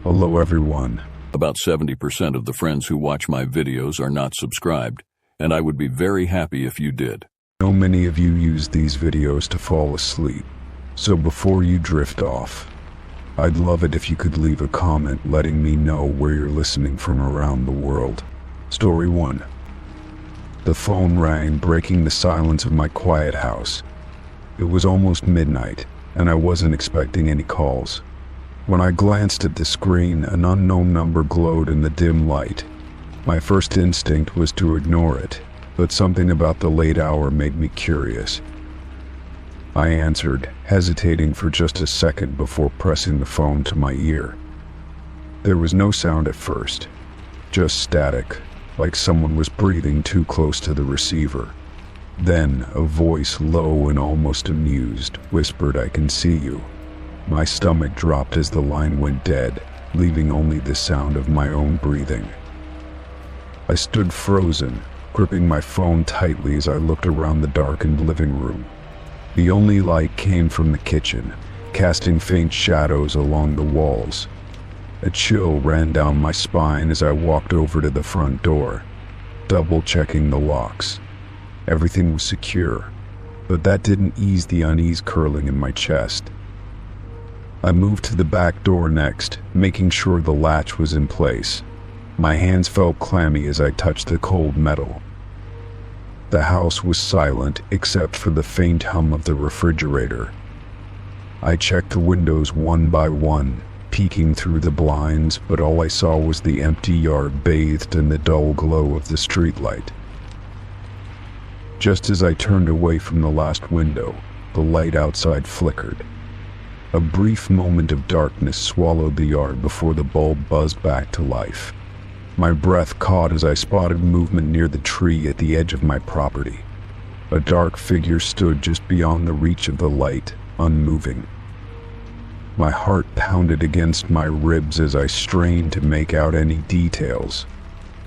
Hello everyone. About 70% of the friends who watch my videos are not subscribed, and I would be very happy if you did. I know many of you use these videos to fall asleep, so before you drift off, I'd love it if you could leave a comment letting me know where you're listening from around the world. Story 1. The phone rang, breaking the silence of my quiet house. It was almost midnight, and I wasn't expecting any calls. When I glanced at the screen, an unknown number glowed in the dim light. My first instinct was to ignore it, but something about the late hour made me curious. I answered, hesitating for just a second before pressing the phone to my ear. There was no sound at first, just static, like someone was breathing too close to the receiver. Then, a voice, low and almost amused, whispered, "I can see you." My stomach dropped as the line went dead, leaving only the sound of my own breathing. I stood frozen, gripping my phone tightly as I looked around the darkened living room. The only light came from the kitchen, casting faint shadows along the walls. A chill ran down my spine as I walked over to the front door, double-checking the locks. Everything was secure, but that didn't ease the unease curling in my chest. I moved to the back door next, making sure the latch was in place. My hands felt clammy as I touched the cold metal. The house was silent except for the faint hum of the refrigerator. I checked the windows one by one, peeking through the blinds, but all I saw was the empty yard bathed in the dull glow of the streetlight. Just as I turned away from the last window, the light outside flickered. A brief moment of darkness swallowed the yard before the bulb buzzed back to life. My breath caught as I spotted movement near the tree at the edge of my property. A dark figure stood just beyond the reach of the light, unmoving. My heart pounded against my ribs as I strained to make out any details.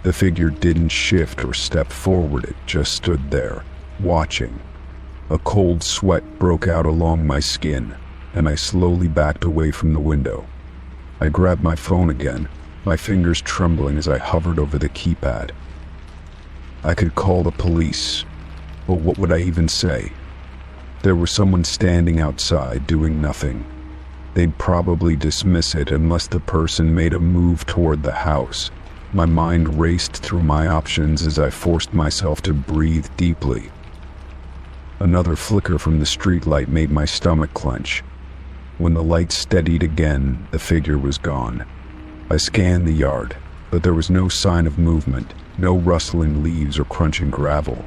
The figure didn't shift or step forward, it just stood there, watching. A cold sweat broke out along my skin, and I slowly backed away from the window. I grabbed my phone again, my fingers trembling as I hovered over the keypad. I could call the police, but what would I even say? There was someone standing outside doing nothing. They'd probably dismiss it unless the person made a move toward the house. My mind raced through my options as I forced myself to breathe deeply. Another flicker from the streetlight made my stomach clench. When the light steadied again, the figure was gone. I scanned the yard, but there was no sign of movement, no rustling leaves or crunching gravel.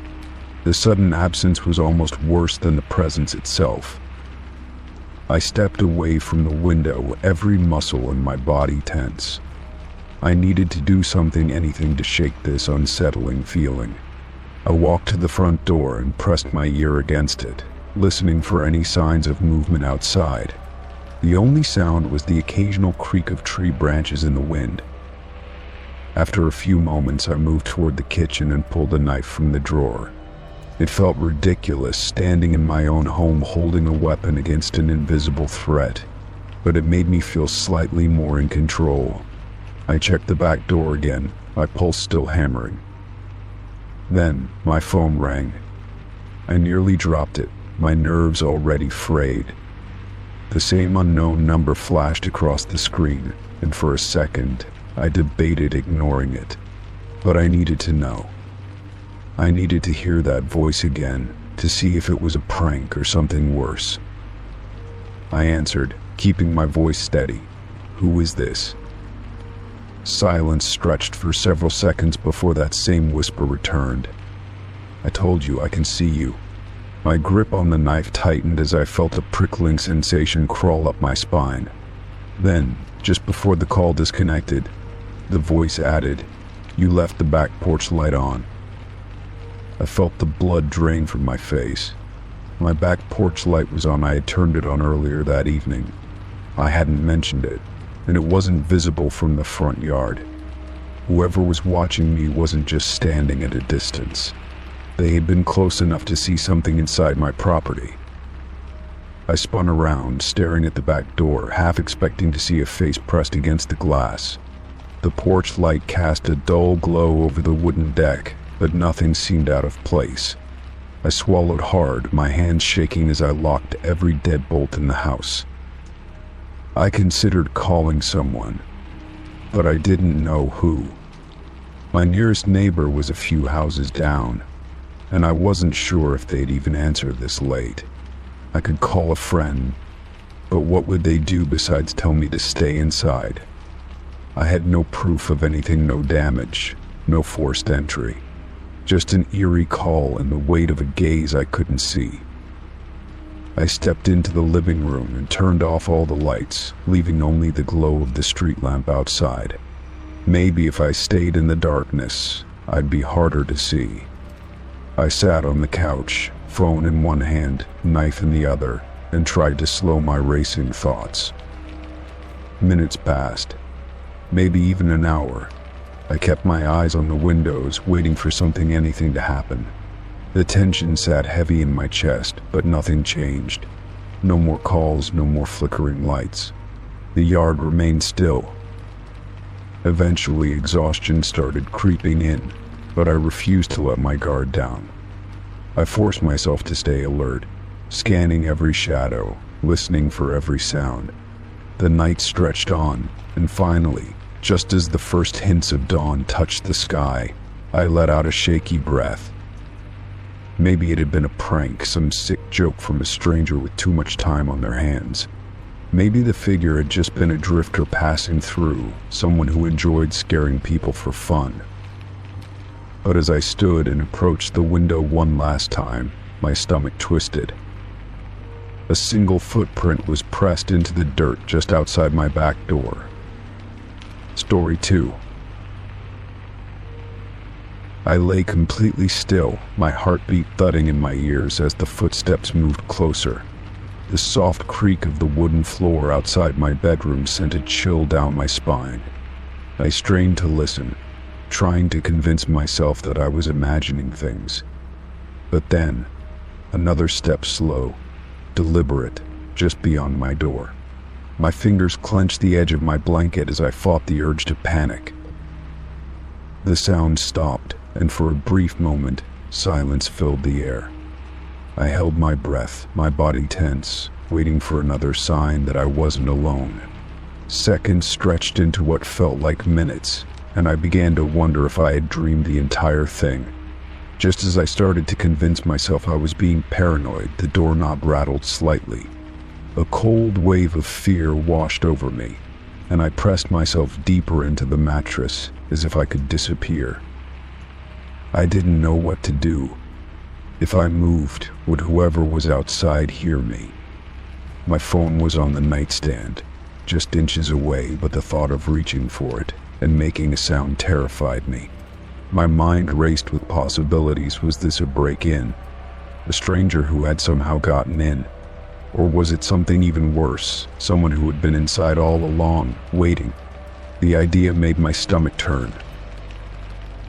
The sudden absence was almost worse than the presence itself. I stepped away from the window, every muscle in my body tense. I needed to do something, anything, to shake this unsettling feeling. I walked to the front door and pressed my ear against it, listening for any signs of movement outside. The only sound was the occasional creak of tree branches in the wind. After a few moments, I moved toward the kitchen and pulled a knife from the drawer. It felt ridiculous standing in my own home holding a weapon against an invisible threat, but it made me feel slightly more in control. I checked the back door again, my pulse still hammering. Then, my phone rang. I nearly dropped it, my nerves already frayed. The same unknown number flashed across the screen, and for a second, I debated ignoring it. But I needed to know. I needed to hear that voice again, to see if it was a prank or something worse. I answered, keeping my voice steady. "Who is this?" Silence stretched for several seconds before that same whisper returned. "I told you, I can see you." My grip on the knife tightened as I felt a prickling sensation crawl up my spine. Then, just before the call disconnected, the voice added, "You left the back porch light on." I felt the blood drain from my face. My back porch light was on. I had turned it on earlier that evening. I hadn't mentioned it, and it wasn't visible from the front yard. Whoever was watching me wasn't just standing at a distance. They had been close enough to see something inside my property. I spun around, staring at the back door, half expecting to see a face pressed against the glass. The porch light cast a dull glow over the wooden deck, but nothing seemed out of place. I swallowed hard, my hands shaking as I locked every deadbolt in the house. I considered calling someone, but I didn't know who. My nearest neighbor was a few houses down, and I wasn't sure if they'd even answer this late. I could call a friend, but what would they do besides tell me to stay inside? I had no proof of anything, no damage, no forced entry. Just an eerie call and the weight of a gaze I couldn't see. I stepped into the living room and turned off all the lights, leaving only the glow of the street lamp outside. Maybe if I stayed in the darkness, I'd be harder to see. I sat on the couch, phone in one hand, knife in the other, and tried to slow my racing thoughts. Minutes passed, maybe even an hour. I kept my eyes on the windows, waiting for anything to happen. The tension sat heavy in my chest, but nothing changed. No more calls, no more flickering lights. The yard remained still. Eventually, exhaustion started creeping in, but I refused to let my guard down. I forced myself to stay alert, scanning every shadow, listening for every sound. The night stretched on, and finally, just as the first hints of dawn touched the sky, I let out a shaky breath. Maybe it had been a prank, some sick joke from a stranger with too much time on their hands. Maybe the figure had just been a drifter passing through, someone who enjoyed scaring people for fun. But as I stood and approached the window one last time, my stomach twisted. A single footprint was pressed into the dirt just outside my back door. Story 2. I lay completely still, my heartbeat thudding in my ears as the footsteps moved closer. The soft creak of the wooden floor outside my bedroom sent a chill down my spine. I strained to listen, trying to convince myself that I was imagining things. But then, another step, slow, deliberate, just beyond my door. My fingers clenched the edge of my blanket as I fought the urge to panic. The sound stopped, and for a brief moment, silence filled the air. I held my breath, my body tense, waiting for another sign that I wasn't alone. Seconds stretched into what felt like minutes, and I began to wonder if I had dreamed the entire thing. Just as I started to convince myself I was being paranoid, the doorknob rattled slightly. A cold wave of fear washed over me, and I pressed myself deeper into the mattress as if I could disappear. I didn't know what to do. If I moved, would whoever was outside hear me? My phone was on the nightstand, just inches away, but the thought of reaching for it and making a sound terrified me. My mind raced with possibilities. Was this a break-in? A stranger who had somehow gotten in? Or was it something even worse, someone who had been inside all along, waiting? The idea made my stomach turn.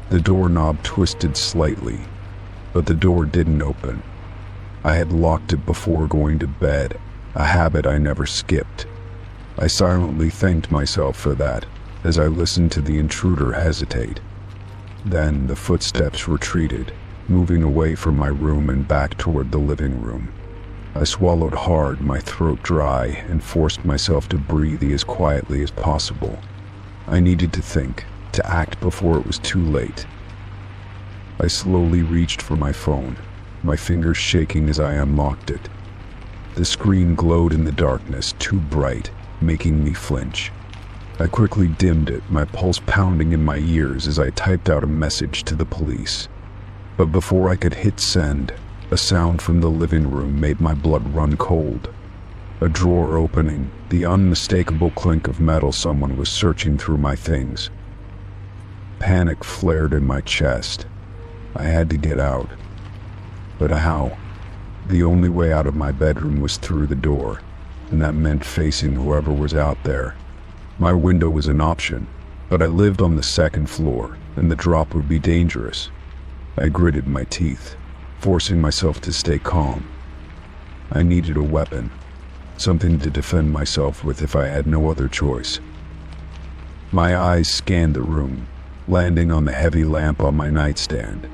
The doorknob twisted slightly, but the door didn't open. I had locked it before going to bed, a habit I never skipped. I silently thanked myself for that as I listened to the intruder hesitate. Then the footsteps retreated, moving away from my room and back toward the living room. I swallowed hard, my throat dry, and forced myself to breathe as quietly as possible. I needed to think, to act before it was too late. I slowly reached for my phone, my fingers shaking as I unlocked it. The screen glowed in the darkness, too bright, making me flinch. I quickly dimmed it, my pulse pounding in my ears as I typed out a message to the police. But before I could hit send, a sound from the living room made my blood run cold. A drawer opening, the unmistakable clink of metal. Someone was searching through my things. Panic flared in my chest. I had to get out. But how? The only way out of my bedroom was through the door, and that meant facing whoever was out there. My window was an option, but I lived on the second floor, and the drop would be dangerous. I gritted my teeth, forcing myself to stay calm. I needed a weapon, something to defend myself with if I had no other choice. My eyes scanned the room, landing on the heavy lamp on my nightstand.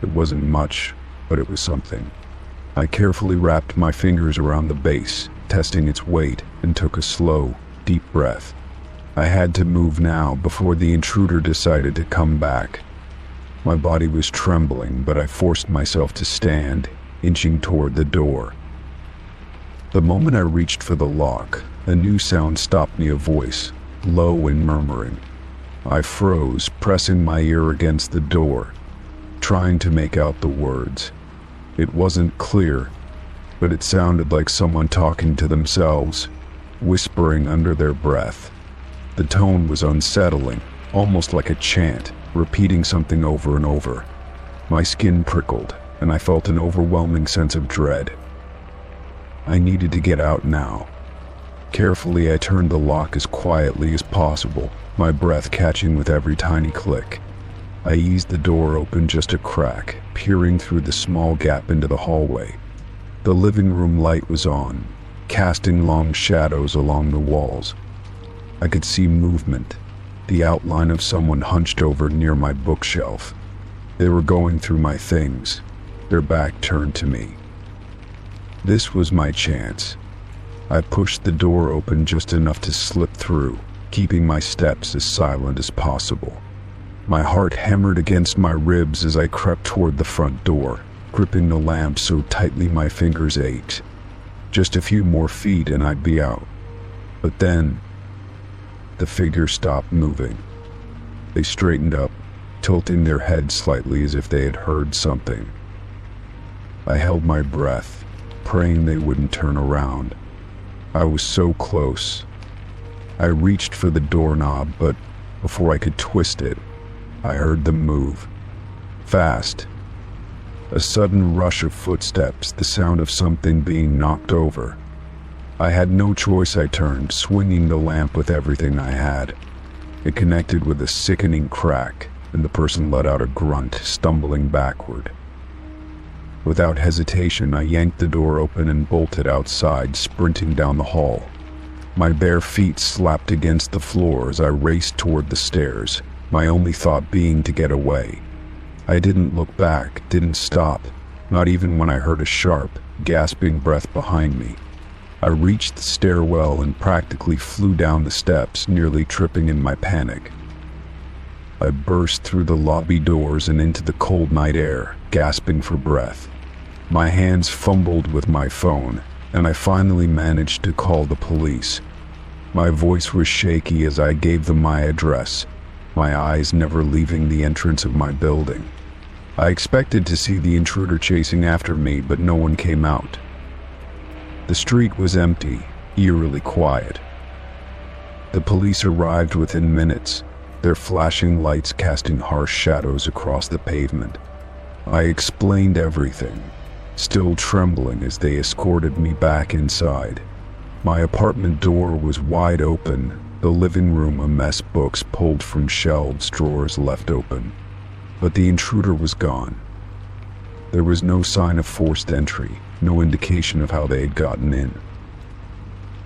It wasn't much, but it was something. I carefully wrapped my fingers around the base, testing its weight, and took a slow, deep breath. I had to move now before the intruder decided to come back. My body was trembling, but I forced myself to stand, inching toward the door. The moment I reached for the lock, a new sound stopped me, a voice, low and murmuring. I froze, pressing my ear against the door, trying to make out the words. It wasn't clear, but it sounded like someone talking to themselves, whispering under their breath. The tone was unsettling, almost like a chant, repeating something over and over. My skin prickled, and I felt an overwhelming sense of dread. I needed to get out now. Carefully, I turned the lock as quietly as possible, my breath catching with every tiny click. I eased the door open just a crack, peering through the small gap into the hallway. The living room light was on, casting long shadows along the walls. I could see movement, the outline of someone hunched over near my bookshelf. They were going through my things, their back turned to me. This was my chance. I pushed the door open just enough to slip through, keeping my steps as silent as possible. My heart hammered against my ribs as I crept toward the front door, gripping the lamp so tightly my fingers ached. Just a few more feet and I'd be out. But then, the figure stopped moving. They straightened up, tilting their heads slightly as if they had heard something. I held my breath, praying they wouldn't turn around. I was so close. I reached for the doorknob, but before I could twist it, I heard them move. Fast. A sudden rush of footsteps, the sound of something being knocked over. I had no choice. I turned, swinging the lamp with everything I had. It connected with a sickening crack, and the person let out a grunt, stumbling backward. Without hesitation, I yanked the door open and bolted outside, sprinting down the hall. My bare feet slapped against the floor as I raced toward the stairs, my only thought being to get away. I didn't look back, didn't stop, not even when I heard a sharp, gasping breath behind me. I reached the stairwell and practically flew down the steps, nearly tripping in my panic. I burst through the lobby doors and into the cold night air, gasping for breath. My hands fumbled with my phone, and I finally managed to call the police. My voice was shaky as I gave them my address, my eyes never leaving the entrance of my building. I expected to see the intruder chasing after me, but no one came out. The street was empty, eerily quiet. The police arrived within minutes, their flashing lights casting harsh shadows across the pavement. I explained everything, still trembling as they escorted me back inside. My apartment door was wide open, the living room a mess, books pulled from shelves, drawers left open. But the intruder was gone. There was no sign of forced entry, no indication of how they had gotten in.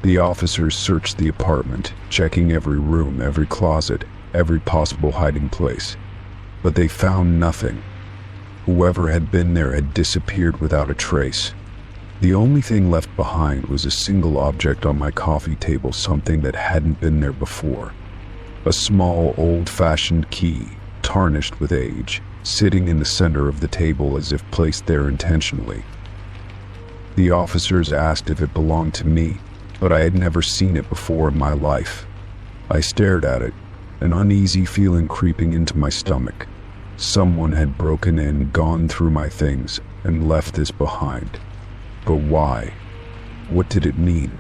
The officers searched the apartment, checking every room, every closet, every possible hiding place. But they found nothing. Whoever had been there had disappeared without a trace. The only thing left behind was a single object on my coffee table, something that hadn't been there before. A small, old-fashioned key, tarnished with age, sitting in the center of the table as if placed there intentionally. The officers asked if it belonged to me, but I had never seen it before in my life. I stared at it, an uneasy feeling creeping into my stomach. Someone had broken in, gone through my things, and left this behind. But why? What did it mean?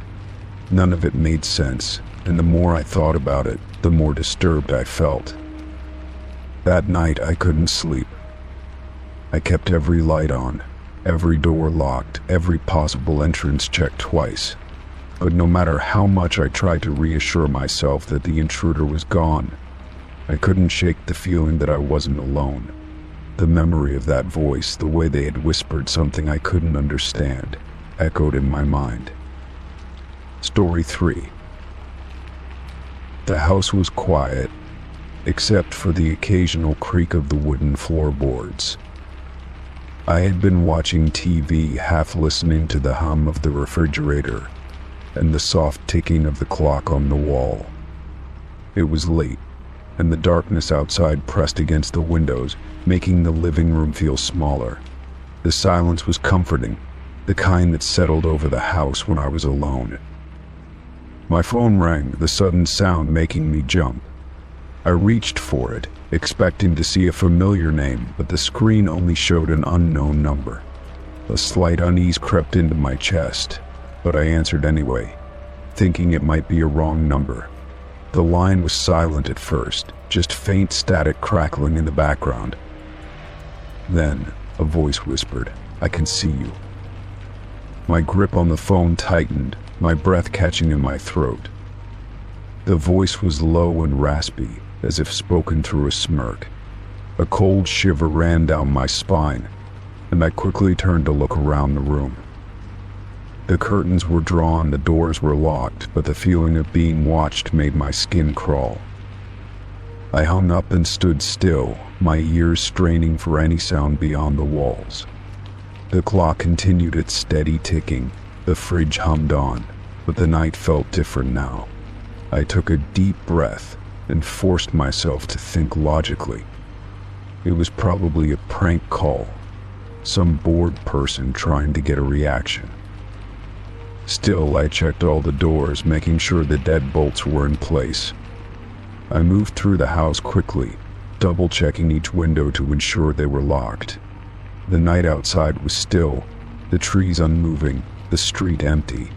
None of it made sense, and the more I thought about it, the more disturbed I felt. That night I couldn't sleep. I kept every light on, every door locked, every possible entrance checked twice. But no matter how much I tried to reassure myself that the intruder was gone, I couldn't shake the feeling that I wasn't alone. The memory of that voice, the way they had whispered something I couldn't understand, echoed in my mind. Story 3. The house was quiet, except for the occasional creak of the wooden floorboards. I had been watching TV, half listening to the hum of the refrigerator and the soft ticking of the clock on the wall. It was late, and the darkness outside pressed against the windows, making the living room feel smaller. The silence was comforting, the kind that settled over the house when I was alone. My phone rang, the sudden sound making me jump. I reached for it, expecting to see a familiar name, but the screen only showed an unknown number. A slight unease crept into my chest, but I answered anyway, thinking it might be a wrong number. The line was silent at first, just faint static crackling in the background. Then, a voice whispered, "I can see you." My grip on the phone tightened, my breath catching in my throat. The voice was low and raspy, as if spoken through a smirk. A cold shiver ran down my spine, and I quickly turned to look around the room. The curtains were drawn, the doors were locked, but the feeling of being watched made my skin crawl. I hung up and stood still, my ears straining for any sound beyond the walls. The clock continued its steady ticking, the fridge hummed on, but the night felt different now. I took a deep breath and forced myself to think logically. It was probably a prank call, some bored person trying to get a reaction. Still, I checked all the doors, making sure the deadbolts were in place. I moved through the house quickly, double-checking each window to ensure they were locked. The night outside was still, the trees unmoving, the street empty.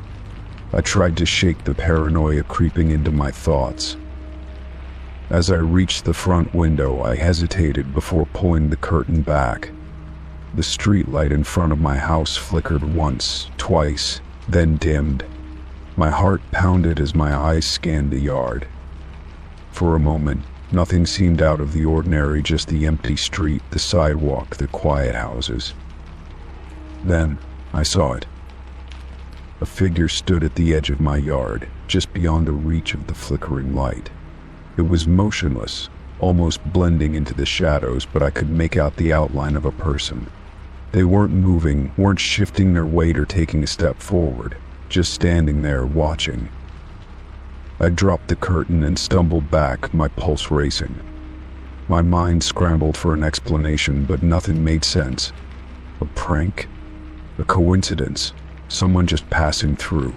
I tried to shake the paranoia creeping into my thoughts. As I reached the front window, I hesitated before pulling the curtain back. The street light in front of my house flickered once, twice, then dimmed. My heart pounded as my eyes scanned the yard. For a moment, nothing seemed out of the ordinary, just the empty street, the sidewalk, the quiet houses. Then, I saw it. A figure stood at the edge of my yard, just beyond the reach of the flickering light. It was motionless, almost blending into the shadows, but I could make out the outline of a person. They weren't moving, weren't shifting their weight or taking a step forward, just standing there watching. I dropped the curtain and stumbled back, my pulse racing. My mind scrambled for an explanation, but nothing made sense. A prank? A coincidence? Someone just passing through?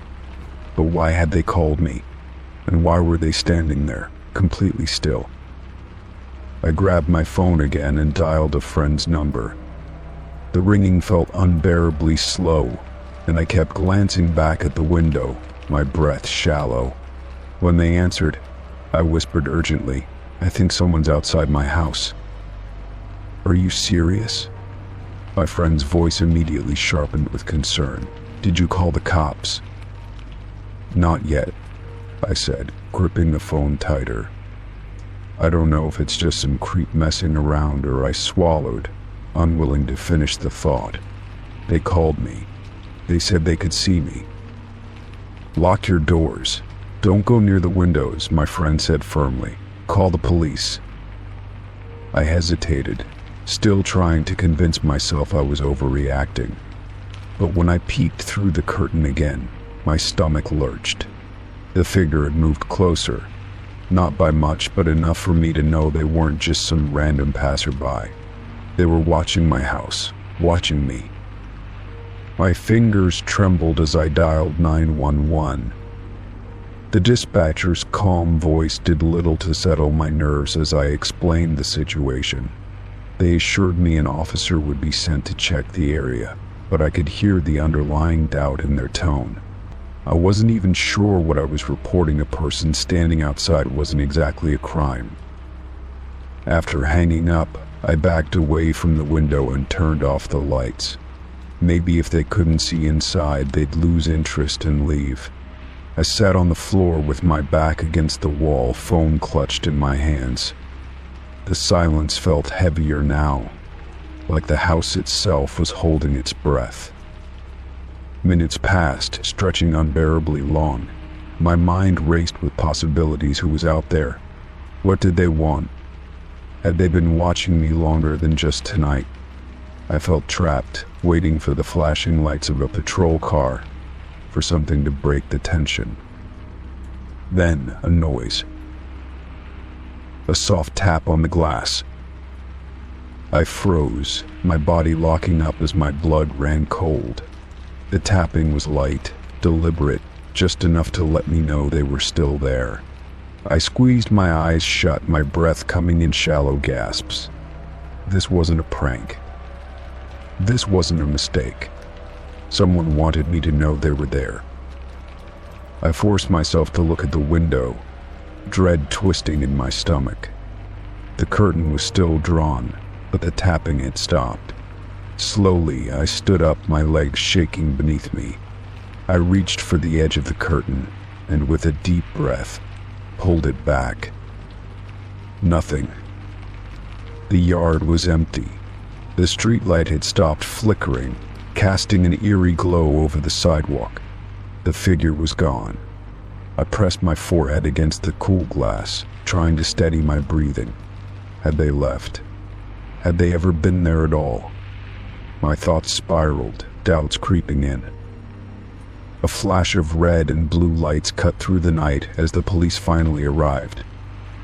But why had they called me? And why were they standing there, completely still? I grabbed my phone again and dialed a friend's number. The ringing felt unbearably slow, and I kept glancing back at the window, my breath shallow. When they answered, I whispered urgently, "I think someone's outside my house." "Are you serious?" My friend's voice immediately sharpened with concern. "Did you call the cops?" "Not yet," I said, gripping the phone tighter. I don't know if it's just some creep messing around, or I swallowed, unwilling to finish the thought. They called me. They said they could see me. "Lock your doors. Don't go near the windows," my friend said firmly. "Call the police." I hesitated, still trying to convince myself I was overreacting. But when I peeked through the curtain again, my stomach lurched. The figure had moved closer, not by much, but enough for me to know they weren't just some random passerby. They were watching my house, watching me. My fingers trembled as I dialed 911. The dispatcher's calm voice did little to settle my nerves as I explained the situation. They assured me an officer would be sent to check the area, but I could hear the underlying doubt in their tone. I wasn't even sure what I was reporting. A person standing outside wasn't exactly a crime. After hanging up, I backed away from the window and turned off the lights. Maybe if they couldn't see inside, they'd lose interest and leave. I sat on the floor with my back against the wall, phone clutched in my hands. The silence felt heavier now, like the house itself was holding its breath. Minutes passed, stretching unbearably long. My mind raced with possibilities. Who was out there? What did they want? Had they been watching me longer than just tonight? I felt trapped, waiting for the flashing lights of a patrol car, for something to break the tension. Then, a noise. A soft tap on the glass. I froze, my body locking up as my blood ran cold. The tapping was light, deliberate, just enough to let me know they were still there. I squeezed my eyes shut, my breath coming in shallow gasps. This wasn't a prank. This wasn't a mistake. Someone wanted me to know they were there. I forced myself to look at the window, dread twisting in my stomach. The curtain was still drawn, but the tapping had stopped. Slowly, I stood up, my legs shaking beneath me. I reached for the edge of the curtain, and with a deep breath, pulled it back. Nothing. The yard was empty. The streetlight had stopped flickering, casting an eerie glow over the sidewalk. The figure was gone. I pressed my forehead against the cool glass, trying to steady my breathing. Had they left? Had they ever been there at all? My thoughts spiraled, doubts creeping in. A flash of red and blue lights cut through the night as the police finally arrived.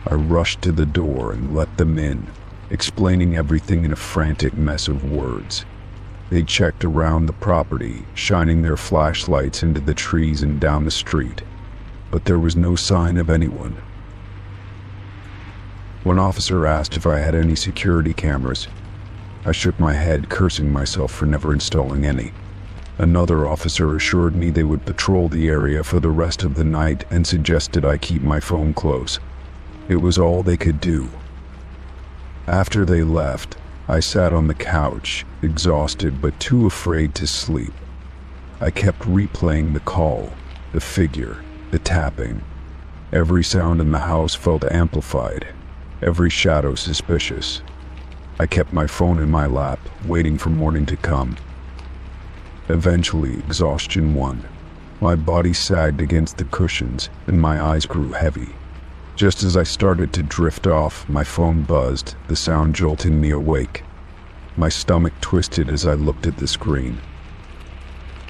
I rushed to the door and let them in, explaining everything in a frantic mess of words. They checked around the property, shining their flashlights into the trees and down the street, but there was no sign of anyone. One officer asked if I had any security cameras. I shook my head, cursing myself for never installing any. Another officer assured me they would patrol the area for the rest of the night and suggested I keep my phone close. It was all they could do. After they left, I sat on the couch, exhausted but too afraid to sleep. I kept replaying the call, the figure, the tapping. Every sound in the house felt amplified, every shadow suspicious. I kept my phone in my lap, waiting for morning to come. Eventually, exhaustion won. My body sagged against the cushions, and my eyes grew heavy. Just as I started to drift off, my phone buzzed, the sound jolting me awake. My stomach twisted as I looked at the screen.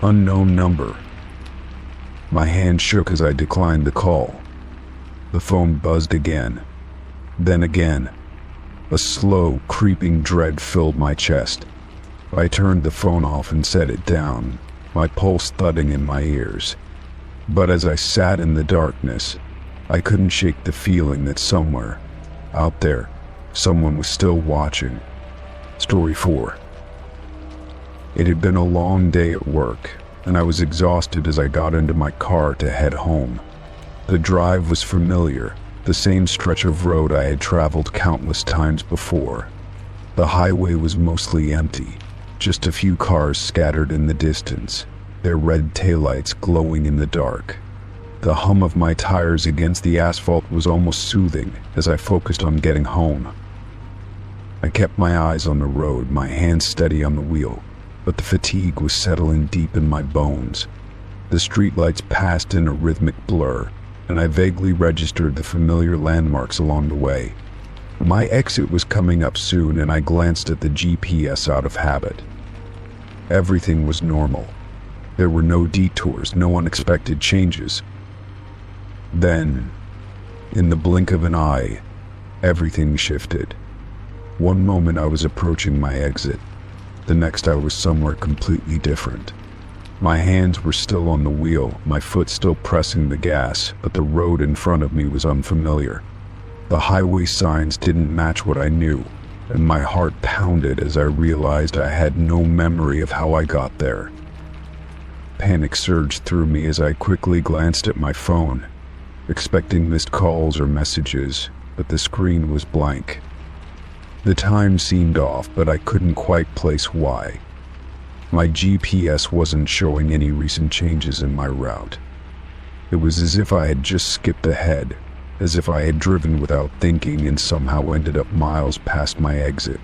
Unknown number. My hand shook as I declined the call. The phone buzzed again. Then again. A slow, creeping dread filled my chest. I turned the phone off and set it down, my pulse thudding in my ears. But as I sat in the darkness, I couldn't shake the feeling that somewhere, out there, someone was still watching. Story 4. It had been a long day at work, and I was exhausted as I got into my car to head home. The drive was familiar, the same stretch of road I had traveled countless times before. The highway was mostly empty, just a few cars scattered in the distance, their red taillights glowing in the dark. The hum of my tires against the asphalt was almost soothing as I focused on getting home. I kept my eyes on the road, my hands steady on the wheel, but the fatigue was settling deep in my bones. The streetlights passed in a rhythmic blur, and I vaguely registered the familiar landmarks along the way. My exit was coming up soon, and I glanced at the GPS out of habit. Everything was normal. There were no detours, no unexpected changes. Then, in the blink of an eye, everything shifted. One moment I was approaching my exit. The next I was somewhere completely different. My hands were still on the wheel, my foot still pressing the gas, but the road in front of me was unfamiliar. The highway signs didn't match what I knew, and my heart pounded as I realized I had no memory of how I got there. Panic surged through me as I quickly glanced at my phone, expecting missed calls or messages, but the screen was blank. The time seemed off, but I couldn't quite place why. My GPS wasn't showing any recent changes in my route. It was as if I had just skipped ahead, as if I had driven without thinking and somehow ended up miles past my exit.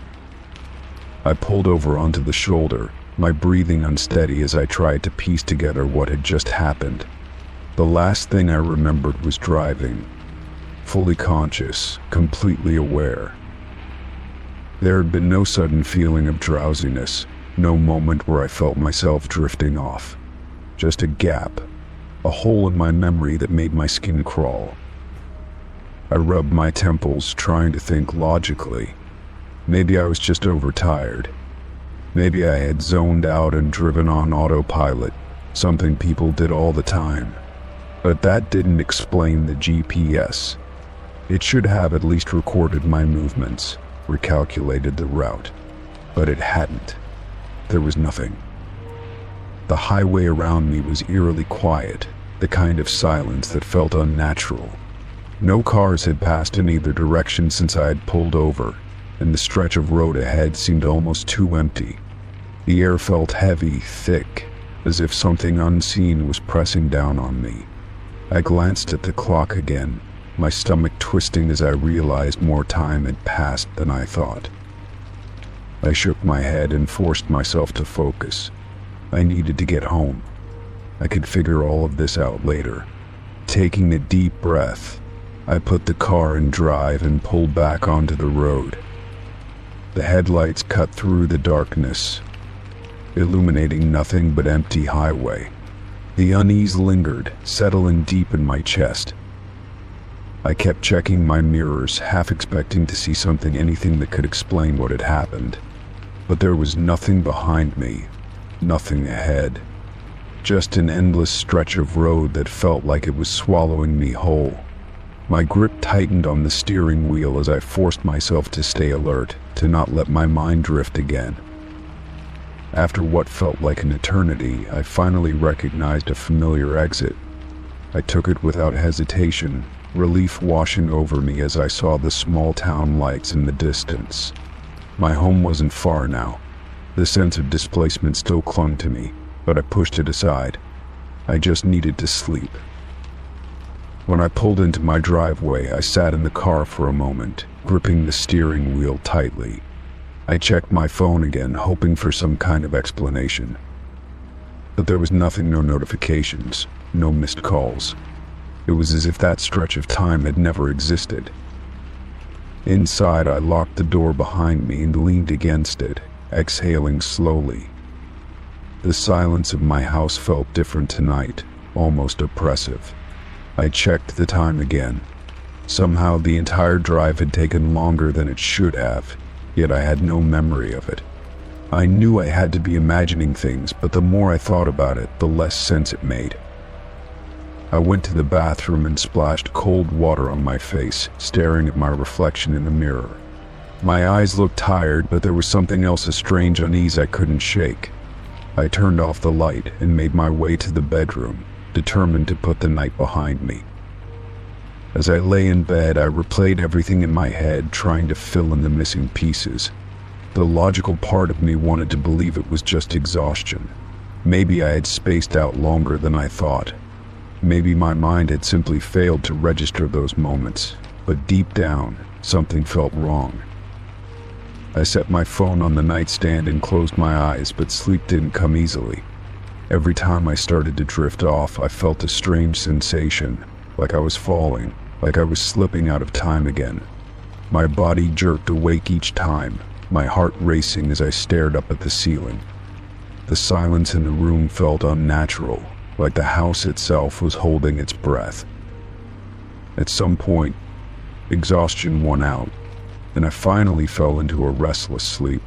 I pulled over onto the shoulder, my breathing unsteady as I tried to piece together what had just happened. The last thing I remembered was driving, fully conscious, completely aware. There had been no sudden feeling of drowsiness, no moment where I felt myself drifting off. Just a gap, a hole in my memory that made my skin crawl. I rubbed my temples, trying to think logically. Maybe I was just overtired. Maybe I had zoned out and driven on autopilot, something people did all the time. But that didn't explain the GPS. It should have at least recorded my movements, recalculated the route. But it hadn't. There was nothing. The highway around me was eerily quiet, the kind of silence that felt unnatural. No cars had passed in either direction since I had pulled over, and the stretch of road ahead seemed almost too empty. The air felt heavy, thick, as if something unseen was pressing down on me. I glanced at the clock again, my stomach twisting as I realized more time had passed than I thought. I shook my head and forced myself to focus. I needed to get home. I could figure all of this out later. Taking a deep breath, I put the car in drive and pulled back onto the road. The headlights cut through the darkness, illuminating nothing but empty highway. The unease lingered, settling deep in my chest. I kept checking my mirrors, half expecting to see anything that could explain what had happened. But there was nothing behind me, nothing ahead. Just an endless stretch of road that felt like it was swallowing me whole. My grip tightened on the steering wheel as I forced myself to stay alert, to not let my mind drift again. After what felt like an eternity, I finally recognized a familiar exit. I took it without hesitation, relief washing over me as I saw the small town lights in the distance. My home wasn't far now. The sense of displacement still clung to me, but I pushed it aside. I just needed to sleep. When I pulled into my driveway, I sat in the car for a moment, gripping the steering wheel tightly. I checked my phone again, hoping for some kind of explanation. But there was nothing, no notifications, no missed calls. It was as if that stretch of time had never existed. Inside, I locked the door behind me and leaned against it, exhaling slowly. The silence of my house felt different tonight, almost oppressive. I checked the time again. Somehow the entire drive had taken longer than it should have, yet I had no memory of it. I knew I had to be imagining things, but the more I thought about it, the less sense it made. I went to the bathroom and splashed cold water on my face, staring at my reflection in the mirror. My eyes looked tired, but there was something else, a strange unease I couldn't shake. I turned off the light and made my way to the bedroom, determined to put the night behind me. As I lay in bed, I replayed everything in my head, trying to fill in the missing pieces. The logical part of me wanted to believe it was just exhaustion. Maybe I had spaced out longer than I thought. Maybe my mind had simply failed to register those moments, but deep down, something felt wrong. I set my phone on the nightstand and closed my eyes, but sleep didn't come easily. Every time I started to drift off, I felt a strange sensation, like I was falling, like I was slipping out of time again. My body jerked awake each time, my heart racing as I stared up at the ceiling. The silence in the room felt unnatural, like the house itself was holding its breath. At some point, exhaustion won out, and I finally fell into a restless sleep.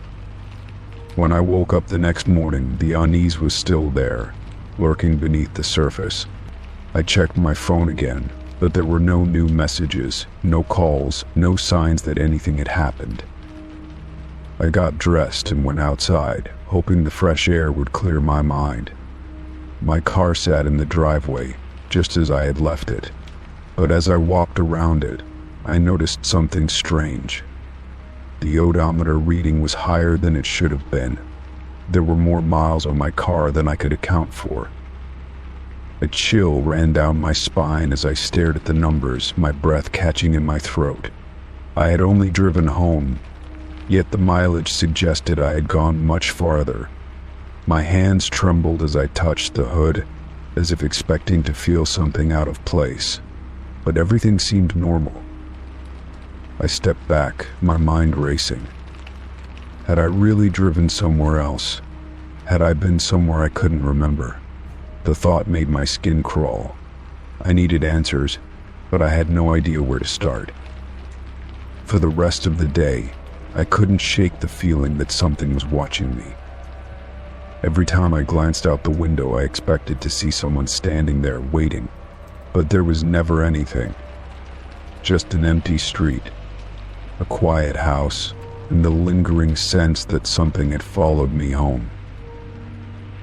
When I woke up the next morning, the unease was still there, lurking beneath the surface. I checked my phone again, but there were no new messages, no calls, no signs that anything had happened. I got dressed and went outside, hoping the fresh air would clear my mind. My car sat in the driveway, just as I had left it, but as I walked around it, I noticed something strange. The odometer reading was higher than it should have been. There were more miles on my car than I could account for. A chill ran down my spine as I stared at the numbers, my breath catching in my throat. I had only driven home, yet the mileage suggested I had gone much farther. My hands trembled as I touched the hood, as if expecting to feel something out of place, but everything seemed normal. I stepped back, my mind racing. Had I really driven somewhere else? Had I been somewhere I couldn't remember? The thought made my skin crawl. I needed answers, but I had no idea where to start. For the rest of the day, I couldn't shake the feeling that something was watching me. Every time I glanced out the window, I expected to see someone standing there waiting, but there was never anything. Just an empty street, a quiet house, and the lingering sense that something had followed me home.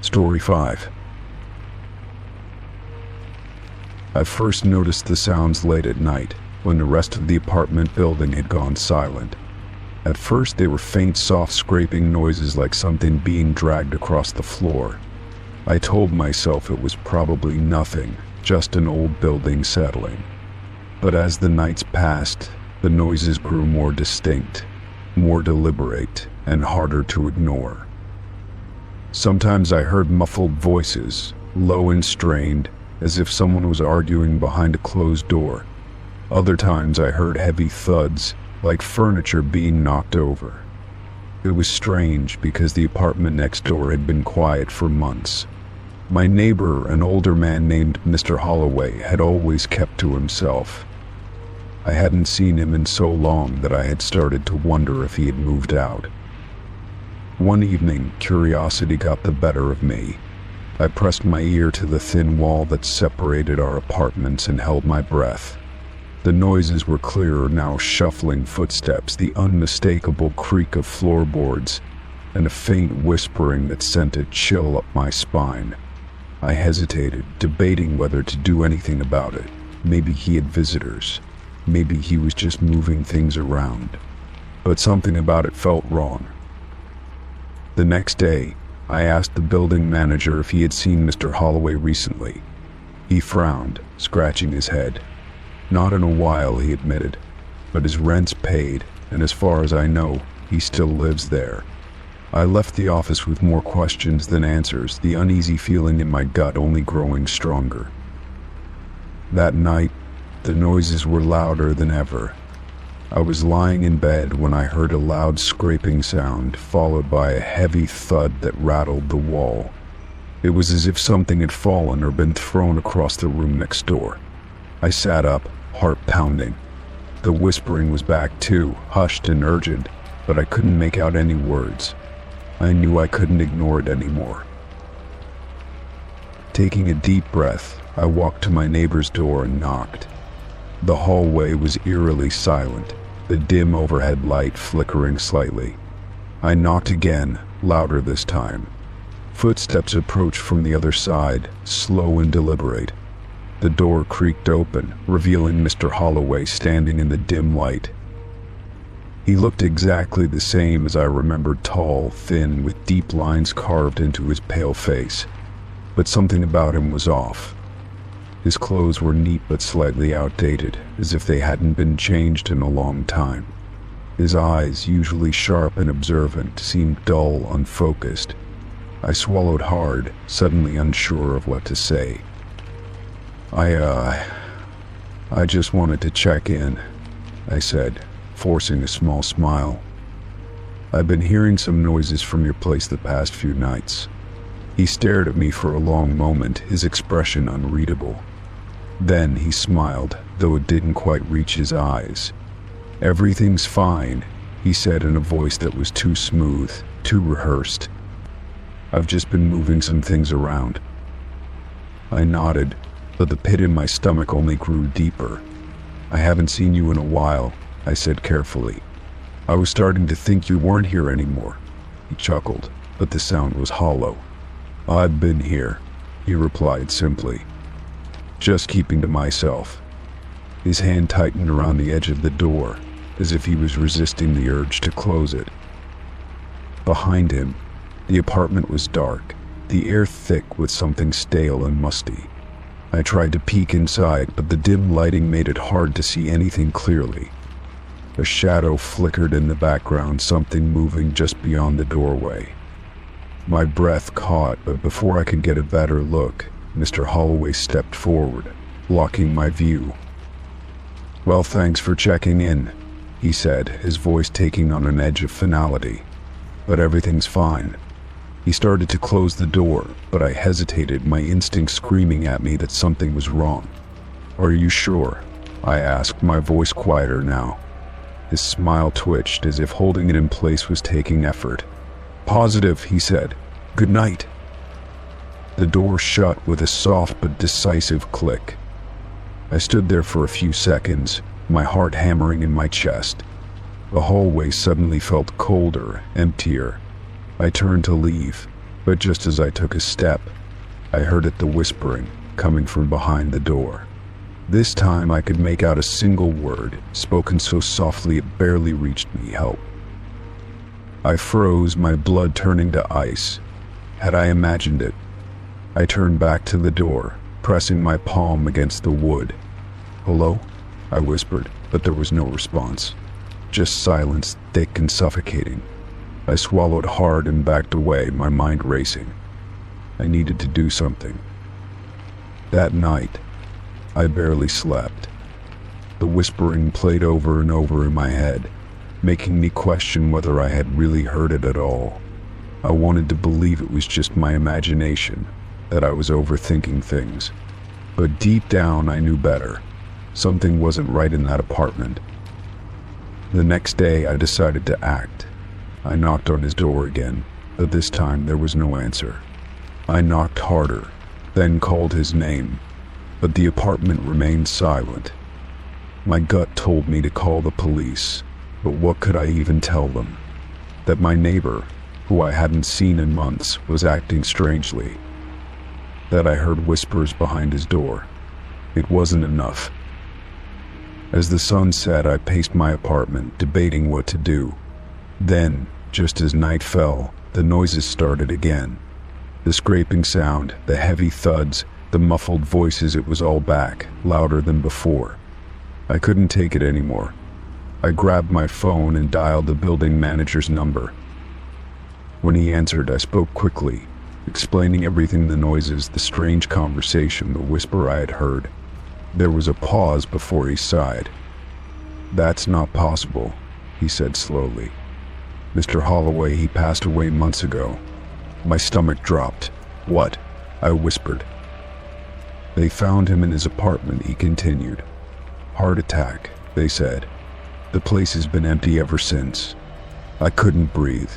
Story 5. I first noticed the sounds late at night, when the rest of the apartment building had gone silent. At first they were faint, soft scraping noises like something being dragged across the floor. I told myself it was probably nothing, just an old building settling. But as the nights passed, the noises grew more distinct, more deliberate, and harder to ignore. Sometimes I heard muffled voices, low and strained, as if someone was arguing behind a closed door. Other times I heard heavy thuds, like furniture being knocked over. It was strange because the apartment next door had been quiet for months. My neighbor, an older man named Mr. Holloway, had always kept to himself. I hadn't seen him in so long that I had started to wonder if he had moved out. One evening, curiosity got the better of me. I pressed my ear to the thin wall that separated our apartments and held my breath. The noises were clearer now, shuffling footsteps, the unmistakable creak of floorboards, and a faint whispering that sent a chill up my spine. I hesitated, debating whether to do anything about it. Maybe he had visitors. Maybe he was just moving things around. But something about it felt wrong. The next day, I asked the building manager if he had seen Mr. Holloway recently. He frowned, scratching his head. Not in a while, he admitted, but his rent's paid, and as far as I know, he still lives there. I left the office with more questions than answers, the uneasy feeling in my gut only growing stronger. That night, the noises were louder than ever. I was lying in bed when I heard a loud scraping sound, followed by a heavy thud that rattled the wall. It was as if something had fallen or been thrown across the room next door. I sat up, heart pounding. The whispering was back too, hushed and urgent, but I couldn't make out any words. I knew I couldn't ignore it anymore. Taking a deep breath, I walked to my neighbor's door and knocked. The hallway was eerily silent, the dim overhead light flickering slightly. I knocked again, louder this time. Footsteps approached from the other side, slow and deliberate. The door creaked open, revealing Mr. Holloway standing in the dim light. He looked exactly the same as I remembered, tall, thin, with deep lines carved into his pale face. But something about him was off. His clothes were neat but slightly outdated, as if they hadn't been changed in a long time. His eyes, usually sharp and observant, seemed dull, unfocused. I swallowed hard, suddenly unsure of what to say. I just wanted to check in, I said, forcing a small smile. I've been hearing some noises from your place the past few nights. He stared at me for a long moment, his expression unreadable. Then he smiled, though it didn't quite reach his eyes. Everything's fine, he said in a voice that was too smooth, too rehearsed. I've just been moving some things around. I nodded, but the pit in my stomach only grew deeper. I haven't seen you in a while, I said carefully. I was starting to think you weren't here anymore. He chuckled, but the sound was hollow. I've been here, he replied simply. Just keeping to myself. His hand tightened around the edge of the door, as if he was resisting the urge to close it. Behind him, the apartment was dark, the air thick with something stale and musty. I tried to peek inside, but the dim lighting made it hard to see anything clearly. A shadow flickered in the background, something moving just beyond the doorway. My breath caught, but before I could get a better look, Mr. Holloway stepped forward, blocking my view. "Well, thanks for checking in," he said, his voice taking on an edge of finality. "But everything's fine." He started to close the door, but I hesitated, my instinct screaming at me that something was wrong. "Are you sure?" I asked, my voice quieter now. His smile twitched, as if holding it in place was taking effort. "Positive," he said. "Good night." The door shut with a soft but decisive click. I stood there for a few seconds, my heart hammering in my chest. The hallway suddenly felt colder, emptier. I turned to leave, but just as I took a step, I heard the whispering coming from behind the door. This time I could make out a single word, spoken so softly it barely reached me. "Help." I froze, my blood turning to ice. Had I imagined it? I turned back to the door, pressing my palm against the wood. "Hello?" I whispered, but there was no response. Just silence, thick and suffocating. I swallowed hard and backed away, my mind racing. I needed to do something. That night, I barely slept. The whispering played over and over in my head, making me question whether I had really heard it at all. I wanted to believe it was just my imagination, that I was overthinking things. But deep down I knew better. Something wasn't right in that apartment. The next day I decided to act. I knocked on his door again, but this time there was no answer. I knocked harder, then called his name, but the apartment remained silent. My gut told me to call the police, but what could I even tell them? That my neighbor, who I hadn't seen in months, was acting strangely. That I heard whispers behind his door. It wasn't enough. As the sun set, I paced my apartment, debating what to do. Then, just as night fell, the noises started again. The scraping sound, the heavy thuds, the muffled voices, it was all back, louder than before. I couldn't take it anymore. I grabbed my phone and dialed the building manager's number. When he answered, I spoke quickly, explaining everything: the noises, the strange conversation, the whisper I had heard. There was a pause before he sighed. "That's not possible," he said slowly. "Mr. Holloway, he passed away months ago." My stomach dropped. "What?" I whispered. "They found him in his apartment," he continued. "Heart attack, they said. The place has been empty ever since." I couldn't breathe.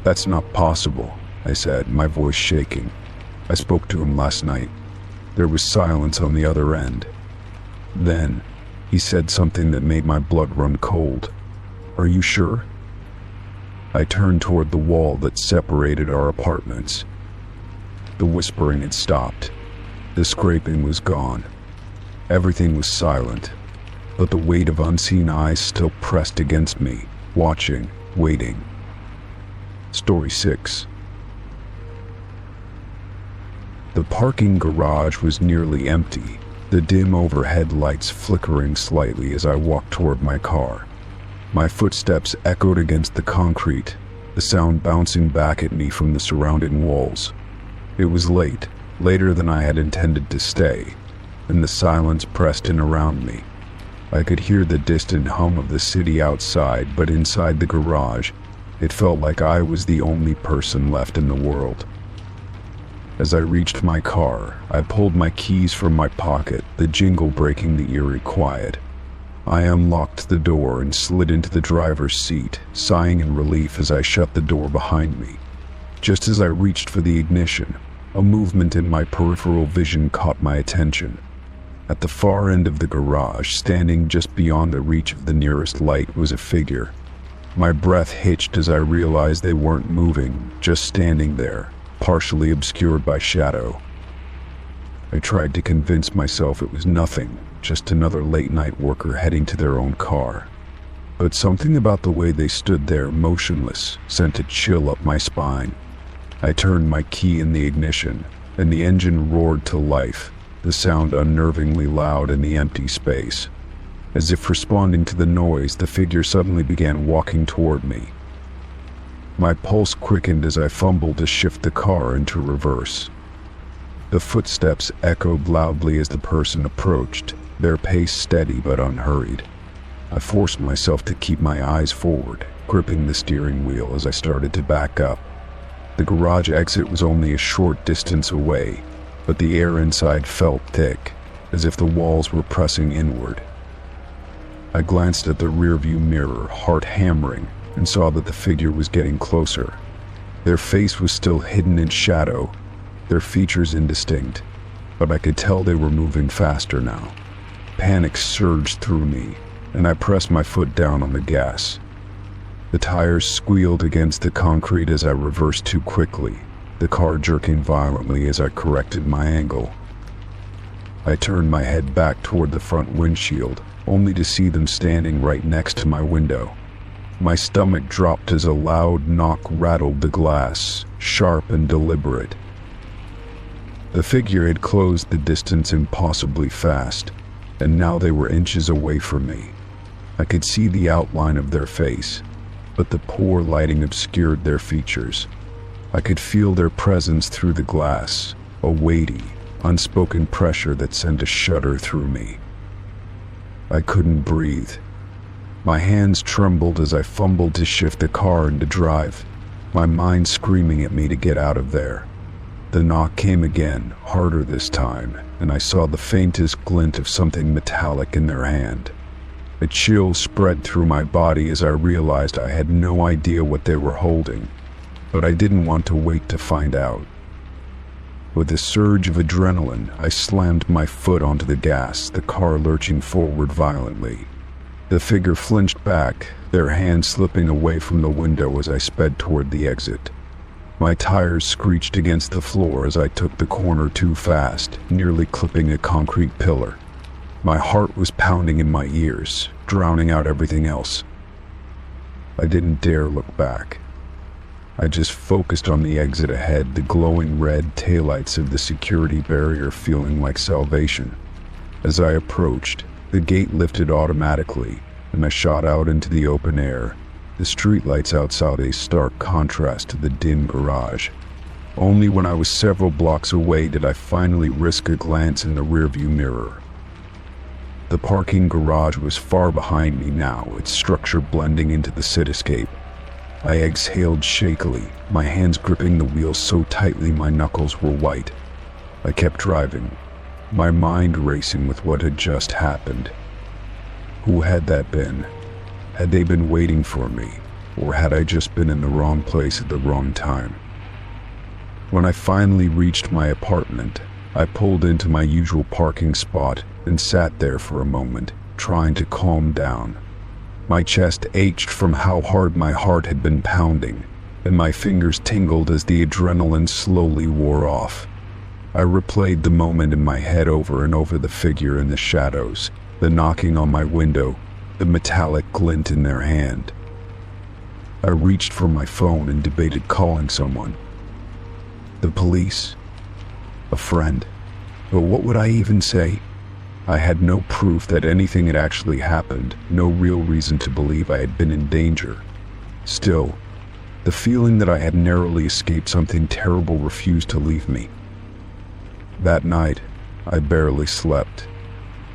"That's not possible," I said, my voice shaking. "I spoke to him last night." There was silence on the other end. Then, he said something that made my blood run cold. "Are you sure?" I turned toward the wall that separated our apartments. The whispering had stopped. The scraping was gone. Everything was silent, but the weight of unseen eyes still pressed against me, watching, waiting. Story 6. The parking garage was nearly empty, the dim overhead lights flickering slightly as I walked toward my car. My footsteps echoed against the concrete, the sound bouncing back at me from the surrounding walls. It was late, later than I had intended to stay, and the silence pressed in around me. I could hear the distant hum of the city outside, but inside the garage, it felt like I was the only person left in the world. As I reached my car, I pulled my keys from my pocket, the jingle breaking the eerie quiet. I unlocked the door and slid into the driver's seat, sighing in relief as I shut the door behind me. Just as I reached for the ignition, a movement in my peripheral vision caught my attention. At the far end of the garage, standing just beyond the reach of the nearest light, was a figure. My breath hitched as I realized they weren't moving, just standing there, partially obscured by shadow. I tried to convince myself it was nothing, just another late-night worker heading to their own car. But something about the way they stood there, motionless, sent a chill up my spine. I turned my key in the ignition, and the engine roared to life, the sound unnervingly loud in the empty space. As if responding to the noise, the figure suddenly began walking toward me. My pulse quickened as I fumbled to shift the car into reverse. The footsteps echoed loudly as the person approached, their pace steady but unhurried. I forced myself to keep my eyes forward, gripping the steering wheel as I started to back up. The garage exit was only a short distance away, but the air inside felt thick, as if the walls were pressing inward. I glanced at the rearview mirror, heart hammering, and saw that the figure was getting closer. Their face was still hidden in shadow, their features indistinct, but I could tell they were moving faster now. Panic surged through me, and I pressed my foot down on the gas. The tires squealed against the concrete as I reversed too quickly, the car jerking violently as I corrected my angle. I turned my head back toward the front windshield, only to see them standing right next to my window. My stomach dropped as a loud knock rattled the glass, sharp and deliberate. The figure had closed the distance impossibly fast, and now they were inches away from me. I could see the outline of their face, but the poor lighting obscured their features. I could feel their presence through the glass, a weighty, unspoken pressure that sent a shudder through me. I couldn't breathe. My hands trembled as I fumbled to shift the car into drive, my mind screaming at me to get out of there. The knock came again, harder this time, and I saw the faintest glint of something metallic in their hand. A chill spread through my body as I realized I had no idea what they were holding, but I didn't want to wait to find out. With a surge of adrenaline, I slammed my foot onto the gas, the car lurching forward violently. The figure flinched back, their hand slipping away from the window as I sped toward the exit. My tires screeched against the floor as I took the corner too fast, nearly clipping a concrete pillar. My heart was pounding in my ears, drowning out everything else. I didn't dare look back. I just focused on the exit ahead, the glowing red taillights of the security barrier feeling like salvation. As I approached, the gate lifted automatically, and I shot out into the open air, the streetlights outside a stark contrast to the dim garage. Only when I was several blocks away did I finally risk a glance in the rearview mirror. The parking garage was far behind me now, its structure blending into the cityscape. I exhaled shakily, my hands gripping the wheel so tightly my knuckles were white. I kept driving, my mind racing with what had just happened. Who had that been? Had they been waiting for me, or had I just been in the wrong place at the wrong time? When I finally reached my apartment, I pulled into my usual parking spot and sat there for a moment, trying to calm down. My chest ached from how hard my heart had been pounding, and my fingers tingled as the adrenaline slowly wore off. I replayed the moment in my head over and over, the figure in the shadows, the knocking on my window, the metallic glint in their hand. I reached for my phone and debated calling someone. The police? A friend? But what would I even say? I had no proof that anything had actually happened, no real reason to believe I had been in danger. Still, the feeling that I had narrowly escaped something terrible refused to leave me. That night, I barely slept.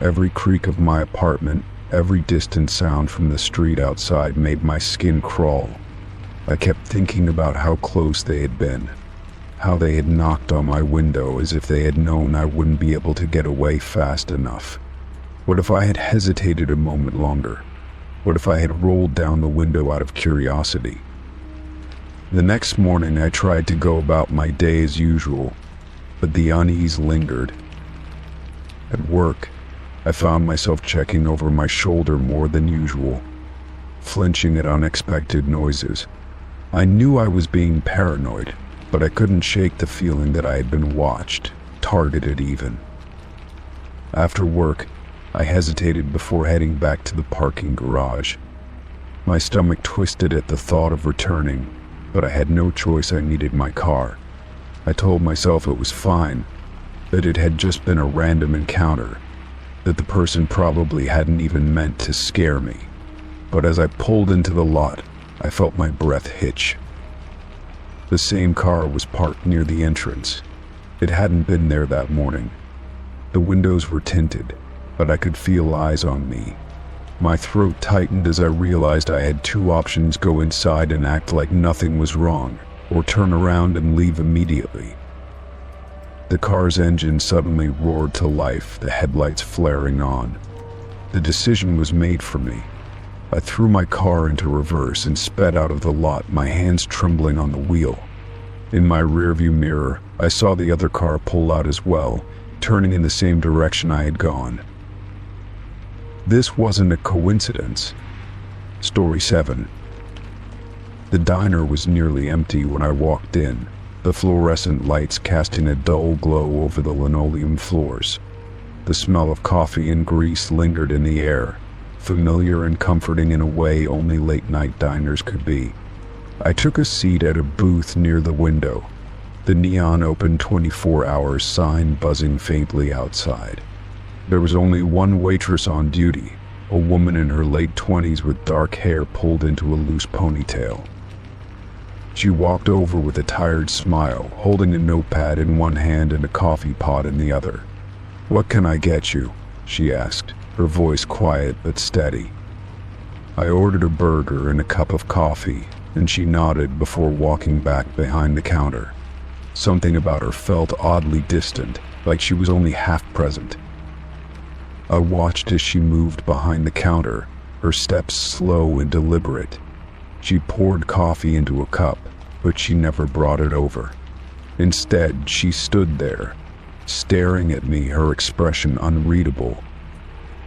Every creak of my apartment, every distant sound from the street outside made my skin crawl. I kept thinking about how close they had been, how they had knocked on my window as if they had known I wouldn't be able to get away fast enough. What if I had hesitated a moment longer? What if I had rolled down the window out of curiosity? The next morning I tried to go about my day as usual, but the unease lingered. At work, I found myself checking over my shoulder more than usual, flinching at unexpected noises. I knew I was being paranoid, but I couldn't shake the feeling that I had been watched, targeted even. After work, I hesitated before heading back to the parking garage. My stomach twisted at the thought of returning, but I had no choice. I needed my car. I told myself it was fine, that it had just been a random encounter, that the person probably hadn't even meant to scare me. But as I pulled into the lot, I felt my breath hitch. The same car was parked near the entrance. It hadn't been there that morning. The windows were tinted, but I could feel eyes on me. My throat tightened as I realized I had two options: go inside and act like nothing was wrong, or turn around and leave immediately. The car's engine suddenly roared to life, the headlights flaring on. The decision was made for me. I threw my car into reverse and sped out of the lot, my hands trembling on the wheel. In my rearview mirror, I saw the other car pull out as well, turning in the same direction I had gone. This wasn't a coincidence. Story 7. The diner was nearly empty when I walked in, the fluorescent lights casting a dull glow over the linoleum floors. The smell of coffee and grease lingered in the air, familiar and comforting in a way only late-night diners could be. I took a seat at a booth near the window, the neon open 24 hours sign buzzing faintly outside. There was only one waitress on duty, a woman in her late 20s with dark hair pulled into a loose ponytail. She walked over with a tired smile, holding a notepad in one hand and a coffee pot in the other. "What can I get you?" she asked, her voice quiet but steady. I ordered a burger and a cup of coffee, and she nodded before walking back behind the counter. Something about her felt oddly distant, like she was only half present. I watched as she moved behind the counter, her steps slow and deliberate. She poured coffee into a cup, but she never brought it over. Instead, she stood there, staring at me, her expression unreadable.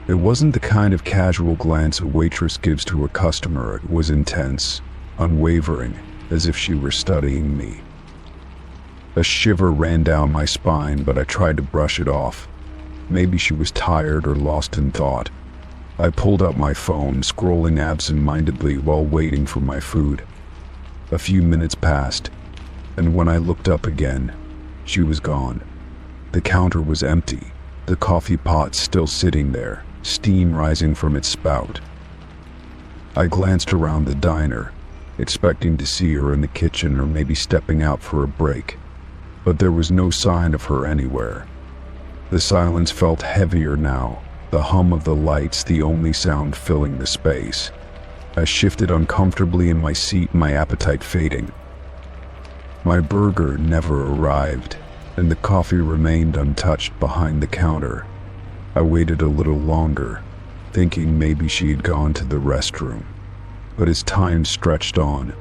It wasn't the kind of casual glance a waitress gives to a customer. It was intense, unwavering, as if she were studying me. A shiver ran down my spine, but I tried to brush it off. Maybe she was tired or lost in thought. I pulled out my phone, scrolling absent-mindedly while waiting for my food. A few minutes passed, and when I looked up again, she was gone. The counter was empty, the coffee pot still sitting there, steam rising from its spout. I glanced around the diner, expecting to see her in the kitchen or maybe stepping out for a break, but there was no sign of her anywhere. The silence felt heavier now, the hum of the lights the only sound filling the space. I shifted uncomfortably in my seat, my appetite fading. My burger never arrived, and the coffee remained untouched behind the counter. I waited a little longer, thinking maybe she had gone to the restroom. But as time stretched on,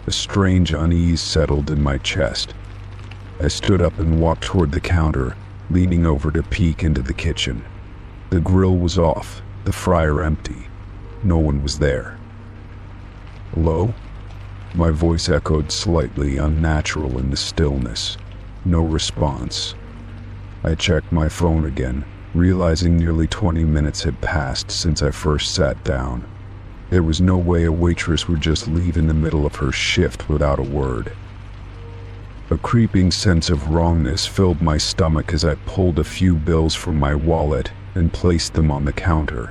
a strange unease settled in my chest. I stood up and walked toward the counter, leaning over to peek into the kitchen. The grill was off, the fryer empty. No one was there. "Hello?" My voice echoed slightly unnatural in the stillness. No response. I checked my phone again, realizing nearly 20 minutes had passed since I first sat down. There was no way a waitress would just leave in the middle of her shift without a word. A creeping sense of wrongness filled my stomach as I pulled a few bills from my wallet and placed them on the counter.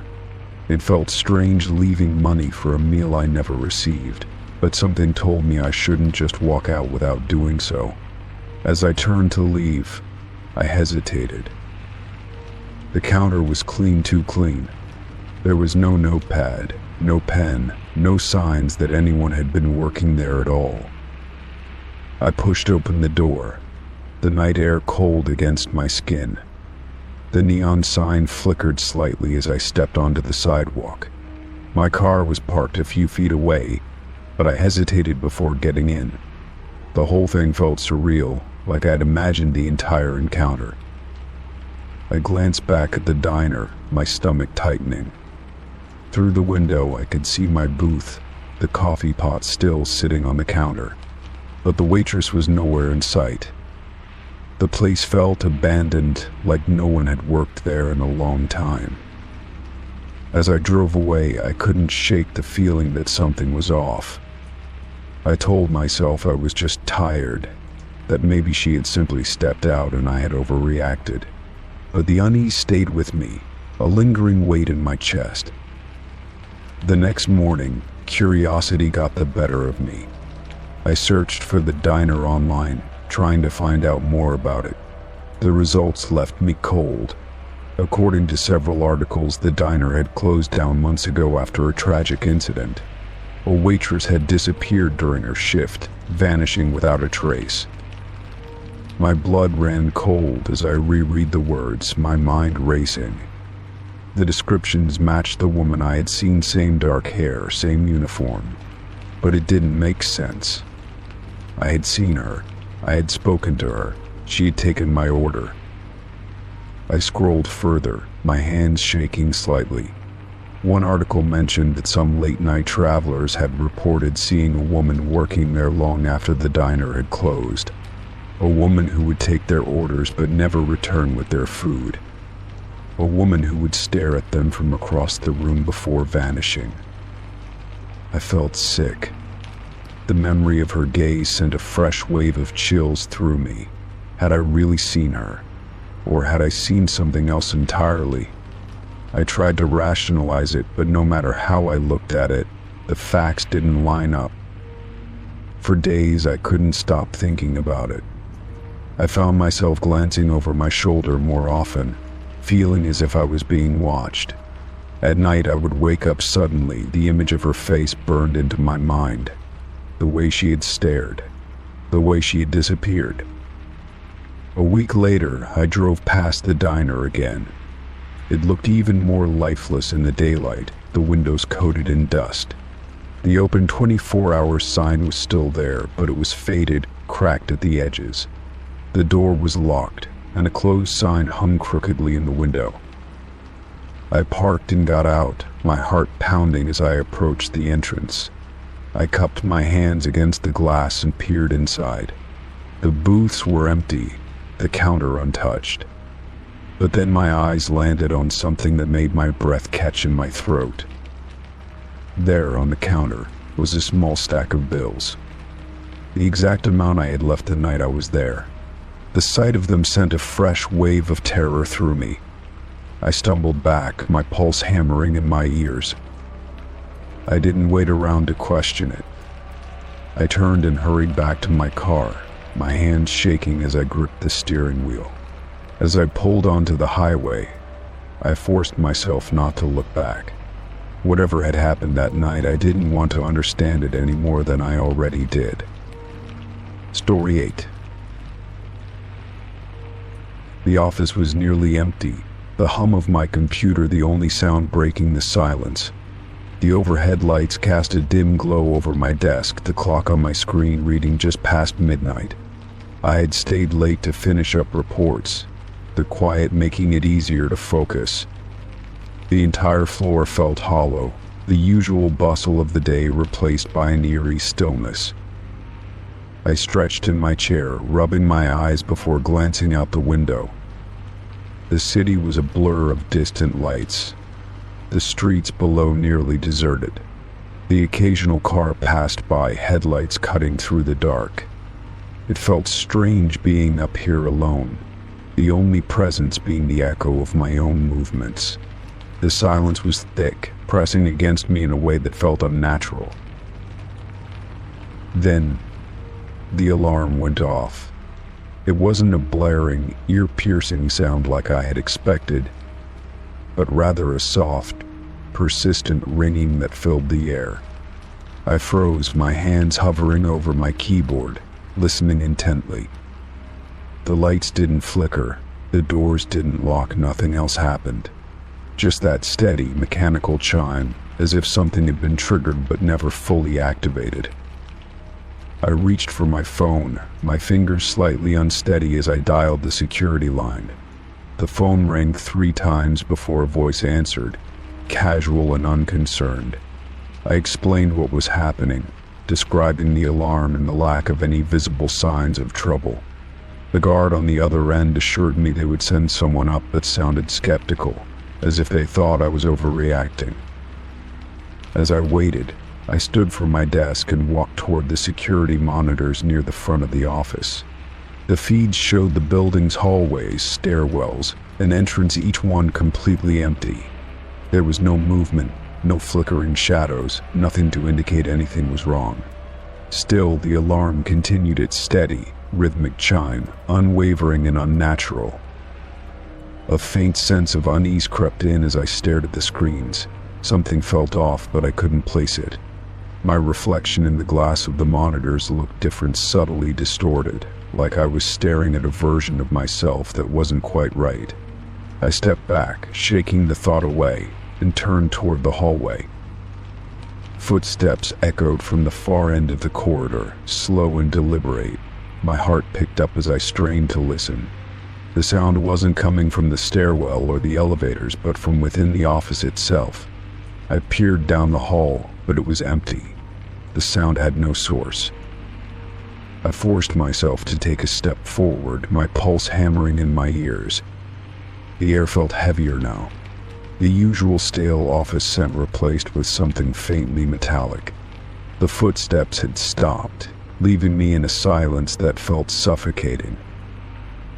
It felt strange leaving money for a meal I never received, but something told me I shouldn't just walk out without doing so. As I turned to leave, I hesitated. The counter was clean, too clean. There was no notepad, no pen, no signs that anyone had been working there at all. I pushed open the door, the night air cold against my skin. The neon sign flickered slightly as I stepped onto the sidewalk. My car was parked a few feet away, but I hesitated before getting in. The whole thing felt surreal, like I'd imagined the entire encounter. I glanced back at the diner, my stomach tightening. Through the window, I could see my booth, the coffee pot still sitting on the counter, but the waitress was nowhere in sight. The place felt abandoned, like no one had worked there in a long time. As I drove away, I couldn't shake the feeling that something was off. I told myself I was just tired, that maybe she had simply stepped out and I had overreacted. But the unease stayed with me, a lingering weight in my chest. The next morning, curiosity got the better of me. I searched for the diner online, trying to find out more about it. The results left me cold. According to several articles, the diner had closed down months ago after a tragic incident. A waitress had disappeared during her shift, vanishing without a trace. My blood ran cold as I reread the words, my mind racing. The descriptions matched the woman I had seen, same dark hair, same uniform. But it didn't make sense. I had seen her. I had spoken to her. She had taken my order. I scrolled further, my hands shaking slightly. One article mentioned that some late-night travelers had reported seeing a woman working there long after the diner had closed. A woman who would take their orders but never return with their food. A woman who would stare at them from across the room before vanishing. I felt sick. The memory of her gaze sent a fresh wave of chills through me. Had I really seen her? Or had I seen something else entirely? I tried to rationalize it, but no matter how I looked at it, the facts didn't line up. For days, I couldn't stop thinking about it. I found myself glancing over my shoulder more often, feeling as if I was being watched. At night, I would wake up suddenly, the image of her face burned into my mind. The way she had stared. The way she had disappeared. A week later, I drove past the diner again. It looked even more lifeless in the daylight, the windows coated in dust. The open 24-hour sign was still there, but it was faded, cracked at the edges. The door was locked, and a closed sign hung crookedly in the window. I parked and got out, my heart pounding as I approached the entrance. I cupped my hands against the glass and peered inside. The booths were empty, the counter untouched. But then my eyes landed on something that made my breath catch in my throat. There on the counter was a small stack of bills. The exact amount I had left the night I was there. The sight of them sent a fresh wave of terror through me. I stumbled back, my pulse hammering in my ears. I didn't wait around to question it. I turned and hurried back to my car, my hands shaking as I gripped the steering wheel. As I pulled onto the highway, I forced myself not to look back. Whatever had happened that night, I didn't want to understand it any more than I already did. Story 8. The office was nearly empty, the hum of my computer the only sound breaking the silence. The overhead lights cast a dim glow over my desk, the clock on my screen reading just past midnight. I had stayed late to finish up reports, the quiet making it easier to focus. The entire floor felt hollow, the usual bustle of the day replaced by an eerie stillness. I stretched in my chair, rubbing my eyes before glancing out the window. The city was a blur of distant lights. The streets below nearly deserted. The occasional car passed by, headlights cutting through the dark. It felt strange being up here alone, the only presence being the echo of my own movements. The silence was thick, pressing against me in a way that felt unnatural. Then, the alarm went off. It wasn't a blaring, ear-piercing sound like I had expected, but rather a soft, persistent ringing that filled the air. I froze, my hands hovering over my keyboard, listening intently. The lights didn't flicker, the doors didn't lock, nothing else happened. Just that steady, mechanical chime, as if something had been triggered but never fully activated. I reached for my phone, my fingers slightly unsteady as I dialed the security line. The phone rang 3 times before a voice answered, casual and unconcerned. I explained what was happening, describing the alarm and the lack of any visible signs of trouble. The guard on the other end assured me they would send someone up, but sounded skeptical, as if they thought I was overreacting. As I waited, I stood from my desk and walked toward the security monitors near the front of the office. The feeds showed the building's hallways, stairwells, and entrance, each one completely empty. There was no movement, no flickering shadows, nothing to indicate anything was wrong. Still, the alarm continued its steady, rhythmic chime, unwavering and unnatural. A faint sense of unease crept in as I stared at the screens. Something felt off, but I couldn't place it. My reflection in the glass of the monitors looked different, subtly distorted, like I was staring at a version of myself that wasn't quite right. I stepped back, shaking the thought away, and turned toward the hallway. Footsteps echoed from the far end of the corridor, slow and deliberate. My heart picked up as I strained to listen. The sound wasn't coming from the stairwell or the elevators, but from within the office itself. I peered down the hall, but it was empty. The sound had no source. I forced myself to take a step forward, my pulse hammering in my ears. The air felt heavier now, the usual stale office scent replaced with something faintly metallic. The footsteps had stopped, leaving me in a silence that felt suffocating.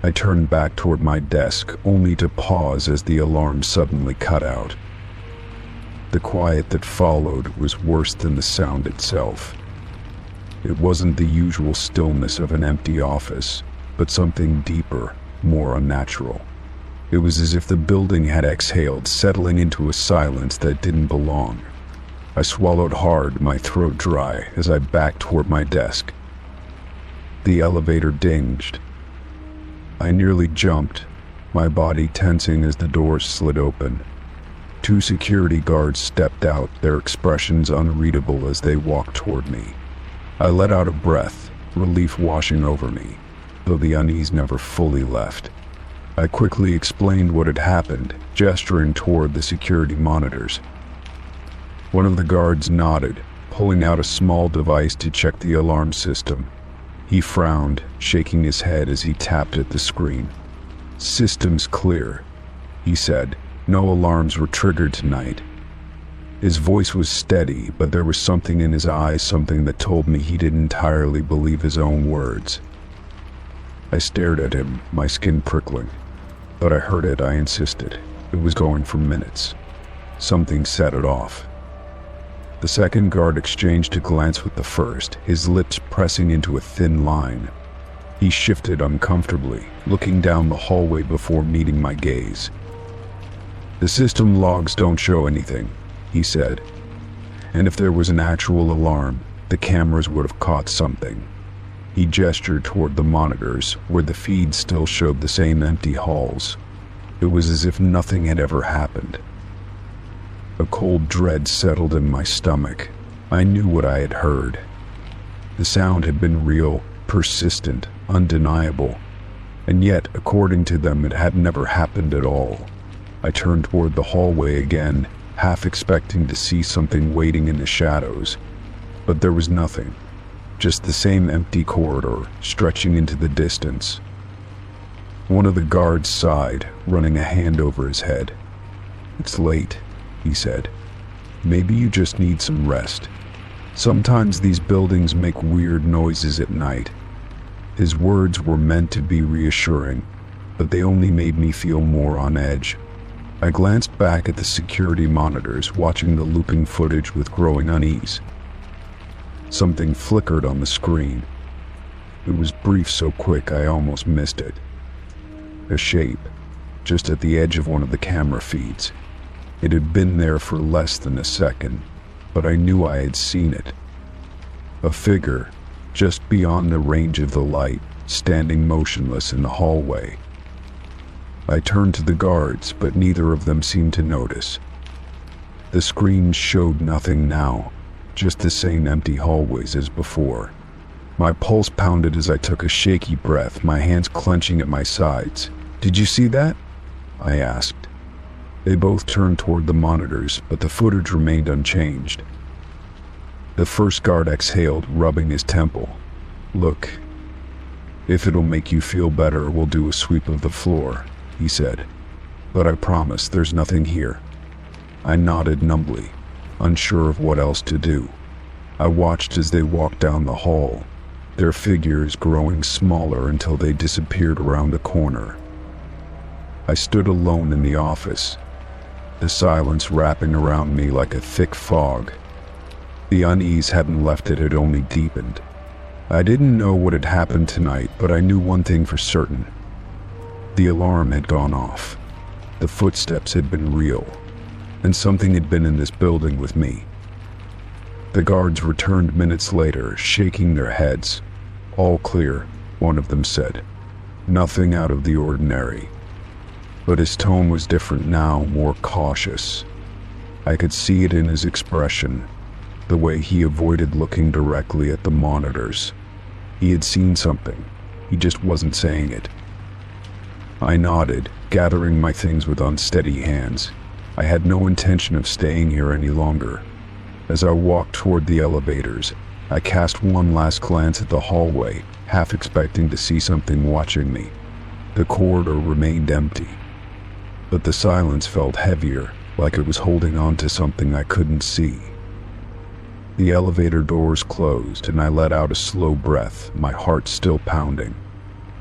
I turned back toward my desk, only to pause as the alarm suddenly cut out. The quiet that followed was worse than the sound itself. It wasn't the usual stillness of an empty office, but something deeper, more unnatural. It was as if the building had exhaled, settling into a silence that didn't belong. I swallowed hard, my throat dry, as I backed toward my desk. The elevator dinged. I nearly jumped, my body tensing as the doors slid open. 2 security guards stepped out, their expressions unreadable as they walked toward me. I let out a breath, relief washing over me, though the unease never fully left. I quickly explained what had happened, gesturing toward the security monitors. One of the guards nodded, pulling out a small device to check the alarm system. He frowned, shaking his head as he tapped at the screen. "System's clear," he said. "No alarms were triggered tonight." His voice was steady, but there was something in his eyes, something that told me he didn't entirely believe his own words. I stared at him, my skin prickling. But I heard it, I insisted. It was going for minutes. Something set it off. The second guard exchanged a glance with the first, his lips pressing into a thin line. He shifted uncomfortably, looking down the hallway before meeting my gaze. "The system logs don't show anything," he said. "And if there was an actual alarm, the cameras would have caught something." He gestured toward the monitors, where the feed still showed the same empty halls. It was as if nothing had ever happened. A cold dread settled in my stomach. I knew what I had heard. The sound had been real, persistent, undeniable, and yet, according to them, it had never happened at all. I turned toward the hallway again, half expecting to see something waiting in the shadows, but there was nothing. Just the same empty corridor, stretching into the distance. One of the guards sighed, running a hand over his head. "It's late," he said. "Maybe you just need some rest. Sometimes these buildings make weird noises at night." His words were meant to be reassuring, but they only made me feel more on edge. I glanced back at the security monitors, watching the looping footage with growing unease. Something flickered on the screen. It was brief, so quick I almost missed it. A shape, just at the edge of one of the camera feeds. It had been there for less than a second, but I knew I had seen it. A figure, just beyond the range of the light, standing motionless in the hallway. I turned to the guards, but neither of them seemed to notice. The screen showed nothing now, just the same empty hallways as before. My pulse pounded as I took a shaky breath, my hands clenching at my sides. "Did you see that?" I asked. They both turned toward the monitors, but the footage remained unchanged. The first guard exhaled, rubbing his temple. "Look, if it'll make you feel better, we'll do a sweep of the floor," he said. "But I promise there's nothing here." I nodded numbly, unsure of what else to do. I watched as they walked down the hall, their figures growing smaller until they disappeared around a corner. I stood alone in the office, the silence wrapping around me like a thick fog. The unease hadn't left, it had only deepened. I didn't know what had happened tonight, but I knew one thing for certain. The alarm had gone off. The footsteps had been real, and something had been in this building with me. The guards returned minutes later, shaking their heads. "All clear," one of them said. "Nothing out of the ordinary." But his tone was different now, more cautious. I could see it in his expression, the way he avoided looking directly at the monitors. He had seen something. He just wasn't saying it. I nodded, gathering my things with unsteady hands. I had no intention of staying here any longer. As I walked toward the elevators, I cast one last glance at the hallway, half expecting to see something watching me. The corridor remained empty, but the silence felt heavier, like it was holding on to something I couldn't see. The elevator doors closed, and I let out a slow breath, my heart still pounding.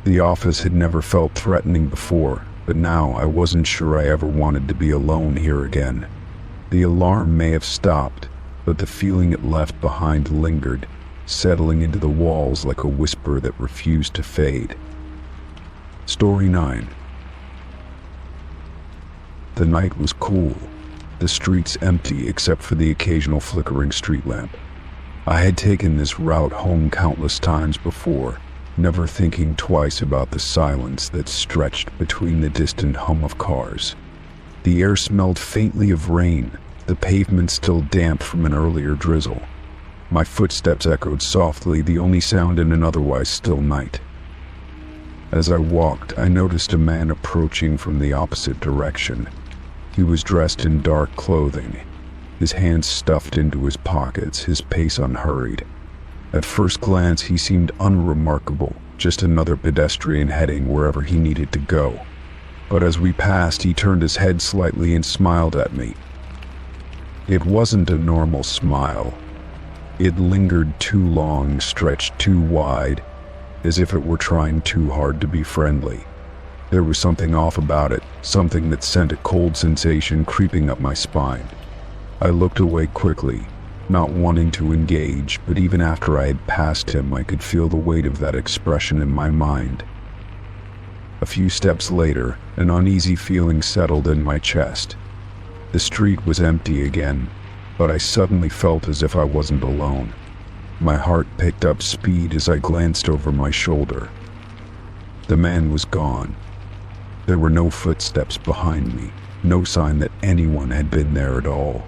The office had never felt threatening before, but now I wasn't sure I ever wanted to be alone here again. The alarm may have stopped, but the feeling it left behind lingered, settling into the walls like a whisper that refused to fade. Story 9. The night was cool, the streets empty except for the occasional flickering street lamp. I had taken this route home countless times before, never thinking twice about the silence that stretched between the distant hum of cars. The air smelled faintly of rain, the pavement still damp from an earlier drizzle. My footsteps echoed softly, the only sound in an otherwise still night. As I walked, I noticed a man approaching from the opposite direction. He was dressed in dark clothing, his hands stuffed into his pockets, his pace unhurried. At first glance, he seemed unremarkable, just another pedestrian heading wherever he needed to go. But as we passed, he turned his head slightly and smiled at me. It wasn't a normal smile. It lingered too long, stretched too wide, as if it were trying too hard to be friendly. There was something off about it, something that sent a cold sensation creeping up my spine. I looked away quickly, not wanting to engage, but even after I had passed him, I could feel the weight of that expression in my mind. A few steps later, an uneasy feeling settled in my chest. The street was empty again, but I suddenly felt as if I wasn't alone. My heart picked up speed as I glanced over my shoulder. The man was gone. There were no footsteps behind me, no sign that anyone had been there at all.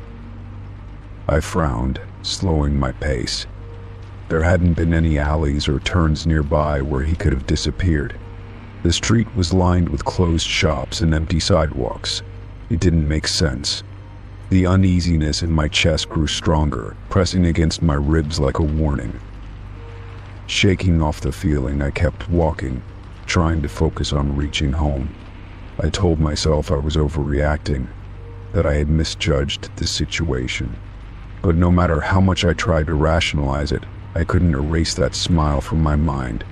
I frowned, slowing my pace. There hadn't been any alleys or turns nearby where he could have disappeared. The street was lined with closed shops and empty sidewalks. It didn't make sense. The uneasiness in my chest grew stronger, pressing against my ribs like a warning. Shaking off the feeling, I kept walking, trying to focus on reaching home. I told myself I was overreacting, that I had misjudged the situation. But no matter how much I tried to rationalize it, I couldn't erase that smile from my mind.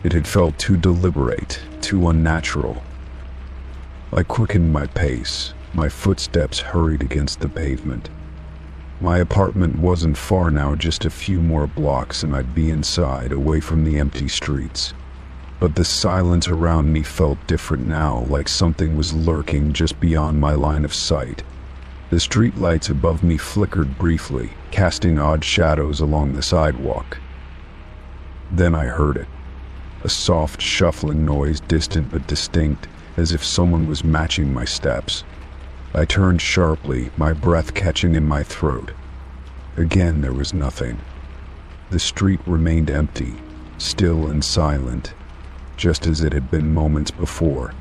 It had felt too deliberate, too unnatural. I quickened my pace. My footsteps hurried against the pavement. My apartment wasn't far now, just a few more blocks, and I'd be inside, away from the empty streets. But the silence around me felt different now, like something was lurking just beyond my line of sight. The streetlights above me flickered briefly, casting odd shadows along the sidewalk. Then I heard it. A soft, shuffling noise, distant but distinct, as if someone was matching my steps. I turned sharply, my breath catching in my throat. Again, there was nothing. The street remained empty, still and silent, just as it had been moments before.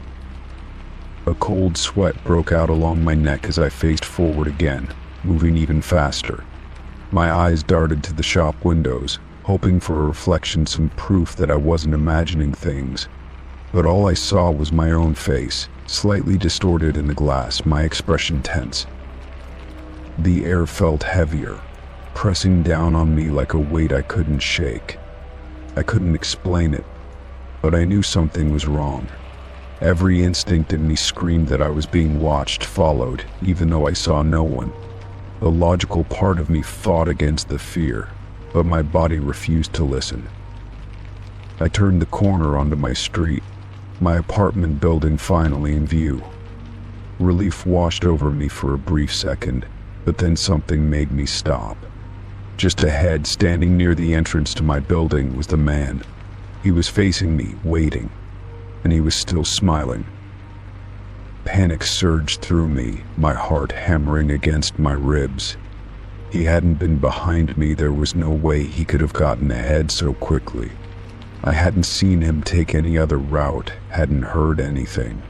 A cold sweat broke out along my neck as I faced forward again, moving even faster. My eyes darted to the shop windows, hoping for a reflection, some proof that I wasn't imagining things. But all I saw was my own face, slightly distorted in the glass, my expression tense. The air felt heavier, pressing down on me like a weight I couldn't shake. I couldn't explain it, but I knew something was wrong. Every instinct in me screamed that I was being watched, followed, even though I saw no one. The logical part of me fought against the fear, but my body refused to listen. I turned the corner onto my street, my apartment building finally in view. Relief washed over me for a brief second, but then something made me stop. Just ahead, standing near the entrance to my building, was the man. He was facing me, waiting, and he was still smiling. Panic surged through me, my heart hammering against my ribs. He hadn't been behind me. There was no way he could have gotten ahead so quickly. I hadn't seen him take any other route, hadn't heard anything.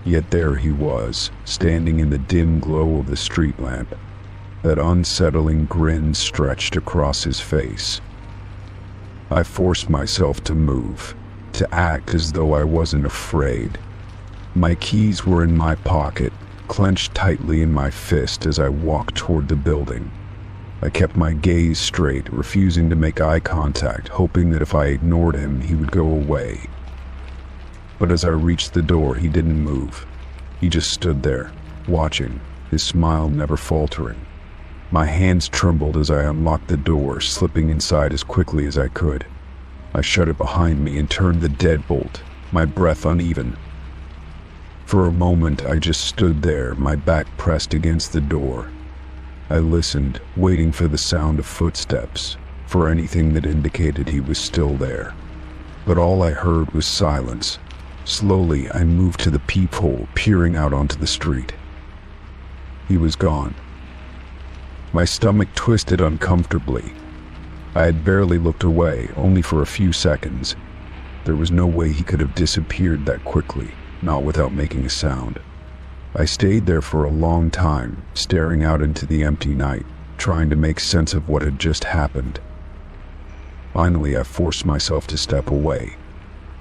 Yet there he was, standing in the dim glow of the street lamp. That unsettling grin stretched across his face. I forced myself to move, to act as though I wasn't afraid. My keys were in my pocket, clenched tightly in my fist as I walked toward the building. I kept my gaze straight, refusing to make eye contact, hoping that if I ignored him, he would go away. But as I reached the door, he didn't move. He just stood there, watching, his smile never faltering. My hands trembled as I unlocked the door, slipping inside as quickly as I could. I shut it behind me and turned the deadbolt, my breath uneven. For a moment, I just stood there, my back pressed against the door. I listened, waiting for the sound of footsteps, for anything that indicated he was still there. But all I heard was silence. Slowly, I moved to the peephole, peering out onto the street. He was gone. My stomach twisted uncomfortably. I had barely looked away, only for a few seconds. There was no way he could have disappeared that quickly, not without making a sound. I stayed there for a long time, staring out into the empty night, trying to make sense of what had just happened. Finally, I forced myself to step away.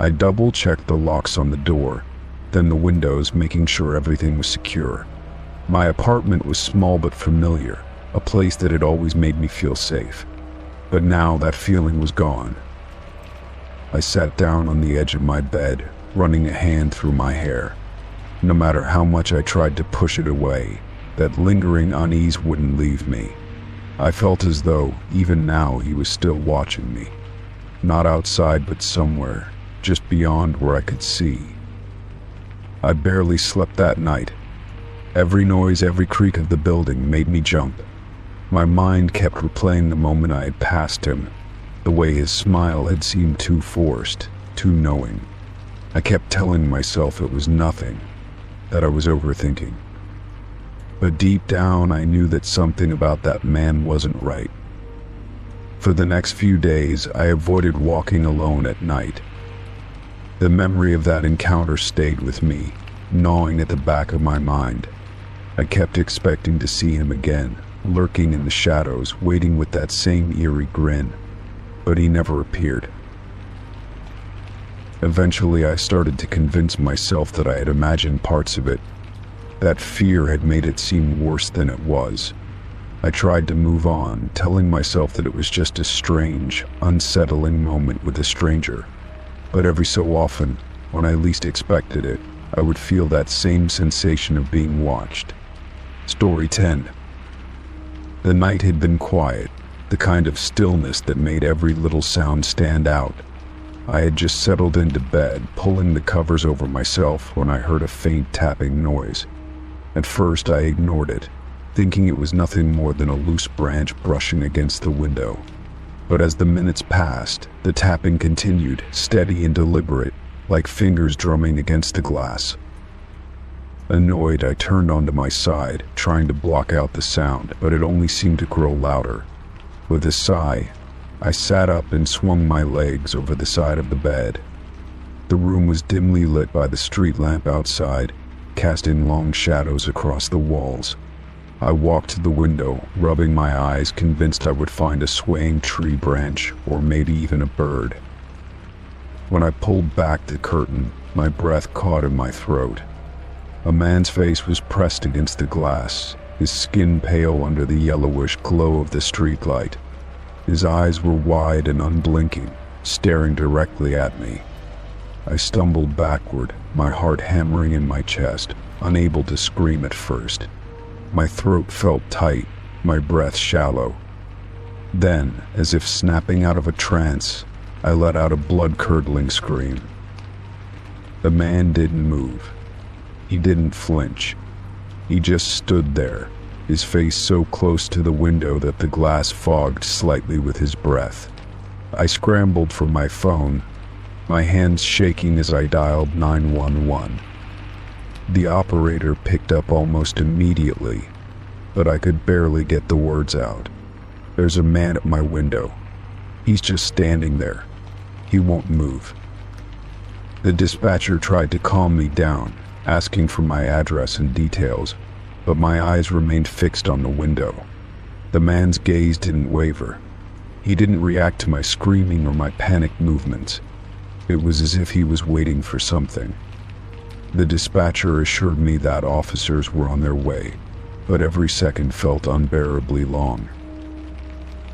I double-checked the locks on the door, then the windows, making sure everything was secure. My apartment was small but familiar, a place that had always made me feel safe. But now that feeling was gone. I sat down on the edge of my bed, running a hand through my hair. No matter how much I tried to push it away, that lingering unease wouldn't leave me. I felt as though, even now, he was still watching me. Not outside, but somewhere, just beyond where I could see. I barely slept that night. Every noise, every creak of the building made me jump. My mind kept replaying the moment I had passed him, the way his smile had seemed too forced, too knowing. I kept telling myself it was nothing, that I was overthinking. But deep down, I knew that something about that man wasn't right. For the next few days, I avoided walking alone at night. The memory of that encounter stayed with me, gnawing at the back of my mind. I kept expecting to see him again, lurking in the shadows, waiting with that same eerie grin, but he never appeared. Eventually, I started to convince myself that I had imagined parts of it. That fear had made it seem worse than it was. I tried to move on, telling myself that it was just a strange, unsettling moment with a stranger. But every so often, when I least expected it, I would feel that same sensation of being watched. Story 10. The night had been quiet, the kind of stillness that made every little sound stand out. I had just settled into bed, pulling the covers over myself when I heard a faint tapping noise. At first, I ignored it, thinking it was nothing more than a loose branch brushing against the window. But as the minutes passed, the tapping continued, steady and deliberate, like fingers drumming against the glass. Annoyed, I turned onto my side, trying to block out the sound, but it only seemed to grow louder. With a sigh, I sat up and swung my legs over the side of the bed. The room was dimly lit by the street lamp outside, casting long shadows across the walls. I walked to the window, rubbing my eyes, convinced I would find a swaying tree branch, or maybe even a bird. When I pulled back the curtain, my breath caught in my throat. A man's face was pressed against the glass, his skin pale under the yellowish glow of the streetlight. His eyes were wide and unblinking, staring directly at me. I stumbled backward, my heart hammering in my chest, unable to scream at first. My throat felt tight, my breath shallow. Then, as if snapping out of a trance, I let out a blood-curdling scream. The man didn't move. He didn't flinch. He just stood there, his face so close to the window that the glass fogged slightly with his breath. I scrambled for my phone, my hands shaking as I dialed 911. The operator picked up almost immediately, but I could barely get the words out. There's a man at my window. He's just standing there. He won't move. The dispatcher tried to calm me down, asking for my address and details, but my eyes remained fixed on the window. The man's gaze didn't waver. He didn't react to my screaming or my panicked movements. It was as if he was waiting for something. The dispatcher assured me that officers were on their way, but every second felt unbearably long.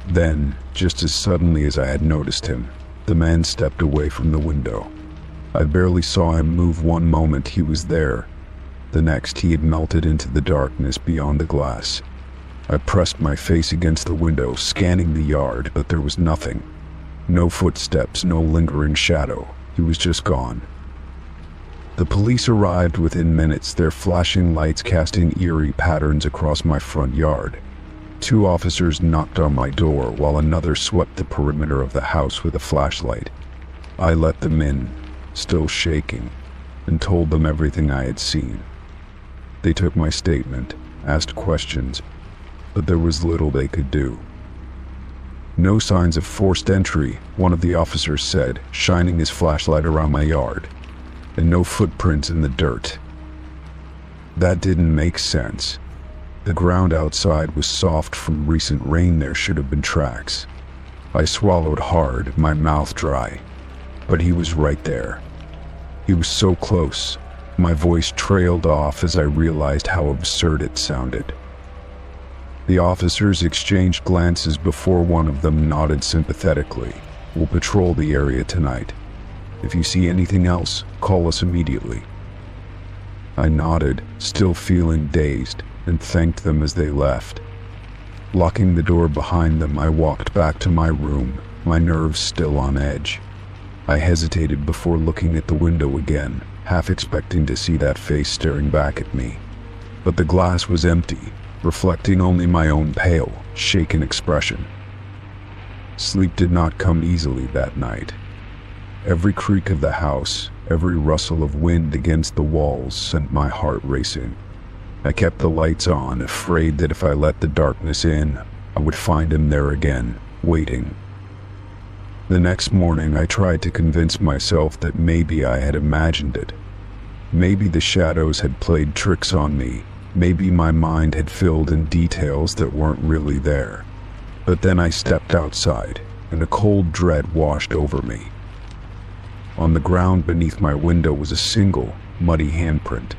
Then, just as suddenly as I had noticed him, the man stepped away from the window. I barely saw him move. One moment he was there. The next he had melted into the darkness beyond the glass. I pressed my face against the window, scanning the yard, but there was nothing. No footsteps, no lingering shadow. He was just gone. The police arrived within minutes, their flashing lights casting eerie patterns across my front yard. 2 officers knocked on my door while another swept the perimeter of the house with a flashlight. I let them in, still shaking, and told them everything I had seen. They took my statement, asked questions, but there was little they could do. "No signs of forced entry," one of the officers said, shining his flashlight around my yard, "and no footprints in the dirt." That didn't make sense. The ground outside was soft from recent rain. There should have been tracks. I swallowed hard, my mouth dry. But he was right there. He was so close. My voice trailed off as I realized how absurd it sounded. The officers exchanged glances before one of them nodded sympathetically. "We'll patrol the area tonight. If you see anything else, call us immediately." I nodded, still feeling dazed, and thanked them as they left. Locking the door behind them, I walked back to my room, my nerves still on edge. I hesitated before looking at the window again, half expecting to see that face staring back at me. But the glass was empty, reflecting only my own pale, shaken expression. Sleep did not come easily that night. Every creak of the house, every rustle of wind against the walls sent my heart racing. I kept the lights on, afraid that if I let the darkness in, I would find him there again, waiting. The next morning, I tried to convince myself that maybe I had imagined it. Maybe the shadows had played tricks on me. Maybe my mind had filled in details that weren't really there. But then I stepped outside, and a cold dread washed over me. On the ground beneath my window was a single, muddy handprint.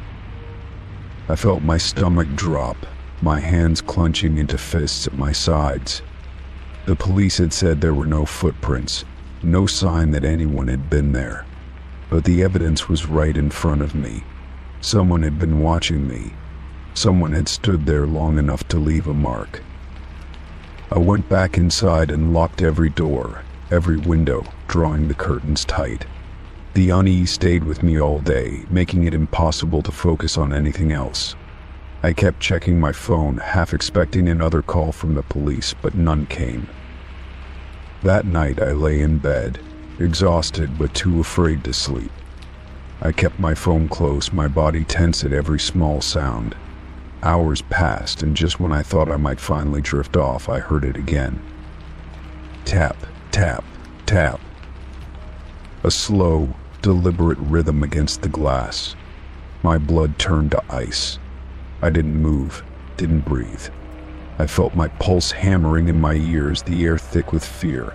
I felt my stomach drop, my hands clenching into fists at my sides. The police had said there were no footprints, no sign that anyone had been there. But the evidence was right in front of me. Someone had been watching me. Someone had stood there long enough to leave a mark. I went back inside and locked every door, every window, drawing the curtains tight. The unease stayed with me all day, making it impossible to focus on anything else. I kept checking my phone, half expecting another call from the police, but none came. That night I lay in bed, exhausted but too afraid to sleep. I kept my phone close, my body tense at every small sound. Hours passed, and just when I thought I might finally drift off, I heard it again. Tap, tap, tap. A slow, deliberate rhythm against the glass. My blood turned to ice. I didn't move, didn't breathe. I felt my pulse hammering in my ears, the air thick with fear.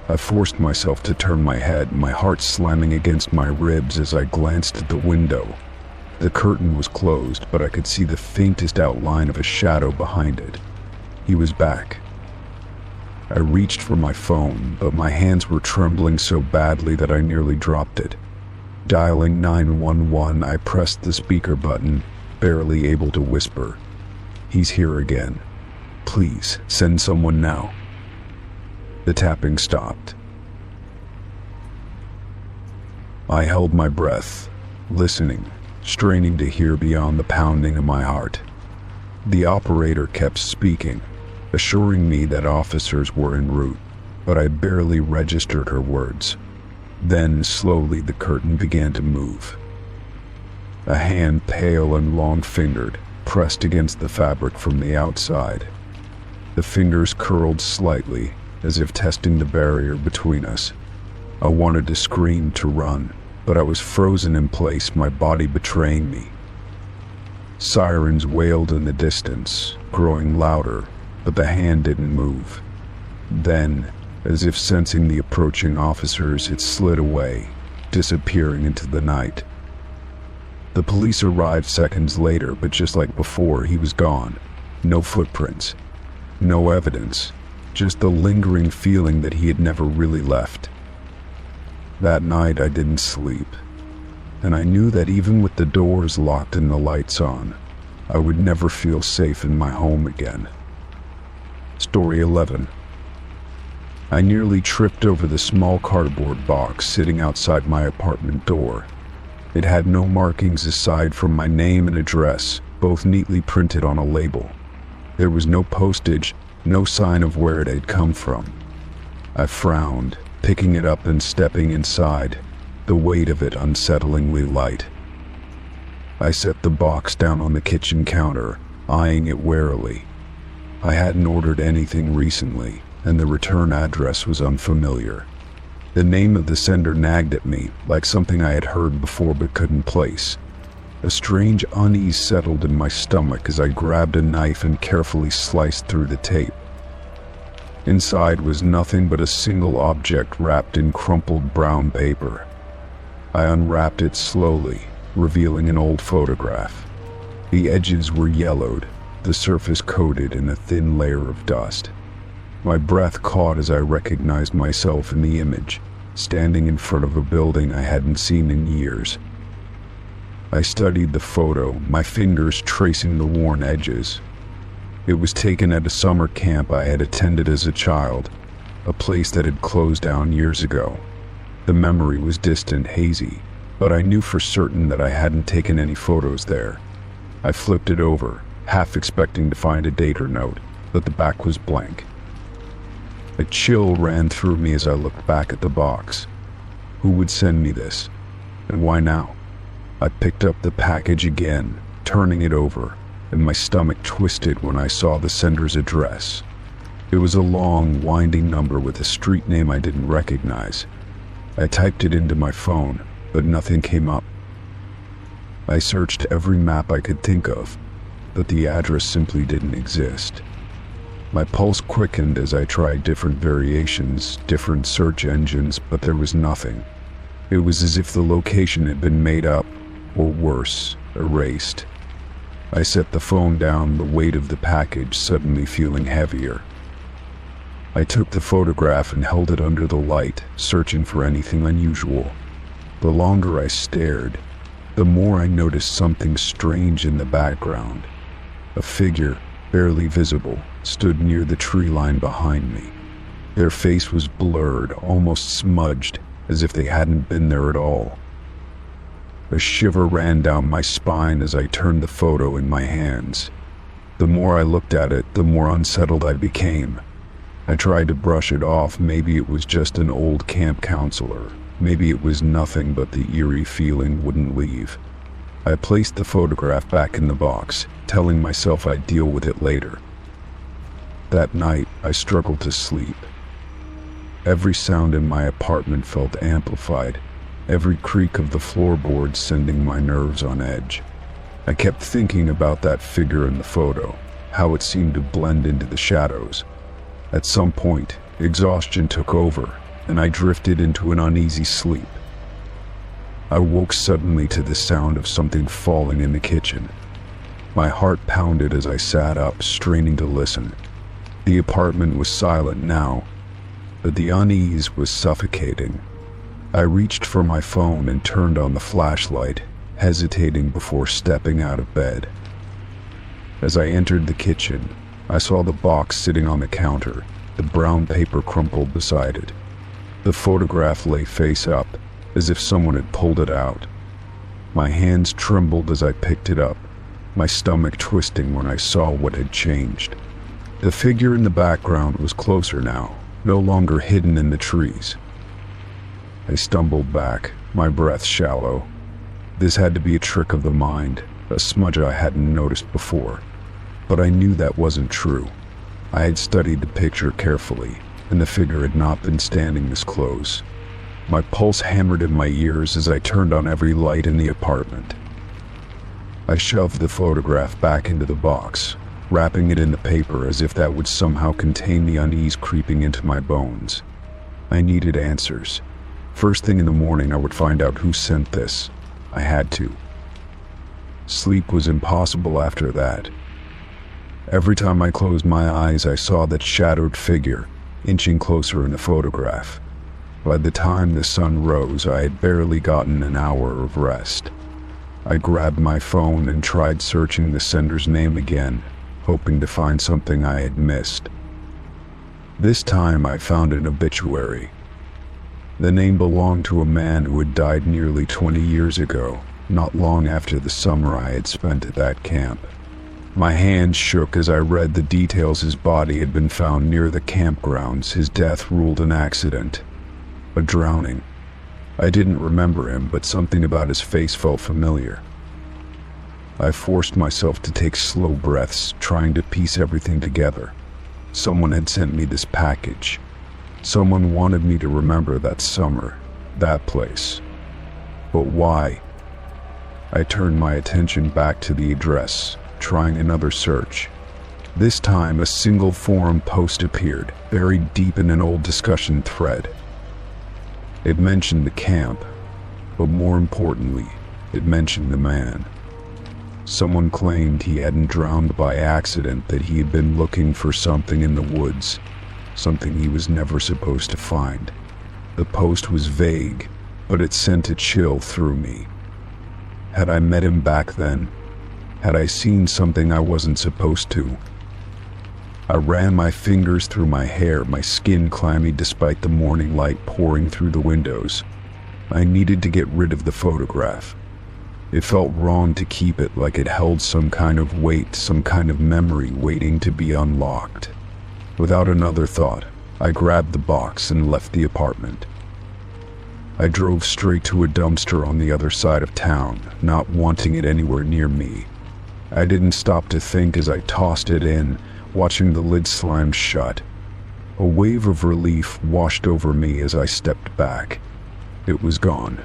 I forced myself to turn my head, my heart slamming against my ribs as I glanced at the window. The curtain was closed, but I could see the faintest outline of a shadow behind it. He was back. I reached for my phone, but my hands were trembling so badly that I nearly dropped it. Dialing 911, I pressed the speaker button, barely able to whisper. "He's here again. Please, send someone now." The tapping stopped. I held my breath, listening, straining to hear beyond the pounding of my heart. The operator kept speaking, assuring me that officers were en route, but I barely registered her words. Then, slowly, the curtain began to move. A hand, pale and long-fingered, pressed against the fabric from the outside. The fingers curled slightly, as if testing the barrier between us. I wanted to scream, to run, but I was frozen in place, my body betraying me. Sirens wailed in the distance, growing louder, but the hand didn't move. Then, as if sensing the approaching officers, it slid away, disappearing into the night. The police arrived seconds later, but just like before, he was gone. No footprints, no evidence, just the lingering feeling that he had never really left. That night I didn't sleep, and I knew that even with the doors locked and the lights on, I would never feel safe in my home again. Story 11. I nearly tripped over the small cardboard box sitting outside my apartment door. It had no markings aside from my name and address, both neatly printed on a label. There was no postage, no sign of where it had come from. I frowned, picking it up and stepping inside, the weight of it unsettlingly light. I set the box down on the kitchen counter, eyeing it warily. I hadn't ordered anything recently, and the return address was unfamiliar. The name of the sender nagged at me, like something I had heard before but couldn't place. A strange unease settled in my stomach as I grabbed a knife and carefully sliced through the tape. Inside was nothing but a single object wrapped in crumpled brown paper. I unwrapped it slowly, revealing an old photograph. The edges were yellowed, the surface coated in a thin layer of dust. My breath caught as I recognized myself in the image, standing in front of a building I hadn't seen in years. I studied the photo, my fingers tracing the worn edges. It was taken at a summer camp I had attended as a child, a place that had closed down years ago. The memory was distant, hazy, but I knew for certain that I hadn't taken any photos there. I flipped it over, half expecting to find a date or note, but the back was blank. A chill ran through me as I looked back at the box. Who would send me this? And why now? I picked up the package again, turning it over, and my stomach twisted when I saw the sender's address. It was a long, winding number with a street name I didn't recognize. I typed it into my phone, but nothing came up. I searched every map I could think of, but the address simply didn't exist. My pulse quickened as I tried different variations, different search engines, but there was nothing. It was as if the location had been made up, or worse, erased. I set the phone down, the weight of the package suddenly feeling heavier. I took the photograph and held it under the light, searching for anything unusual. The longer I stared, the more I noticed something strange in the background. A figure, barely visible, stood near the tree line behind me. Their face was blurred, almost smudged, as if they hadn't been there at all. A shiver ran down my spine as I turned the photo in my hands. The more I looked at it, the more unsettled I became. I tried to brush it off. Maybe it was just an old camp counselor. Maybe it was nothing, but the eerie feeling wouldn't leave. I placed the photograph back in the box, telling myself I'd deal with it later. That night, I struggled to sleep. Every sound in my apartment felt amplified, every creak of the floorboards sending my nerves on edge. I kept thinking about that figure in the photo, how it seemed to blend into the shadows. At some point, exhaustion took over, and I drifted into an uneasy sleep. I woke suddenly to the sound of something falling in the kitchen. My heart pounded as I sat up, straining to listen. The apartment was silent now, but the unease was suffocating. I reached for my phone and turned on the flashlight, hesitating before stepping out of bed. As I entered the kitchen, I saw the box sitting on the counter, the brown paper crumpled beside it. The photograph lay face up, as if someone had pulled it out. My hands trembled as I picked it up, my stomach twisting when I saw what had changed. The figure in the background was closer now, no longer hidden in the trees. I stumbled back, my breath shallow. This had to be a trick of the mind, a smudge I hadn't noticed before. But I knew that wasn't true. I had studied the picture carefully, and the figure had not been standing this close. My pulse hammered in my ears as I turned on every light in the apartment. I shoved the photograph back into the box, wrapping it in the paper as if that would somehow contain the unease creeping into my bones. I needed answers. First thing in the morning I would find out who sent this. I had to. Sleep was impossible after that. Every time I closed my eyes, I saw that shadowed figure, inching closer in the photograph. By the time the sun rose, I had barely gotten an hour of rest. I grabbed my phone and tried searching the sender's name again, hoping to find something I had missed. This time I found an obituary. The name belonged to a man who had died nearly 20 years ago, not long after the summer I had spent at that camp. My hands shook as I read the details. His body had been found near the campgrounds, his death ruled an accident. A drowning. I didn't remember him, but something about his face felt familiar. I forced myself to take slow breaths, trying to piece everything together. Someone had sent me this package. Someone wanted me to remember that summer, that place. But why? I turned my attention back to the address, trying another search. This time, a single forum post appeared, buried deep in an old discussion thread. It mentioned the camp, but more importantly, it mentioned the man. Someone claimed he hadn't drowned by accident, that he had been looking for something in the woods, something he was never supposed to find. The post was vague, but it sent a chill through me. Had I met him back then? Had I seen something I wasn't supposed to? I ran my fingers through my hair, my skin clammy despite the morning light pouring through the windows. I needed to get rid of the photograph. It felt wrong to keep it, like it held some kind of weight, some kind of memory waiting to be unlocked. Without another thought, I grabbed the box and left the apartment. I drove straight to a dumpster on the other side of town, not wanting it anywhere near me. I didn't stop to think as I tossed it in, watching the lid slam shut. A wave of relief washed over me as I stepped back. It was gone.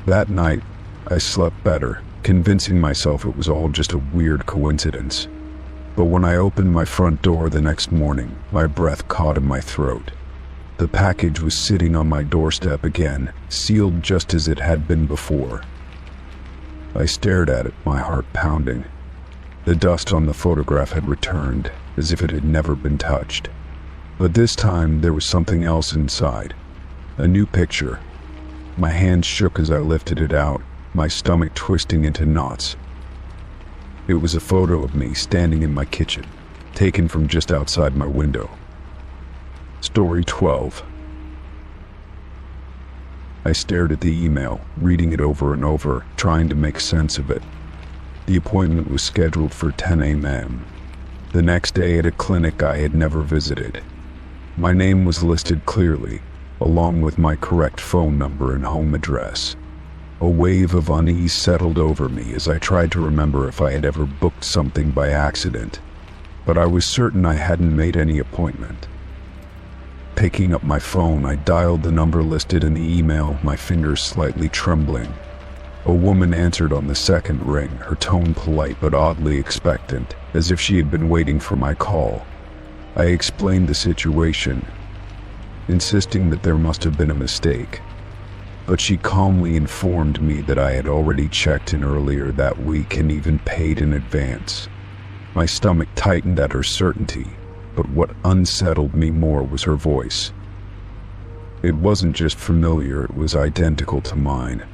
That night, I slept better, convincing myself it was all just a weird coincidence. But when I opened my front door the next morning, my breath caught in my throat. The package was sitting on my doorstep again, sealed just as it had been before. I stared at it, my heart pounding. The dust on the photograph had returned, as if it had never been touched. But this time there was something else inside. A new picture. My hands shook as I lifted it out, my stomach twisting into knots. It was a photo of me standing in my kitchen, taken from just outside my window. Story 12. I stared at the email, reading it over and over, trying to make sense of it. The appointment was scheduled for 10 a.m. The next day at a clinic I had never visited. My name was listed clearly, along with my correct phone number and home address. A wave of unease settled over me as I tried to remember if I had ever booked something by accident, but I was certain I hadn't made any appointment. Picking up my phone, I dialed the number listed in the email, my fingers slightly trembling. A woman answered on the second ring, her tone polite but oddly expectant, as if she had been waiting for my call. I explained the situation, insisting that there must have been a mistake. But she calmly informed me that I had already checked in earlier that week and even paid in advance. My stomach tightened at her certainty, but what unsettled me more was her voice. It wasn't just familiar, it was identical to mine.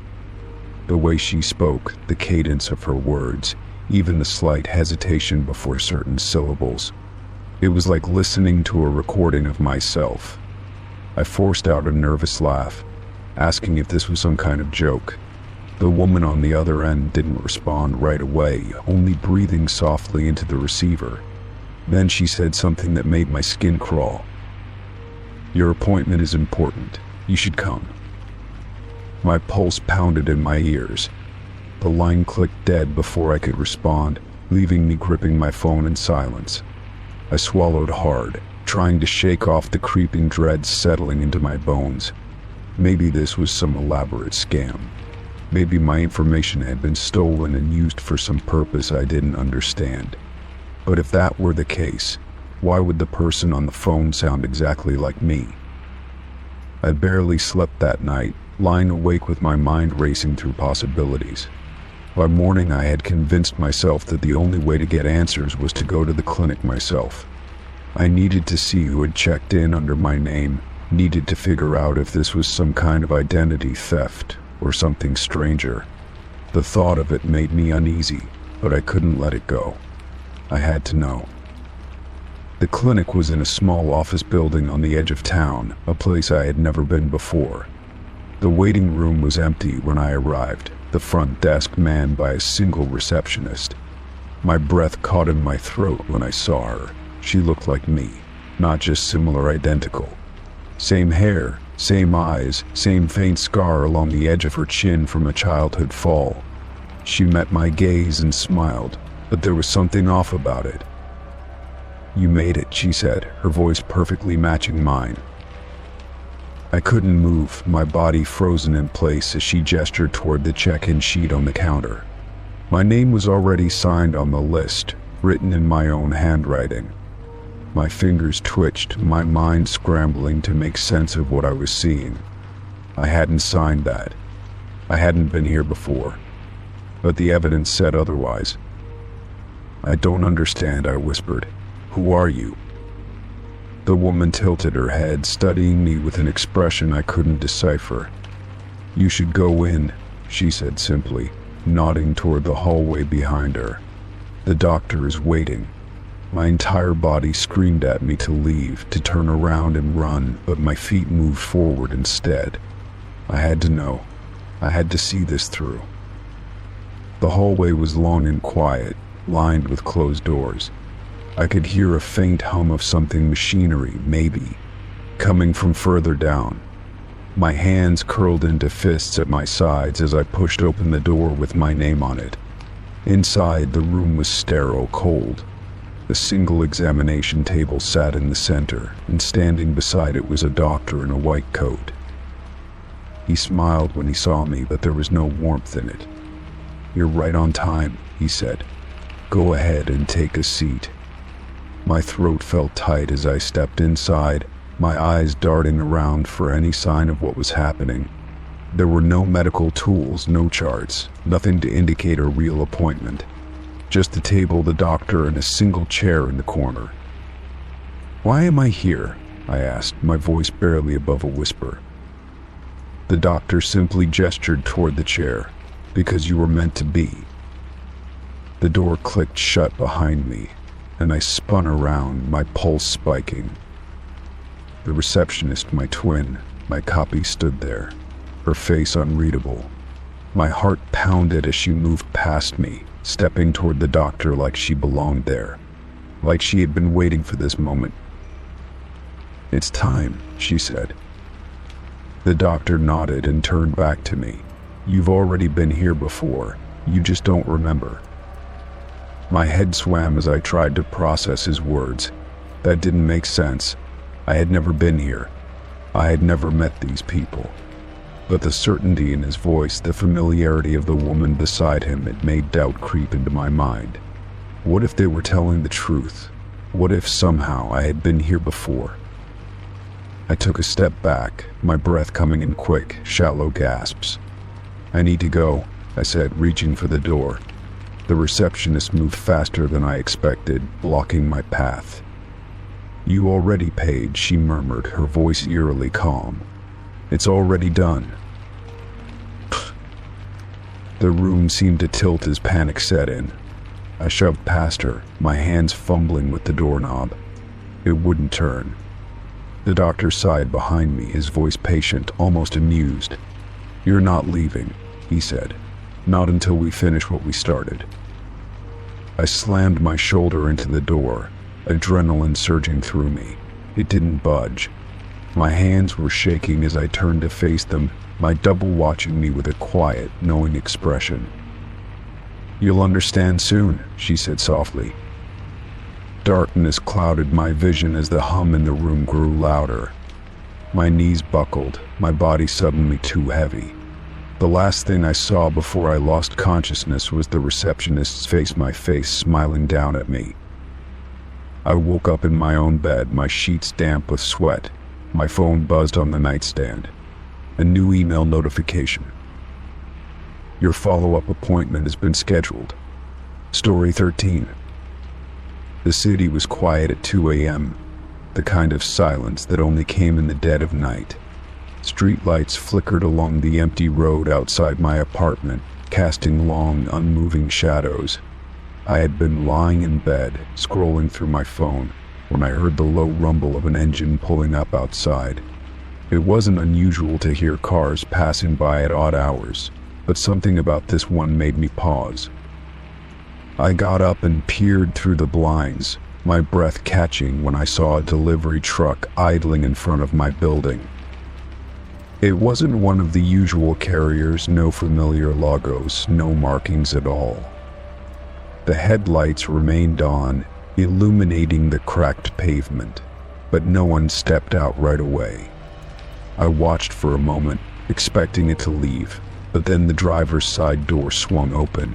The way she spoke, the cadence of her words, even the slight hesitation before certain syllables. It was like listening to a recording of myself. I forced out a nervous laugh, asking if this was some kind of joke. The woman on the other end didn't respond right away, only breathing softly into the receiver. Then she said something that made my skin crawl. "Your appointment is important. You should come." My pulse pounded in my ears. The line clicked dead before I could respond, leaving me gripping my phone in silence. I swallowed hard, trying to shake off the creeping dread settling into my bones. Maybe this was some elaborate scam. Maybe my information had been stolen and used for some purpose I didn't understand. But if that were the case, why would the person on the phone sound exactly like me? I barely slept that night, lying awake with my mind racing through possibilities. By morning, I had convinced myself that the only way to get answers was to go to the clinic myself. I needed to see who had checked in under my name, needed to figure out if this was some kind of identity theft or something stranger. The thought of it made me uneasy, but I couldn't let it go. I had to know. The clinic was in a small office building on the edge of town, a place I had never been before. The waiting room was empty when I arrived, the front desk manned by a single receptionist. My breath caught in my throat when I saw her. She looked like me, not just similar, identical. Same hair, same eyes, same faint scar along the edge of her chin from a childhood fall. She met my gaze and smiled, but there was something off about it. "You made it," she said, her voice perfectly matching mine. I couldn't move, my body frozen in place as she gestured toward the check-in sheet on the counter. My name was already signed on the list, written in my own handwriting. My fingers twitched, my mind scrambling to make sense of what I was seeing. I hadn't signed that. I hadn't been here before. But the evidence said otherwise. "I don't understand," I whispered. "Who are you?" The woman tilted her head, studying me with an expression I couldn't decipher. "You should go in," she said simply, nodding toward the hallway behind her. "The doctor is waiting." My entire body screamed at me to leave, to turn around and run, but my feet moved forward instead. I had to know. I had to see this through. The hallway was long and quiet, lined with closed doors. I could hear a faint hum of something machinery, maybe, coming from further down. My hands curled into fists at my sides as I pushed open the door with my name on it. Inside, the room was sterile, cold. A single examination table sat in the center, and standing beside it was a doctor in a white coat. He smiled when he saw me, but there was no warmth in it. "You're right on time," he said. "Go ahead and take a seat." My throat felt tight as I stepped inside, my eyes darting around for any sign of what was happening. There were no medical tools, no charts, nothing to indicate a real appointment. Just the table, the doctor, and a single chair in the corner. "Why am I here?" I asked, my voice barely above a whisper. The doctor simply gestured toward the chair. "Because you were meant to be." The door clicked shut behind me, and I spun around, my pulse spiking. The receptionist, my twin, my copy, stood there, her face unreadable. My heart pounded as she moved past me, stepping toward the doctor like she belonged there, like she had been waiting for this moment. "It's time," she said. The doctor nodded and turned back to me. "You've already been here before. You just don't remember." My head swam as I tried to process his words. That didn't make sense. I had never been here. I had never met these people. But the certainty in his voice, the familiarity of the woman beside him, it made doubt creep into my mind. What if they were telling the truth? What if somehow I had been here before? I took a step back, my breath coming in quick, shallow gasps. "I need to go," I said, reaching for the door. The receptionist moved faster than I expected, blocking my path. "You already paid," she murmured, her voice eerily calm. "It's already done." The room seemed to tilt as panic set in. I shoved past her, my hands fumbling with the doorknob. It wouldn't turn. The doctor sighed behind me, his voice patient, almost amused. "You're not leaving," he said. "Not until we finish what we started." I slammed my shoulder into the door, adrenaline surging through me. It didn't budge. My hands were shaking as I turned to face them, my double watching me with a quiet, knowing expression. "You'll understand soon," she said softly. Darkness clouded my vision as the hum in the room grew louder. My knees buckled, my body suddenly too heavy. The last thing I saw before I lost consciousness was the receptionist's face, my face smiling down at me. I woke up in my own bed, my sheets damp with sweat. My phone buzzed on the nightstand. A new email notification. "Your follow-up appointment has been scheduled." Story 13. The city was quiet at 2 a.m., the kind of silence that only came in the dead of night. Streetlights flickered along the empty road outside my apartment, casting long, unmoving shadows. I had been lying in bed, scrolling through my phone, when I heard the low rumble of an engine pulling up outside. It wasn't unusual to hear cars passing by at odd hours, but something about this one made me pause. I got up and peered through the blinds, my breath catching when I saw a delivery truck idling in front of my building. It wasn't one of the usual carriers, no familiar logos, no markings at all. The headlights remained on, illuminating the cracked pavement, but no one stepped out right away. I watched for a moment, expecting it to leave, but then the driver's side door swung open.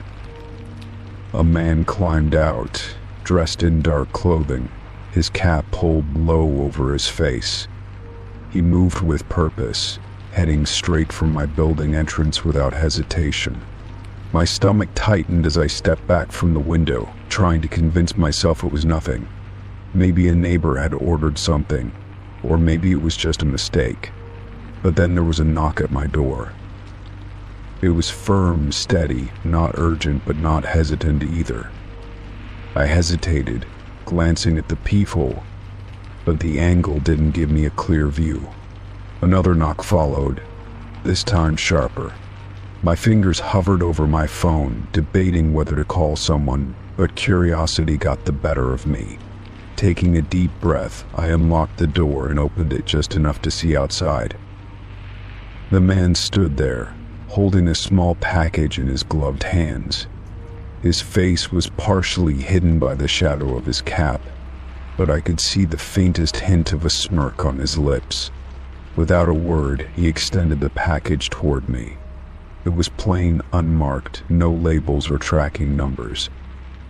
A man climbed out, dressed in dark clothing, his cap pulled low over his face. He moved with purpose, heading straight for my building entrance without hesitation. My stomach tightened as I stepped back from the window, trying to convince myself it was nothing. Maybe a neighbor had ordered something, or maybe it was just a mistake. But then there was a knock at my door. It was firm, steady, not urgent but not hesitant either. I hesitated, glancing at the peephole, but the angle didn't give me a clear view. Another knock followed, this time sharper. My fingers hovered over my phone, debating whether to call someone, but curiosity got the better of me. Taking a deep breath, I unlocked the door and opened it just enough to see outside. The man stood there, holding a small package in his gloved hands. His face was partially hidden by the shadow of his cap, but I could see the faintest hint of a smirk on his lips. Without a word, he extended the package toward me. It was plain, unmarked, no labels or tracking numbers.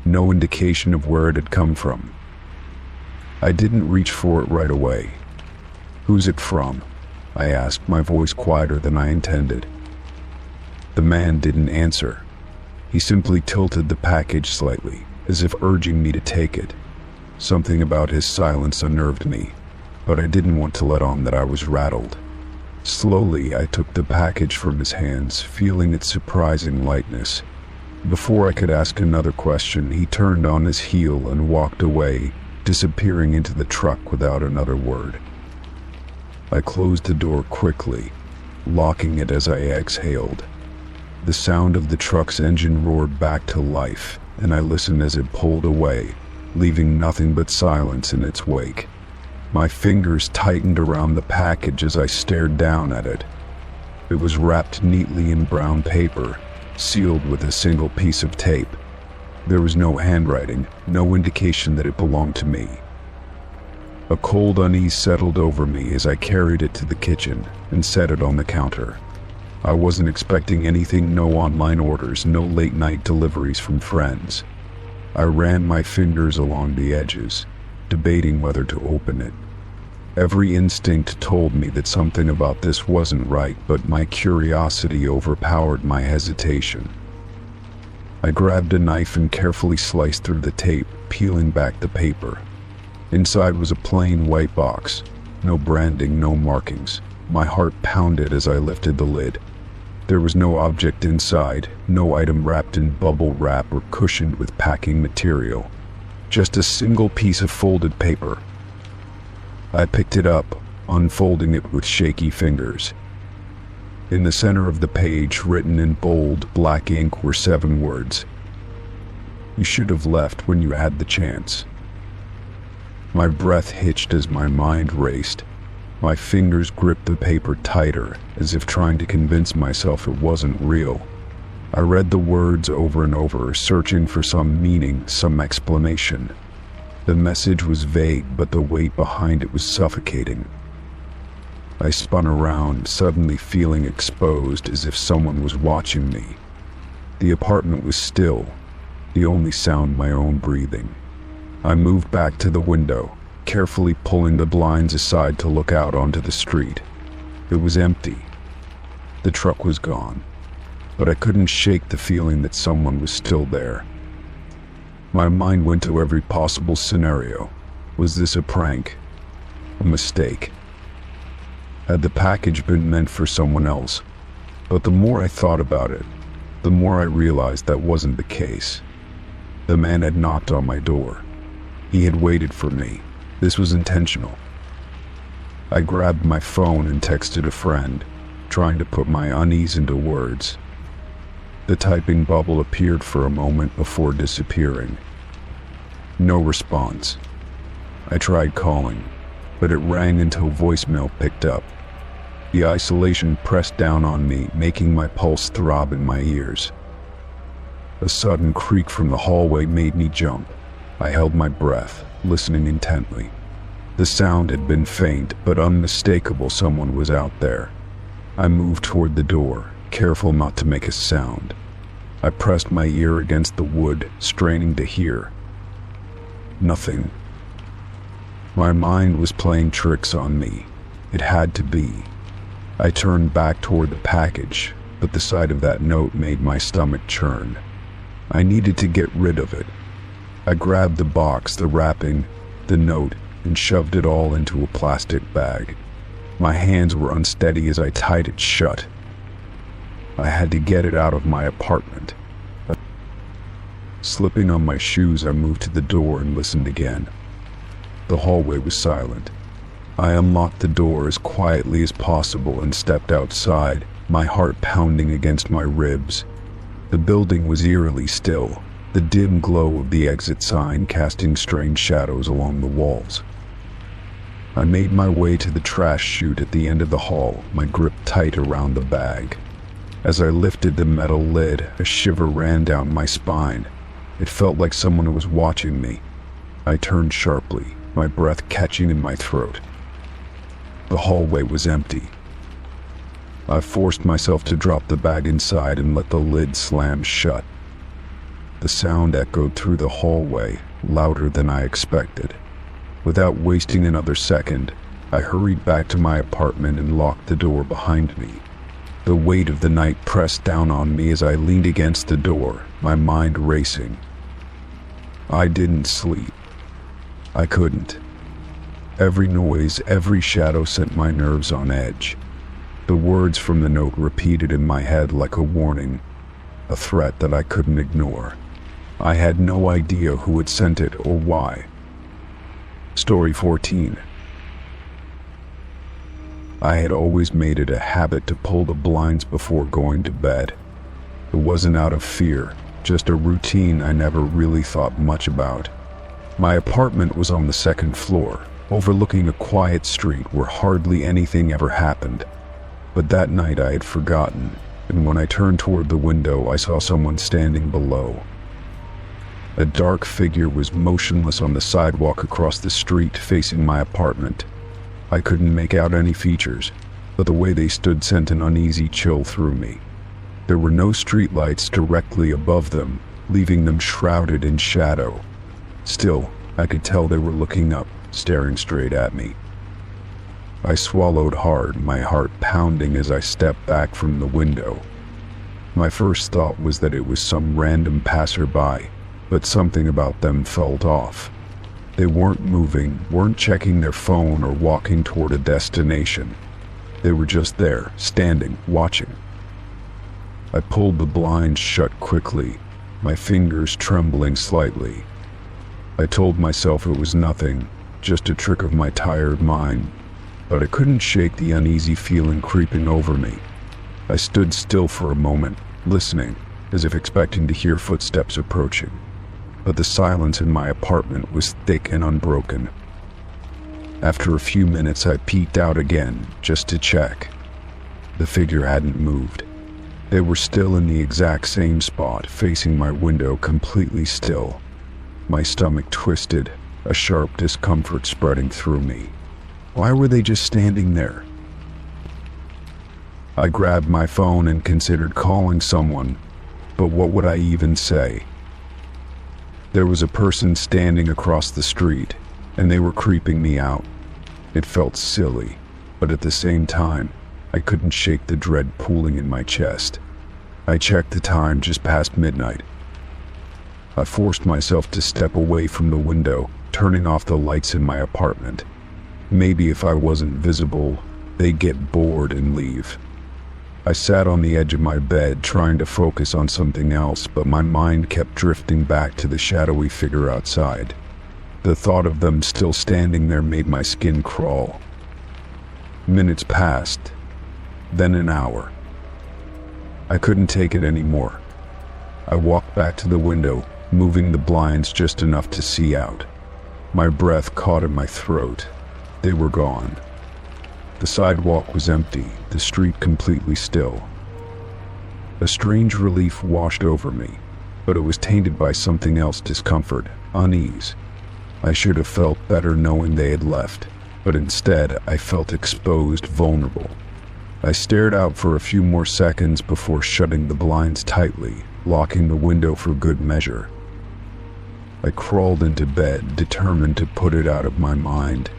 No indication of where it had come from. I didn't reach for it right away. "Who's it from?" I asked, my voice quieter than I intended. The man didn't answer. He simply tilted the package slightly, as if urging me to take it. Something about his silence unnerved me, but I didn't want to let on that I was rattled. Slowly, I took the package from his hands, feeling its surprising lightness. Before I could ask another question, he turned on his heel and walked away, disappearing into the truck without another word. I closed the door quickly, locking it as I exhaled. The sound of the truck's engine roared back to life, and I listened as it pulled away, leaving nothing but silence in its wake. My fingers tightened around the package as I stared down at it. It was wrapped neatly in brown paper, sealed with a single piece of tape. There was no handwriting, no indication that it belonged to me. A cold unease settled over me as I carried it to the kitchen and set it on the counter. I wasn't expecting anything, no online orders, no late-night deliveries from friends. I ran my fingers along the edges, debating whether to open it. Every instinct told me that something about this wasn't right, but my curiosity overpowered my hesitation. I grabbed a knife and carefully sliced through the tape, peeling back the paper. Inside was a plain white box. No branding, no markings. My heart pounded as I lifted the lid. There was no object inside, no item wrapped in bubble wrap or cushioned with packing material. Just a single piece of folded paper. I picked it up, unfolding it with shaky fingers. In the center of the page, written in bold, black ink, were 7 words. "You should have left when you had the chance." My breath hitched as my mind raced. My fingers gripped the paper tighter, as if trying to convince myself it wasn't real. I read the words over and over, searching for some meaning, some explanation. The message was vague, but the weight behind it was suffocating. I spun around, suddenly feeling exposed, as if someone was watching me. The apartment was still, the only sound my own breathing. I moved back to the window, carefully pulling the blinds aside to look out onto the street. It was empty. The truck was gone, but I couldn't shake the feeling that someone was still there. My mind went to every possible scenario. Was this a prank? A mistake? Had the package been meant for someone else? But the more I thought about it, the more I realized that wasn't the case. The man had knocked on my door. He had waited for me. This was intentional. I grabbed my phone and texted a friend, trying to put my unease into words. The typing bubble appeared for a moment before disappearing. No response. I tried calling, but it rang until voicemail picked up. The isolation pressed down on me, making my pulse throb in my ears. A sudden creak from the hallway made me jump. I held my breath, listening intently. The sound had been faint, but unmistakable. Someone was out there. I moved toward the door, careful not to make a sound. I pressed my ear against the wood, straining to hear. Nothing. My mind was playing tricks on me. It had to be. I turned back toward the package, but the sight of that note made my stomach churn. I needed to get rid of it. I grabbed the box, the wrapping, the note, and shoved it all into a plastic bag. My hands were unsteady as I tied it shut. I had to get it out of my apartment. Slipping on my shoes, I moved to the door and listened again. The hallway was silent. I unlocked the door as quietly as possible and stepped outside, my heart pounding against my ribs. The building was eerily still, the dim glow of the exit sign casting strange shadows along the walls. I made my way to the trash chute at the end of the hall, my grip tight around the bag. As I lifted the metal lid, a shiver ran down my spine. It felt like someone was watching me. I turned sharply, my breath catching in my throat. The hallway was empty. I forced myself to drop the bag inside and let the lid slam shut. The sound echoed through the hallway, louder than I expected. Without wasting another second, I hurried back to my apartment and locked the door behind me. The weight of the night pressed down on me as I leaned against the door, my mind racing. I didn't sleep. I couldn't. Every noise, every shadow sent my nerves on edge. The words from the note repeated in my head like a warning, a threat that I couldn't ignore. I had no idea who had sent it or why. Story 14. I had always made it a habit to pull the blinds before going to bed. It wasn't out of fear, just a routine I never really thought much about. My apartment was on the 2nd floor, overlooking a quiet street where hardly anything ever happened. But that night I had forgotten, and when I turned toward the window, I saw someone standing below. A dark figure was motionless on the sidewalk across the street facing my apartment. I couldn't make out any features, but the way they stood sent an uneasy chill through me. There were no streetlights directly above them, leaving them shrouded in shadow. Still, I could tell they were looking up, staring straight at me. I swallowed hard, my heart pounding as I stepped back from the window. My first thought was that it was some random passerby, but something about them felt off. They weren't moving, weren't checking their phone or walking toward a destination. They were just there, standing, watching. I pulled the blinds shut quickly, my fingers trembling slightly. I told myself it was nothing, just a trick of my tired mind, but I couldn't shake the uneasy feeling creeping over me. I stood still for a moment, listening, as if expecting to hear footsteps approaching. But the silence in my apartment was thick and unbroken. After a few minutes, I peeked out again, just to check. The figure hadn't moved. They were still in the exact same spot, facing my window, completely still. My stomach twisted, a sharp discomfort spreading through me. Why were they just standing there? I grabbed my phone and considered calling someone, but what would I even say? There was a person standing across the street, and they were creeping me out. It felt silly, but at the same time, I couldn't shake the dread pooling in my chest. I checked the time, just past midnight. I forced myself to step away from the window, turning off the lights in my apartment. Maybe if I wasn't visible, they'd get bored and leave. I sat on the edge of my bed, trying to focus on something else, but my mind kept drifting back to the shadowy figure outside. The thought of them still standing there made my skin crawl. Minutes passed, then an hour. I couldn't take it anymore. I walked back to the window, moving the blinds just enough to see out. My breath caught in my throat. They were gone. The sidewalk was empty, the street completely still. A strange relief washed over me, but it was tainted by something else: discomfort, unease. I should have felt better knowing they had left, but instead I felt exposed, vulnerable. I stared out for a few more seconds before shutting the blinds tightly, locking the window for good measure. I crawled into bed, determined to put it out of my mind.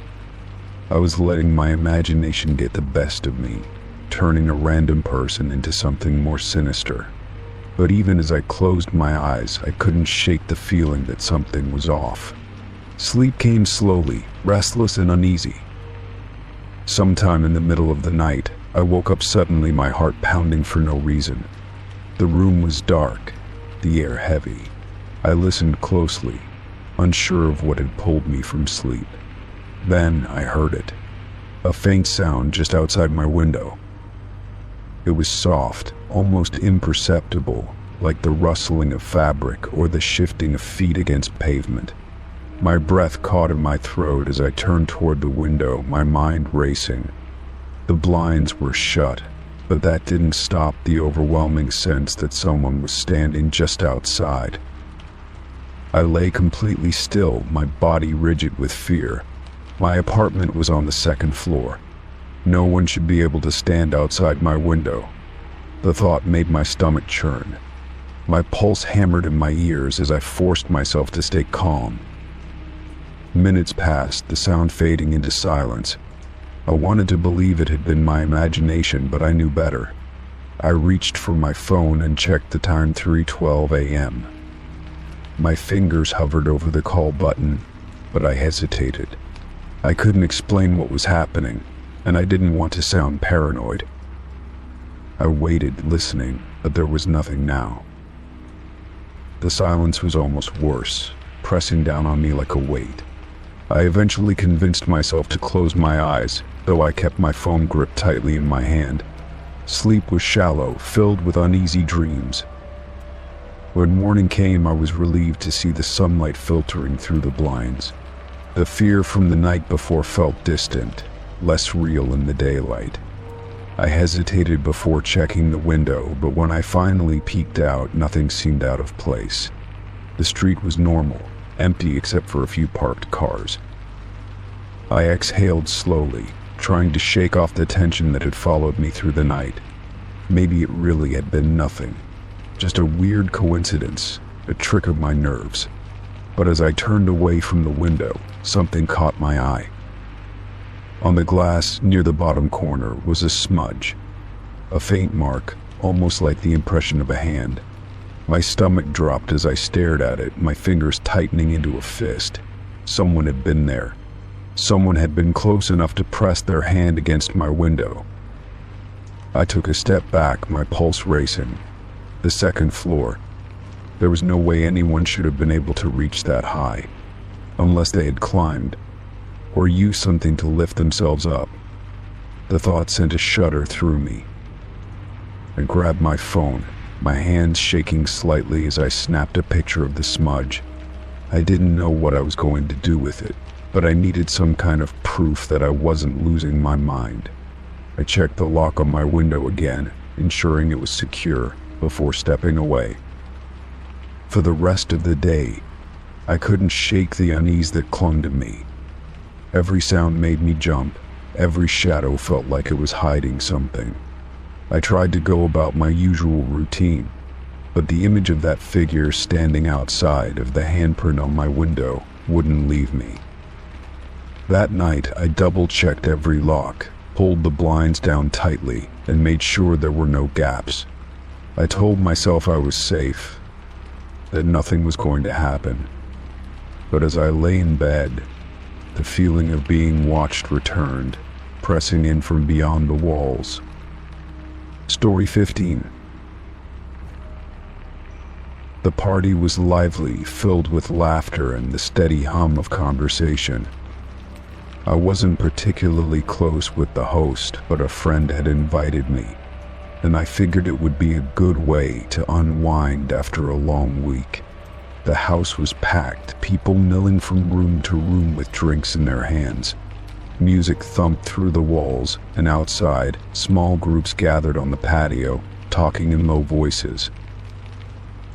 I was letting my imagination get the best of me, turning a random person into something more sinister. But even as I closed my eyes, I couldn't shake the feeling that something was off. Sleep came slowly, restless and uneasy. Sometime in the middle of the night, I woke up suddenly, my heart pounding for no reason. The room was dark, the air heavy. I listened closely, unsure of what had pulled me from sleep. Then I heard it, a faint sound just outside my window. It was soft, almost imperceptible, like the rustling of fabric or the shifting of feet against pavement. My breath caught in my throat as I turned toward the window, my mind racing. The blinds were shut, but that didn't stop the overwhelming sense that someone was standing just outside. I lay completely still, my body rigid with fear. My apartment was on the second floor. No one should be able to stand outside my window. The thought made my stomach churn. My pulse hammered in my ears as I forced myself to stay calm. Minutes passed, the sound fading into silence. I wanted to believe it had been my imagination, but I knew better. I reached for my phone and checked the time: 3:12 a.m. My fingers hovered over the call button, but I hesitated. I couldn't explain what was happening, and I didn't want to sound paranoid. I waited, listening, but there was nothing now. The silence was almost worse, pressing down on me like a weight. I eventually convinced myself to close my eyes, though I kept my phone gripped tightly in my hand. Sleep was shallow, filled with uneasy dreams. When morning came, I was relieved to see the sunlight filtering through the blinds. The fear from the night before felt distant, less real in the daylight. I hesitated before checking the window, but when I finally peeked out, nothing seemed out of place. The street was normal, empty except for a few parked cars. I exhaled slowly, trying to shake off the tension that had followed me through the night. Maybe it really had been nothing, just a weird coincidence, a trick of my nerves. But as I turned away from the window, something caught my eye. On the glass near the bottom corner was a smudge, a faint mark, almost like the impression of a hand. My stomach dropped as I stared at it, my fingers tightening into a fist. Someone had been there. Someone had been close enough to press their hand against my window. I took a step back, my pulse racing. The second floor. There was no way anyone should have been able to reach that high, unless they had climbed, or used something to lift themselves up. The thought sent a shudder through me. I grabbed my phone, my hands shaking slightly as I snapped a picture of the smudge. I didn't know what I was going to do with it, but I needed some kind of proof that I wasn't losing my mind. I checked the lock on my window again, ensuring it was secure before stepping away. For the rest of the day, I couldn't shake the unease that clung to me. Every sound made me jump. Every shadow felt like it was hiding something. I tried to go about my usual routine, but the image of that figure standing outside of the handprint on my window wouldn't leave me. That night, I double-checked every lock, pulled the blinds down tightly, and made sure there were no gaps. I told myself I was safe, that nothing was going to happen. But as I lay in bed, the feeling of being watched returned, pressing in from beyond the walls. Story 15. The party was lively, filled with laughter and the steady hum of conversation. I wasn't particularly close with the host, but a friend had invited me, and I figured it would be a good way to unwind after a long week. The house was packed, people milling from room to room with drinks in their hands. Music thumped through the walls, and outside, small groups gathered on the patio, talking in low voices.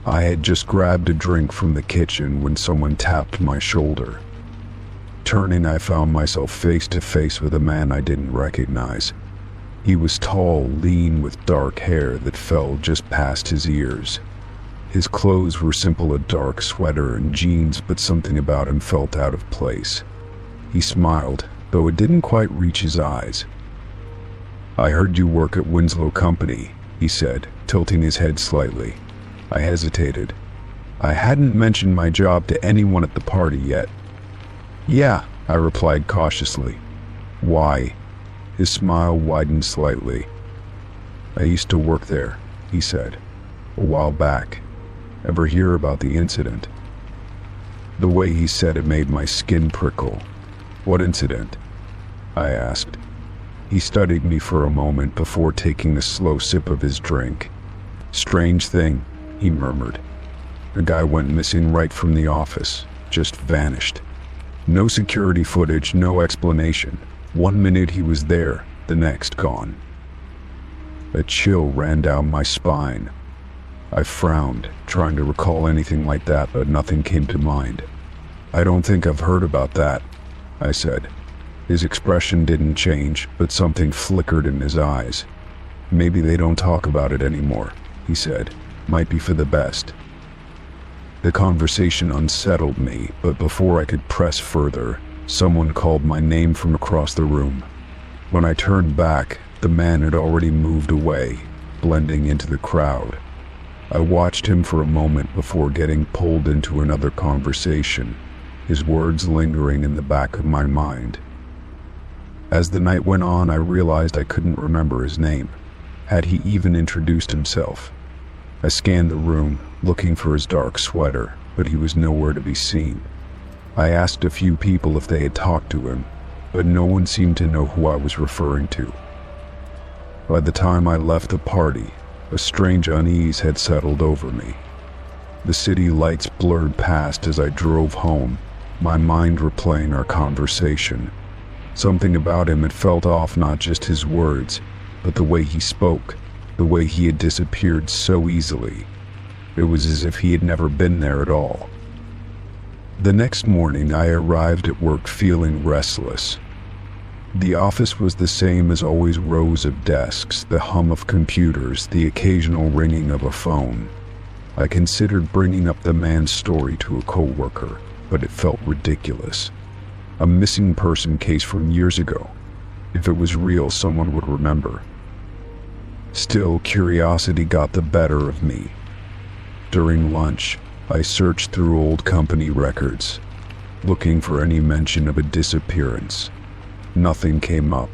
I had just grabbed a drink from the kitchen when someone tapped my shoulder. Turning, I found myself face to face with a man I didn't recognize. He was tall, lean, with dark hair that fell just past his ears. His clothes were simple, a dark sweater and jeans, but something about him felt out of place. He smiled, though it didn't quite reach his eyes. "I heard you work at Winslow Company," he said, tilting his head slightly. I hesitated. I hadn't mentioned my job to anyone at the party yet. "Yeah," I replied cautiously. "Why?" His smile widened slightly. "I used to work there," he said, "a while back. Ever hear about the incident?" The way he said it made my skin prickle. "What incident?" I asked. He studied me for a moment before taking a slow sip of his drink. "Strange thing," he murmured. "A guy went missing right from the office, just vanished. No security footage, no explanation. 1 minute he was there, the next gone." A chill ran down my spine. I frowned, trying to recall anything like that, but nothing came to mind. "I don't think I've heard about that," I said. His expression didn't change, but something flickered in his eyes. "Maybe they don't talk about it anymore," he said. "Might be for the best." The conversation unsettled me, but before I could press further, someone called my name from across the room. When I turned back, the man had already moved away, blending into the crowd. I watched him for a moment before getting pulled into another conversation, his words lingering in the back of my mind. As the night went on, I realized I couldn't remember his name. Had he even introduced himself? I scanned the room, looking for his dark sweater, but he was nowhere to be seen. I asked a few people if they had talked to him, but no one seemed to know who I was referring to. By the time I left the party, a strange unease had settled over me. The city lights blurred past as I drove home, my mind replaying our conversation. Something about him had felt off, not just his words, but the way he spoke, the way he had disappeared so easily. It was as if he had never been there at all. The next morning, I arrived at work feeling restless. The office was the same as always, rows of desks, the hum of computers, the occasional ringing of a phone. I considered bringing up the man's story to a coworker, but it felt ridiculous. A missing person case from years ago. If it was real, someone would remember. Still, curiosity got the better of me. During lunch, I searched through old company records, looking for any mention of a disappearance. Nothing came up.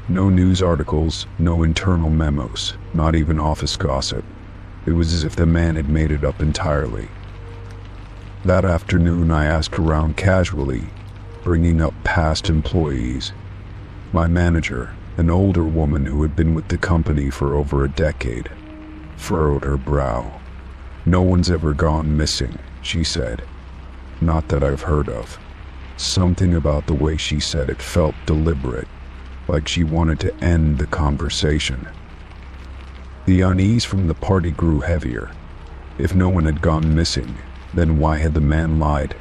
No news articles, no internal memos, not even office gossip. It was as if the man had made it up entirely. That afternoon, I asked around casually, bringing up past employees. My manager, an older woman who had been with the company for over a decade, furrowed her brow. "No one's ever gone missing," she said. "Not that I've heard of." Something about the way she said it felt deliberate, like she wanted to end the conversation. The unease from the party grew heavier. If no one had gone missing, then why had the man lied?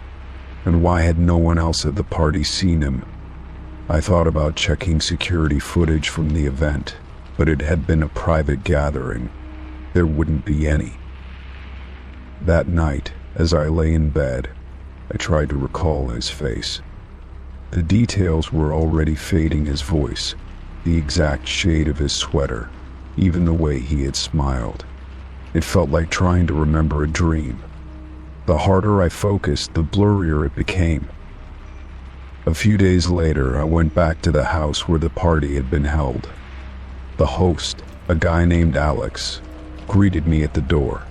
And why had no one else at the party seen him? I thought about checking security footage from the event, but it had been a private gathering. There wouldn't be any. That night, as I lay in bed, I tried to recall his face. The details were already fading: his voice, the exact shade of his sweater, even the way he had smiled. It felt like trying to remember a dream. The harder I focused, the blurrier it became. A few days later, I went back to the house where the party had been held. The host, a guy named Alex, greeted me at the door.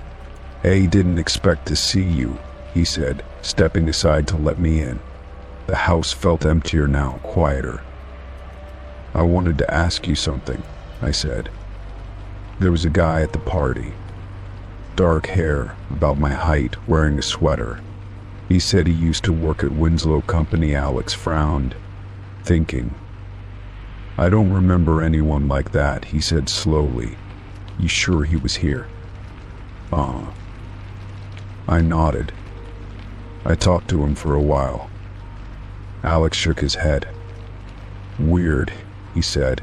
"I didn't expect to see you," he said, stepping aside to let me in. The house felt emptier now, quieter. "I wanted to ask you something," I said. There was a guy at the party. Dark hair, about my height, wearing a sweater. He said he used to work at Winslow Company. Alex frowned, thinking. "I don't remember anyone like that," he said slowly. "You sure he was here?" I nodded. I talked to him for a while. Alex shook his head. "Weird," he said.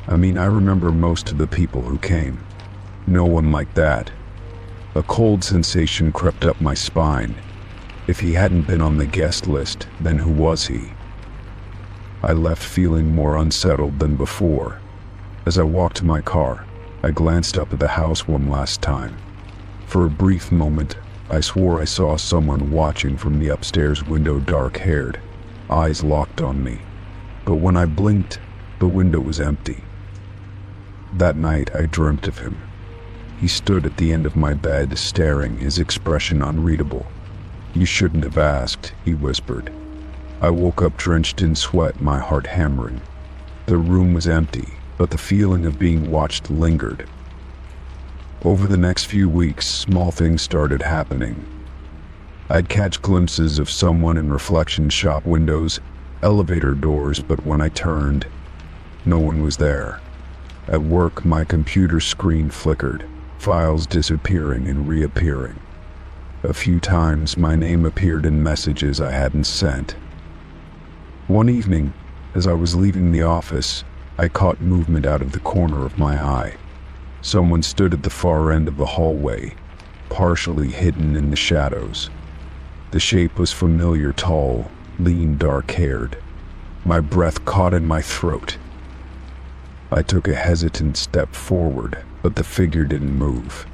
"I mean, I remember most of the people who came. No one like that." A cold sensation crept up my spine. If he hadn't been on the guest list, then who was he? I left feeling more unsettled than before. As I walked to my car, I glanced up at the house one last time. For a brief moment, I swore I saw someone watching from the upstairs window, dark-haired, eyes locked on me. But when I blinked, the window was empty. That night, I dreamt of him. He stood at the end of my bed, staring, his expression unreadable. "You shouldn't have asked," he whispered. I woke up drenched in sweat, my heart hammering. The room was empty, but the feeling of being watched lingered. Over the next few weeks, small things started happening. I'd catch glimpses of someone in reflection shop windows, elevator doors, but when I turned, no one was there. At work, my computer screen flickered, files disappearing and reappearing. A few times, my name appeared in messages I hadn't sent. One evening, as I was leaving the office, I caught movement out of the corner of my eye. Someone stood at the far end of the hallway, partially hidden in the shadows. The shape was familiar, tall, lean, dark-haired. My breath caught in my throat. I took a hesitant step forward, but the figure didn't move.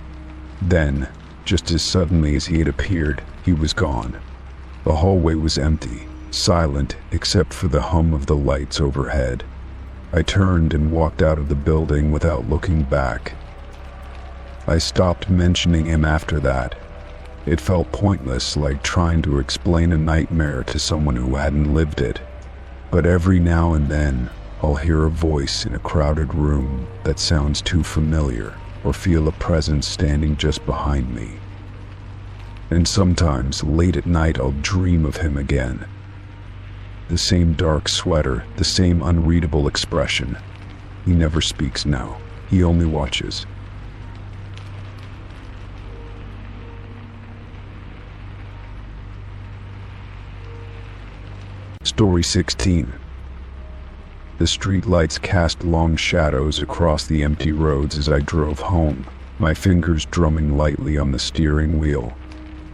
Then, just as suddenly as he had appeared, he was gone. The hallway was empty, silent except for the hum of the lights overhead. I turned and walked out of the building without looking back. I stopped mentioning him after that. It felt pointless, like trying to explain a nightmare to someone who hadn't lived it. But every now and then, I'll hear a voice in a crowded room that sounds too familiar, or feel a presence standing just behind me. And sometimes, late at night, I'll dream of him again. The same dark sweater, the same unreadable expression. He never speaks now. He only watches. Story 16. The street lights cast long shadows across the empty roads as I drove home, my fingers drumming lightly on the steering wheel.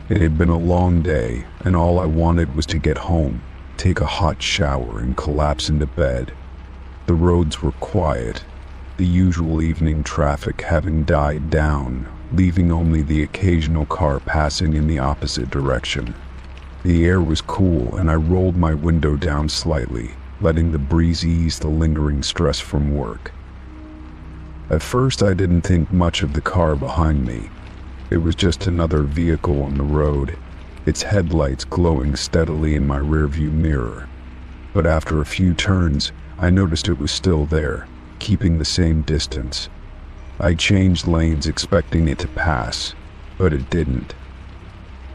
It had been a long day, and all I wanted was to get home, take a hot shower, and collapse into bed. The roads were quiet, the usual evening traffic having died down, leaving only the occasional car passing in the opposite direction. The air was cool, and I rolled my window down slightly, letting the breeze ease the lingering stress from work. At first, I didn't think much of the car behind me. It was just another vehicle on the road, its headlights glowing steadily in my rearview mirror. But after a few turns, I noticed it was still there, keeping the same distance. I changed lanes expecting it to pass, but it didn't.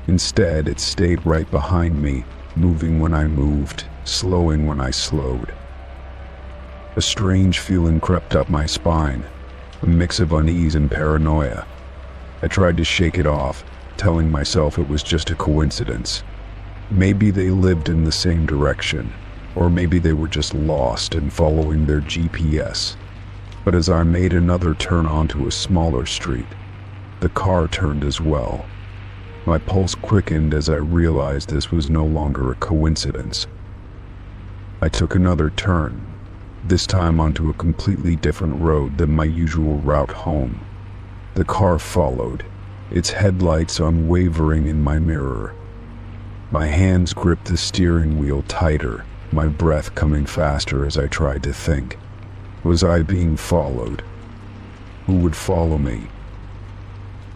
Instead, it stayed right behind me, moving when I moved, slowing when I slowed. A strange feeling crept up my spine, a mix of unease and paranoia. I tried to shake it off, telling myself it was just a coincidence. Maybe they lived in the same direction, or maybe they were just lost and following their GPS. But as I made another turn onto a smaller street, the car turned as well. My pulse quickened as I realized this was no longer a coincidence. I took another turn, this time onto a completely different road than my usual route home. The car followed, its headlights unwavering in my mirror. My hands gripped the steering wheel tighter, my breath coming faster as I tried to think. Was I being followed? Who would follow me?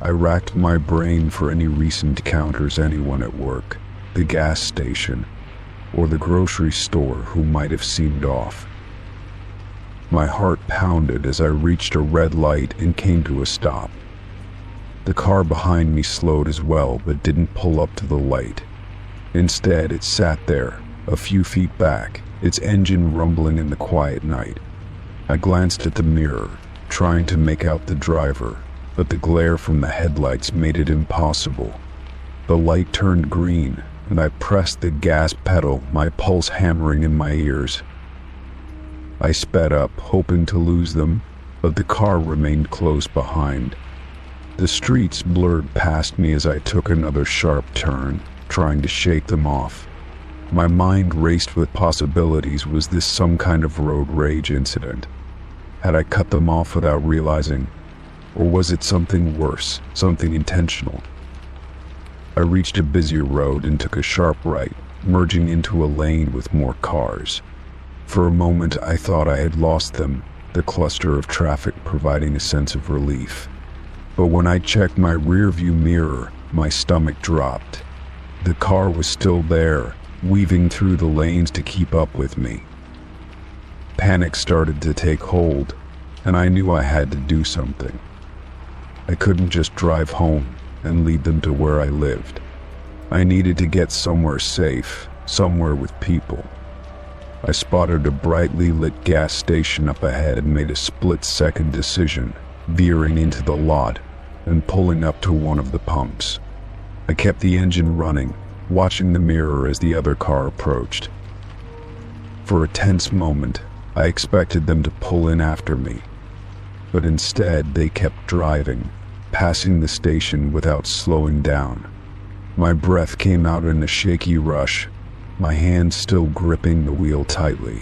I racked my brain for any recent encounters, anyone at work, the gas station, or the grocery store who might have seemed off. My heart pounded as I reached a red light and came to a stop. The car behind me slowed as well, but didn't pull up to the light. Instead, it sat there, a few feet back, its engine rumbling in the quiet night. I glanced at the mirror, trying to make out the driver, but the glare from the headlights made it impossible. The light turned green, and I pressed the gas pedal, my pulse hammering in my ears. I sped up, hoping to lose them, but the car remained close behind. The streets blurred past me as I took another sharp turn, trying to shake them off. My mind raced with possibilities. Was this some kind of road rage incident? Had I cut them off without realizing? Or was it something worse, something intentional? I reached a busier road and took a sharp right, merging into a lane with more cars. For a moment I thought I had lost them, the cluster of traffic providing a sense of relief. But when I checked my rearview mirror, my stomach dropped. The car was still there, weaving through the lanes to keep up with me. Panic started to take hold, and I knew I had to do something. I couldn't just drive home and lead them to where I lived. I needed to get somewhere safe, somewhere with people. I spotted a brightly lit gas station up ahead and made a split-second decision, veering into the lot and pulling up to one of the pumps. I kept the engine running, watching the mirror as the other car approached. For a tense moment, I expected them to pull in after me, but instead they kept driving, passing the station without slowing down. My breath came out in a shaky rush, my hands still gripping the wheel tightly.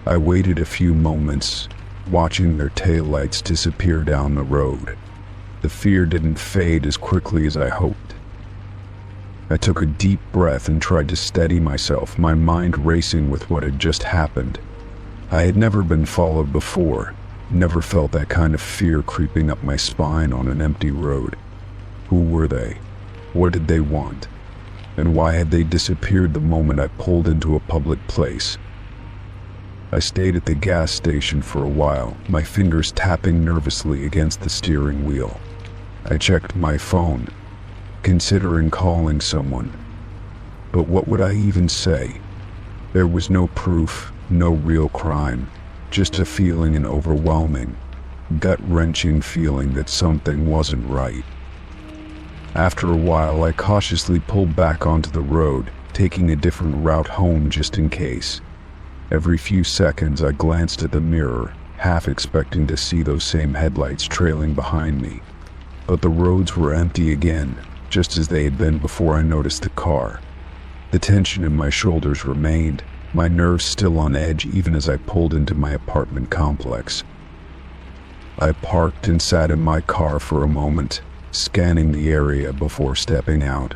I waited a few moments, watching their taillights disappear down the road. The fear didn't fade as quickly as I hoped. I took a deep breath and tried to steady myself, my mind racing with what had just happened. I had never been followed before, never felt that kind of fear creeping up my spine on an empty road. Who were they? What did they want? And why had they disappeared the moment I pulled into a public place? I stayed at the gas station for a while, my fingers tapping nervously against the steering wheel. I checked my phone, considering calling someone. But what would I even say? There was no proof, no real crime, just a feeling, an overwhelming, gut-wrenching feeling that something wasn't right. After a while, I cautiously pulled back onto the road, taking a different route home just in case. Every few seconds, I glanced at the mirror, half expecting to see those same headlights trailing behind me. But the roads were empty again, just as they had been before I noticed the car. The tension in my shoulders remained, my nerves still on edge even as I pulled into my apartment complex. I parked and sat in my car for a moment, scanning the area before stepping out.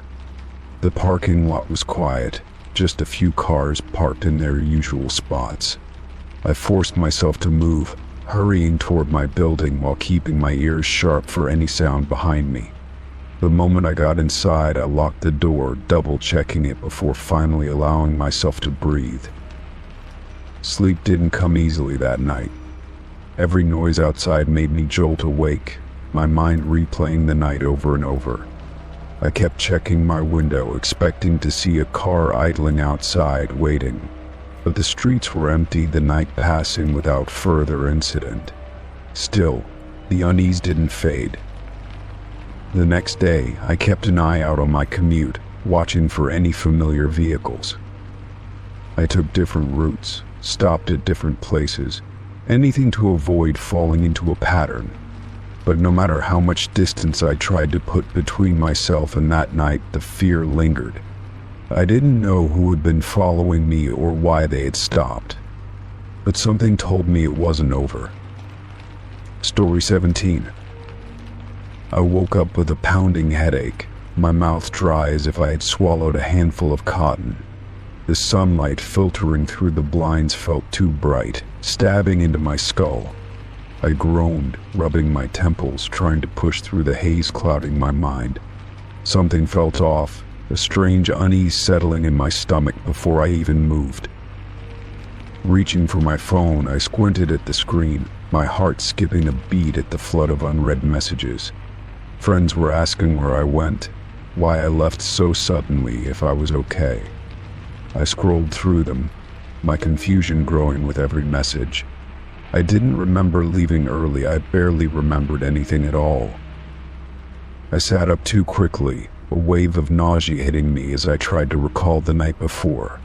The parking lot was quiet, just a few cars parked in their usual spots. I forced myself to move, hurrying toward my building while keeping my ears sharp for any sound behind me. The moment I got inside, I locked the door, double-checking it before finally allowing myself to breathe. Sleep didn't come easily that night. Every noise outside made me jolt awake, my mind replaying the night over and over. I kept checking my window, expecting to see a car idling outside, waiting. But the streets were empty, the night passing without further incident. Still, the unease didn't fade. The next day, I kept an eye out on my commute, watching for any familiar vehicles. I took different routes, stopped at different places, anything to avoid falling into a pattern. But no matter how much distance I tried to put between myself and that night, the fear lingered. I didn't know who had been following me or why they had stopped, but something told me it wasn't over. Story 17. I woke up with a pounding headache, my mouth dry as if I had swallowed a handful of cotton. The sunlight filtering through the blinds felt too bright, stabbing into my skull. I groaned, rubbing my temples, trying to push through the haze clouding my mind. Something felt off, a strange unease settling in my stomach before I even moved. Reaching for my phone, I squinted at the screen, my heart skipping a beat at the flood of unread messages. Friends were asking where I went, why I left so suddenly, if I was okay. I scrolled through them, my confusion growing with every message. I didn't remember leaving early, I barely remembered anything at all. I sat up too quickly, a wave of nausea hitting me as I tried to recall the night before.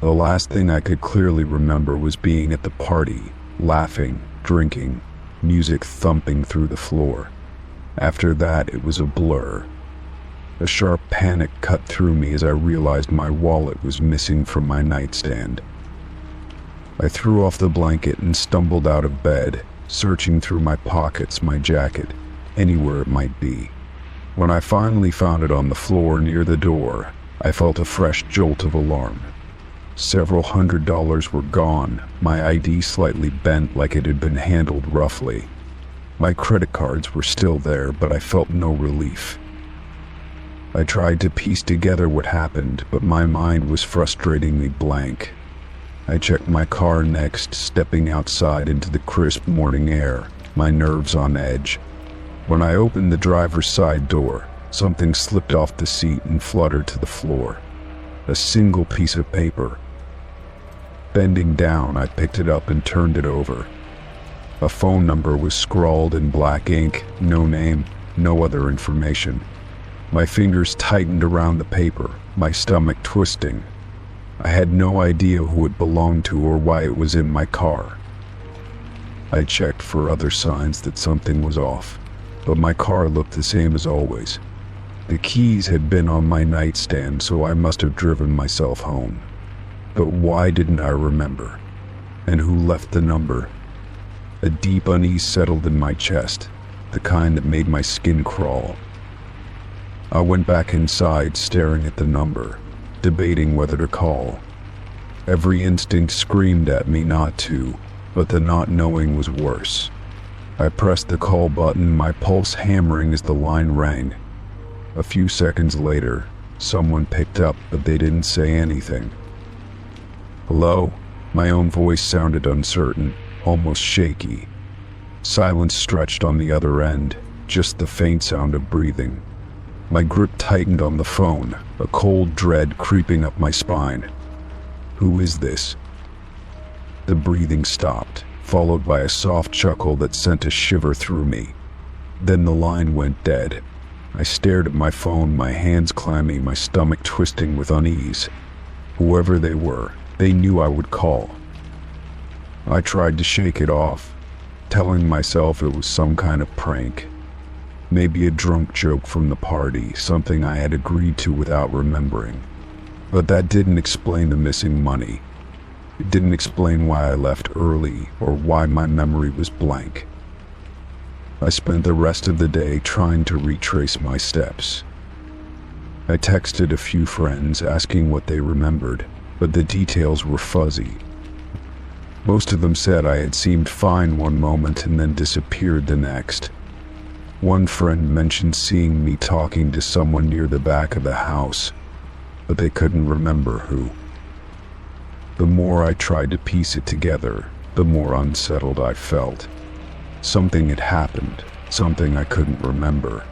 The last thing I could clearly remember was being at the party, laughing, drinking, music thumping through the floor. After that, it was a blur. A sharp panic cut through me as I realized my wallet was missing from my nightstand. I threw off the blanket and stumbled out of bed, searching through my pockets, my jacket, anywhere it might be. When I finally found it on the floor near the door, I felt a fresh jolt of alarm. Several $100s were gone, my ID slightly bent like it had been handled roughly. My credit cards were still there, but I felt no relief. I tried to piece together what happened, but my mind was frustratingly blank. I checked my car next, stepping outside into the crisp morning air, my nerves on edge. When I opened the driver's side door, something slipped off the seat and fluttered to the floor. A single piece of paper. Bending down, I picked it up and turned it over. A phone number was scrawled in black ink, no name, no other information. My fingers tightened around the paper, my stomach twisting. I had no idea who it belonged to or why it was in my car. I checked for other signs that something was off, but my car looked the same as always. The keys had been on my nightstand, so I must have driven myself home. But why didn't I remember? And who left the number? A deep unease settled in my chest, the kind that made my skin crawl. I went back inside, staring at the number, debating whether to call. Every instinct screamed at me not to, but the not knowing was worse. I pressed the call button, my pulse hammering as the line rang. A few seconds later, someone picked up, but they didn't say anything. Hello? My own voice sounded uncertain, almost shaky. Silence stretched on the other end, just the faint sound of breathing. My grip tightened on the phone, a cold dread creeping up my spine. Who is this? The breathing stopped, followed by a soft chuckle that sent a shiver through me. Then the line went dead. I stared at my phone, my hands clammy, my stomach twisting with unease. Whoever they were, they knew I would call. I tried to shake it off, telling myself it was some kind of prank. Maybe a drunk joke from the party, something I had agreed to without remembering. But that didn't explain the missing money. It didn't explain why I left early or why my memory was blank. I spent the rest of the day trying to retrace my steps. I texted a few friends asking what they remembered, but the details were fuzzy. Most of them said I had seemed fine one moment and then disappeared the next. One friend mentioned seeing me talking to someone near the back of the house, but they couldn't remember who. The more I tried to piece it together, the more unsettled I felt. Something had happened, something I couldn't remember.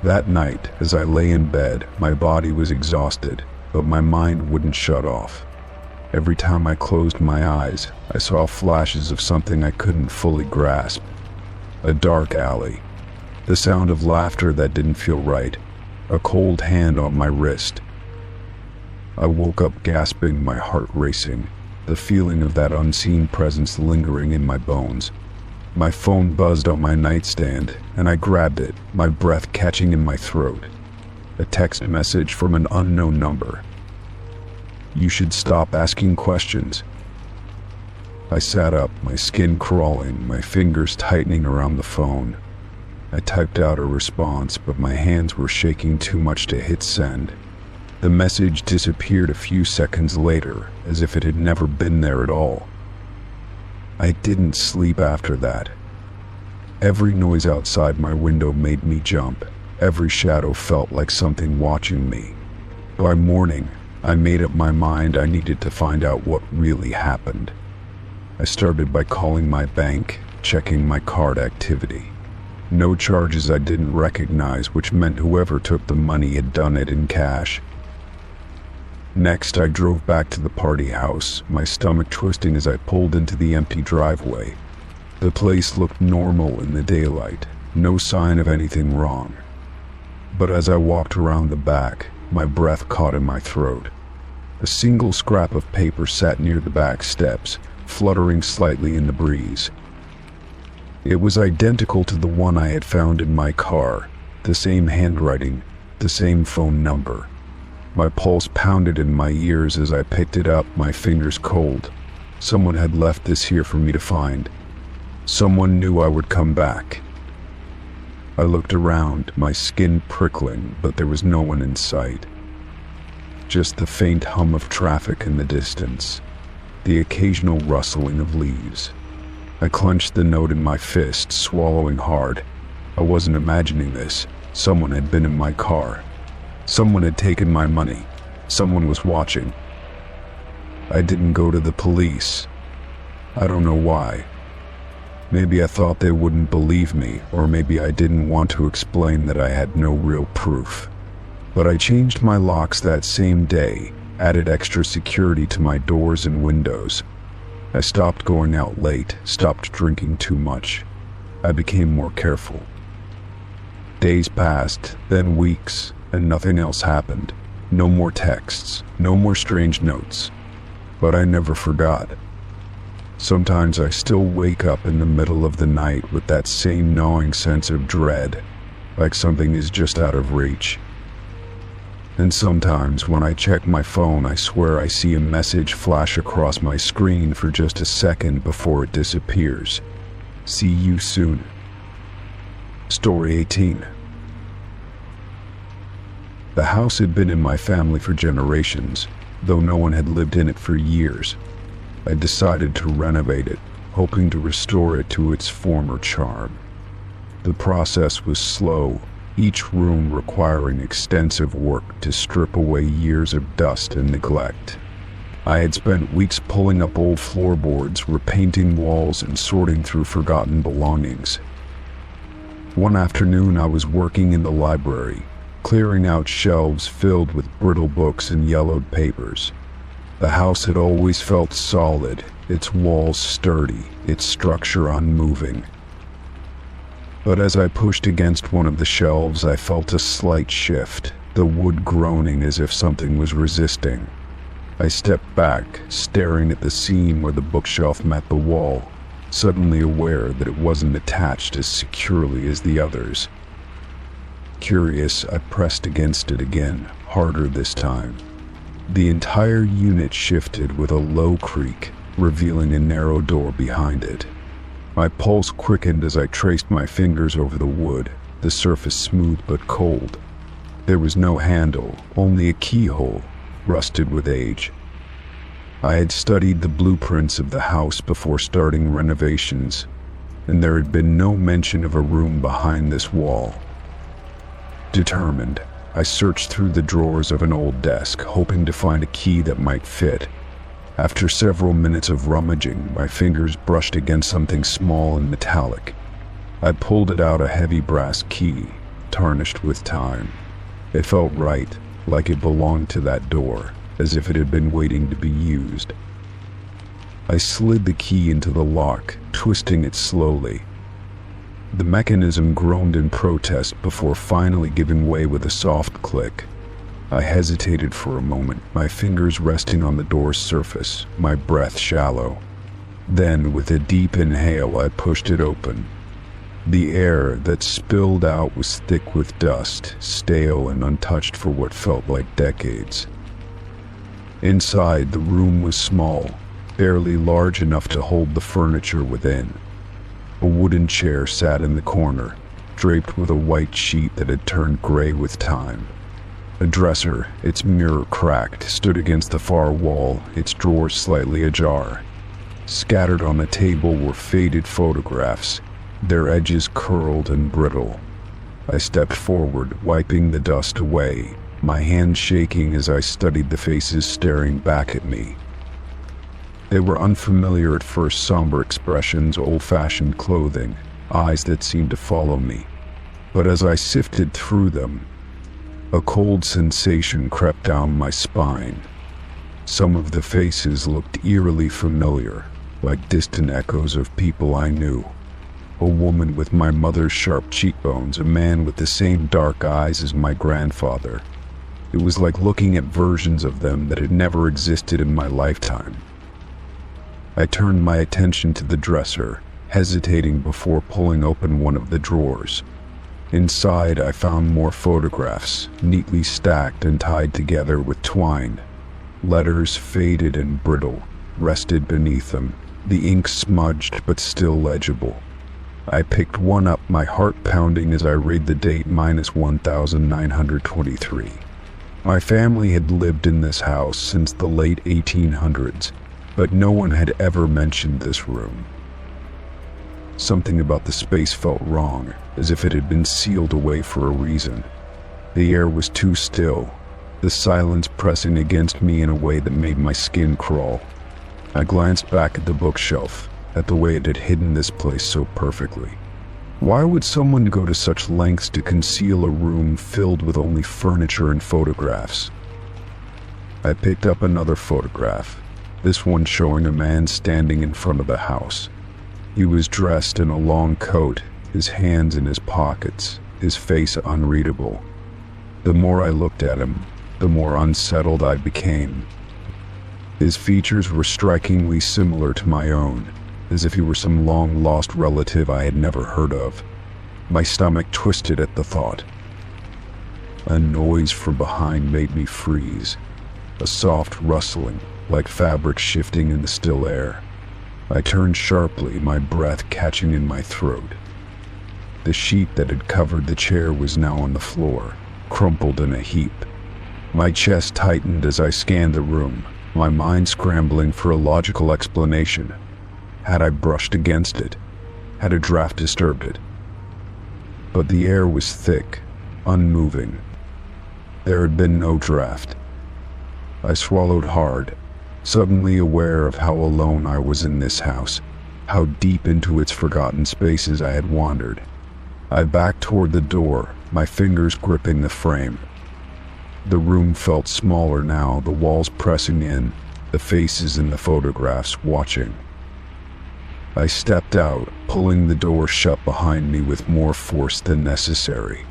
That night, as I lay in bed, my body was exhausted, but my mind wouldn't shut off. Every time I closed my eyes, I saw flashes of something I couldn't fully grasp. A dark alley, the sound of laughter that didn't feel right, a cold hand on my wrist. I woke up gasping, my heart racing, the feeling of that unseen presence lingering in my bones. My phone buzzed on my nightstand, and I grabbed it, my breath catching in my throat. A text message from an unknown number. "You should stop asking questions." I sat up, my skin crawling, my fingers tightening around the phone. I typed out a response, but my hands were shaking too much to hit send. The message disappeared a few seconds later, as if it had never been there at all. I didn't sleep after that. Every noise outside my window made me jump. Every shadow felt like something watching me. By morning, I made up my mind I needed to find out what really happened. I started by calling my bank, checking my card activity. No charges I didn't recognize, which meant whoever took the money had done it in cash. Next, I drove back to the party house, my stomach twisting as I pulled into the empty driveway. The place looked normal in the daylight, no sign of anything wrong. But as I walked around the back, my breath caught in my throat. A single scrap of paper sat near the back steps, fluttering slightly in the breeze. It was identical to the one I had found in my car, the same handwriting, the same phone number. My pulse pounded in my ears as I picked it up, my fingers cold. Someone had left this here for me to find. Someone knew I would come back. I looked around, my skin prickling, but there was no one in sight. Just the faint hum of traffic in the distance, the occasional rustling of leaves. I clenched the note in my fist, swallowing hard. I wasn't imagining this. Someone had been in my car. Someone had taken my money. Someone was watching. I didn't go to the police. I don't know why. Maybe I thought they wouldn't believe me, or maybe I didn't want to explain that I had no real proof. But I changed my locks that same day, added extra security to my doors and windows. I stopped going out late, stopped drinking too much. I became more careful. Days passed, then weeks, and nothing else happened. No more texts, no more strange notes. But I never forgot. Sometimes I still wake up in the middle of the night with that same gnawing sense of dread, like something is just out of reach. And sometimes when I check my phone, I swear I see a message flash across my screen for just a second before it disappears. See you soon. Story 18. The house had been in my family for generations, though no one had lived in it for years. I decided to renovate it, hoping to restore it to its former charm. The process was slow, each room requiring extensive work to strip away years of dust and neglect. I had spent weeks pulling up old floorboards, repainting walls, and sorting through forgotten belongings. One afternoon I was working in the library, clearing out shelves filled with brittle books and yellowed papers. The house had always felt solid, its walls sturdy, its structure unmoving. But as I pushed against one of the shelves, I felt a slight shift, the wood groaning as if something was resisting. I stepped back, staring at the seam where the bookshelf met the wall, suddenly aware that it wasn't attached as securely as the others. Curious, I pressed against it again, harder this time. The entire unit shifted with a low creak, revealing a narrow door behind it. My pulse quickened as I traced my fingers over the wood, the surface smooth but cold. There was no handle, only a keyhole, rusted with age. I had studied the blueprints of the house before starting renovations, and there had been no mention of a room behind this wall. Determined, I searched through the drawers of an old desk, hoping to find a key that might fit. After several minutes of rummaging, my fingers brushed against something small and metallic. I pulled it out, a heavy brass key, tarnished with time. It felt right, like it belonged to that door, as if it had been waiting to be used. I slid the key into the lock, twisting it slowly. The mechanism groaned in protest before finally giving way with a soft click. I hesitated for a moment, my fingers resting on the door's surface, my breath shallow. Then, with a deep inhale, I pushed it open. The air that spilled out was thick with dust, stale and untouched for what felt like decades. Inside, the room was small, barely large enough to hold the furniture within. A wooden chair sat in the corner, draped with a white sheet that had turned gray with time. A dresser, its mirror cracked, stood against the far wall, its drawers slightly ajar. Scattered on the table were faded photographs, their edges curled and brittle. I stepped forward, wiping the dust away, my hands shaking as I studied the faces staring back at me. They were unfamiliar at first, somber expressions, old-fashioned clothing, eyes that seemed to follow me. But as I sifted through them, a cold sensation crept down my spine. Some of the faces looked eerily familiar, like distant echoes of people I knew. A woman with my mother's sharp cheekbones, a man with the same dark eyes as my grandfather. It was like looking at versions of them that had never existed in my lifetime. I turned my attention to the dresser, hesitating before pulling open one of the drawers. Inside, I found more photographs, neatly stacked and tied together with twine. Letters, faded and brittle, rested beneath them, the ink smudged but still legible. I picked one up, my heart pounding as I read the date -1923. My family had lived in this house since the late 1800s, but no one had ever mentioned this room. Something about the space felt wrong, as if it had been sealed away for a reason. The air was too still, the silence pressing against me in a way that made my skin crawl. I glanced back at the bookshelf, at the way it had hidden this place so perfectly. Why would someone go to such lengths to conceal a room filled with only furniture and photographs? I picked up another photograph, this one showing a man standing in front of the house. He was dressed in a long coat, his hands in his pockets, his face unreadable. The more I looked at him, the more unsettled I became. His features were strikingly similar to my own, as if he were some long-lost relative I had never heard of. My stomach twisted at the thought. A noise from behind made me freeze, a soft rustling, like fabric shifting in the still air. I turned sharply, my breath catching in my throat. The sheet that had covered the chair was now on the floor, crumpled in a heap. My chest tightened as I scanned the room, my mind scrambling for a logical explanation. Had I brushed against it? Had a draft disturbed it? But the air was thick, unmoving. There had been no draft. I swallowed hard, suddenly aware of how alone I was in this house, how deep into its forgotten spaces I had wandered. I backed toward the door, my fingers gripping the frame. The room felt smaller now, the walls pressing in, the faces in the photographs watching. I stepped out, pulling the door shut behind me with more force than necessary.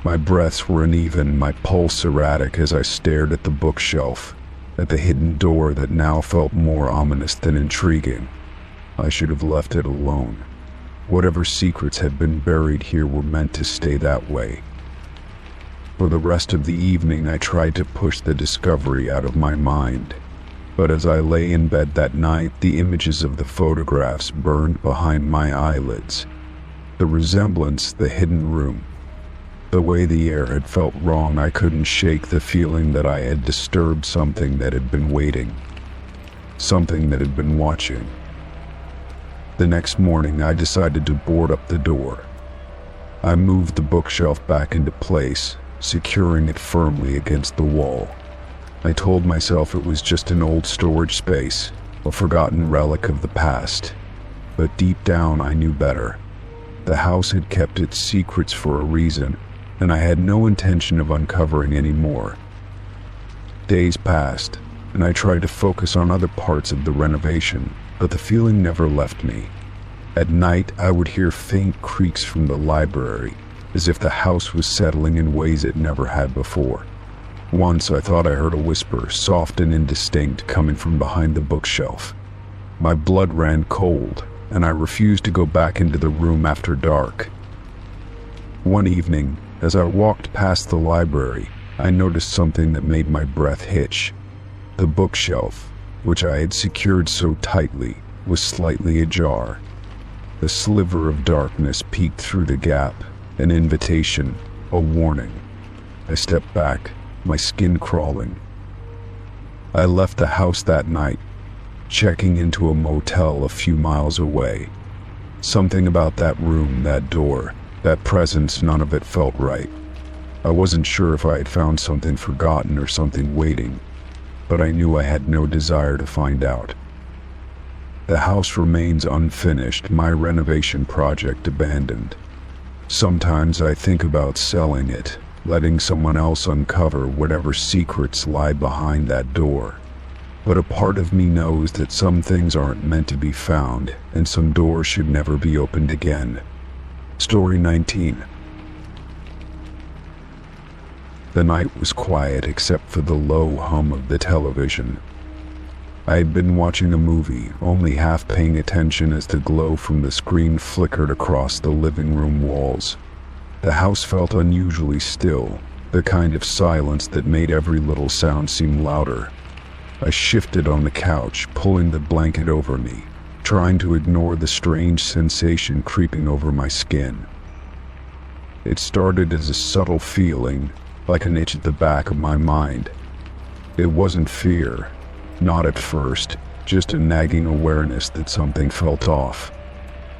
My breaths were uneven, my pulse erratic as I stared at the bookshelf, at the hidden door that now felt more ominous than intriguing. I should have left it alone. Whatever secrets had been buried here were meant to stay that way. For the rest of the evening, I tried to push the discovery out of my mind. But as I lay in bed that night, the images of the photographs burned behind my eyelids. The resemblance, the hidden room. The way the air had felt wrong, I couldn't shake the feeling that I had disturbed something that had been waiting. something that had been watching. The next morning, I decided to board up the door. I moved the bookshelf back into place, securing it firmly against the wall. I told myself it was just an old storage space, a forgotten relic of the past. But deep down, I knew better. The house had kept its secrets for a reason, and I had no intention of uncovering any more. Days passed, and I tried to focus on other parts of the renovation, but the feeling never left me. At night, I would hear faint creaks from the library, as if the house was settling in ways it never had before. Once I thought I heard a whisper, soft and indistinct, coming from behind the bookshelf. My blood ran cold, and I refused to go back into the room after dark. One evening, as I walked past the library, I noticed something that made my breath hitch. The bookshelf, which I had secured so tightly, was slightly ajar. A sliver of darkness peeked through the gap, an invitation, a warning. I stepped back, my skin crawling. I left the house that night, checking into a motel a few miles away. Something about that room, that door, that presence, none of it felt right. I wasn't sure if I had found something forgotten or something waiting, but I knew I had no desire to find out. The house remains unfinished, my renovation project abandoned. Sometimes I think about selling it, letting someone else uncover whatever secrets lie behind that door. But a part of me knows that some things aren't meant to be found, and some doors should never be opened again. Story 19. The night was quiet except for the low hum of the television. I had been watching a movie, only half paying attention as the glow from the screen flickered across the living room walls. The house felt unusually still, the kind of silence that made every little sound seem louder. I shifted on the couch, pulling the blanket over me, trying to ignore the strange sensation creeping over my skin. It started as a subtle feeling, like an itch at the back of my mind. It wasn't fear. Not at first, just a nagging awareness that something felt off.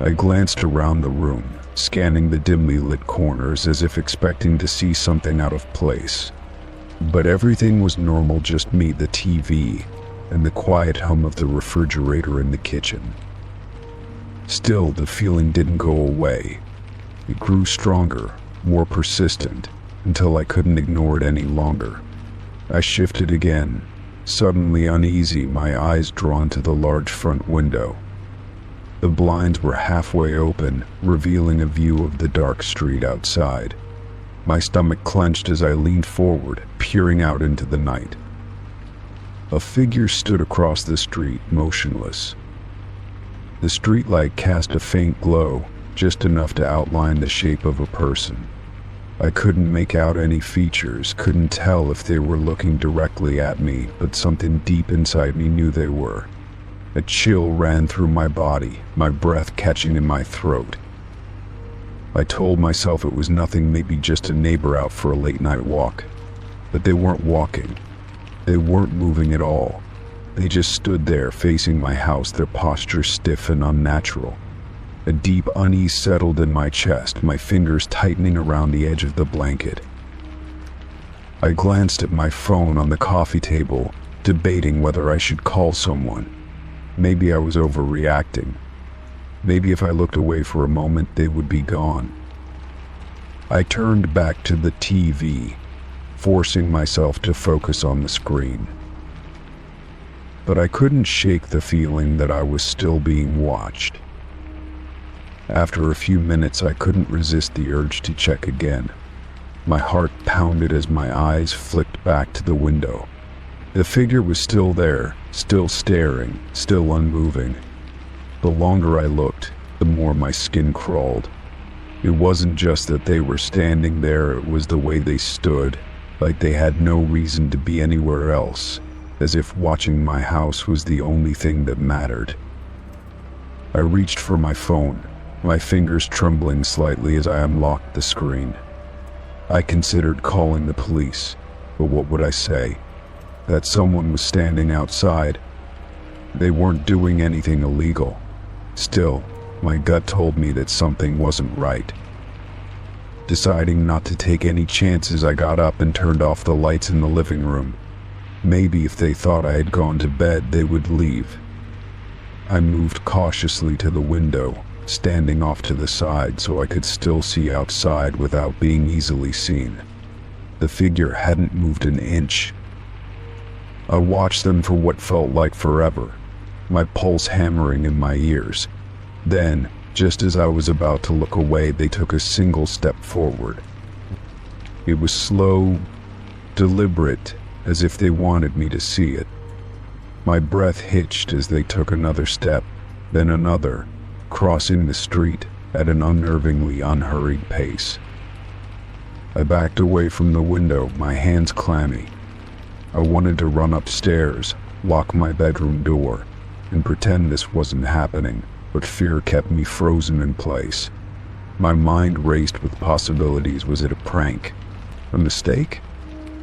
I glanced around the room, scanning the dimly lit corners as if expecting to see something out of place. But everything was normal, just me, the TV, and the quiet hum of the refrigerator in the kitchen. Still, the feeling didn't go away. It grew stronger, more persistent, until I couldn't ignore it any longer. I shifted again, suddenly uneasy, my eyes drawn to the large front window. The blinds were halfway open, revealing a view of the dark street outside. My stomach clenched as I leaned forward, peering out into the night. A figure stood across the street, motionless. The streetlight cast a faint glow, just enough to outline the shape of a person. I couldn't make out any features, couldn't tell if they were looking directly at me, but something deep inside me knew they were. A chill ran through my body, my breath catching in my throat. I told myself it was nothing, maybe just a neighbor out for a late-night walk. But they weren't walking. They weren't moving at all. They just stood there, facing my house, their posture stiff and unnatural. A deep unease settled in my chest, my fingers tightening around the edge of the blanket. I glanced at my phone on the coffee table, debating whether I should call someone. Maybe I was overreacting. Maybe if I looked away for a moment, they would be gone. I turned back to the TV, forcing myself to focus on the screen. But I couldn't shake the feeling that I was still being watched. After a few minutes, I couldn't resist the urge to check again. My heart pounded as my eyes flicked back to the window. The figure was still there, still staring, still unmoving. The longer I looked, the more my skin crawled. It wasn't just that they were standing there, it was the way they stood, like they had no reason to be anywhere else, as if watching my house was the only thing that mattered. I reached for my phone, my fingers trembling slightly as I unlocked the screen. I considered calling the police, but what would I say? That someone was standing outside? They weren't doing anything illegal. Still, my gut told me that something wasn't right. Deciding not to take any chances, I got up and turned off the lights in the living room. Maybe if they thought I had gone to bed, they would leave. I moved cautiously to the window, standing off to the side so I could still see outside without being easily seen. The figure hadn't moved an inch. I watched them for what felt like forever, my pulse hammering in my ears. Then, just as I was about to look away, they took a single step forward. It was slow, deliberate, as if they wanted me to see it. My breath hitched as they took another step, then another, crossing the street at an unnervingly unhurried pace. I backed away from the window, my hands clammy. I wanted to run upstairs, lock my bedroom door, and pretend this wasn't happening, but fear kept me frozen in place. My mind raced with possibilities. Was it a prank? A mistake?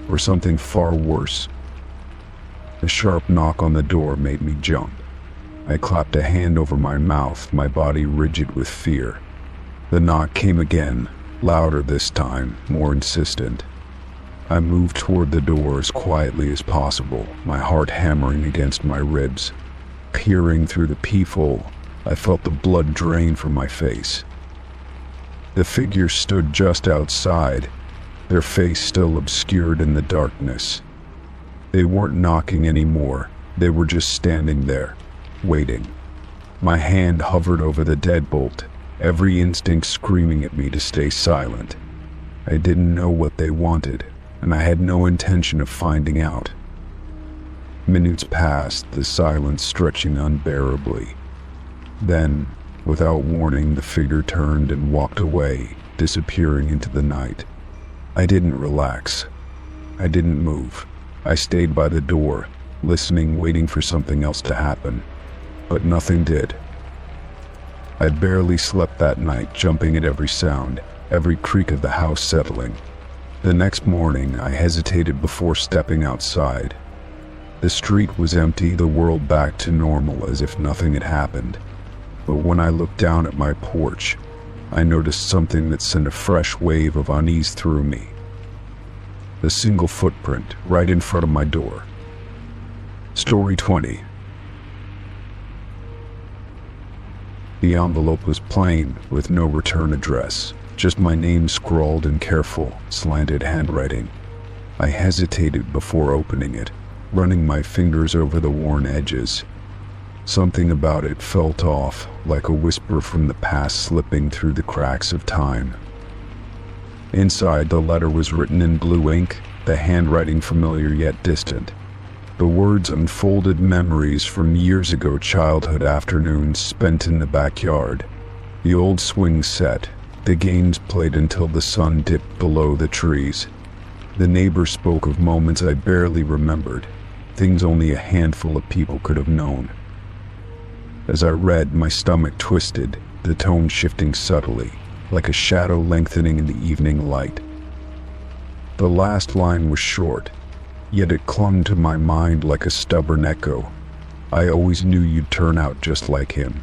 Or something far worse? A sharp knock on the door made me jump. I clapped a hand over my mouth, my body rigid with fear. The knock came again, louder this time, more insistent. I moved toward the door as quietly as possible, my heart hammering against my ribs. Peering through the peephole, I felt the blood drain from my face. The figure stood just outside, their face still obscured in the darkness. They weren't knocking anymore, they were just standing there, waiting. My hand hovered over the deadbolt, every instinct screaming at me to stay silent. I didn't know what they wanted, and I had no intention of finding out. Minutes passed, the silence stretching unbearably. Then, without warning, the figure turned and walked away, disappearing into the night. I didn't relax. I didn't move. I stayed by the door, listening, waiting for something else to happen. But nothing did. I barely slept that night, jumping at every sound, every creak of the house settling. The next morning, I hesitated before stepping outside. The street was empty, the world back to normal, as if nothing had happened. But when I looked down at my porch, I noticed something that sent a fresh wave of unease through me. The single footprint right in front of my door. Story 20. The envelope was plain, with no return address, just my name scrawled in careful, slanted handwriting. I hesitated before opening it, running my fingers over the worn edges. Something about it felt off, like a whisper from the past slipping through the cracks of time. Inside, the letter was written in blue ink, the handwriting familiar yet distant. The words unfolded memories from years ago, childhood afternoons spent in the backyard. The old swing set, the games played until the sun dipped below the trees. The neighbor spoke of moments I barely remembered, things only a handful of people could have known. As I read, my stomach twisted, the tone shifting subtly, like a shadow lengthening in the evening light. The last line was short, yet it clung to my mind like a stubborn echo. I always knew you'd turn out just like him.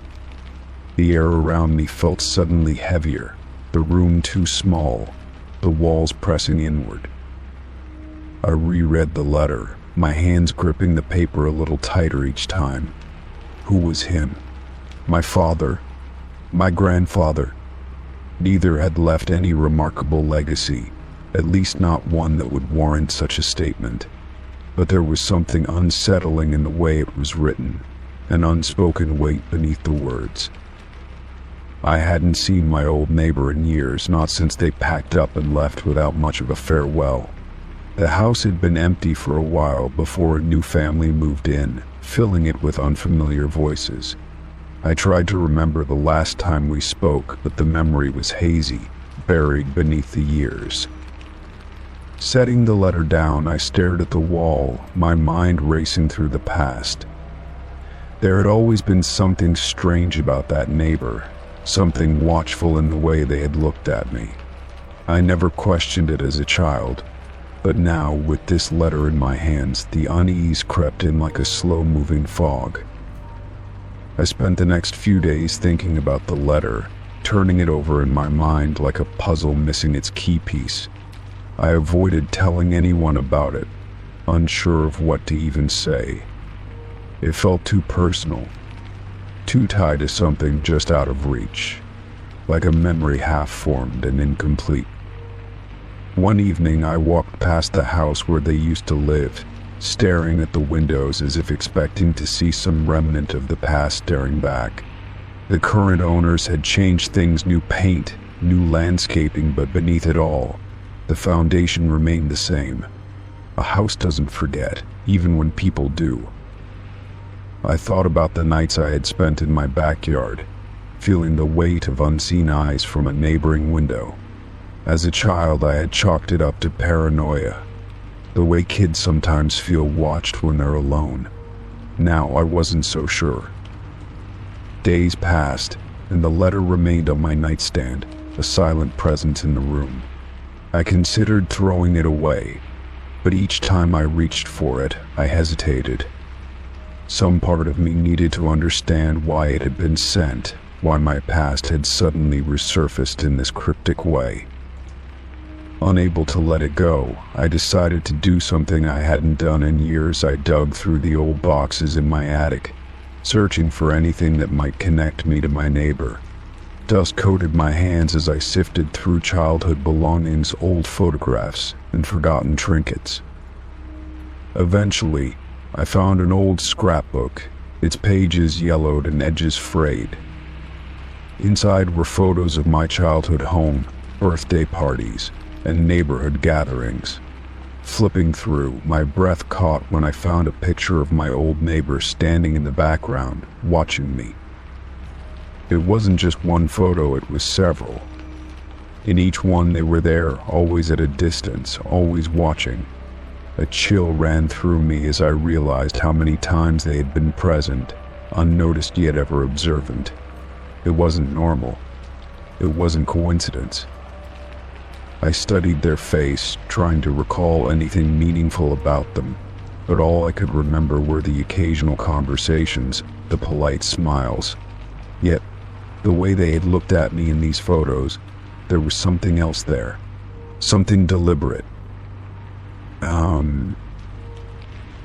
The air around me felt suddenly heavier, the room too small, the walls pressing inward. I reread the letter, my hands gripping the paper a little tighter each time. Who was him? My father? My grandfather? Neither had left any remarkable legacy, at least not one that would warrant such a statement. But there was something unsettling in the way it was written, an unspoken weight beneath the words. I hadn't seen my old neighbor in years, not since they packed up and left without much of a farewell. The house had been empty for a while before a new family moved in, filling it with unfamiliar voices. I tried to remember the last time we spoke, but the memory was hazy, buried beneath the years. Setting the letter down, I stared at the wall, my mind racing through the past. There had always been something strange about that neighbor, something watchful in the way they had looked at me. I never questioned it as a child, but now, with this letter in my hands, the unease crept in like a slow-moving fog. I spent the next few days thinking about the letter, turning it over in my mind like a puzzle missing its key piece. I avoided telling anyone about it, unsure of what to even say. It felt too personal, too tied to something just out of reach, like a memory half-formed and incomplete. One evening I walked past the house where they used to live, staring at the windows as if expecting to see some remnant of the past staring back. The current owners had changed things, new paint, new landscaping, but beneath it all, the foundation remained the same. A house doesn't forget, even when people do. I thought about the nights I had spent in my backyard, feeling the weight of unseen eyes from a neighboring window. As a child, I had chalked it up to paranoia, the way kids sometimes feel watched when they're alone. Now I wasn't so sure. Days passed, and the letter remained on my nightstand, a silent presence in the room. I considered throwing it away, but each time I reached for it, I hesitated. Some part of me needed to understand why it had been sent, why my past had suddenly resurfaced in this cryptic way. Unable to let it go, I decided to do something I hadn't done in years. I dug through the old boxes in my attic, searching for anything that might connect me to my neighbor. Dust coated my hands as I sifted through childhood belongings, old photographs, and forgotten trinkets. Eventually, I found an old scrapbook, its pages yellowed and edges frayed. Inside were photos of my childhood home, birthday parties, and neighborhood gatherings. Flipping through, my breath caught when I found a picture of my old neighbor standing in the background, watching me. It wasn't just one photo, it was several. In each one they were there, always at a distance, always watching. A chill ran through me as I realized how many times they had been present, unnoticed yet ever observant. It wasn't normal. It wasn't coincidence. I studied their face, trying to recall anything meaningful about them, but all I could remember were the occasional conversations, the polite smiles. Yet, the way they had looked at me in these photos, there was something else there. Something deliberate.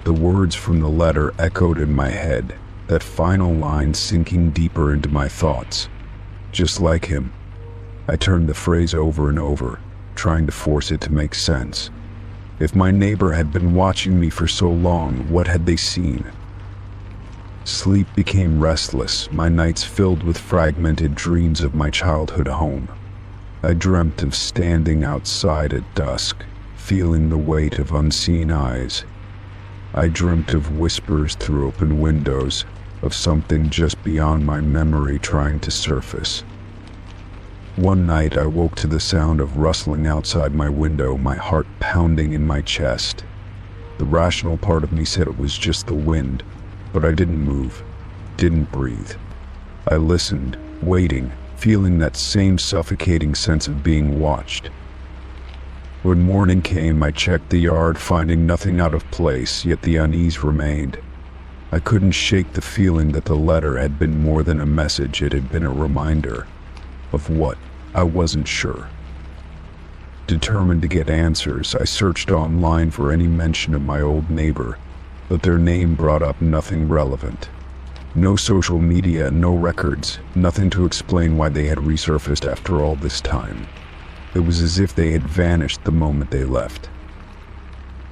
The words from the letter echoed in my head, that final line sinking deeper into my thoughts. Just like him. I turned the phrase over and over, trying to force it to make sense. If my neighbor had been watching me for so long, what had they seen? Sleep became restless, my nights filled with fragmented dreams of my childhood home. I dreamt of standing outside at dusk, feeling the weight of unseen eyes. I dreamt of whispers through open windows, of something just beyond my memory trying to surface. One night I woke to the sound of rustling outside my window, my heart pounding in my chest. The rational part of me said it was just the wind, but I didn't move, didn't breathe. I listened, waiting, feeling that same suffocating sense of being watched. When morning came, I checked the yard, finding nothing out of place, yet the unease remained. I couldn't shake the feeling that the letter had been more than a message, it had been a reminder. Of what? I wasn't sure. Determined to get answers, I searched online for any mention of my old neighbor, but their name brought up nothing relevant. No social media, no records, nothing to explain why they had resurfaced after all this time. It was as if they had vanished the moment they left.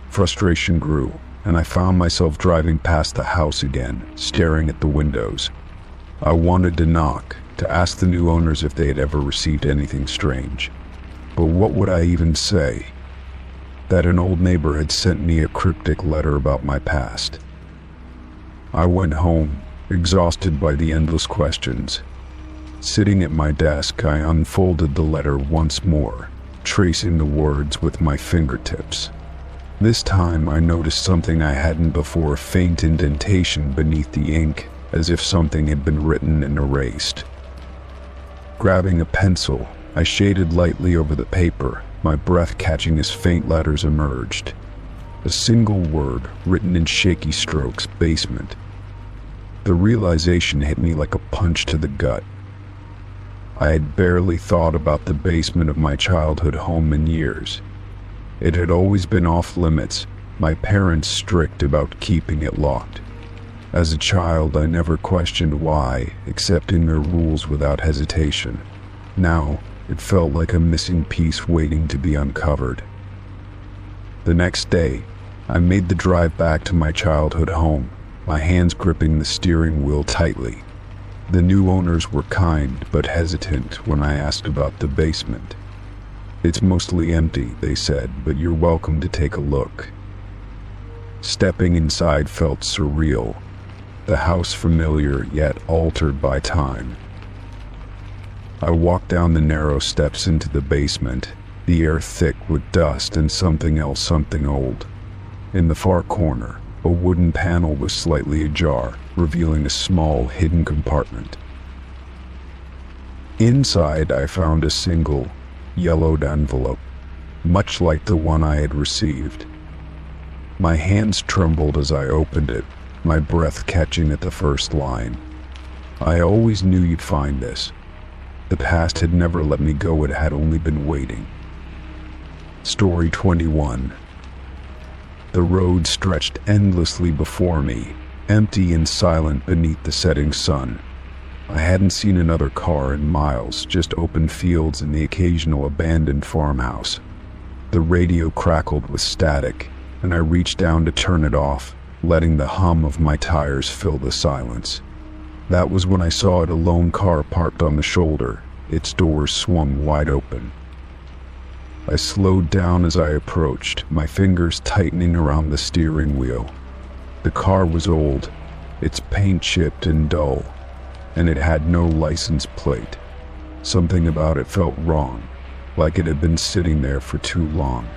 Frustration grew, and I found myself driving past the house again, staring at the windows. I wanted to knock, to ask the new owners if they had ever received anything strange. But what would I even say? That an old neighbor had sent me a cryptic letter about my past. I went home, exhausted by the endless questions. Sitting at my desk, I unfolded the letter once more, tracing the words with my fingertips. This time I noticed something I hadn't before, a faint indentation beneath the ink, as if something had been written and erased. Grabbing a pencil, I shaded lightly over the paper, my breath catching as faint letters emerged. A single word, written in shaky strokes, basement. The realization hit me like a punch to the gut. I had barely thought about the basement of my childhood home in years. It had always been off limits, my parents strict about keeping it locked. As a child, I never questioned why, accepting their rules without hesitation. Now, it felt like a missing piece waiting to be uncovered. The next day, I made the drive back to my childhood home, my hands gripping the steering wheel tightly. The new owners were kind but hesitant when I asked about the basement. "It's mostly empty," they said, "but you're welcome to take a look." Stepping inside felt surreal, the house familiar yet altered by time. I walked down the narrow steps into the basement, the air thick with dust and something old. In the far corner, a wooden panel was slightly ajar, revealing a small hidden compartment. Inside, I found a single, yellowed envelope, much like the one I had received. My hands trembled as I opened it, my breath catching at the first line. "I always knew you'd find this. The past had never let me go, it had only been waiting." Story 21. The road stretched endlessly before me, empty and silent beneath the setting sun. I hadn't seen another car in miles, just open fields and the occasional abandoned farmhouse. The radio crackled with static, and I reached down to turn it off, letting the hum of my tires fill the silence. That was when I saw a lone car parked on the shoulder, its doors swung wide open. I slowed down as I approached, my fingers tightening around the steering wheel. The car was old, its paint chipped and dull, and it had no license plate. Something about it felt wrong, like it had been sitting there for too long.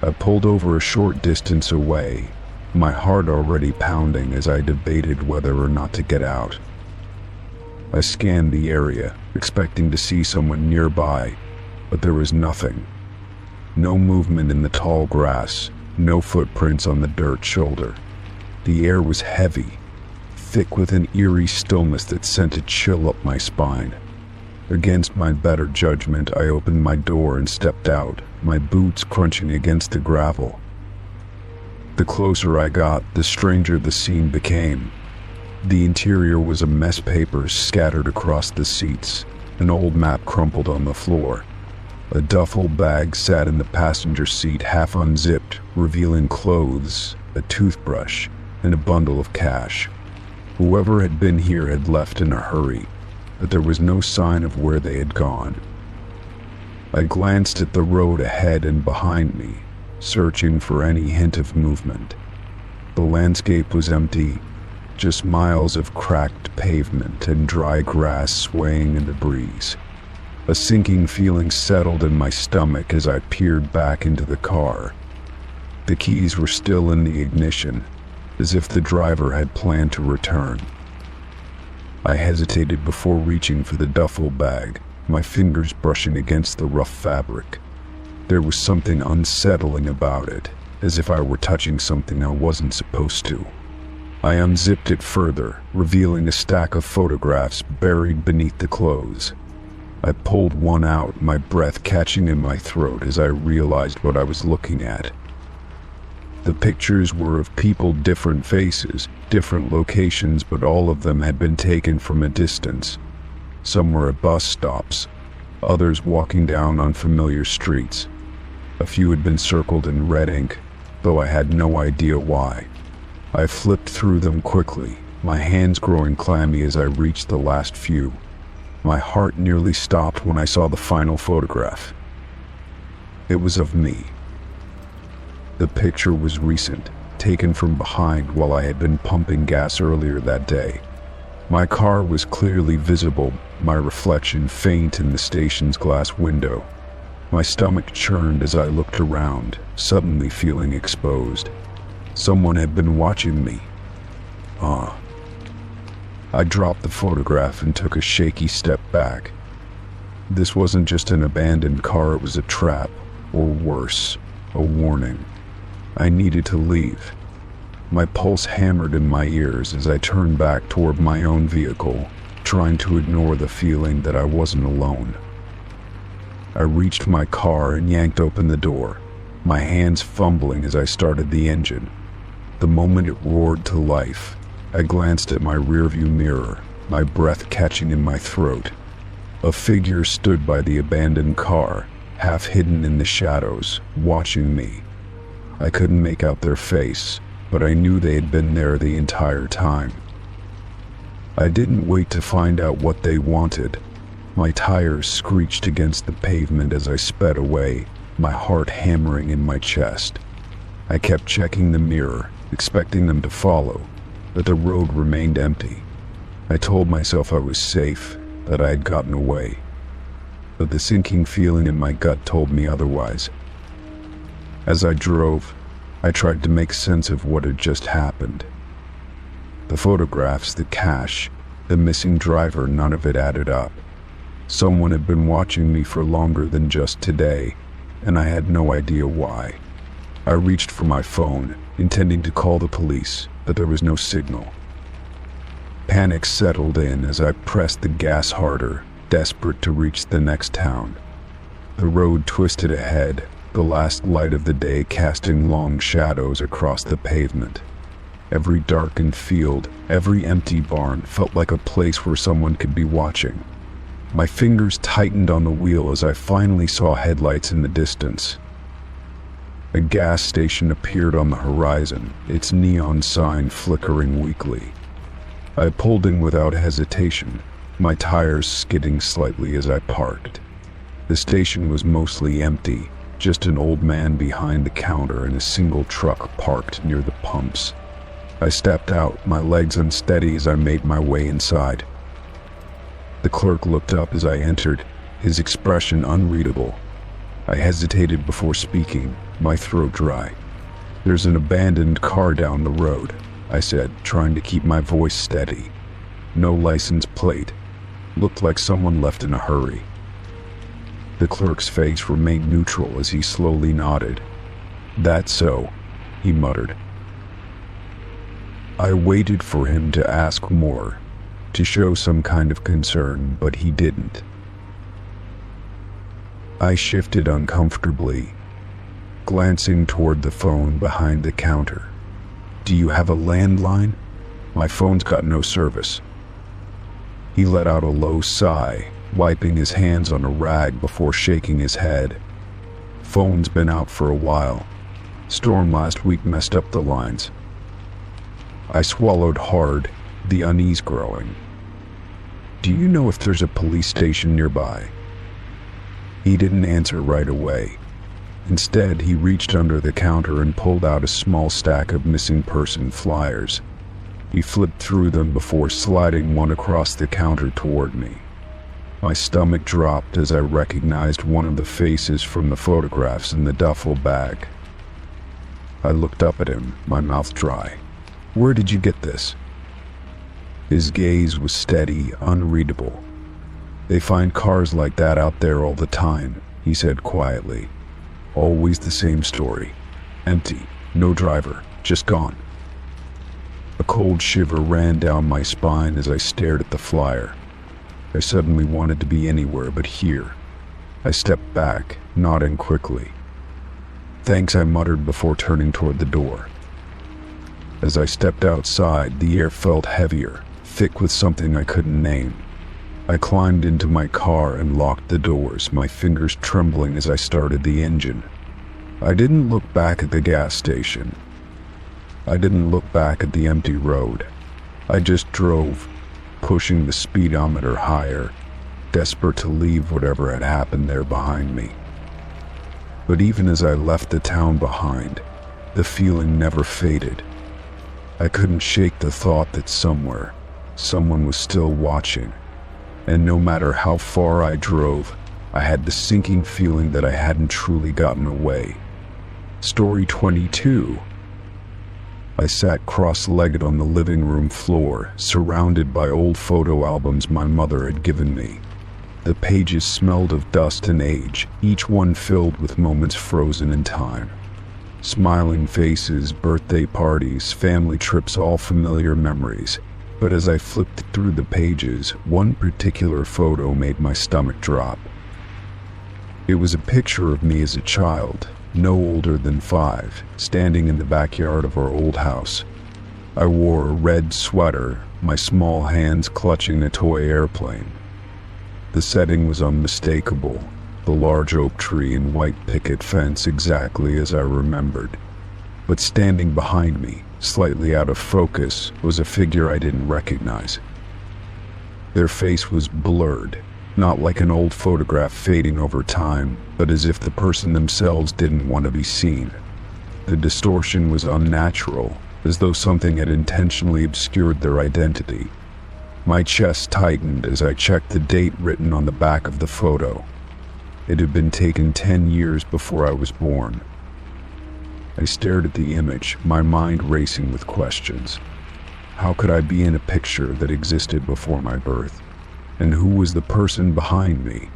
I pulled over a short distance away, my heart already pounding as I debated whether or not to get out. I scanned the area, expecting to see someone nearby, but there was nothing. No movement in the tall grass, no footprints on the dirt shoulder. The air was heavy, thick with an eerie stillness that sent a chill up my spine. Against my better judgment, I opened my door and stepped out, my boots crunching against the gravel. The closer I got, the stranger the scene became. The interior was a mess of papers scattered across the seats, an old map crumpled on the floor. A duffel bag sat in the passenger seat, half unzipped, revealing clothes, a toothbrush, and a bundle of cash. Whoever had been here had left in a hurry, but there was no sign of where they had gone. I glanced at the road ahead and behind me, searching for any hint of movement. The landscape was empty, just miles of cracked pavement and dry grass swaying in the breeze. A sinking feeling settled in my stomach as I peered back into the car. The keys were still in the ignition, as if the driver had planned to return. I hesitated before reaching for the duffel bag, my fingers brushing against the rough fabric. There was something unsettling about it, as if I were touching something I wasn't supposed to. I unzipped it further, revealing a stack of photographs buried beneath the clothes. I pulled one out, my breath catching in my throat as I realized what I was looking at. The pictures were of people, different faces, different locations, but all of them had been taken from a distance. Some were at bus stops, others walking down unfamiliar streets. A few had been circled in red ink, though I had no idea why. I flipped through them quickly, my hands growing clammy as I reached the last few. My heart nearly stopped when I saw the final photograph. It was of me. The picture was recent, taken from behind while I had been pumping gas earlier that day. My car was clearly visible, my reflection faint in the station's glass window. My stomach churned as I looked around, suddenly feeling exposed. Someone had been watching me. I dropped the photograph and took a shaky step back. This wasn't just an abandoned car, it was a trap, or worse, a warning. I needed to leave. My pulse hammered in my ears as I turned back toward my own vehicle, trying to ignore the feeling that I wasn't alone. I reached my car and yanked open the door, my hands fumbling as I started the engine. The moment it roared to life, I glanced at my rearview mirror, my breath catching in my throat. A figure stood by the abandoned car, half hidden in the shadows, watching me. I couldn't make out their face, but I knew they had been there the entire time. I didn't wait to find out what they wanted. My tires screeched against the pavement as I sped away, my heart hammering in my chest. I kept checking the mirror, expecting them to follow, but the road remained empty. I told myself I was safe, that I had gotten away. But the sinking feeling in my gut told me otherwise. As I drove, I tried to make sense of what had just happened. The photographs, the cache, the missing driver, none of it added up. Someone had been watching me for longer than just today, and I had no idea why. I reached for my phone, intending to call the police, but there was no signal. Panic settled in as I pressed the gas harder, desperate to reach the next town. The road twisted ahead, the last light of the day casting long shadows across the pavement. Every darkened field, every empty barn felt like a place where someone could be watching. My fingers tightened on the wheel as I finally saw headlights in the distance. A gas station appeared on the horizon, its neon sign flickering weakly. I pulled in without hesitation, my tires skidding slightly as I parked. The station was mostly empty, just an old man behind the counter and a single truck parked near the pumps. I stepped out, my legs unsteady as I made my way inside. The clerk looked up as I entered, his expression unreadable. I hesitated before speaking, my throat dry. "There's an abandoned car down the road," I said, trying to keep my voice steady. "No license plate. Looked like someone left in a hurry." The clerk's face remained neutral as he slowly nodded. "That's so," he muttered. I waited for him to ask more, to show some kind of concern, but he didn't. I shifted uncomfortably, glancing toward the phone behind the counter. "Do you have a landline? My phone's got no service." He let out a low sigh, wiping his hands on a rag before shaking his head. "Phone's been out for a while. Storm last week messed up the lines." I swallowed hard, the unease growing. "Do you know if there's a police station nearby?" He didn't answer right away. Instead, he reached under the counter and pulled out a small stack of missing person flyers. He flipped through them before sliding one across the counter toward me. My stomach dropped as I recognized one of the faces from the photographs in the duffel bag. I looked up at him, my mouth dry. "Where did you get this?" His gaze was steady, unreadable. "They find cars like that out there all the time," he said quietly. "Always the same story. Empty, no driver, just gone." A cold shiver ran down my spine as I stared at the flyer. I suddenly wanted to be anywhere but here. I stepped back, nodding quickly. "Thanks," I muttered before turning toward the door. As I stepped outside, the air felt heavier, thick with something I couldn't name. I climbed into my car and locked the doors, my fingers trembling as I started the engine. I didn't look back at the gas station. I didn't look back at the empty road. I just drove, pushing the speedometer higher, desperate to leave whatever had happened there behind me. But even as I left the town behind, the feeling never faded. I couldn't shake the thought that somewhere, someone was still watching. And no matter how far I drove, I had the sinking feeling that I hadn't truly gotten away. Story 22. I sat cross-legged on the living room floor, surrounded by old photo albums my mother had given me. The pages smelled of dust and age, each one filled with moments frozen in time. Smiling faces, birthday parties, family trips, all familiar memories. But as I flipped through the pages, one particular photo made my stomach drop. It was a picture of me as a child, no older than 5, standing in the backyard of our old house. I wore a red sweater, my small hands clutching a toy airplane. The setting was unmistakable, the large oak tree and white picket fence exactly as I remembered. But standing behind me, slightly out of focus, was a figure I didn't recognize. Their face was blurred, not like an old photograph fading over time, but as if the person themselves didn't want to be seen. The distortion was unnatural, as though something had intentionally obscured their identity. My chest tightened as I checked the date written on the back of the photo. It had been taken 10 years before I was born. I stared at the image, my mind racing with questions. How could I be in a picture that existed before my birth? And who was the person behind me?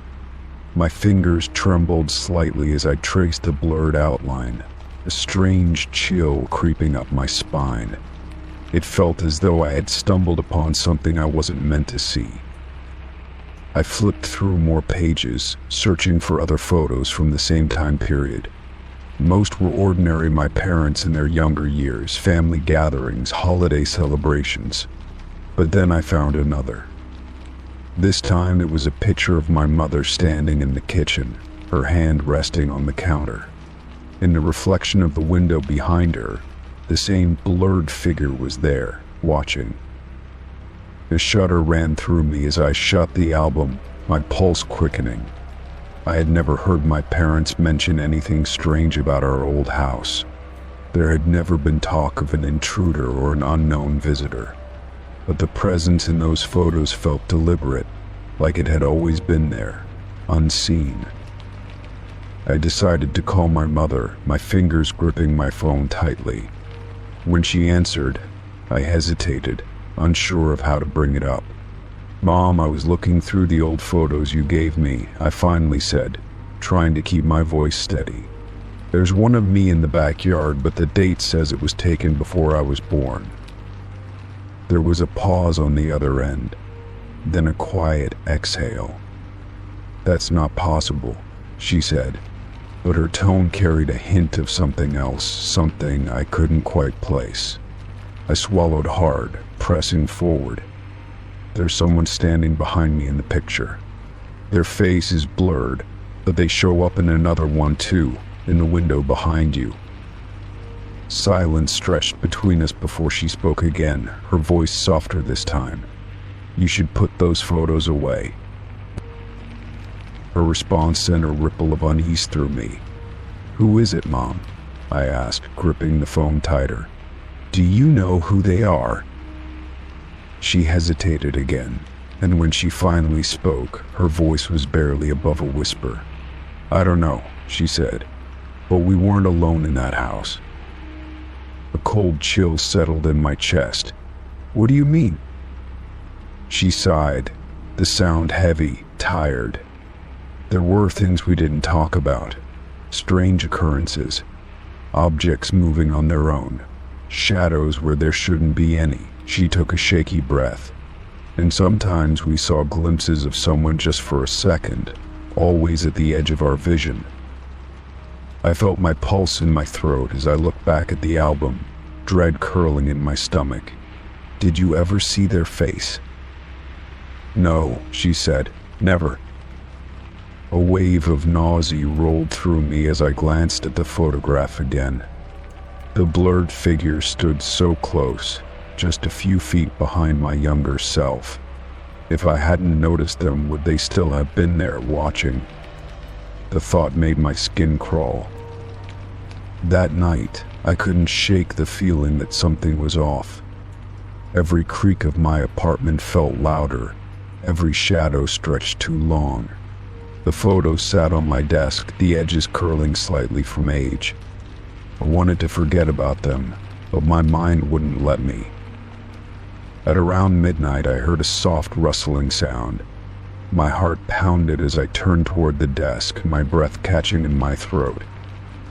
My fingers trembled slightly as I traced the blurred outline, a strange chill creeping up my spine. It felt as though I had stumbled upon something I wasn't meant to see. I flipped through more pages, searching for other photos from the same time period. Most were ordinary, my parents in their younger years, family gatherings, holiday celebrations. But then I found another. This time it was a picture of my mother standing in the kitchen, her hand resting on the counter. In the reflection of the window behind her, the same blurred figure was there, watching. A shudder ran through me as I shut the album, my pulse quickening. I had never heard my parents mention anything strange about our old house. There had never been talk of an intruder or an unknown visitor. But the presence in those photos felt deliberate, like it had always been there, unseen. I decided to call my mother, my fingers gripping my phone tightly. When she answered, I hesitated, unsure of how to bring it up. "Mom, I was looking through the old photos you gave me," I finally said, trying to keep my voice steady. "There's one of me in the backyard, but the date says it was taken before I was born." There was a pause on the other end, then a quiet exhale. "That's not possible," she said, but her tone carried a hint of something else, something I couldn't quite place. I swallowed hard, pressing forward. "There's someone standing behind me in the picture. Their face is blurred, but they show up in another one too, in the window behind you." Silence stretched between us before she spoke again, her voice softer this time. "You should put those photos away." Her response sent a ripple of unease through me. "Who is it, Mom?" I asked, gripping the phone tighter. "Do you know who they are?" She hesitated again, and when she finally spoke, her voice was barely above a whisper. "I don't know," she said, "but we weren't alone in that house." A cold chill settled in my chest. "What do you mean?" She sighed, the sound heavy, tired. "There were things we didn't talk about. Strange occurrences. Objects moving on their own. Shadows where there shouldn't be any." She took a shaky breath. "And sometimes we saw glimpses of someone just for a second, always at the edge of our vision." I felt my pulse in my throat as I looked back at the album, dread curling in my stomach. "Did you ever see their face?" "No," she said, "never." A wave of nausea rolled through me as I glanced at the photograph again. The blurred figure stood so close, just a few feet behind my younger self. If I hadn't noticed them, would they still have been there watching? The thought made my skin crawl. That night, I couldn't shake the feeling that something was off. Every creak of my apartment felt louder, every shadow stretched too long. The photos sat on my desk, the edges curling slightly from age. I wanted to forget about them, but my mind wouldn't let me. At around midnight, I heard a soft rustling sound. My heart pounded as I turned toward the desk, my breath catching in my throat.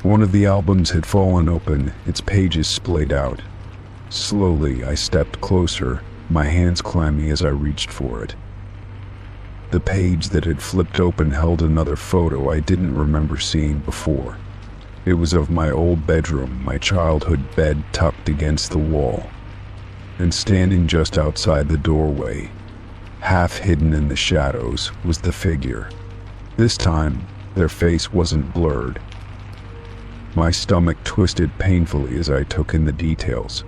One of the albums had fallen open, its pages splayed out. Slowly, I stepped closer, my hands clammy as I reached for it. The page that had flipped open held another photo I didn't remember seeing before. It was of my old bedroom, my childhood bed tucked against the wall. And standing just outside the doorway, half hidden in the shadows, was the figure. This time, their face wasn't blurred. My stomach twisted painfully as I took in the details.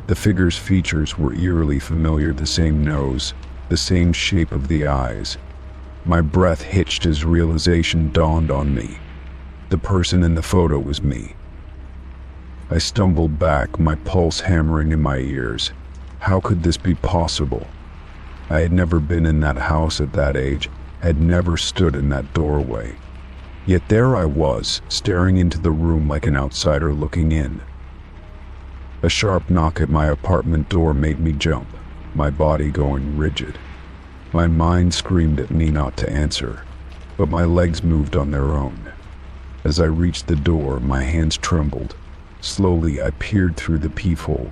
The figure's features were eerily familiar, the same nose, the same shape of the eyes. My breath hitched as realization dawned on me. The person in the photo was me. I stumbled back, my pulse hammering in my ears. How could this be possible? I had never been in that house at that age, had never stood in that doorway. Yet there I was, staring into the room like an outsider looking in. A sharp knock at my apartment door made me jump, my body going rigid. My mind screamed at me not to answer, but my legs moved on their own. As I reached the door, my hands trembled. Slowly, I peered through the peephole.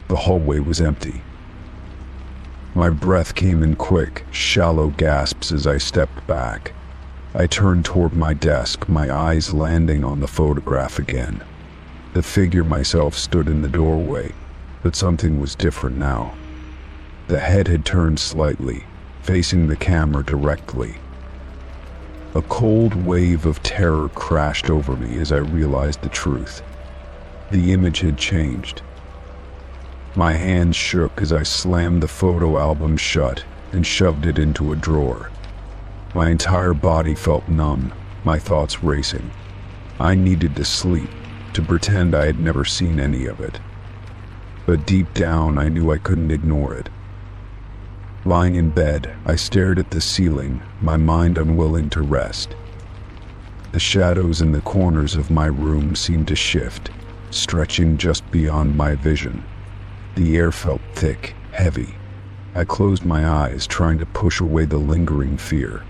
The hallway was empty. My breath came in quick, shallow gasps as I stepped back. I turned toward my desk, my eyes landing on the photograph again. The figure myself stood in the doorway, but something was different now. The head had turned slightly, facing the camera directly. A cold wave of terror crashed over me as I realized the truth. The image had changed. My hands shook as I slammed the photo album shut and shoved it into a drawer. My entire body felt numb, my thoughts racing. I needed to sleep, to pretend I had never seen any of it. But deep down, I knew I couldn't ignore it. Lying in bed, I stared at the ceiling, my mind unwilling to rest. The shadows in the corners of my room seemed to shift, stretching just beyond my vision. The air felt thick, heavy. I closed my eyes, trying to push away the lingering fear.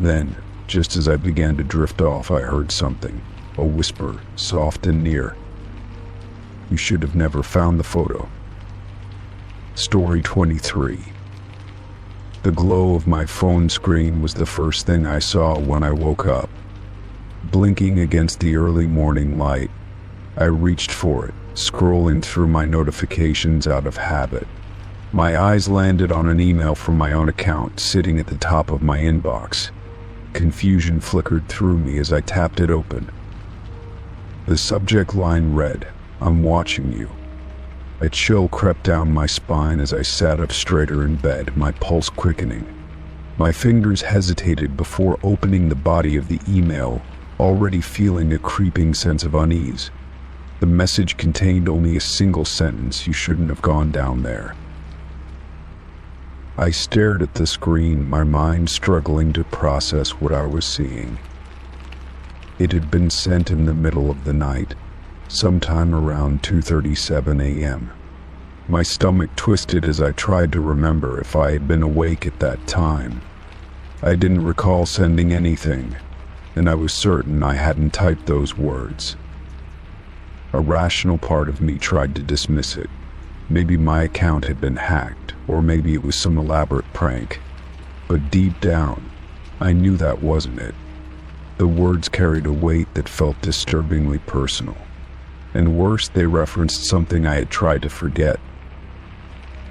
Then, just as I began to drift off, I heard something. A whisper, soft and near. You should have never found the photo. Story 23. The glow of my phone screen was the first thing I saw when I woke up. Blinking against the early morning light, I reached for it, scrolling through my notifications out of habit. My eyes landed on an email from my own account sitting at the top of my inbox. Confusion flickered through me as I tapped it open. The subject line read, "I'm watching you." A chill crept down my spine as I sat up straighter in bed, my pulse quickening. My fingers hesitated before opening the body of the email, already feeling a creeping sense of unease. The message contained only a single sentence: "You shouldn't have gone down there." I stared at the screen, my mind struggling to process what I was seeing. It had been sent in the middle of the night, sometime around 2:37 a.m. My stomach twisted as I tried to remember if I had been awake at that time. I didn't recall sending anything, and I was certain I hadn't typed those words. A rational part of me tried to dismiss it. Maybe my account had been hacked, or maybe it was some elaborate prank. But deep down, I knew that wasn't it. The words carried a weight that felt disturbingly personal. And worse, they referenced something I had tried to forget.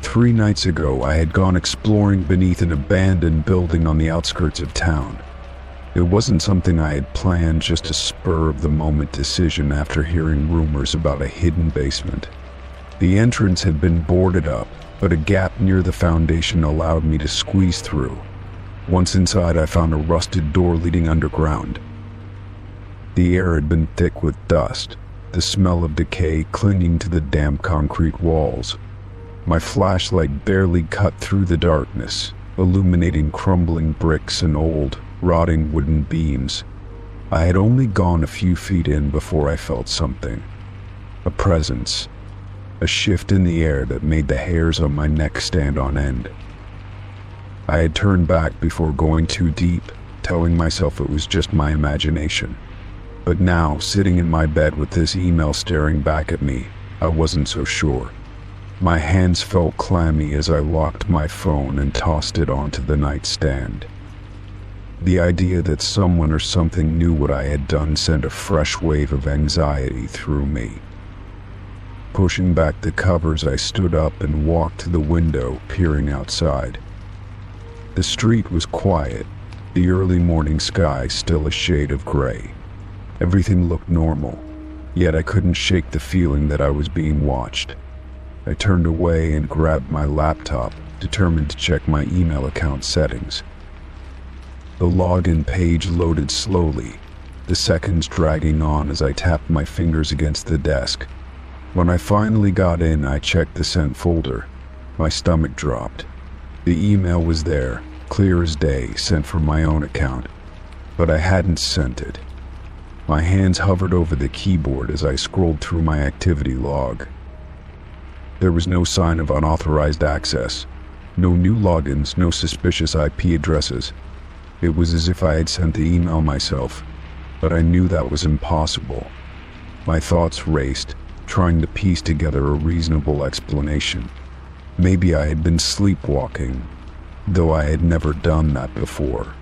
3 nights ago, I had gone exploring beneath an abandoned building on the outskirts of town. It wasn't something I had planned, just a spur-of-the-moment decision after hearing rumors about a hidden basement. The entrance had been boarded up, but a gap near the foundation allowed me to squeeze through. Once inside, I found a rusted door leading underground. The air had been thick with dust, the smell of decay clinging to the damp concrete walls. My flashlight barely cut through the darkness, illuminating crumbling bricks and old, rotting wooden beams. I had only gone a few feet in before I felt something. A presence. A shift in the air that made the hairs on my neck stand on end. I had turned back before going too deep, telling myself it was just my imagination. But now, sitting in my bed with this email staring back at me, I wasn't so sure. My hands felt clammy as I locked my phone and tossed it onto the nightstand. The idea that someone or something knew what I had done sent a fresh wave of anxiety through me. Pushing back the covers, I stood up and walked to the window, peering outside. The street was quiet, the early morning sky still a shade of gray. Everything looked normal, yet I couldn't shake the feeling that I was being watched. I turned away and grabbed my laptop, determined to check my email account settings. The login page loaded slowly, the seconds dragging on as I tapped my fingers against the desk. When I finally got in, I checked the sent folder. My stomach dropped. The email was there, clear as day, sent from my own account, but I hadn't sent it. My hands hovered over the keyboard as I scrolled through my activity log. There was no sign of unauthorized access, no new logins, no suspicious IP addresses. It was as if I had sent the email myself, but I knew that was impossible. My thoughts raced, trying to piece together a reasonable explanation. Maybe I had been sleepwalking, though I had never done that before.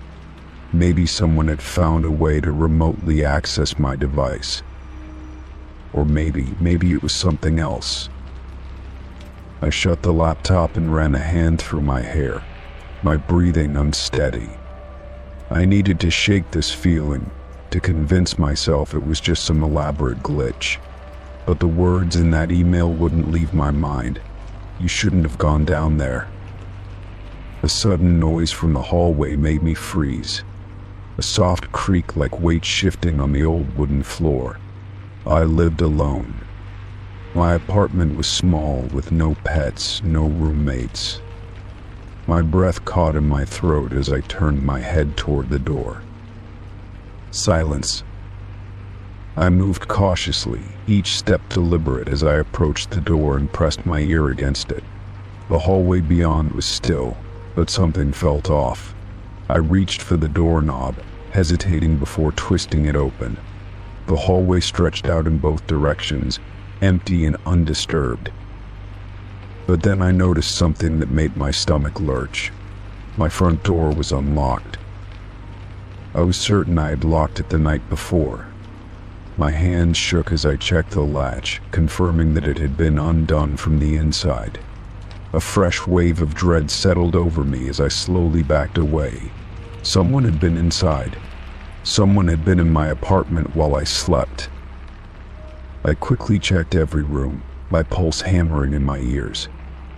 Maybe someone had found a way to remotely access my device. Or maybe it was something else. I shut the laptop and ran a hand through my hair, my breathing unsteady. I needed to shake this feeling, to convince myself it was just some elaborate glitch. But the words in that email wouldn't leave my mind. You shouldn't have gone down there. A sudden noise from the hallway made me freeze. A soft creak like weight shifting on the old wooden floor. I lived alone. My apartment was small, with no pets, no roommates. My breath caught in my throat as I turned my head toward the door. Silence. I moved cautiously, each step deliberate as I approached the door and pressed my ear against it. The hallway beyond was still, but something felt off. I reached for the doorknob, hesitating before twisting it open. The hallway stretched out in both directions, empty and undisturbed. But then I noticed something that made my stomach lurch. My front door was unlocked. I was certain I had locked it the night before. My hands shook as I checked the latch, confirming that it had been undone from the inside. A fresh wave of dread settled over me as I slowly backed away. Someone had been inside. Someone had been in my apartment while I slept. I quickly checked every room, my pulse hammering in my ears.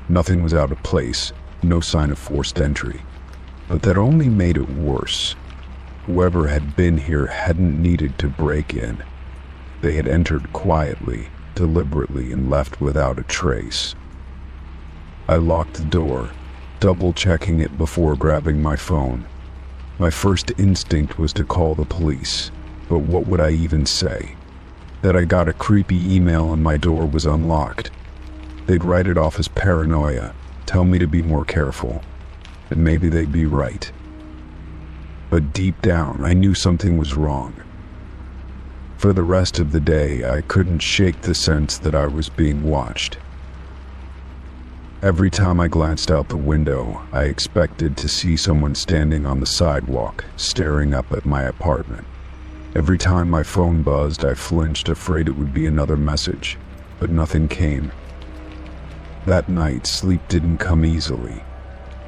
Nothing was out of place, no sign of forced entry. But that only made it worse. Whoever had been here hadn't needed to break in. They had entered quietly, deliberately, and left without a trace. I locked the door, double-checking it before grabbing my phone. My first instinct was to call the police, but what would I even say? That I got a creepy email and my door was unlocked. They'd write it off as paranoia, tell me to be more careful, and maybe they'd be right. But deep down, I knew something was wrong. For the rest of the day, I couldn't shake the sense that I was being watched. Every time I glanced out the window, I expected to see someone standing on the sidewalk, staring up at my apartment. Every time my phone buzzed, I flinched, afraid it would be another message, but nothing came. That night, sleep didn't come easily.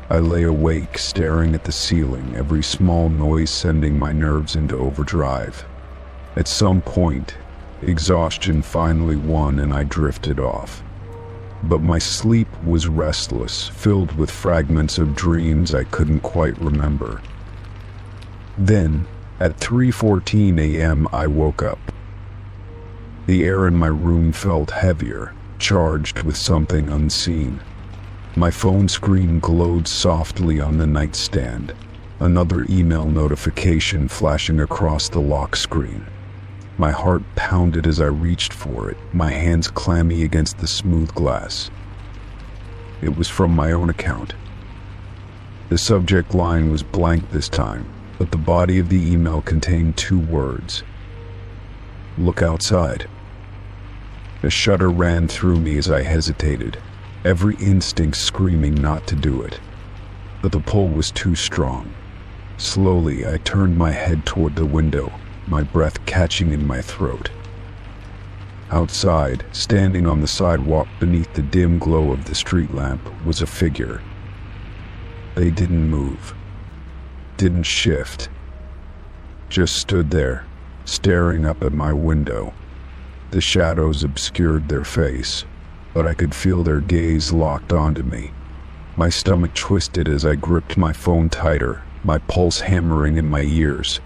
I lay awake, staring at the ceiling, every small noise sending my nerves into overdrive. At some point, exhaustion finally won and I drifted off. But my sleep was restless, filled with fragments of dreams I couldn't quite remember. Then, at 3:14 a.m., I woke up. The air in my room felt heavier, charged with something unseen. My phone screen glowed softly on the nightstand, another email notification flashing across the lock screen. My heart pounded as I reached for it, my hands clammy against the smooth glass. It was from my own account. The subject line was blank this time, but the body of the email contained 2 words. look outside." A shudder ran through me as I hesitated, every instinct screaming not to do it. But the pull was too strong. Slowly, I turned my head toward the window, my breath catching in my throat. Outside, standing on the sidewalk beneath the dim glow of the street lamp, was a figure. They didn't move, didn't shift, just stood there, staring up at my window. The shadows obscured their face, but I could feel their gaze locked onto me. My stomach twisted as I gripped my phone tighter, my pulse hammering in my ears.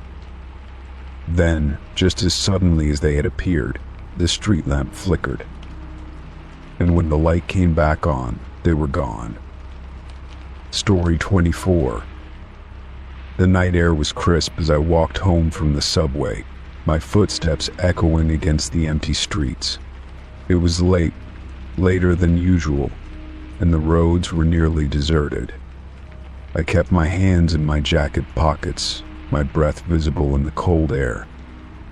Then, just as suddenly as they had appeared, the street lamp flickered. And when the light came back on, they were gone. Story 24. The night air was crisp as I walked home from the subway, my footsteps echoing against the empty streets. It was late, later than usual, and the roads were nearly deserted. I kept my hands in my jacket pockets, my breath visible in the cold air.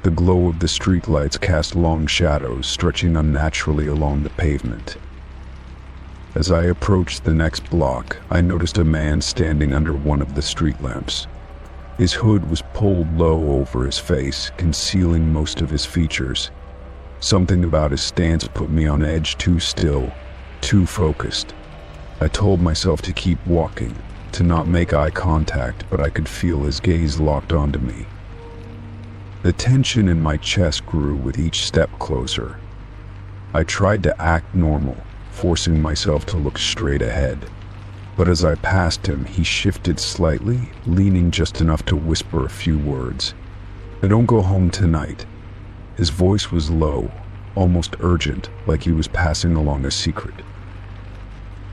The glow of the streetlights cast long shadows stretching unnaturally along the pavement. As I approached the next block, I noticed a man standing under one of the street lamps. His hood was pulled low over his face, concealing most of his features. Something about his stance put me on edge, too still, too focused. I told myself to keep walking, to not make eye contact, but I could feel his gaze locked onto me. The tension in my chest grew with each step closer. I tried to act normal, forcing myself to look straight ahead. But as I passed him, he shifted slightly, leaning just enough to whisper a few words. "I don't go home tonight." His voice was low, almost urgent, like he was passing along a secret.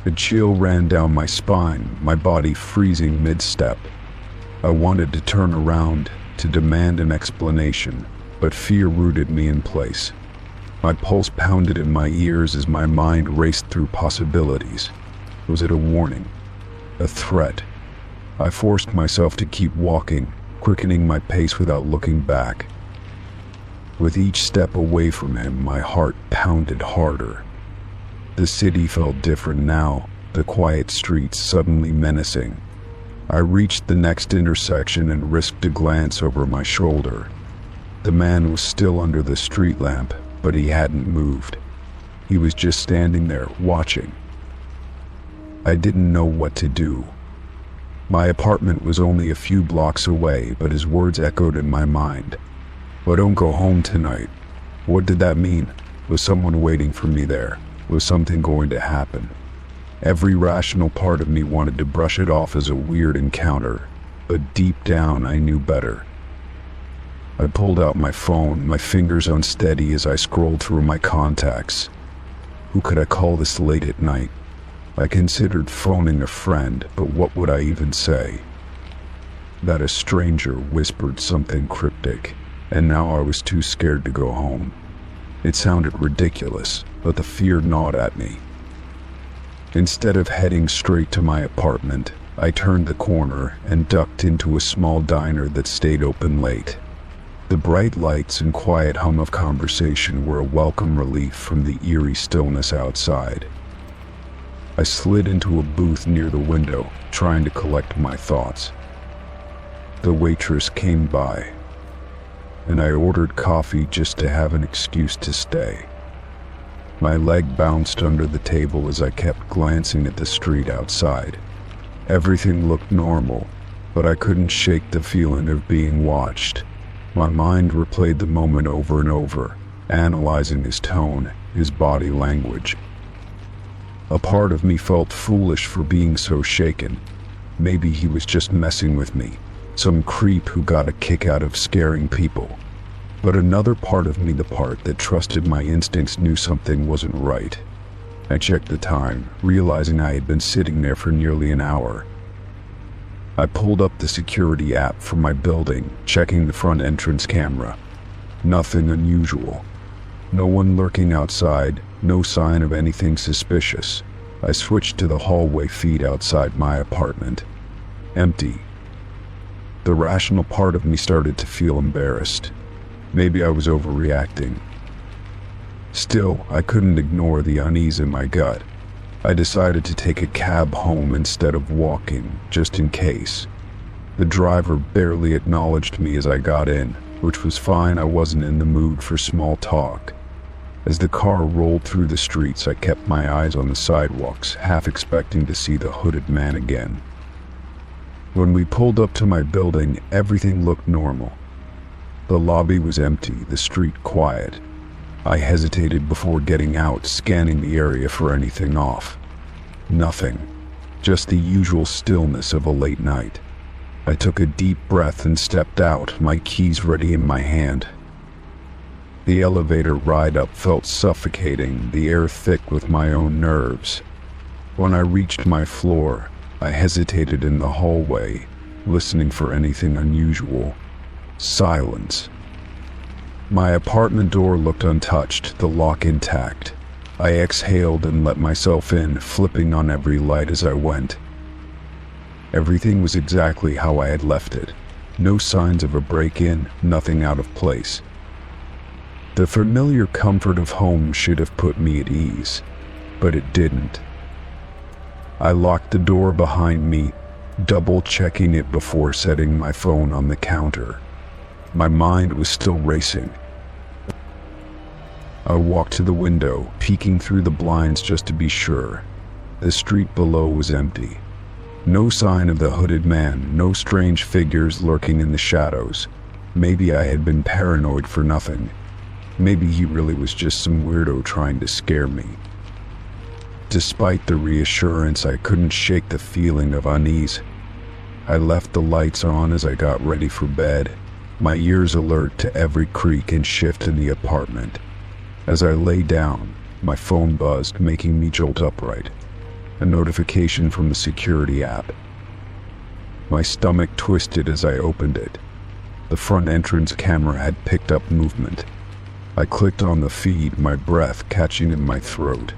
A chill ran down my spine, my body freezing mid-step. I wanted to turn around, to demand an explanation, but fear rooted me in place. My pulse pounded in my ears as my mind raced through possibilities. Was it a warning? A threat? I forced myself to keep walking, quickening my pace without looking back. With each step away from him, my heart pounded harder. The city felt different now, the quiet streets suddenly menacing. I reached the next intersection and risked a glance over my shoulder. The man was still under the street lamp, but he hadn't moved. He was just standing there, watching. I didn't know what to do. My apartment was only a few blocks away, but his words echoed in my mind. "I don't go home tonight." What did that mean? Was someone waiting for me there? Was something going to happen? Every rational part of me wanted to brush it off as a weird encounter, but deep down I knew better. I pulled out my phone, my fingers unsteady as I scrolled through my contacts. Who could I call this late at night? I considered phoning a friend, but what would I even say? That a stranger whispered something cryptic, and now I was too scared to go home. It sounded ridiculous, but the fear gnawed at me. Instead of heading straight to my apartment, I turned the corner and ducked into a small diner that stayed open late. The bright lights and quiet hum of conversation were a welcome relief from the eerie stillness outside. I slid into a booth near the window, trying to collect my thoughts. The waitress came by, and I ordered coffee just to have an excuse to stay. My leg bounced under the table as I kept glancing at the street outside. Everything looked normal, but I couldn't shake the feeling of being watched. My mind replayed the moment over and over, analyzing his tone, his body language. A part of me felt foolish for being so shaken. Maybe he was just messing with me, some creep who got a kick out of scaring people. But another part of me, the part that trusted my instincts, knew something wasn't right. I checked the time, realizing I had been sitting there for nearly an hour. I pulled up the security app for my building, checking the front entrance camera. Nothing unusual. No one lurking outside, no sign of anything suspicious. I switched to the hallway feed outside my apartment. Empty. The rational part of me started to feel embarrassed. Maybe I was overreacting. Still, I couldn't ignore the unease in my gut. I decided to take a cab home instead of walking, just in case. The driver barely acknowledged me as I got in, which was fine. I wasn't in the mood for small talk. As the car rolled through the streets, I kept my eyes on the sidewalks, half expecting to see the hooded man again. When we pulled up to my building, everything looked normal. The lobby was empty, the street quiet. I hesitated before getting out, scanning the area for anything off. Nothing. Just the usual stillness of a late night. I took a deep breath and stepped out, my keys ready in my hand. The elevator ride up felt suffocating, the air thick with my own nerves. When I reached my floor, I hesitated in the hallway, listening for anything unusual. Silence. My apartment door looked untouched, the lock intact. I exhaled and let myself in, flipping on every light as I went. Everything was exactly how I had left it. No signs of a break-in, nothing out of place. The familiar comfort of home should have put me at ease, but it didn't. I locked the door behind me, double-checking it before setting my phone on the counter. My mind was still racing. I walked to the window, peeking through the blinds just to be sure. The street below was empty. No sign of the hooded man, no strange figures lurking in the shadows. Maybe I had been paranoid for nothing. Maybe he really was just some weirdo trying to scare me. Despite the reassurance, I couldn't shake the feeling of unease. I left the lights on as I got ready for bed, my ears alert to every creak and shift in the apartment. As I lay down, my phone buzzed, making me jolt upright. A notification from the security app. My stomach twisted as I opened it. The front entrance camera had picked up movement. I clicked on the feed, my breath catching in my throat.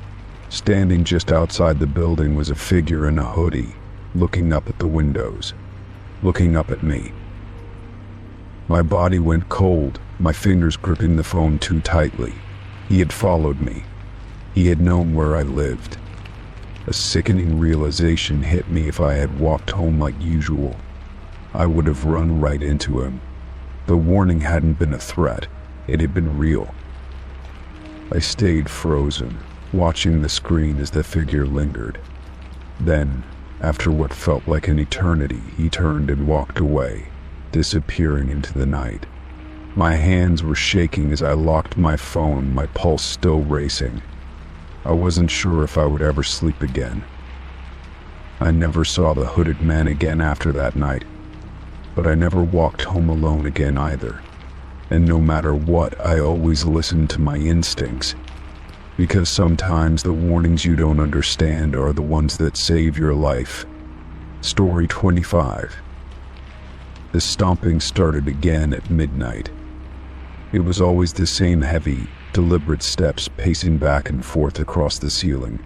Standing just outside the building was a figure in a hoodie, looking up at the windows, looking up at me. My body went cold, my fingers gripping the phone too tightly. He had followed me. He had known where I lived. A sickening realization hit me. If I had walked home like usual, I would have run right into him. The warning hadn't been a threat. It had been real. I stayed frozen, watching the screen as the figure lingered. Then, after what felt like an eternity, he turned and walked away, disappearing into the night. My hands were shaking as I locked my phone, my pulse still racing. I wasn't sure if I would ever sleep again. I never saw the hooded man again after that night, but I never walked home alone again either. And no matter what, I always listened to my instincts, because sometimes the warnings you don't understand are the ones that save your life. Story 25. The stomping started again at midnight. It was always the same heavy, deliberate steps pacing back and forth across the ceiling.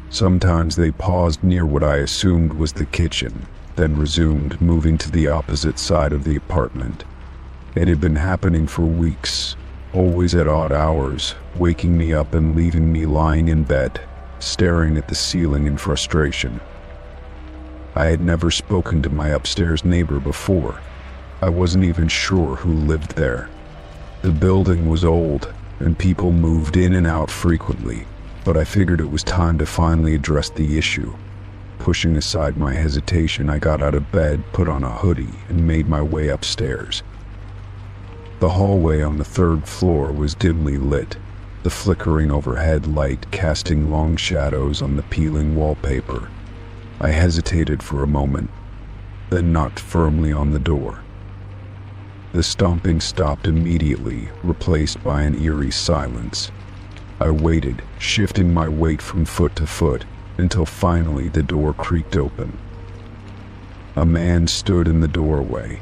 Sometimes they paused near what I assumed was the kitchen, then resumed, moving to the opposite side of the apartment. It had been happening for weeks, always at odd hours, waking me up and leaving me lying in bed, staring at the ceiling in frustration. I had never spoken to my upstairs neighbor before. I wasn't even sure who lived there. The building was old, and people moved in and out frequently, but I figured it was time to finally address the issue. Pushing aside my hesitation, I got out of bed, put on a hoodie, and made my way upstairs. The hallway on the third floor was dimly lit, the flickering overhead light casting long shadows on the peeling wallpaper. I hesitated for a moment, then knocked firmly on the door. The stomping stopped immediately, replaced by an eerie silence. I waited, shifting my weight from foot to foot, until finally the door creaked open. A man stood in the doorway.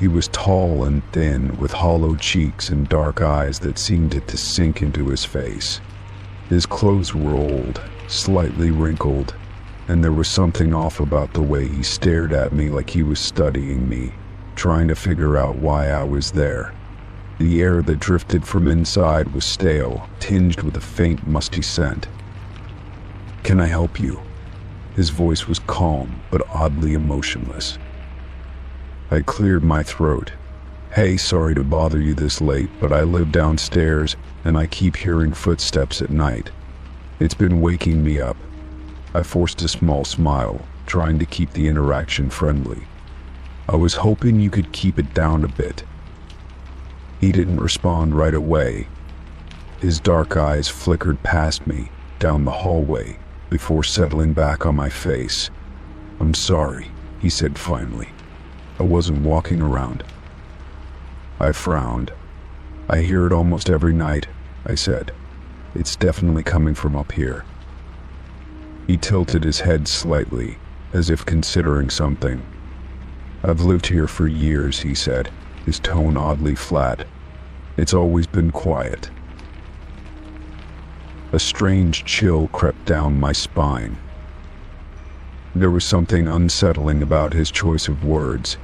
He was tall and thin, with hollow cheeks and dark eyes that seemed to sink into his face. His clothes were old, slightly wrinkled, and there was something off about the way he stared at me, like he was studying me, trying to figure out why I was there. The air that drifted from inside was stale, tinged with a faint, musty scent. "Can I help you?" His voice was calm, but oddly emotionless. I cleared my throat. "Hey, sorry to bother you this late, but I live downstairs and I keep hearing footsteps at night. It's been waking me up." I forced a small smile, trying to keep the interaction friendly. "I was hoping you could keep it down a bit." He didn't respond right away. His dark eyes flickered past me, down the hallway, before settling back on my face. "I'm sorry," he said finally. "I wasn't walking around." I frowned. "I hear it almost every night," I said. "It's definitely coming from up here." He tilted his head slightly, as if considering something. "I've lived here for years," he said, his tone oddly flat. "It's always been quiet." A strange chill crept down my spine. There was something unsettling about his choice of words,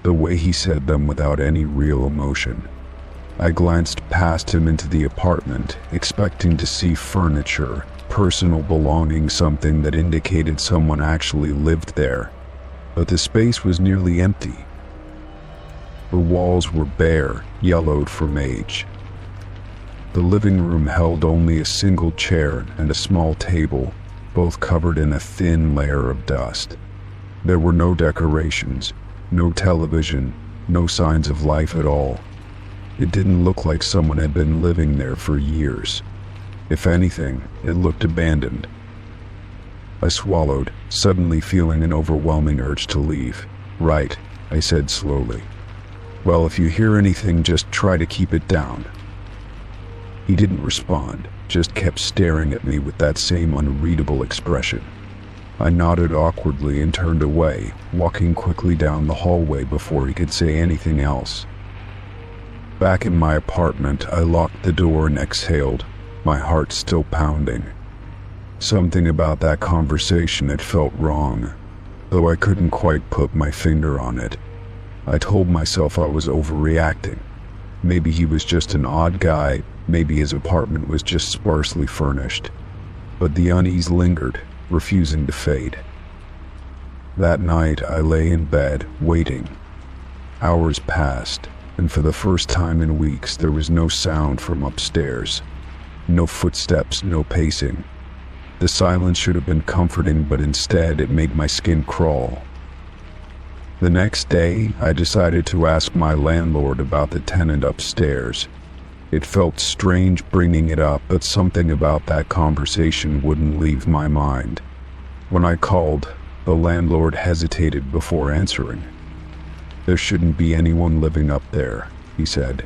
the way he said them without any real emotion. I glanced past him into the apartment, expecting to see furniture, personal belongings, something that indicated someone actually lived there. But the space was nearly empty. The walls were bare, yellowed from age. The living room held only a single chair and a small table, both covered in a thin layer of dust. There were no decorations, no television, no signs of life at all. It didn't look like someone had been living there for years. If anything, it looked abandoned. I swallowed, suddenly feeling an overwhelming urge to leave. "Right," I said slowly. "Well, if you hear anything, just try to keep it down." He didn't respond, just kept staring at me with that same unreadable expression. I nodded awkwardly and turned away, walking quickly down the hallway before he could say anything else. Back in my apartment, I locked the door and exhaled, my heart still pounding. Something about that conversation had felt wrong, though I couldn't quite put my finger on it. I told myself I was overreacting. Maybe he was just an odd guy, maybe his apartment was just sparsely furnished. But the unease lingered, refusing to fade. That night, I lay in bed, waiting. Hours passed, and for the first time in weeks, there was no sound from upstairs. No footsteps, no pacing. The silence should have been comforting, but instead it made my skin crawl. The next day, I decided to ask my landlord about the tenant upstairs. It felt strange bringing it up, but something about that conversation wouldn't leave my mind. When I called, the landlord hesitated before answering. "There shouldn't be anyone living up there," he said.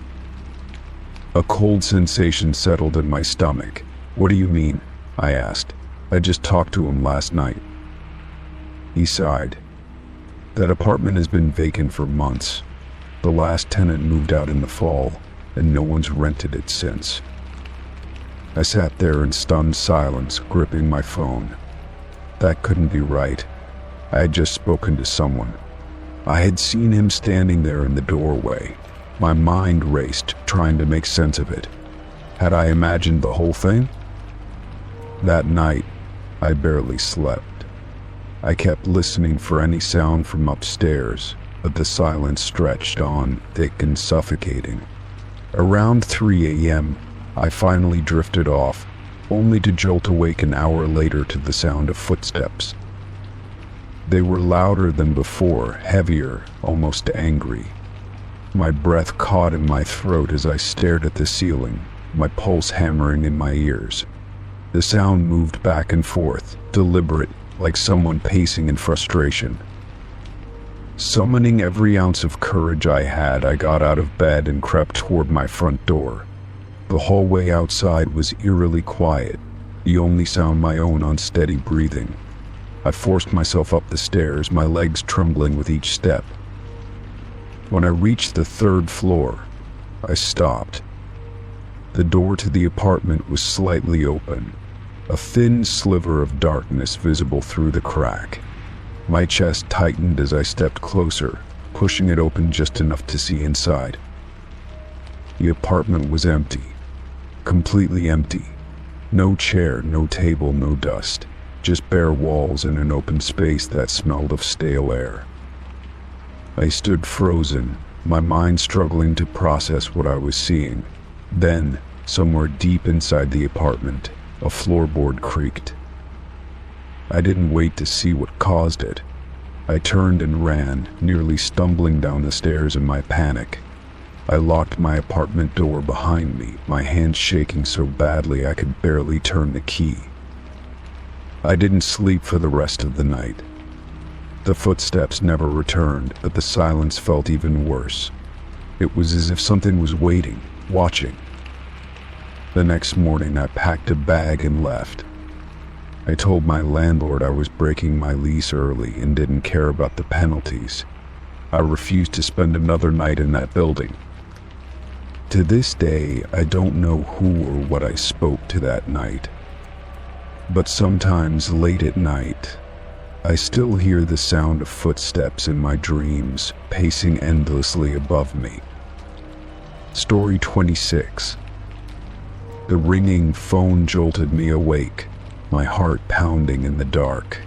A cold sensation settled in my stomach. "What do you mean?" I asked. "I just talked to him last night." He sighed. "That apartment has been vacant for months. The last tenant moved out in the fall, and no one's rented it since." I sat there in stunned silence, gripping my phone. That couldn't be right. I had just spoken to someone. I had seen him standing there in the doorway. My mind raced, trying to make sense of it. Had I imagined the whole thing? That night, I barely slept. I kept listening for any sound from upstairs, but the silence stretched on, thick and suffocating. Around 3 a.m., I finally drifted off, only to jolt awake an hour later to the sound of footsteps. They were louder than before, heavier, almost angry. My breath caught in my throat as I stared at the ceiling, my pulse hammering in my ears. The sound moved back and forth, deliberate, like someone pacing in frustration. Summoning every ounce of courage I had, I got out of bed and crept toward my front door. The hallway outside was eerily quiet, the only sound my own unsteady breathing. I forced myself up the stairs, my legs trembling with each step. When I reached the 3rd floor, I stopped. The door to the apartment was slightly open, a thin sliver of darkness visible through the crack. My chest tightened as I stepped closer, pushing it open just enough to see inside. The apartment was empty. Completely empty. No chair, no table, no dust. Just bare walls and an open space that smelled of stale air. I stood frozen, my mind struggling to process what I was seeing. Then, somewhere deep inside the apartment, a floorboard creaked. I didn't wait to see what caused it. I turned and ran, nearly stumbling down the stairs in my panic. I locked my apartment door behind me, my hands shaking so badly I could barely turn the key. I didn't sleep for the rest of the night. The footsteps never returned, but the silence felt even worse. It was as if something was waiting, watching. The next morning I packed a bag and left. I told my landlord I was breaking my lease early and didn't care about the penalties. I refused to spend another night in that building. To this day, I don't know who or what I spoke to that night. But sometimes late at night, I still hear the sound of footsteps in my dreams, pacing endlessly above me. Story 26. The ringing phone jolted me awake, my heart pounding in the dark.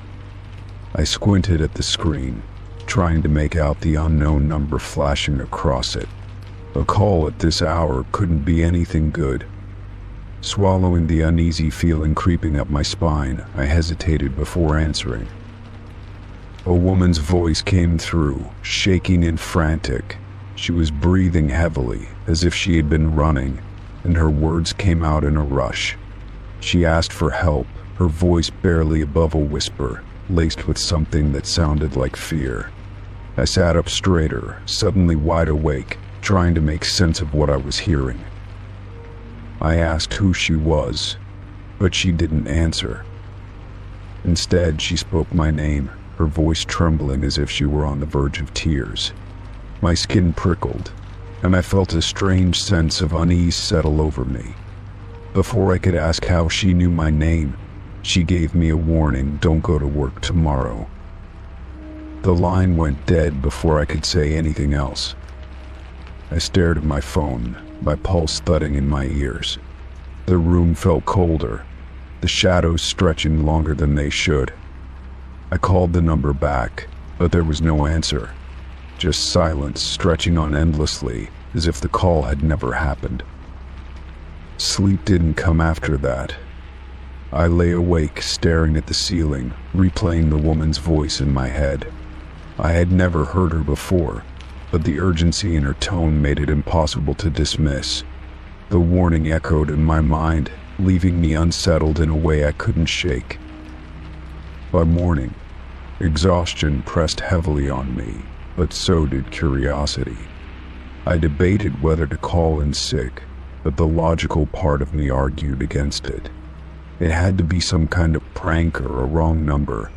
I squinted at the screen, trying to make out the unknown number flashing across it. A call at this hour couldn't be anything good. Swallowing the uneasy feeling creeping up my spine, I hesitated before answering. A woman's voice came through, shaking and frantic. She was breathing heavily, as if she had been running, and her words came out in a rush. She asked for help, her voice barely above a whisper, laced with something that sounded like fear. I sat up straighter, suddenly wide awake, trying to make sense of what I was hearing. I asked who she was, but she didn't answer. Instead, she spoke my name, her voice trembling as if she were on the verge of tears. My skin prickled, and I felt a strange sense of unease settle over me. Before I could ask how she knew my name, she gave me a warning: don't go to work tomorrow. The line went dead before I could say anything else. I stared at my phone, my pulse thudding in my ears. The room felt colder, the shadows stretching longer than they should. I called the number back, but there was no answer. Just silence stretching on endlessly, as if the call had never happened. Sleep didn't come after that. I lay awake, staring at the ceiling, replaying the woman's voice in my head. I had never heard her before, but the urgency in her tone made it impossible to dismiss. The warning echoed in my mind, leaving me unsettled in a way I couldn't shake. By morning, exhaustion pressed heavily on me, but so did curiosity. I debated whether to call in sick, but the logical part of me argued against it. It had to be some kind of prank or a wrong number.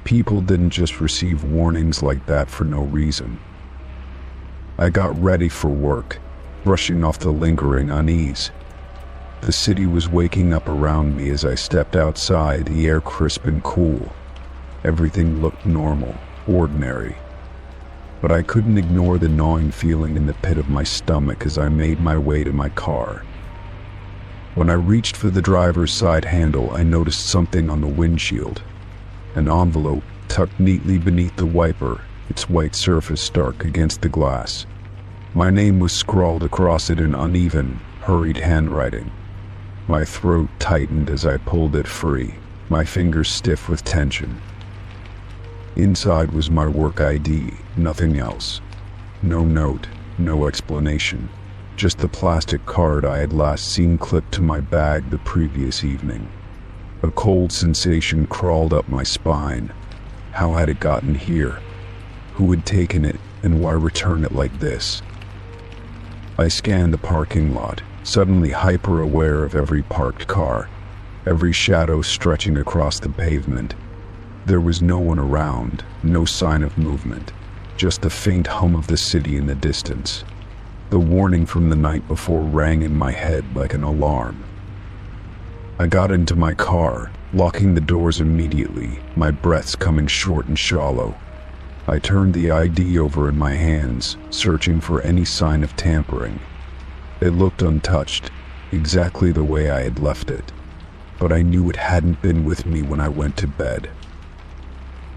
People didn't just receive warnings like that for no reason. I got ready for work, brushing off the lingering unease. The city was waking up around me as I stepped outside, the air crisp and cool. Everything looked normal, ordinary. But I couldn't ignore the gnawing feeling in the pit of my stomach as I made my way to my car. When I reached for the driver's side handle, I noticed something on the windshield. An envelope tucked neatly beneath the wiper, its white surface stark against the glass. My name was scrawled across it in uneven, hurried handwriting. My throat tightened as I pulled it free, my fingers stiff with tension. Inside was my work ID, nothing else. No note, no explanation, just the plastic card I had last seen clipped to my bag the previous evening. A cold sensation crawled up my spine. How had it gotten here? Who had taken it, and why return it like this? I scanned the parking lot, suddenly hyper-aware of every parked car, every shadow stretching across the pavement. There was no one around, no sign of movement, just the faint hum of the city in the distance. The warning from the night before rang in my head like an alarm. I got into my car, locking the doors immediately, my breaths coming short and shallow. I turned the ID over in my hands, searching for any sign of tampering. It looked untouched, exactly the way I had left it, but I knew it hadn't been with me when I went to bed.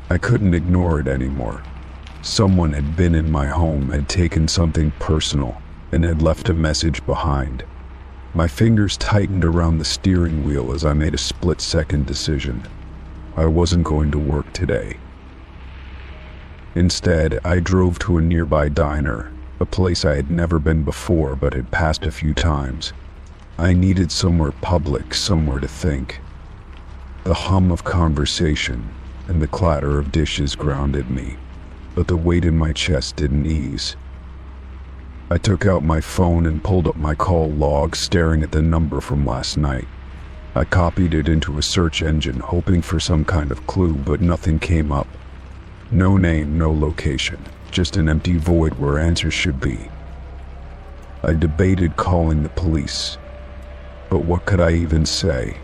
I couldn't ignore it anymore. Someone had been in my home, had taken something personal, and had left a message behind. My fingers tightened around the steering wheel as I made a split-second decision. I wasn't going to work today. Instead, I drove to a nearby diner, a place I had never been before but had passed a few times. I needed somewhere public, somewhere to think. The hum of conversation and the clatter of dishes grounded me, but the weight in my chest didn't ease. I took out my phone and pulled up my call log, staring at the number from last night. I copied it into a search engine, hoping for some kind of clue, but nothing came up. No name, no location, just an empty void where answers should be. I debated calling the police, but what could I even say?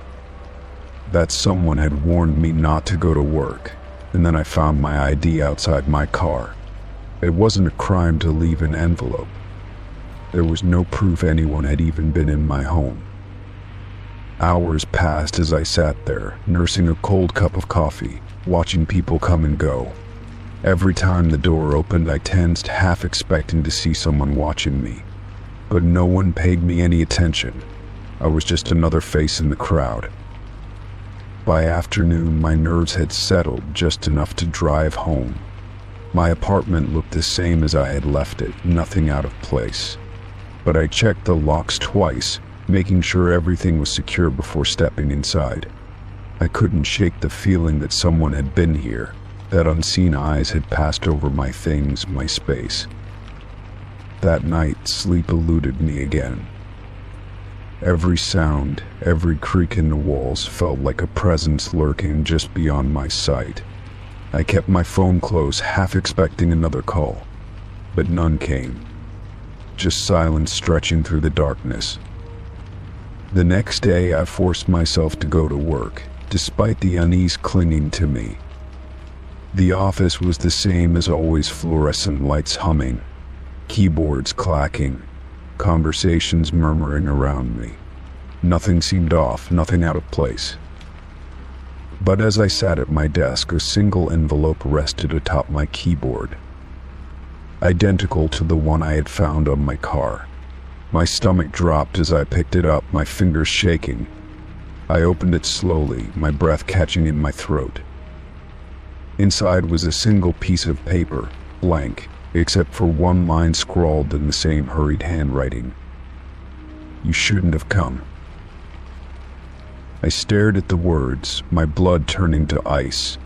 That someone had warned me not to go to work, and then I found my ID outside my car. It wasn't a crime to leave an envelope. There was no proof anyone had even been in my home. Hours passed as I sat there, nursing a cold cup of coffee, watching people come and go. Every time the door opened, I tensed, half expecting to see someone watching me. But no one paid me any attention. I was just another face in the crowd. By afternoon, my nerves had settled just enough to drive home. My apartment looked the same as I had left it, nothing out of place. But I checked the locks twice, making sure everything was secure before stepping inside. I couldn't shake the feeling that someone had been here, that unseen eyes had passed over my things, my space. That night, sleep eluded me again. Every sound, every creak in the walls felt like a presence lurking just beyond my sight. I kept my phone close, half expecting another call, but none came. Just silence stretching through the darkness. The next day, I forced myself to go to work, despite the unease clinging to me. The office was the same as always, fluorescent lights humming, keyboards clacking, conversations murmuring around me. Nothing seemed off, nothing out of place. But as I sat at my desk, a single envelope rested atop my keyboard, identical to the one I had found on my car. My stomach dropped as I picked it up, my fingers shaking. I opened it slowly, my breath catching in my throat. Inside was a single piece of paper, blank, except for one line scrawled in the same hurried handwriting. "You shouldn't have come." I stared at the words, my blood turning to ice.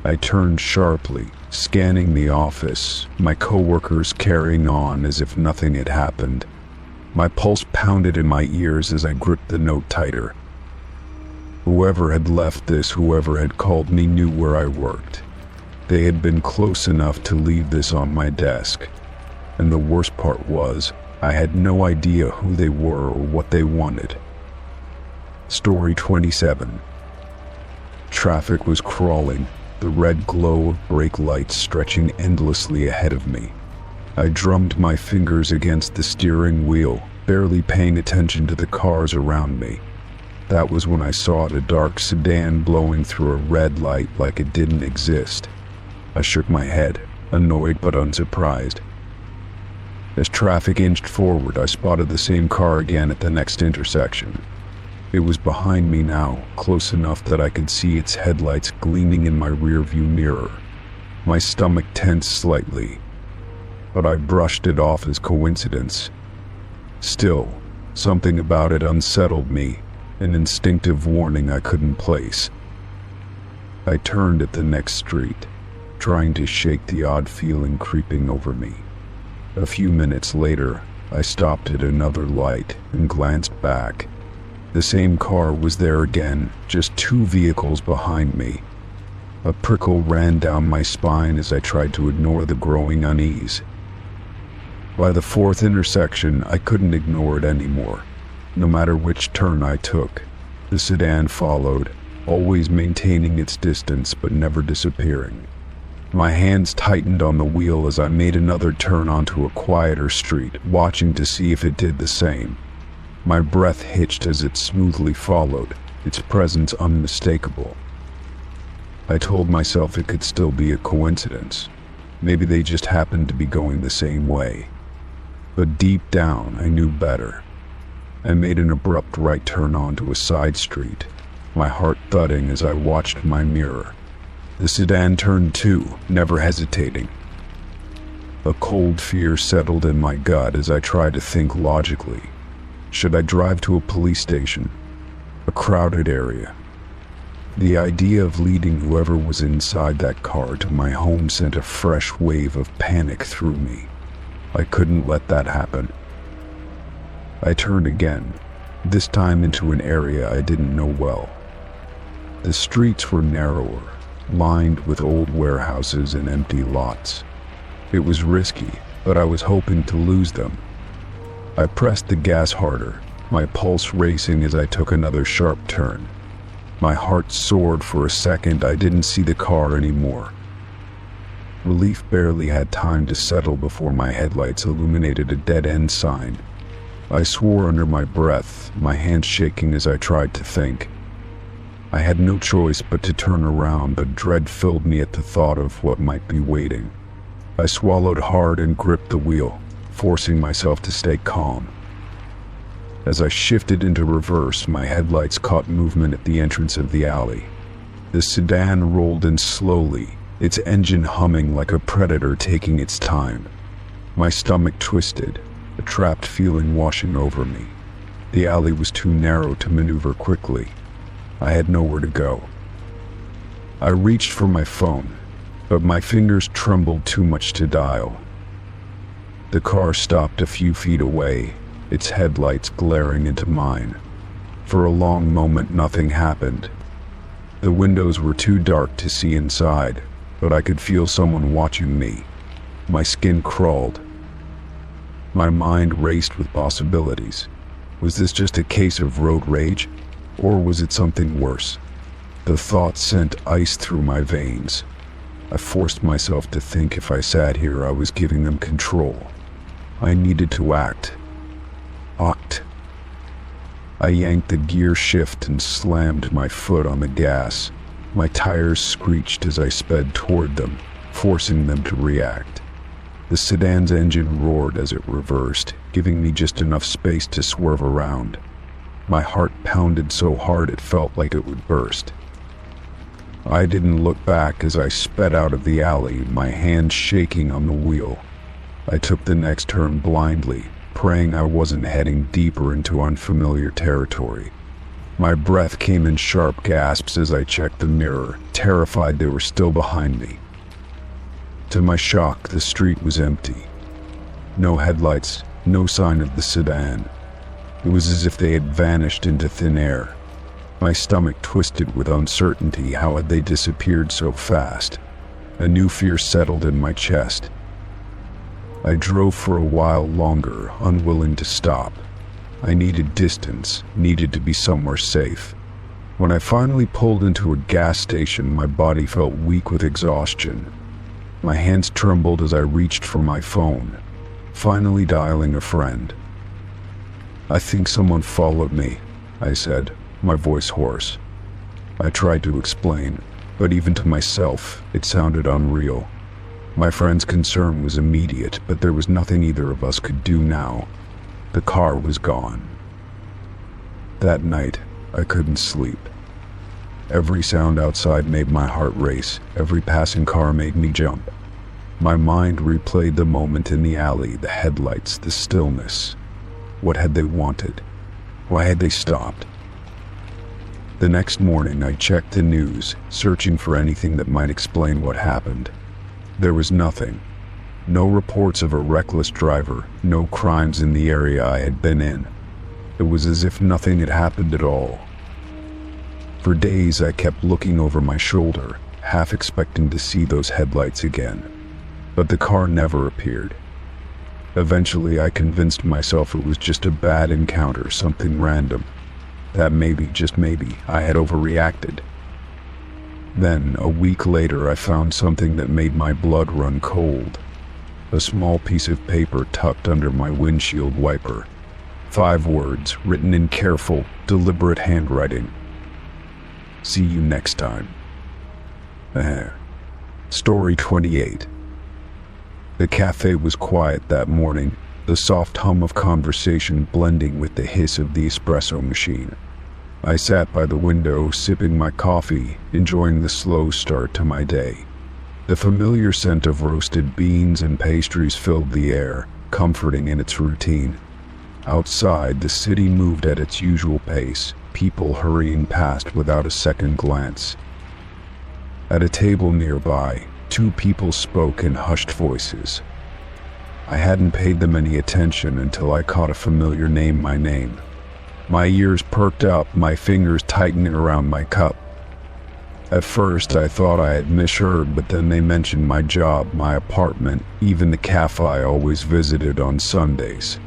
I turned sharply, scanning the office, my coworkers carrying on as if nothing had happened. My pulse pounded in my ears as I gripped the note tighter. Whoever had left this, whoever had called me, knew where I worked. They had been close enough to leave this on my desk. And the worst part was, I had no idea who they were or what they wanted. Story 27. Traffic was crawling, the red glow of brake lights stretching endlessly ahead of me. I drummed my fingers against the steering wheel, barely paying attention to the cars around me. That was when I saw a dark sedan blowing through a red light like it didn't exist. I shook my head, annoyed but unsurprised. As traffic inched forward, I spotted the same car again at the next intersection. It was behind me now, close enough that I could see its headlights gleaming in my rearview mirror. My stomach tensed slightly, but I brushed it off as coincidence. Still, something about it unsettled me, an instinctive warning I couldn't place. I turned at the next street, trying to shake the odd feeling creeping over me. A few minutes later, I stopped at another light and glanced back. The same car was there again, just two vehicles behind me. A prickle ran down my spine as I tried to ignore the growing unease. By the fourth intersection, I couldn't ignore it anymore. No matter which turn I took, the sedan followed, always maintaining its distance but never disappearing. My hands tightened on the wheel as I made another turn onto a quieter street, watching to see if it did the same. My breath hitched as it smoothly followed, its presence unmistakable. I told myself it could still be a coincidence. Maybe they just happened to be going the same way. But deep down, I knew better. I made an abrupt right turn onto a side street, my heart thudding as I watched my mirror. The sedan turned too, never hesitating. A cold fear settled in my gut as I tried to think logically. Should I drive to a police station? A crowded area? The idea of leading whoever was inside that car to my home sent a fresh wave of panic through me. I couldn't let that happen. I turned again, this time into an area I didn't know well. The streets were narrower, lined with old warehouses and empty lots. It was risky, but I was hoping to lose them. I pressed the gas harder, my pulse racing as I took another sharp turn. My heart soared for a second. I didn't see the car anymore. Relief barely had time to settle before my headlights illuminated a dead-end sign. I swore under my breath, my hands shaking as I tried to think. I had no choice but to turn around, but dread filled me at the thought of what might be waiting. I swallowed hard and gripped the wheel, forcing myself to stay calm. As I shifted into reverse, my headlights caught movement at the entrance of the alley. The sedan rolled in slowly, its engine humming like a predator taking its time. My stomach twisted, a trapped feeling washing over me. The alley was too narrow to maneuver quickly. I had nowhere to go. I reached for my phone, but my fingers trembled too much to dial. The car stopped a few feet away, its headlights glaring into mine. For a long moment, nothing happened. The windows were too dark to see inside, but I could feel someone watching me. My skin crawled. My mind raced with possibilities. Was this just a case of road rage? Or was it something worse? The thought sent ice through my veins. I forced myself to think if I sat here I was giving them control. I needed to act. I yanked the gear shift and slammed my foot on the gas. My tires screeched as I sped toward them, forcing them to react. The sedan's engine roared as it reversed, giving me just enough space to swerve around. My heart pounded so hard it felt like it would burst. I didn't look back as I sped out of the alley, my hands shaking on the wheel. I took the next turn blindly, praying I wasn't heading deeper into unfamiliar territory. My breath came in sharp gasps as I checked the mirror, terrified they were still behind me. To my shock, the street was empty. No headlights, no sign of the sedan. It was as if they had vanished into thin air. My stomach twisted with uncertainty. How had they disappeared so fast? A new fear settled in my chest. I drove for a while longer, unwilling to stop. I needed distance, needed to be somewhere safe. When I finally pulled into a gas station, my body felt weak with exhaustion. My hands trembled as I reached for my phone, finally dialing a friend. "I think someone followed me," I said, my voice hoarse. I tried to explain, but even to myself, it sounded unreal. My friend's concern was immediate, but there was nothing either of us could do now. The car was gone. That night, I couldn't sleep. Every sound outside made my heart race. Every passing car made me jump. My mind replayed the moment in the alley, the headlights, the stillness. What had they wanted? Why had they stopped? The next morning, I checked the news, searching for anything that might explain what happened. There was nothing. No reports of a reckless driver, no crimes in the area I had been in. It was as if nothing had happened at all. For days, I kept looking over my shoulder, half expecting to see those headlights again. But the car never appeared. Eventually, I convinced myself it was just a bad encounter, something random. That maybe, just maybe, I had overreacted. Then, a week later, I found something that made my blood run cold. A small piece of paper tucked under my windshield wiper. 5 words written in careful, deliberate handwriting. See you next time. Story 28. The cafe was quiet that morning, the soft hum of conversation blending with the hiss of the espresso machine. I sat by the window, sipping my coffee, enjoying the slow start to my day. The familiar scent of roasted beans and pastries filled the air, comforting in its routine. Outside, the city moved at its usual pace, people hurrying past without a second glance. At a table nearby, 2 people spoke in hushed voices. I hadn't paid them any attention until I caught a familiar name, my name. My ears perked up, my fingers tightening around my cup. At first, I thought I had misheard, but then they mentioned my job, my apartment, even the cafe I always visited on Sundays.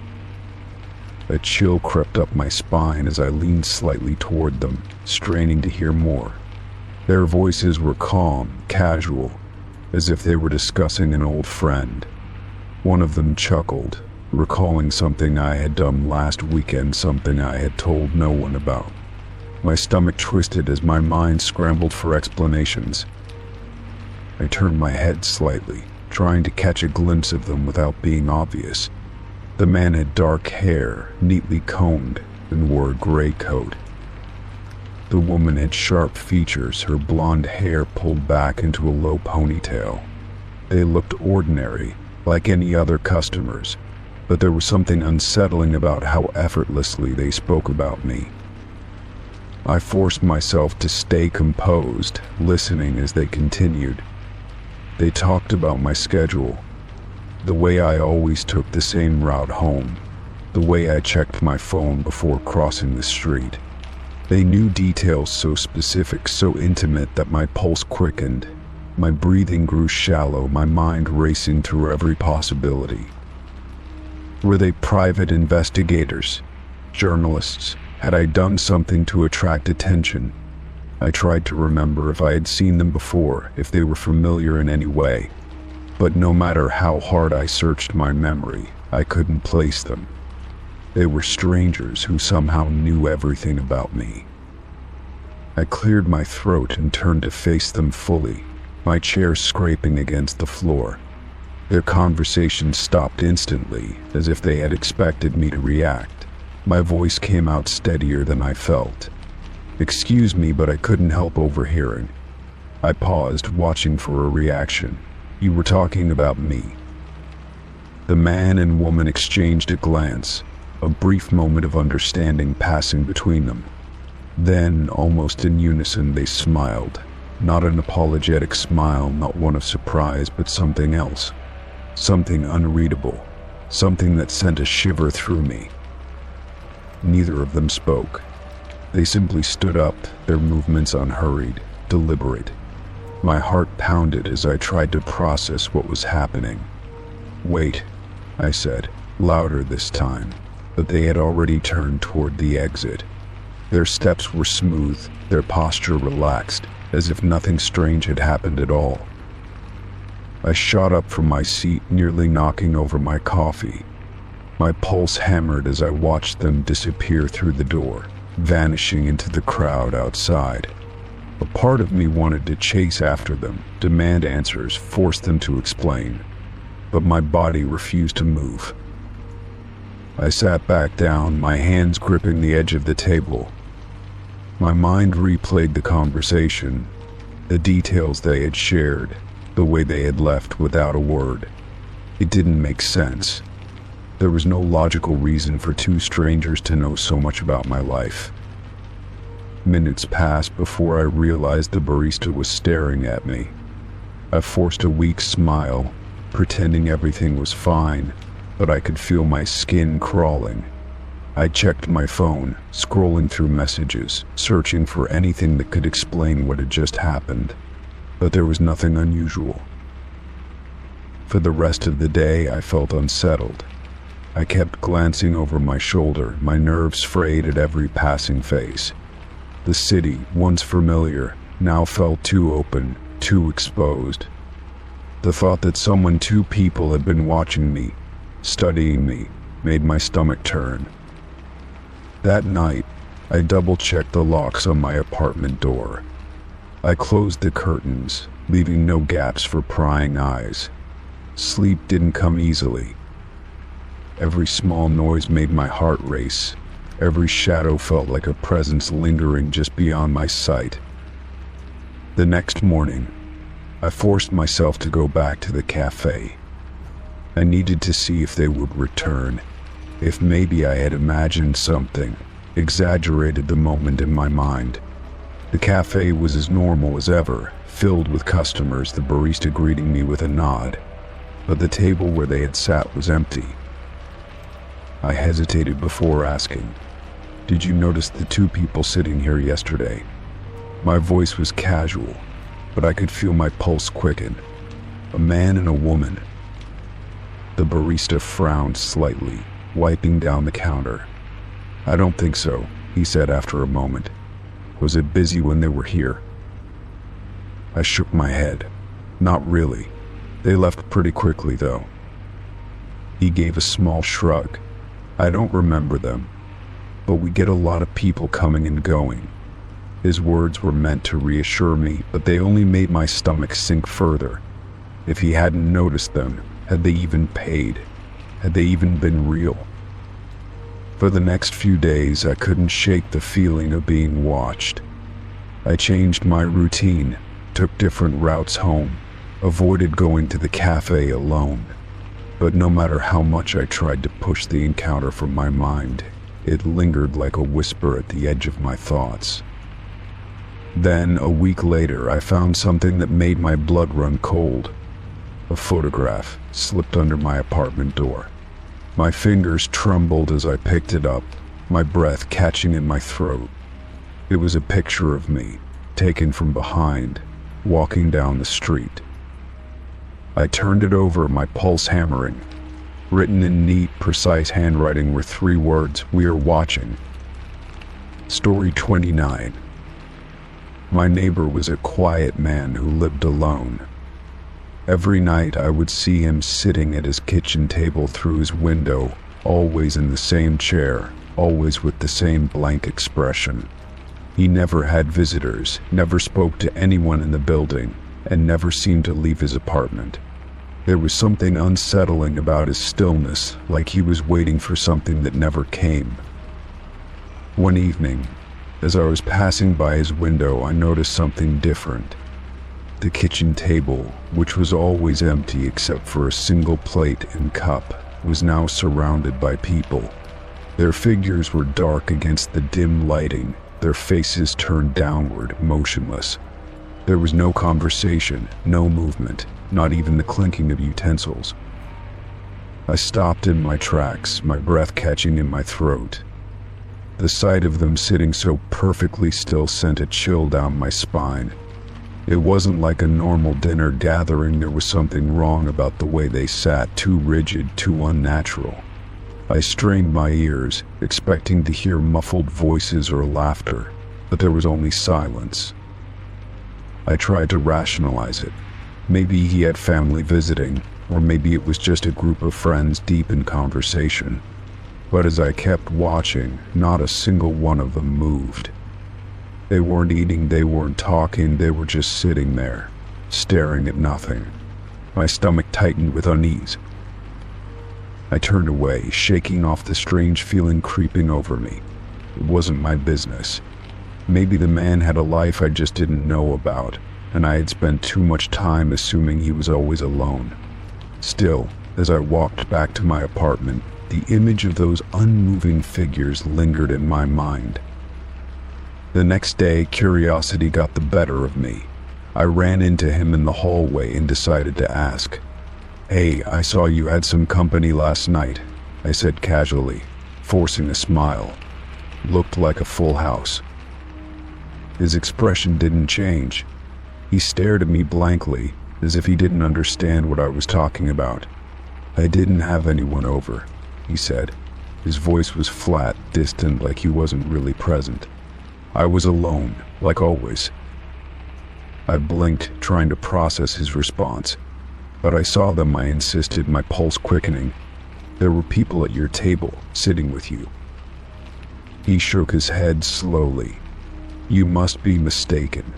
A chill crept up my spine as I leaned slightly toward them, straining to hear more. Their voices were calm, casual, as if they were discussing an old friend. One of them chuckled, recalling something I had done last weekend, something I had told no one about. My stomach twisted as my mind scrambled for explanations. I turned my head slightly, trying to catch a glimpse of them without being obvious. The man had dark hair, neatly combed, and wore a gray coat. The woman had sharp features, her blonde hair pulled back into a low ponytail. They looked ordinary, like any other customers, but there was something unsettling about how effortlessly they spoke about me. I forced myself to stay composed, listening as they continued. They talked about my schedule, the way I always took the same route home, the way I checked my phone before crossing the street. They knew details so specific, so intimate that my pulse quickened. My breathing grew shallow, my mind racing through every possibility. Were they private investigators? Journalists? Had I done something to attract attention? I tried to remember if I had seen them before, if they were familiar in any way. But no matter how hard I searched my memory, I couldn't place them. They were strangers who somehow knew everything about me. I cleared my throat and turned to face them fully, my chair scraping against the floor. Their conversation stopped instantly, as if they had expected me to react. My voice came out steadier than I felt. "Excuse me, but I couldn't help overhearing." I paused, watching for a reaction. "You were talking about me." The man and woman exchanged a glance, a brief moment of understanding passing between them. Then, almost in unison, they smiled. Not an apologetic smile, not one of surprise, but something else. Something unreadable. Something that sent a shiver through me. Neither of them spoke. They simply stood up, their movements unhurried, deliberate. My heart pounded as I tried to process what was happening. "Wait," I said, louder this time, but they had already turned toward the exit. Their steps were smooth, their posture relaxed, as if nothing strange had happened at all. I shot up from my seat, nearly knocking over my coffee. My pulse hammered as I watched them disappear through the door, vanishing into the crowd outside. A part of me wanted to chase after them, demand answers, force them to explain, but my body refused to move. I sat back down, my hands gripping the edge of the table. My mind replayed the conversation, the details they had shared, the way they had left without a word. It didn't make sense. There was no logical reason for 2 strangers to know so much about my life. Minutes passed before I realized the barista was staring at me. I forced a weak smile, pretending everything was fine, but I could feel my skin crawling. I checked my phone, scrolling through messages, searching for anything that could explain what had just happened, but there was nothing unusual. For the rest of the day, I felt unsettled. I kept glancing over my shoulder, my nerves frayed at every passing face. The city, once familiar, now felt too open, too exposed. The thought that two people had been watching me, studying me, made my stomach turn. That night, I double-checked the locks on my apartment door. I closed the curtains, leaving no gaps for prying eyes. Sleep didn't come easily. Every small noise made my heart race. Every shadow felt like a presence lingering just beyond my sight. The next morning, I forced myself to go back to the cafe. I needed to see if they would return, if maybe I had imagined something, exaggerated the moment in my mind. The cafe was as normal as ever, filled with customers, the barista greeting me with a nod, but the table where they had sat was empty. I hesitated before asking, "Did you notice the two people sitting here yesterday?" My voice was casual, but I could feel my pulse quicken. A man and a woman. The barista frowned slightly, wiping down the counter. "I don't think so," he said after a moment. "Was it busy when they were here?" I shook my head. "Not really. They left pretty quickly, though." He gave a small shrug. "I don't remember them, but we get a lot of people coming and going." His words were meant to reassure me, but they only made my stomach sink further. If he hadn't noticed them, had they even paid? Had they even been real? For the next few days, I couldn't shake the feeling of being watched. I changed my routine, took different routes home, avoided going to the cafe alone. But no matter how much I tried to push the encounter from my mind, it lingered like a whisper at the edge of my thoughts. Then, a week later, I found something that made my blood run cold. A photograph slipped under my apartment door. My fingers trembled as I picked it up, my breath catching in my throat. It was a picture of me, taken from behind, walking down the street. I turned it over, my pulse hammering. Written in neat, precise handwriting were 3 words: "We are watching." Story 29. My neighbor was a quiet man who lived alone. Every night I would see him sitting at his kitchen table through his window, always in the same chair, always with the same blank expression. He never had visitors, never spoke to anyone in the building, and never seemed to leave his apartment. There was something unsettling about his stillness, like he was waiting for something that never came. One evening, as I was passing by his window, I noticed something different. The kitchen table, which was always empty except for a single plate and cup, was now surrounded by people. Their figures were dark against the dim lighting, their faces turned downward, motionless. There was no conversation, no movement, not even the clinking of utensils. I stopped in my tracks, my breath catching in my throat. The sight of them sitting so perfectly still sent a chill down my spine. It wasn't like a normal dinner gathering. There was something wrong about the way they sat, too rigid, too unnatural. I strained my ears, expecting to hear muffled voices or laughter, but there was only silence. I tried to rationalize it. Maybe he had family visiting, or maybe it was just a group of friends deep in conversation. But as I kept watching, not a single one of them moved. They weren't eating, they weren't talking, they were just sitting there, staring at nothing. My stomach tightened with unease. I turned away, shaking off the strange feeling creeping over me. It wasn't my business. Maybe the man had a life I just didn't know about, and I had spent too much time assuming he was always alone. Still, as I walked back to my apartment, the image of those unmoving figures lingered in my mind. The next day, curiosity got the better of me. I ran into him in the hallway and decided to ask. "Hey, I saw you had some company last night," I said casually, forcing a smile. Looked like a full house. His expression didn't change. He stared at me blankly, as if he didn't understand what I was talking about. "I didn't have anyone over," he said. His voice was flat, distant, like he wasn't really present. "I was alone, like always." I blinked, trying to process his response. But I saw them, I insisted, my pulse quickening. There were people at your table, sitting with you. He shook his head slowly. You must be mistaken.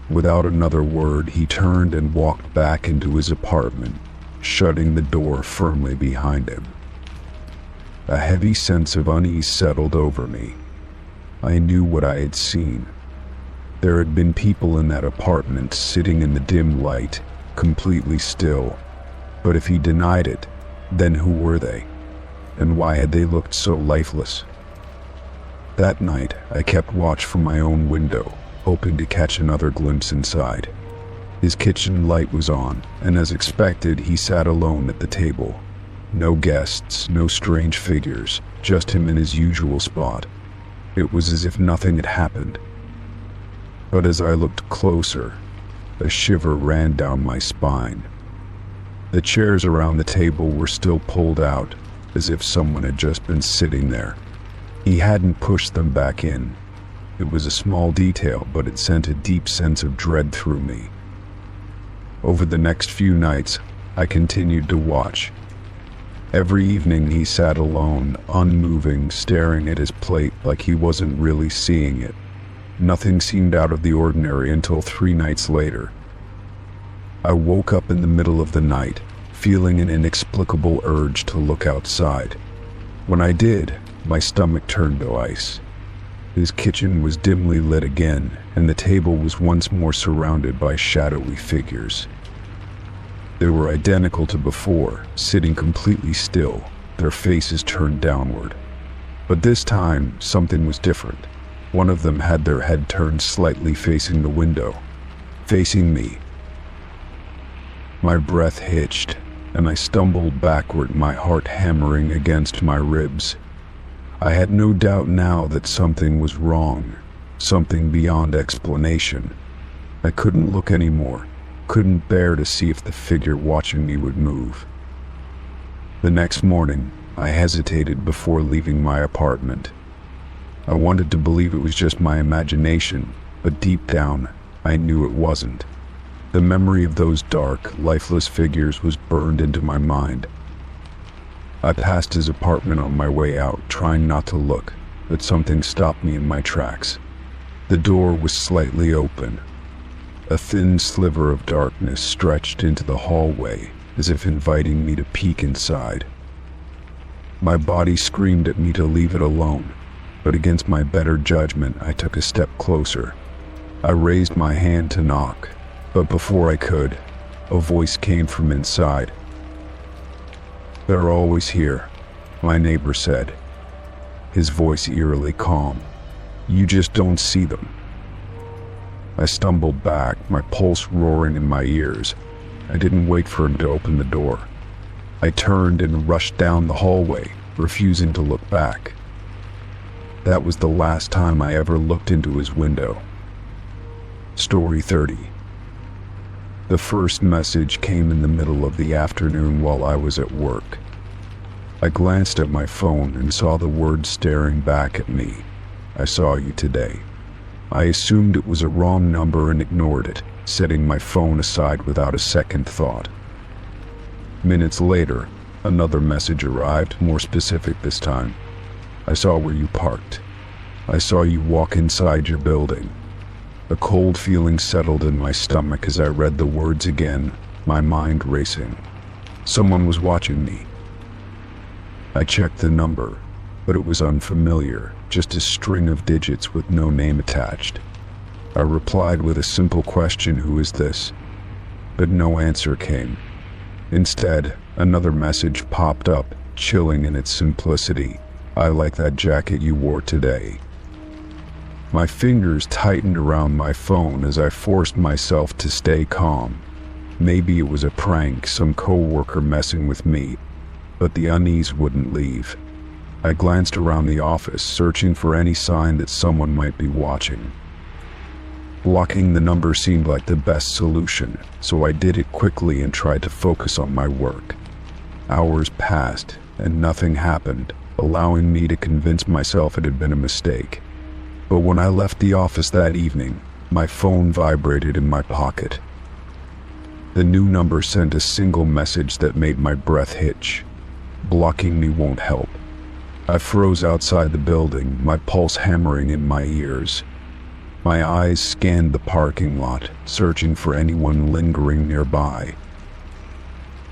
Without another word, he turned and walked back into his apartment, shutting the door firmly behind him. A heavy sense of unease settled over me. I knew what I had seen. There had been people in that apartment sitting in the dim light, completely still. But if he denied it, then who were they? And why had they looked so lifeless? That night, I kept watch from my own window, hoping to catch another glimpse inside. His kitchen light was on, and as expected, he sat alone at the table. No guests, no strange figures, just him in his usual spot. It was as if nothing had happened. But as I looked closer, a shiver ran down my spine. The chairs around the table were still pulled out, as if someone had just been sitting there. He hadn't pushed them back in. It was a small detail, but it sent a deep sense of dread through me. Over the next few nights, I continued to watch. Every evening he sat alone, unmoving, staring at his plate like he wasn't really seeing it. Nothing seemed out of the ordinary until 3 nights later. I woke up in the middle of the night, feeling an inexplicable urge to look outside. When I did, my stomach turned to ice. His kitchen was dimly lit again, and the table was once more surrounded by shadowy figures. They were identical to before, sitting completely still, their faces turned downward. But this time, something was different. One of them had their head turned slightly facing the window, facing me. My breath hitched, and I stumbled backward, my heart hammering against my ribs. I had no doubt now that something was wrong, something beyond explanation. I couldn't look anymore, couldn't bear to see if the figure watching me would move. The next morning, I hesitated before leaving my apartment. I wanted to believe it was just my imagination, but deep down, I knew it wasn't. The memory of those dark, lifeless figures was burned into my mind. I passed his apartment on my way out, trying not to look, but something stopped me in my tracks. The door was slightly open. A thin sliver of darkness stretched into the hallway, as if inviting me to peek inside. My body screamed at me to leave it alone, but against my better judgment, I took a step closer. I raised my hand to knock, but before I could, a voice came from inside. "They're always here," my neighbor said, his voice eerily calm. "You just don't see them." I stumbled back, my pulse roaring in my ears. I didn't wait for him to open the door. I turned and rushed down the hallway, refusing to look back. That was the last time I ever looked into his window. Story 30. The first message came in the middle of the afternoon while I was at work. I glanced at my phone and saw the words staring back at me. "I saw you today." I assumed it was a wrong number and ignored it, setting my phone aside without a second thought. Minutes later, another message arrived, more specific this time. "I saw where you parked. I saw you walk inside your building." A cold feeling settled in my stomach as I read the words again, my mind racing. Someone was watching me. I checked the number, but it was unfamiliar, just a string of digits with no name attached. I replied with a simple question, "Who is this?" But no answer came. Instead, another message popped up, chilling in its simplicity. "I like that jacket you wore today." My fingers tightened around my phone as I forced myself to stay calm. Maybe it was a prank, some coworker messing with me, but the unease wouldn't leave. I glanced around the office, searching for any sign that someone might be watching. Blocking the number seemed like the best solution, so I did it quickly and tried to focus on my work. Hours passed, and nothing happened, allowing me to convince myself it had been a mistake. But when I left the office that evening, My phone vibrated in my pocket. The new number sent a single message that made my breath hitch. Blocking me won't help. I froze outside the building, my pulse hammering in my ears. My eyes scanned the parking lot, searching for anyone lingering nearby.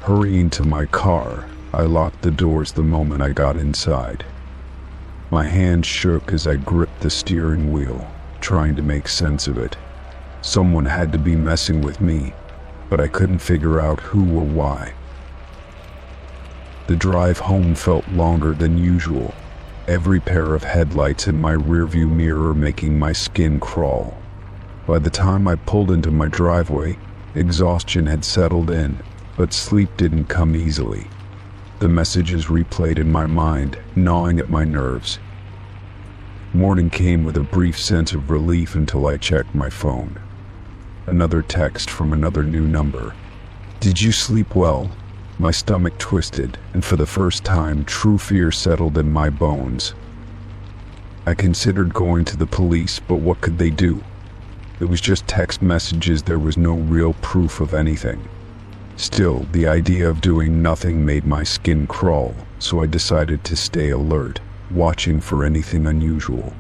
Hurrying to my car, I locked the doors the moment I got inside. My hand shook as I gripped the steering wheel, trying to make sense of it. Someone had to be messing with me, but I couldn't figure out who or why. The drive home felt longer than usual, every pair of headlights in my rearview mirror making my skin crawl. By the time I pulled into my driveway, exhaustion had settled in, but sleep didn't come easily. The messages replayed in my mind, gnawing at my nerves. Morning came with a brief sense of relief until I checked my phone. Another text from another new number. "Did you sleep well?" My stomach twisted, and for the first time, true fear settled in my bones. I considered going to the police, but what could they do? It was just text messages, there was no real proof of anything. Still, the idea of doing nothing made my skin crawl, so I decided to stay alert, watching for anything unusual.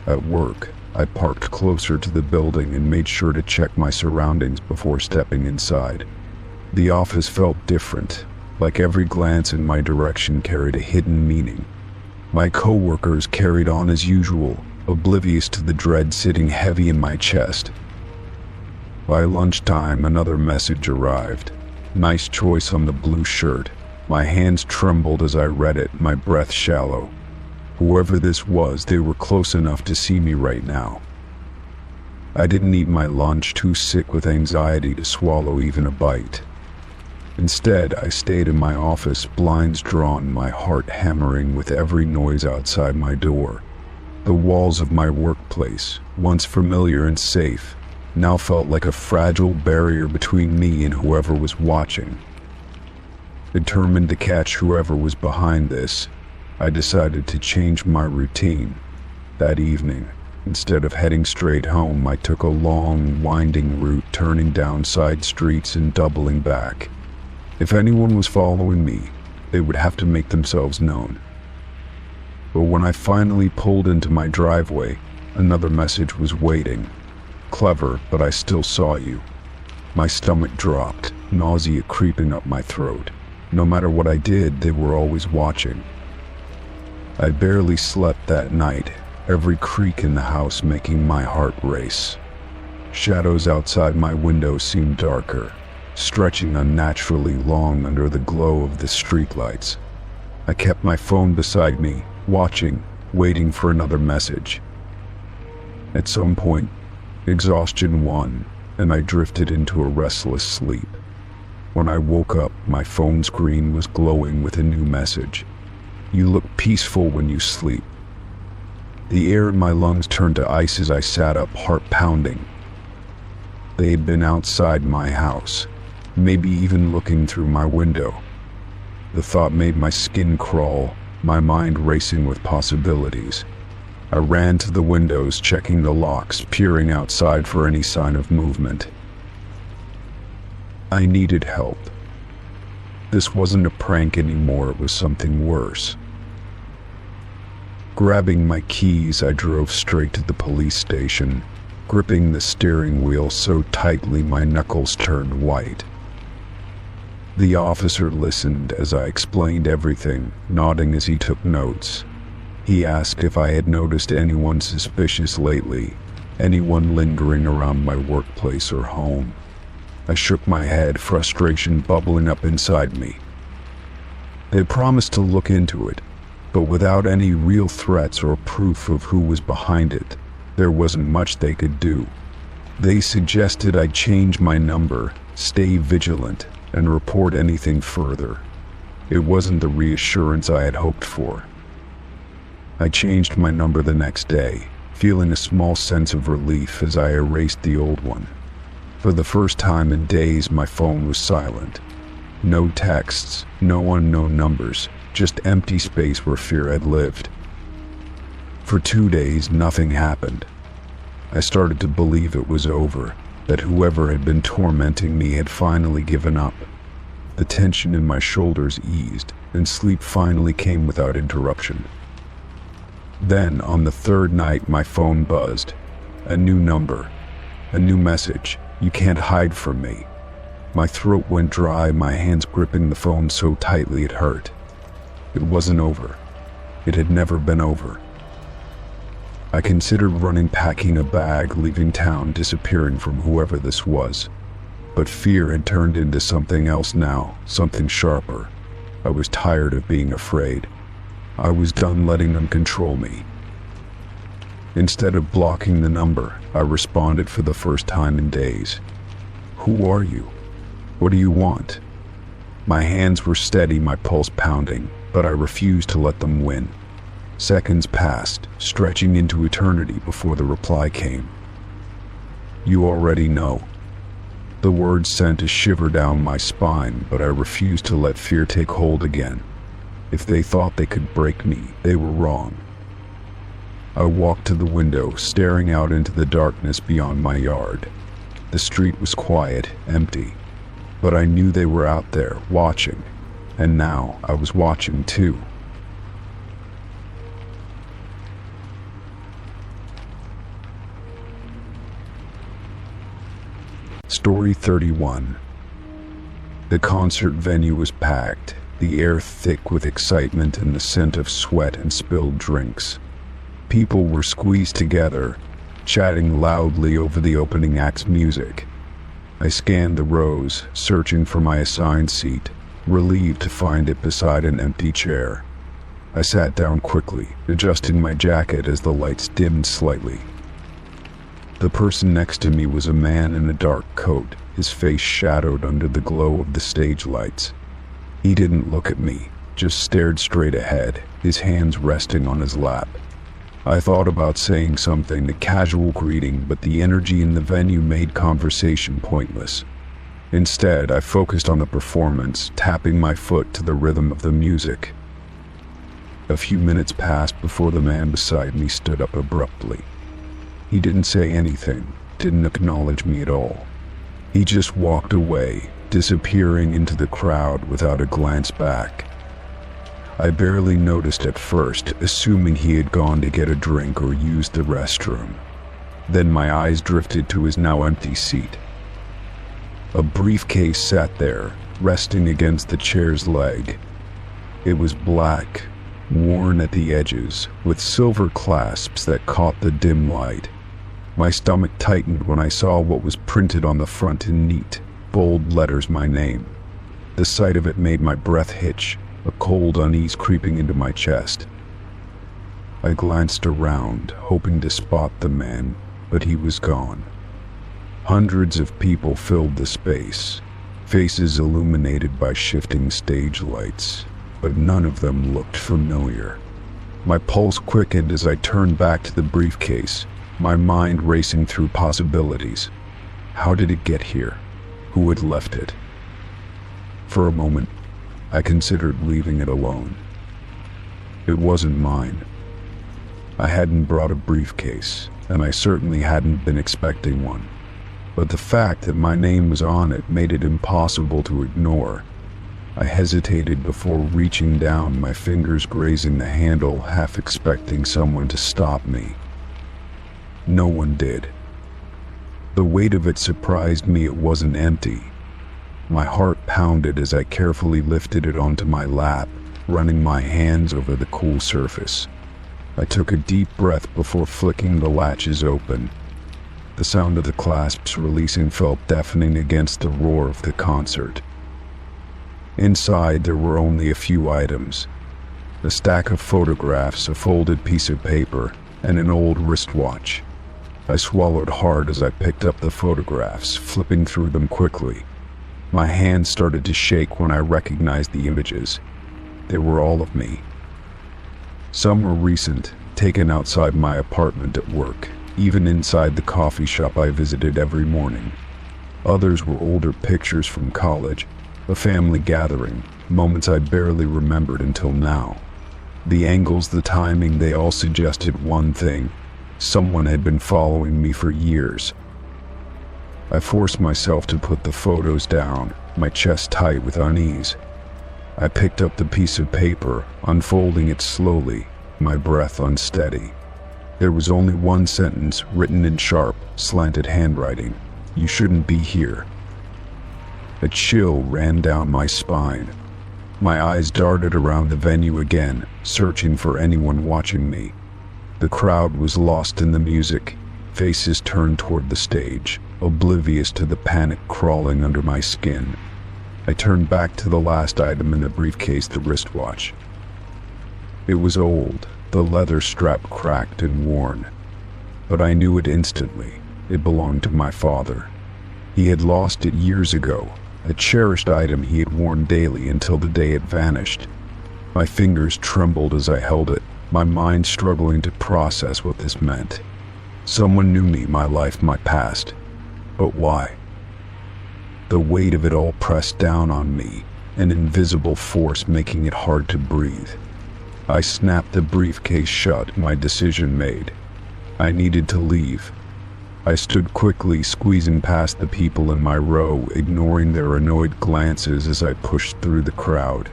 At work, I parked closer to the building and made sure to check my surroundings before stepping inside. The office felt different, like every glance in my direction carried a hidden meaning. My coworkers carried on as usual, oblivious to the dread sitting heavy in my chest. By lunchtime, another message arrived. "Nice choice on the blue shirt." My hands trembled as I read it, my breath shallow. Whoever this was, they were close enough to see me right now. I didn't eat my lunch, too sick with anxiety to swallow even a bite. Instead, I stayed in my office, blinds drawn, my heart hammering with every noise outside my door. The walls of my workplace, once familiar and safe, now felt like a fragile barrier between me and whoever was watching. Determined to catch whoever was behind this, I decided to change my routine. That evening, instead of heading straight home, I took a long, winding route, turning down side streets and doubling back. If anyone was following me, they would have to make themselves known. But when I finally pulled into my driveway, another message was waiting. "Clever, but I still saw you." My stomach dropped, nausea creeping up my throat. No matter what I did, they were always watching. I barely slept that night, every creak in the house making my heart race. Shadows outside my window seemed darker, stretching unnaturally long under the glow of the streetlights. I kept my phone beside me, watching, waiting for another message. At some point, exhaustion won, and I drifted into a restless sleep. When I woke up, my phone screen was glowing with a new message. "You look peaceful when you sleep." The air in my lungs turned to ice as I sat up, heart pounding. They had been outside my house, maybe even looking through my window. The thought made my skin crawl, my mind racing with possibilities. I ran to the windows, checking the locks, peering outside for any sign of movement. I needed help. This wasn't a prank anymore, it was something worse. Grabbing my keys, I drove straight to the police station, gripping the steering wheel so tightly my knuckles turned white. The officer listened as I explained everything, nodding as he took notes. He asked if I had noticed anyone suspicious lately, anyone lingering around my workplace or home. I shook my head, frustration bubbling up inside me. They promised to look into it, but without any real threats or proof of who was behind it, there wasn't much they could do. They suggested I change my number, stay vigilant, and report anything further. It wasn't the reassurance I had hoped for. I changed my number the next day, feeling a small sense of relief as I erased the old one. For the first time in days, my phone was silent. No texts, no unknown numbers, just empty space where fear had lived. For 2 days, nothing happened. I started to believe it was over, that whoever had been tormenting me had finally given up. The tension in my shoulders eased, and sleep finally came without interruption. Then, on the third night, my phone buzzed. A new number. A new message. "You can't hide from me." My throat went dry, my hands gripping the phone so tightly it hurt. It wasn't over. It had never been over. I considered running, packing a bag, leaving town, disappearing from whoever this was. But fear had turned into something else now, something sharper. I was tired of being afraid. I was done letting them control me. Instead of blocking the number, I responded for the first time in days. "Who are you? What do you want?" My hands were steady, my pulse pounding, but I refused to let them win. Seconds passed, stretching into eternity before the reply came. "You already know." The words sent a shiver down my spine, but I refused to let fear take hold again. If they thought they could break me, they were wrong. I walked to the window, staring out into the darkness beyond my yard. The street was quiet, empty, but I knew they were out there, watching, and now I was watching too. Story 31. The concert venue was packed, the air thick with excitement and the scent of sweat and spilled drinks. People were squeezed together, chatting loudly over the opening act's music. I scanned the rows, searching for my assigned seat, relieved to find it beside an empty chair. I sat down quickly, adjusting my jacket as the lights dimmed slightly. The person next to me was a man in a dark coat, his face shadowed under the glow of the stage lights. He didn't look at me, just stared straight ahead, his hands resting on his lap. I thought about saying something, a casual greeting, but the energy in the venue made conversation pointless. Instead, I focused on the performance, tapping my foot to the rhythm of the music. A few minutes passed before the man beside me stood up abruptly. He didn't say anything, didn't acknowledge me at all. He just walked away, disappearing into the crowd without a glance back. I barely noticed at first, assuming he had gone to get a drink or used the restroom. Then my eyes drifted to his now empty seat. A briefcase sat there, resting against the chair's leg. It was black, worn at the edges, with silver clasps that caught the dim light. My stomach tightened when I saw what was printed on the front in neat, bold letters, my name. The sight of it made my breath hitch, a cold unease creeping into my chest. I glanced around, hoping to spot the man, but he was gone. Hundreds of people filled the space, faces illuminated by shifting stage lights, but none of them looked familiar. My pulse quickened as I turned back to the briefcase, my mind racing through possibilities. How did it get here? Who had left it? For a moment, I considered leaving it alone. It wasn't mine. I hadn't brought a briefcase, and I certainly hadn't been expecting one. But the fact that my name was on it made it impossible to ignore. I hesitated before reaching down, my fingers grazing the handle, half expecting someone to stop me. No one did. The weight of it surprised me. It wasn't empty. My heart pounded as I carefully lifted it onto my lap, running my hands over the cool surface. I took a deep breath before flicking the latches open. The sound of the clasps releasing felt deafening against the roar of the concert. Inside, there were only a few items. A stack of photographs, a folded piece of paper, and an old wristwatch. I swallowed hard as I picked up the photographs, flipping through them quickly. My hands started to shake when I recognized the images. They were all of me. Some were recent, taken outside my apartment at work, even inside the coffee shop I visited every morning. Others were older pictures from college, a family gathering, moments I barely remembered until now. The angles, the timing, they all suggested one thing: Someone had been following me for years. I forced myself to put the photos down, my chest tight with unease. I picked up the piece of paper, unfolding it slowly, my breath unsteady. There was only one sentence written in sharp, slanted handwriting. "You shouldn't be here." A chill ran down my spine. My eyes darted around the venue again, searching for anyone watching me. The crowd was lost in the music, faces turned toward the stage, oblivious to the panic crawling under my skin. I turned back to the last item in the briefcase, the wristwatch. It was old, the leather strap cracked and worn. But I knew it instantly. It belonged to my father. He had lost it years ago, a cherished item he had worn daily until the day it vanished. My fingers trembled as I held it, my mind struggling to process what this meant. Someone knew me, my life, my past. But why? The weight of it all pressed down on me, an invisible force making it hard to breathe. I snapped the briefcase shut, my decision made. I needed to leave. I stood quickly, squeezing past the people in my row, ignoring their annoyed glances as I pushed through the crowd.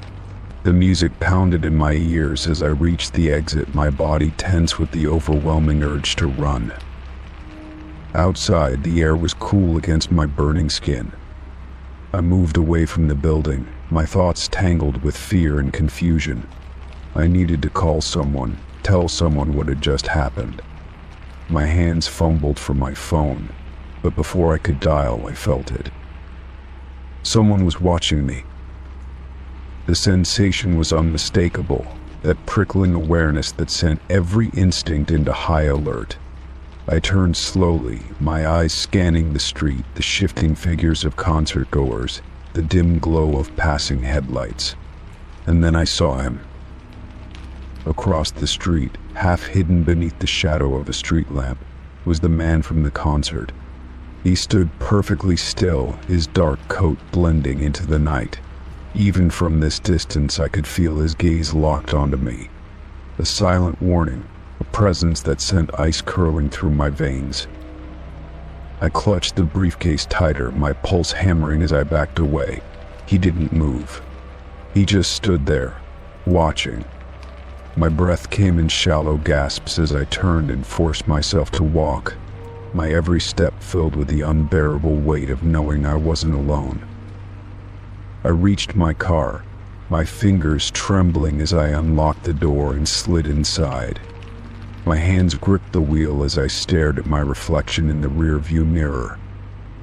The music pounded in my ears as I reached the exit, my body tense with the overwhelming urge to run. Outside, the air was cool against my burning skin. I moved away from the building, my thoughts tangled with fear and confusion. I needed to call someone, tell someone what had just happened. My hands fumbled for my phone, but before I could dial, I felt it. Someone was watching me. The sensation was unmistakable, that prickling awareness that sent every instinct into high alert. I turned slowly, my eyes scanning the street, the shifting figures of concertgoers, the dim glow of passing headlights. And then I saw him. Across the street, half hidden beneath the shadow of a street lamp, was the man from the concert. He stood perfectly still, his dark coat blending into the night. Even from this distance, I could feel his gaze locked onto me. A silent warning, a presence that sent ice curling through my veins. I clutched the briefcase tighter, my pulse hammering as I backed away. He didn't move. He just stood there, watching. My breath came in shallow gasps as I turned and forced myself to walk, my every step filled with the unbearable weight of knowing I wasn't alone. I reached my car, my fingers trembling as I unlocked the door and slid inside. My hands gripped the wheel as I stared at my reflection in the rearview mirror.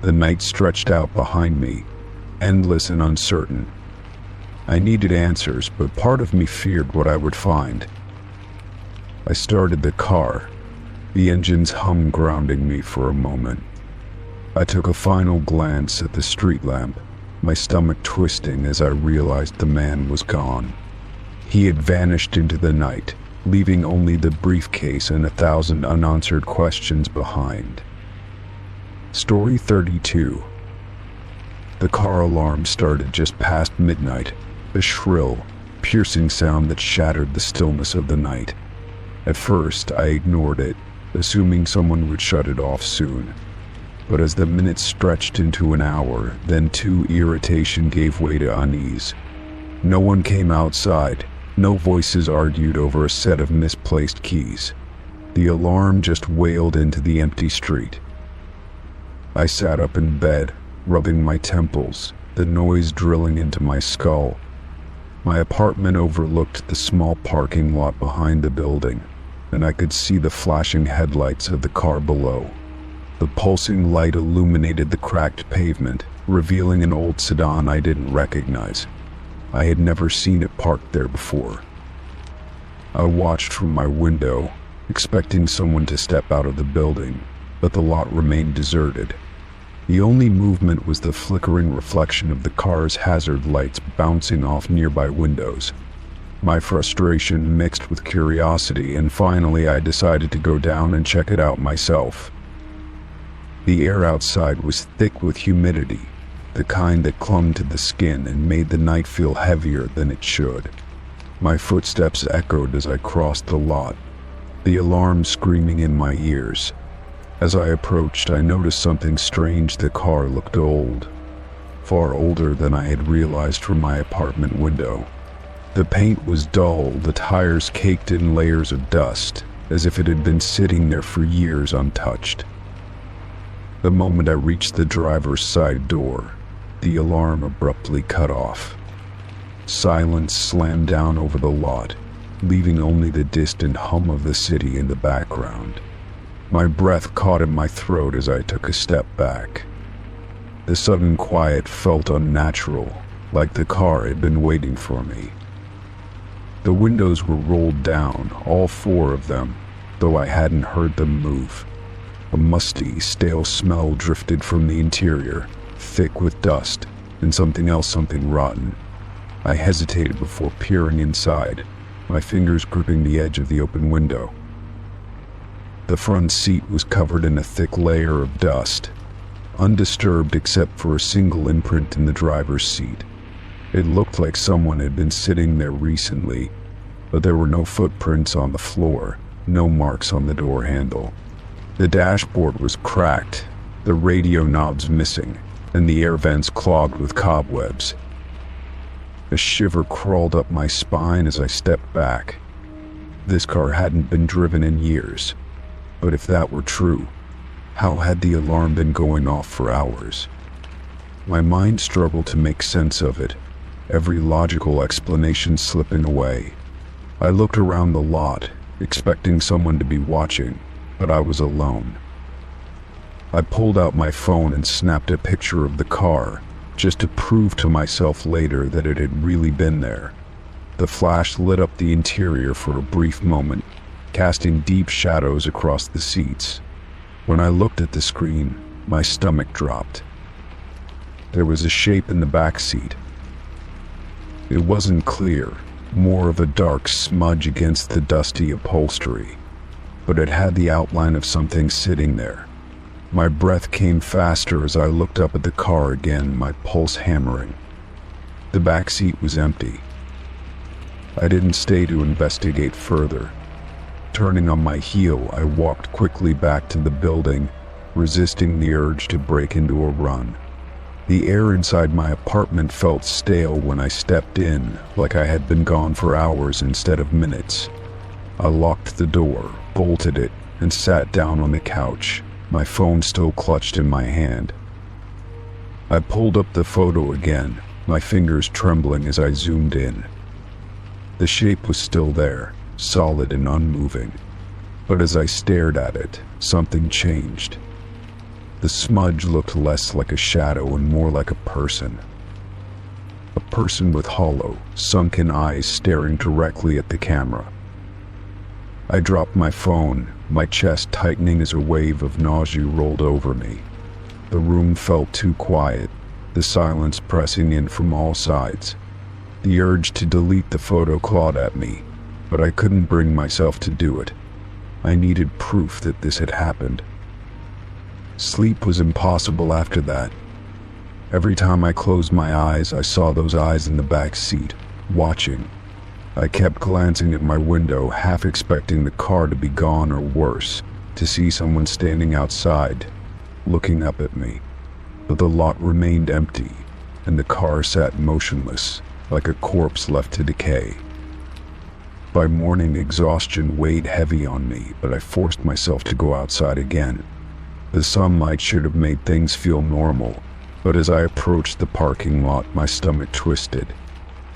The night stretched out behind me, endless and uncertain. I needed answers, but part of me feared what I would find. I started the car, the engine's hum grounding me for a moment. I took a final glance at the street lamp, my stomach twisting as I realized the man was gone. He had vanished into the night, leaving only the briefcase and 1,000 unanswered questions behind. Story 32. The car alarm started just past midnight, a shrill, piercing sound that shattered the stillness of the night. At first, I ignored it, assuming someone would shut it off soon. But as the minutes stretched into an hour, then too, irritation gave way to unease. No one came outside. No voices argued over a set of misplaced keys. The alarm just wailed into the empty street. I sat up in bed, rubbing my temples, the noise drilling into my skull. My apartment overlooked the small parking lot behind the building, and I could see the flashing headlights of the car below. The pulsing light illuminated the cracked pavement, revealing an old sedan I didn't recognize. I had never seen it parked there before. I watched from my window, expecting someone to step out of the building, but the lot remained deserted. The only movement was the flickering reflection of the car's hazard lights bouncing off nearby windows. My frustration mixed with curiosity, and finally I decided to go down and check it out myself. The air outside was thick with humidity, the kind that clung to the skin and made the night feel heavier than it should. My footsteps echoed as I crossed the lot, the alarm screaming in my ears. As I approached, I noticed something strange. The car looked old, far older than I had realized from my apartment window. The paint was dull, the tires caked in layers of dust, as if it had been sitting there for years untouched. The moment I reached the driver's side door, the alarm abruptly cut off. Silence slammed down over the lot, leaving only the distant hum of the city in the background. My breath caught in my throat as I took a step back. The sudden quiet felt unnatural, like the car had been waiting for me. The windows were rolled down, all four of them, though I hadn't heard them move. A musty, stale smell drifted from the interior, thick with dust, and something rotten. I hesitated before peering inside, my fingers gripping the edge of the open window. The front seat was covered in a thick layer of dust, undisturbed except for a single imprint in the driver's seat. It looked like someone had been sitting there recently, but there were no footprints on the floor, no marks on the door handle. The dashboard was cracked, the radio knobs missing, and the air vents clogged with cobwebs. A shiver crawled up my spine as I stepped back. This car hadn't been driven in years, but if that were true, how had the alarm been going off for hours? My mind struggled to make sense of it, every logical explanation slipping away. I looked around the lot, expecting someone to be watching, but I was alone. I pulled out my phone and snapped a picture of the car, just to prove to myself later that it had really been there. The flash lit up the interior for a brief moment, casting deep shadows across the seats. When I looked at the screen, my stomach dropped. There was a shape in the back seat. It wasn't clear, more of a dark smudge against the dusty upholstery, but it had the outline of something sitting there. My breath came faster as I looked up at the car again, my pulse hammering. The back seat was empty. I didn't stay to investigate further. Turning on my heel, I walked quickly back to the building, resisting the urge to break into a run. The air inside my apartment felt stale when I stepped in, like I had been gone for hours instead of minutes. I locked the door, bolted it, and sat down on the couch, my phone still clutched in my hand. I pulled up the photo again, my fingers trembling as I zoomed in. The shape was still there, solid and unmoving, but as I stared at it, something changed. The smudge looked less like a shadow and more like a person. A person with hollow, sunken eyes staring directly at the camera. I dropped my phone, my chest tightening as a wave of nausea rolled over me. The room felt too quiet, the silence pressing in from all sides. The urge to delete the photo clawed at me, but I couldn't bring myself to do it. I needed proof that this had happened. Sleep was impossible after that. Every time I closed my eyes, I saw those eyes in the back seat, watching. I kept glancing at my window, half expecting the car to be gone or worse, to see someone standing outside, looking up at me. But the lot remained empty, and the car sat motionless, like a corpse left to decay. By morning, exhaustion weighed heavy on me, but I forced myself to go outside again. The sunlight should have made things feel normal, but as I approached the parking lot, my stomach twisted.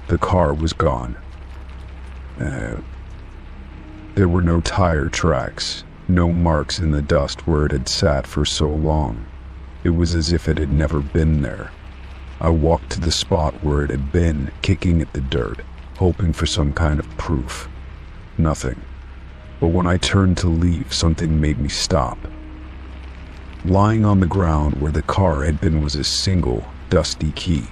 The car was gone. There were no tire tracks, no marks in the dust where it had sat for so long. It was as if it had never been there. I walked to the spot where it had been, kicking at the dirt, hoping for some kind of proof. Nothing. But when I turned to leave, something made me stop. Lying on the ground where the car had been was a single, dusty key.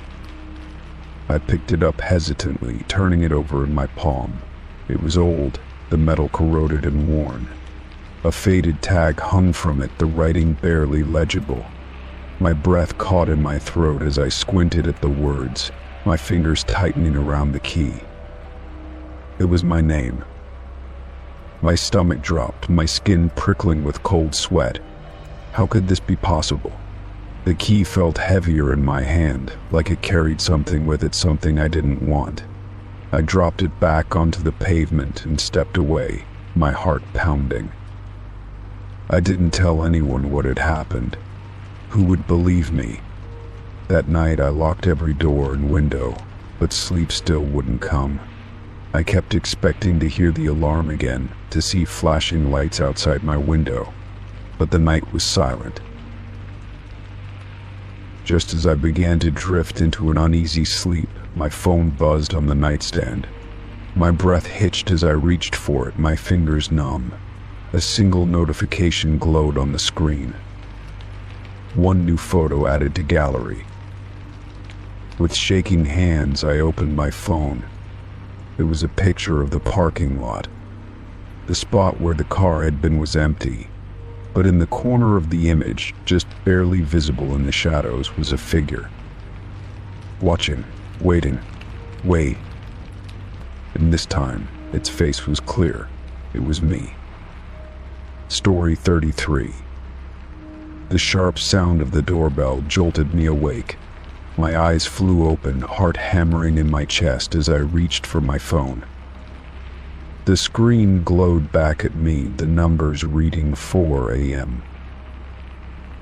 I picked it up hesitantly, turning it over in my palm. It was old, the metal corroded and worn. A faded tag hung from it, the writing barely legible. My breath caught in my throat as I squinted at the words, my fingers tightening around the key. It was my name. My stomach dropped, my skin prickling with cold sweat. How could this be possible? The key felt heavier in my hand, like it carried something with it, something I didn't want. I dropped it back onto the pavement and stepped away, my heart pounding. I didn't tell anyone what had happened. Who would believe me? That night I locked every door and window, but sleep still wouldn't come. I kept expecting to hear the alarm again, to see flashing lights outside my window, but the night was silent. Just as I began to drift into an uneasy sleep, my phone buzzed on the nightstand. My breath hitched as I reached for it, my fingers numb. A single notification glowed on the screen. One new photo added to gallery. With shaking hands, I opened my phone. It was a picture of the parking lot. The spot where the car had been was empty, but in the corner of the image, just barely visible in the shadows, was a figure. Watching, waiting, wait. And this time, its face was clear. It was me. Story 33. The sharp sound of the doorbell jolted me awake. My eyes flew open, heart hammering in my chest as I reached for my phone. The screen glowed back at me, the numbers reading 4 a.m.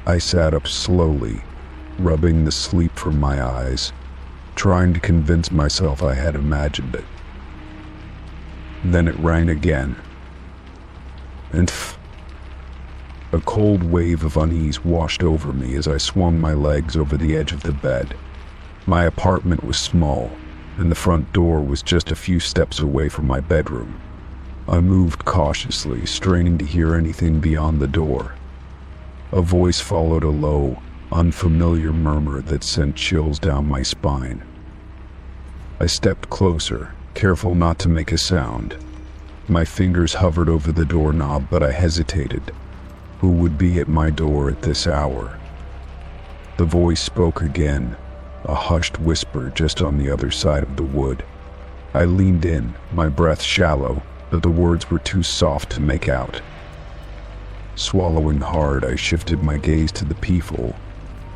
I sat up slowly, rubbing the sleep from my eyes, trying to convince myself I had imagined it. Then it rang again. And a cold wave of unease washed over me as I swung my legs over the edge of the bed. My apartment was small, and the front door was just a few steps away from my bedroom. I moved cautiously, straining to hear anything beyond the door. A voice followed a low, unfamiliar murmur that sent chills down my spine. I stepped closer, careful not to make a sound. My fingers hovered over the doorknob, but I hesitated. Who would be at my door at this hour? The voice spoke again, a hushed whisper just on the other side of the wood. I leaned in, my breath shallow, but the words were too soft to make out. Swallowing hard, I shifted my gaze to the peephole.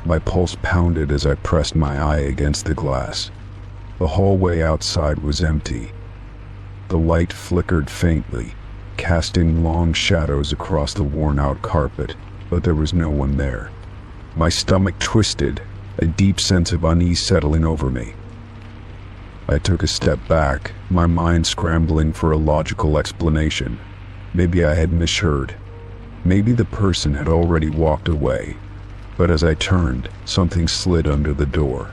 My pulse pounded as I pressed my eye against the glass. The hallway outside was empty. The light flickered faintly, casting long shadows across the worn-out carpet, but there was no one there. My stomach twisted, a deep sense of unease settling over me. I took a step back, my mind scrambling for a logical explanation. Maybe I had misheard. Maybe the person had already walked away. But as I turned, something slid under the door.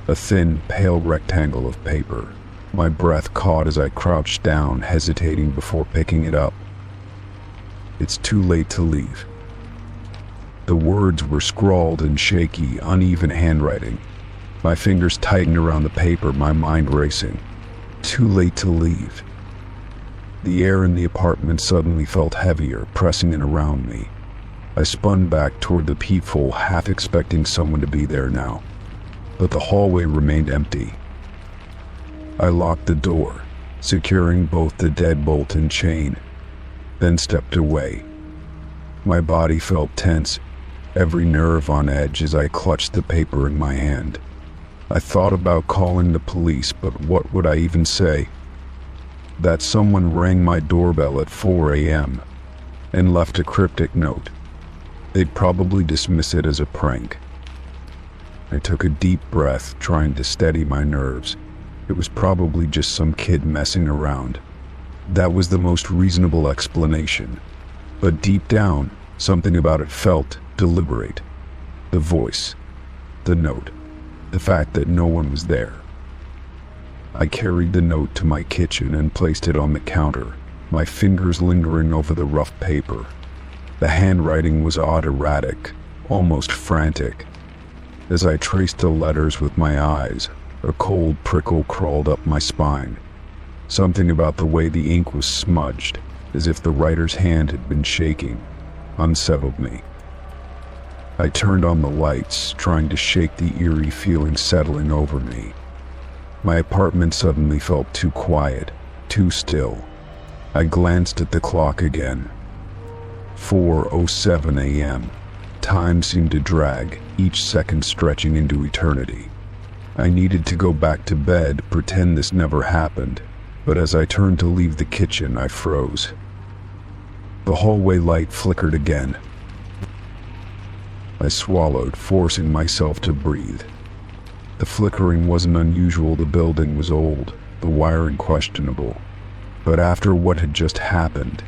A thin, pale rectangle of paper. My breath caught as I crouched down, hesitating before picking it up. It's too late to leave. The words were scrawled in shaky, uneven handwriting. My fingers tightened around the paper, my mind racing. Too late to leave. The air in the apartment suddenly felt heavier, pressing in around me. I spun back toward the peephole, half expecting someone to be there now. But the hallway remained empty. I locked the door, securing both the deadbolt and chain, then stepped away. My body felt tense, every nerve on edge as I clutched the paper in my hand. I thought about calling the police, but what would I even say? That someone rang my doorbell at 4 a.m. and left a cryptic note. They'd probably dismiss it as a prank. I took a deep breath, trying to steady my nerves. It was probably just some kid messing around. That was the most reasonable explanation. But deep down, something about it felt deliberate. The voice, the note, the fact that no one was there. I carried the note to my kitchen and placed it on the counter, my fingers lingering over the rough paper. The handwriting was odd, erratic, almost frantic. As I traced the letters with my eyes, a cold prickle crawled up my spine. Something about the way the ink was smudged, as if the writer's hand had been shaking, unsettled me. I turned on the lights, trying to shake the eerie feeling settling over me. My apartment suddenly felt too quiet, too still. I glanced at the clock again. 4:07 a.m. Time seemed to drag, each second stretching into eternity. I needed to go back to bed, pretend this never happened, but as I turned to leave the kitchen, I froze. The hallway light flickered again. I swallowed, forcing myself to breathe. The flickering wasn't unusual, the building was old, the wiring questionable. But after what had just happened,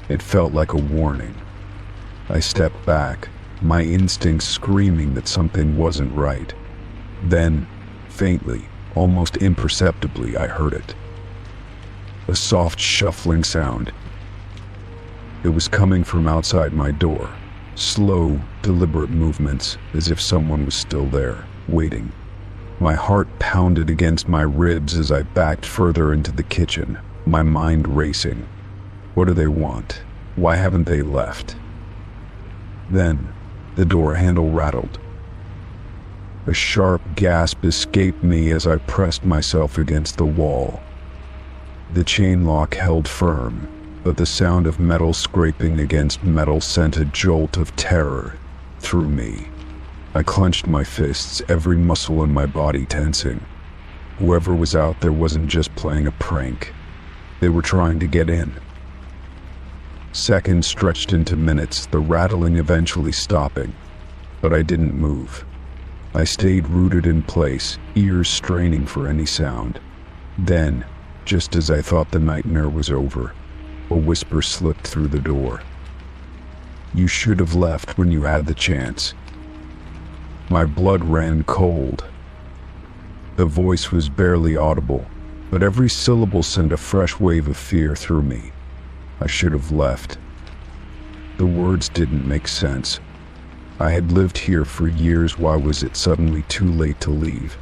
it felt like a warning. I stepped back, my instincts screaming that something wasn't right. Then, faintly, almost imperceptibly, I heard it. A soft shuffling sound. It was coming from outside my door. Slow, deliberate movements, as if someone was still there, waiting. My heart pounded against my ribs as I backed further into the kitchen, my mind racing. What do they want? Why haven't they left? Then, the door handle rattled. A sharp gasp escaped me as I pressed myself against the wall. The chain lock held firm, but the sound of metal scraping against metal sent a jolt of terror through me. I clenched my fists, every muscle in my body tensing. Whoever was out there wasn't just playing a prank. They were trying to get in. Seconds stretched into minutes, the rattling eventually stopping, but I didn't move. I stayed rooted in place, ears straining for any sound. Then, just as I thought the nightmare was over, a whisper slipped through the door. "You should have left when you had the chance." My blood ran cold. The voice was barely audible, but every syllable sent a fresh wave of fear through me. I should have left. The words didn't make sense. I had lived here for years, why was it suddenly too late to leave?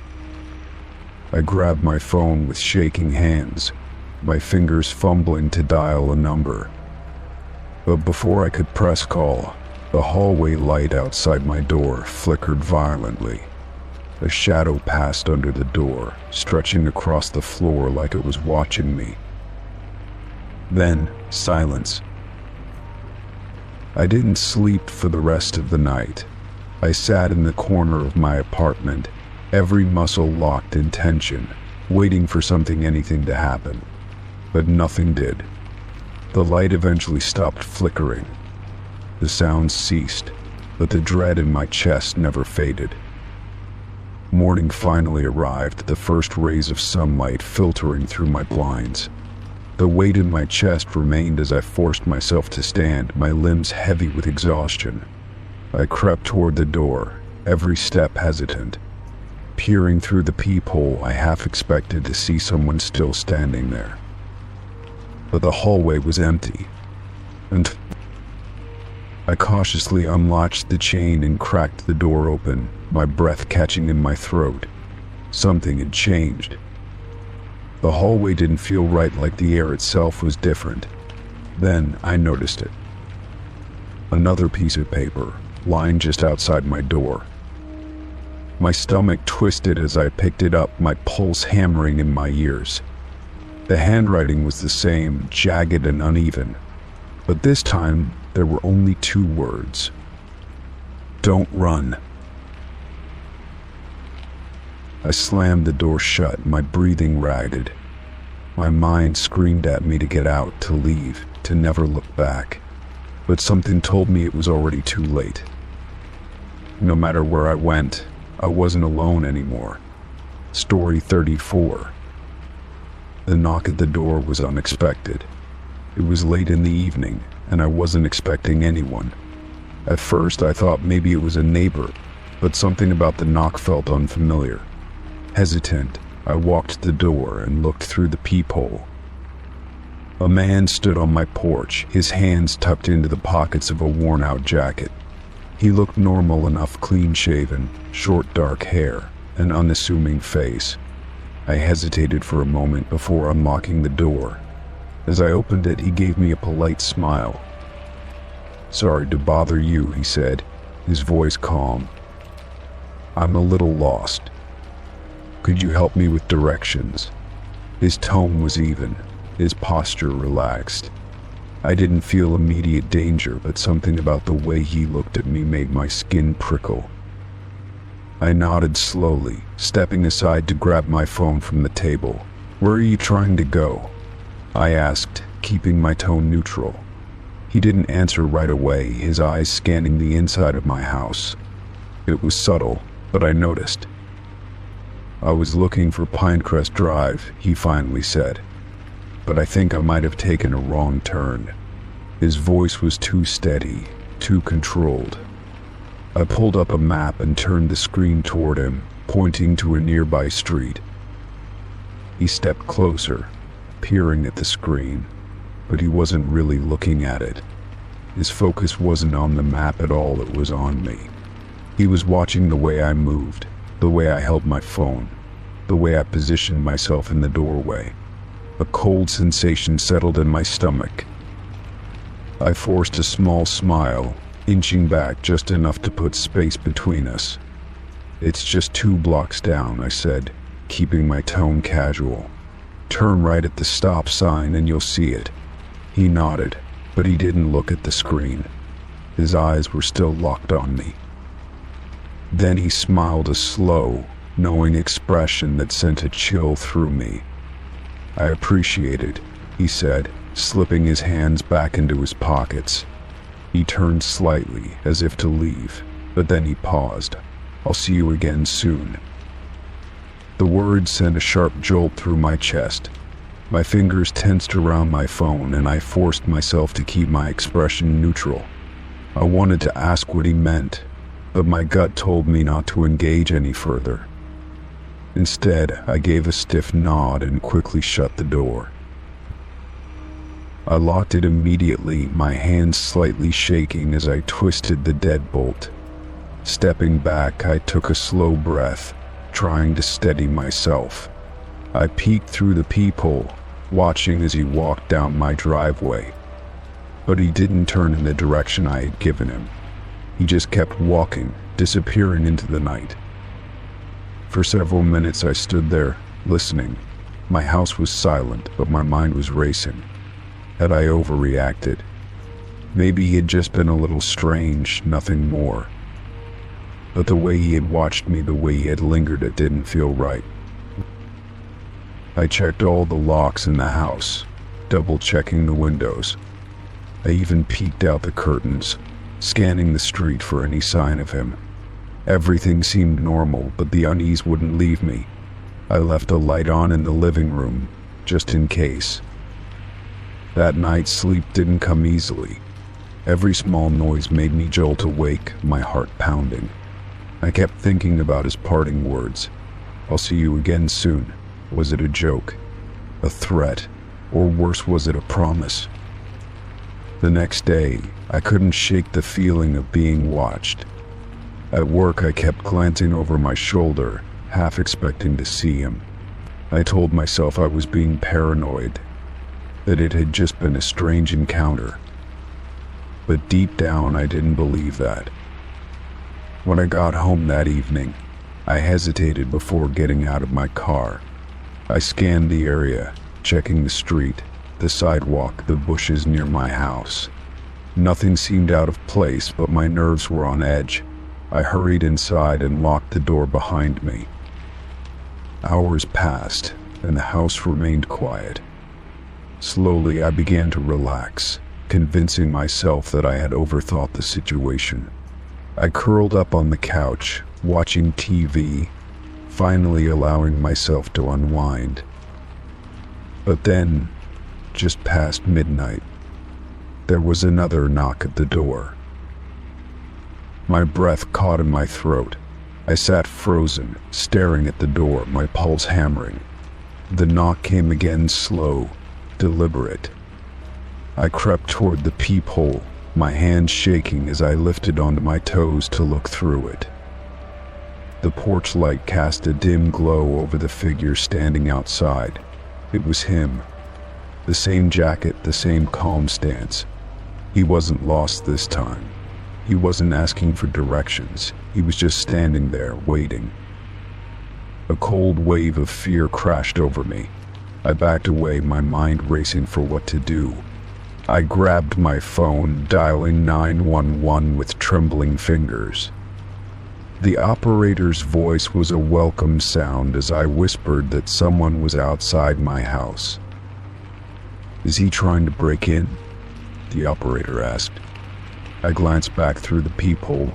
I grabbed my phone with shaking hands, my fingers fumbling to dial a number. But before I could press call, the hallway light outside my door flickered violently. A shadow passed under the door, stretching across the floor like it was watching me. Then, silence. I didn't sleep for the rest of the night. I sat in the corner of my apartment, every muscle locked in tension, waiting for anything to happen. But nothing did. The light eventually stopped flickering. The sounds ceased, but the dread in my chest never faded. Morning finally arrived, the first rays of sunlight filtering through my blinds. The weight in my chest remained as I forced myself to stand, my limbs heavy with exhaustion. I crept toward the door, every step hesitant. Peering through the peephole, I half expected to see someone still standing there. But the hallway was empty, and I cautiously unlatched the chain and cracked the door open, my breath catching in my throat. Something had changed. The hallway didn't feel right, like the air itself was different. Then I noticed it. Another piece of paper, lying just outside my door. My stomach twisted as I picked it up, my pulse hammering in my ears. The handwriting was the same, jagged and uneven. But this time, there were only 2 words. "Don't run." I slammed the door shut, my breathing ragged. My mind screamed at me to get out, to leave, to never look back. But something told me it was already too late. No matter where I went, I wasn't alone anymore. Story 34. The knock at the door was unexpected. It was late in the evening, and I wasn't expecting anyone. At first, I thought maybe it was a neighbor, but something about the knock felt unfamiliar. Hesitant, I walked to the door and looked through the peephole. A man stood on my porch, his hands tucked into the pockets of a worn-out jacket. He looked normal enough, clean-shaven, short dark hair, an unassuming face. I hesitated for a moment before unlocking the door. As I opened it, he gave me a polite smile. "Sorry to bother you," he said, his voice calm. "I'm a little lost. Could you help me with directions?" His tone was even, his posture relaxed. I didn't feel immediate danger, but something about the way he looked at me made my skin prickle. I nodded slowly, stepping aside to grab my phone from the table. "Where are you trying to go?" I asked, keeping my tone neutral. He didn't answer right away, his eyes scanning the inside of my house. It was subtle, but I noticed. "I was looking for Pinecrest Drive," he finally said. "But I think I might have taken a wrong turn." His voice was too steady, too controlled. I pulled up a map and turned the screen toward him, pointing to a nearby street. He stepped closer, peering at the screen, but he wasn't really looking at it. His focus wasn't on the map at all, it was on me. He was watching the way I moved, the way I held my phone, the way I positioned myself in the doorway. A cold sensation settled in my stomach. I forced a small smile, inching back just enough to put space between us. "It's just 2 blocks down," I said, keeping my tone casual. "Turn right at the stop sign and you'll see it." He nodded, but he didn't look at the screen. His eyes were still locked on me. Then he smiled, a slow, knowing expression that sent a chill through me. "I appreciate it," he said, slipping his hands back into his pockets. He turned slightly, as if to leave, but then he paused. "I'll see you again soon." The words sent a sharp jolt through my chest. My fingers tensed around my phone, and I forced myself to keep my expression neutral. I wanted to ask what he meant, but my gut told me not to engage any further. Instead, I gave a stiff nod and quickly shut the door. I locked it immediately, my hands slightly shaking as I twisted the deadbolt. Stepping back, I took a slow breath, trying to steady myself. I peeked through the peephole, watching as he walked down my driveway. But he didn't turn in the direction I had given him. He just kept walking, disappearing into the night. For several minutes I stood there, listening. My house was silent, but my mind was racing. Had I overreacted? Maybe he had just been a little strange, nothing more. But the way he had watched me, the way he had lingered, it didn't feel right. I checked all the locks in the house, double-checking the windows. I even peeked out the curtains, scanning the street for any sign of him. Everything seemed normal, but the unease wouldn't leave me. I left a light on in the living room, just in case. That night, sleep didn't come easily. Every small noise made me jolt awake, my heart pounding. I kept thinking about his parting words. "I'll see you again soon." Was it a joke? A threat? Or worse, was it a promise? The next day, I couldn't shake the feeling of being watched. At work, I kept glancing over my shoulder, half expecting to see him. I told myself I was being paranoid, that it had just been a strange encounter. But deep down, I didn't believe that. When I got home that evening, I hesitated before getting out of my car. I scanned the area, checking the street, the sidewalk, the bushes near my house. Nothing seemed out of place, but my nerves were on edge. I hurried inside and locked the door behind me. Hours passed, and the house remained quiet. Slowly, I began to relax, convincing myself that I had overthought the situation. I curled up on the couch, watching TV, finally allowing myself to unwind. But then, just past midnight, there was another knock at the door. My breath caught in my throat. I sat frozen, staring at the door, my pulse hammering. The knock came again, slow, deliberate. I crept toward the peephole, my hands shaking as I lifted onto my toes to look through it. The porch light cast a dim glow over the figure standing outside. It was him. The same jacket, the same calm stance. He wasn't lost this time. He wasn't asking for directions. He was just standing there, waiting. A cold wave of fear crashed over me. I backed away, my mind racing for what to do. I grabbed my phone, dialing 911 with trembling fingers. The operator's voice was a welcome sound as I whispered that someone was outside my house. "Is he trying to break in?" the operator asked. I glanced back through the peephole.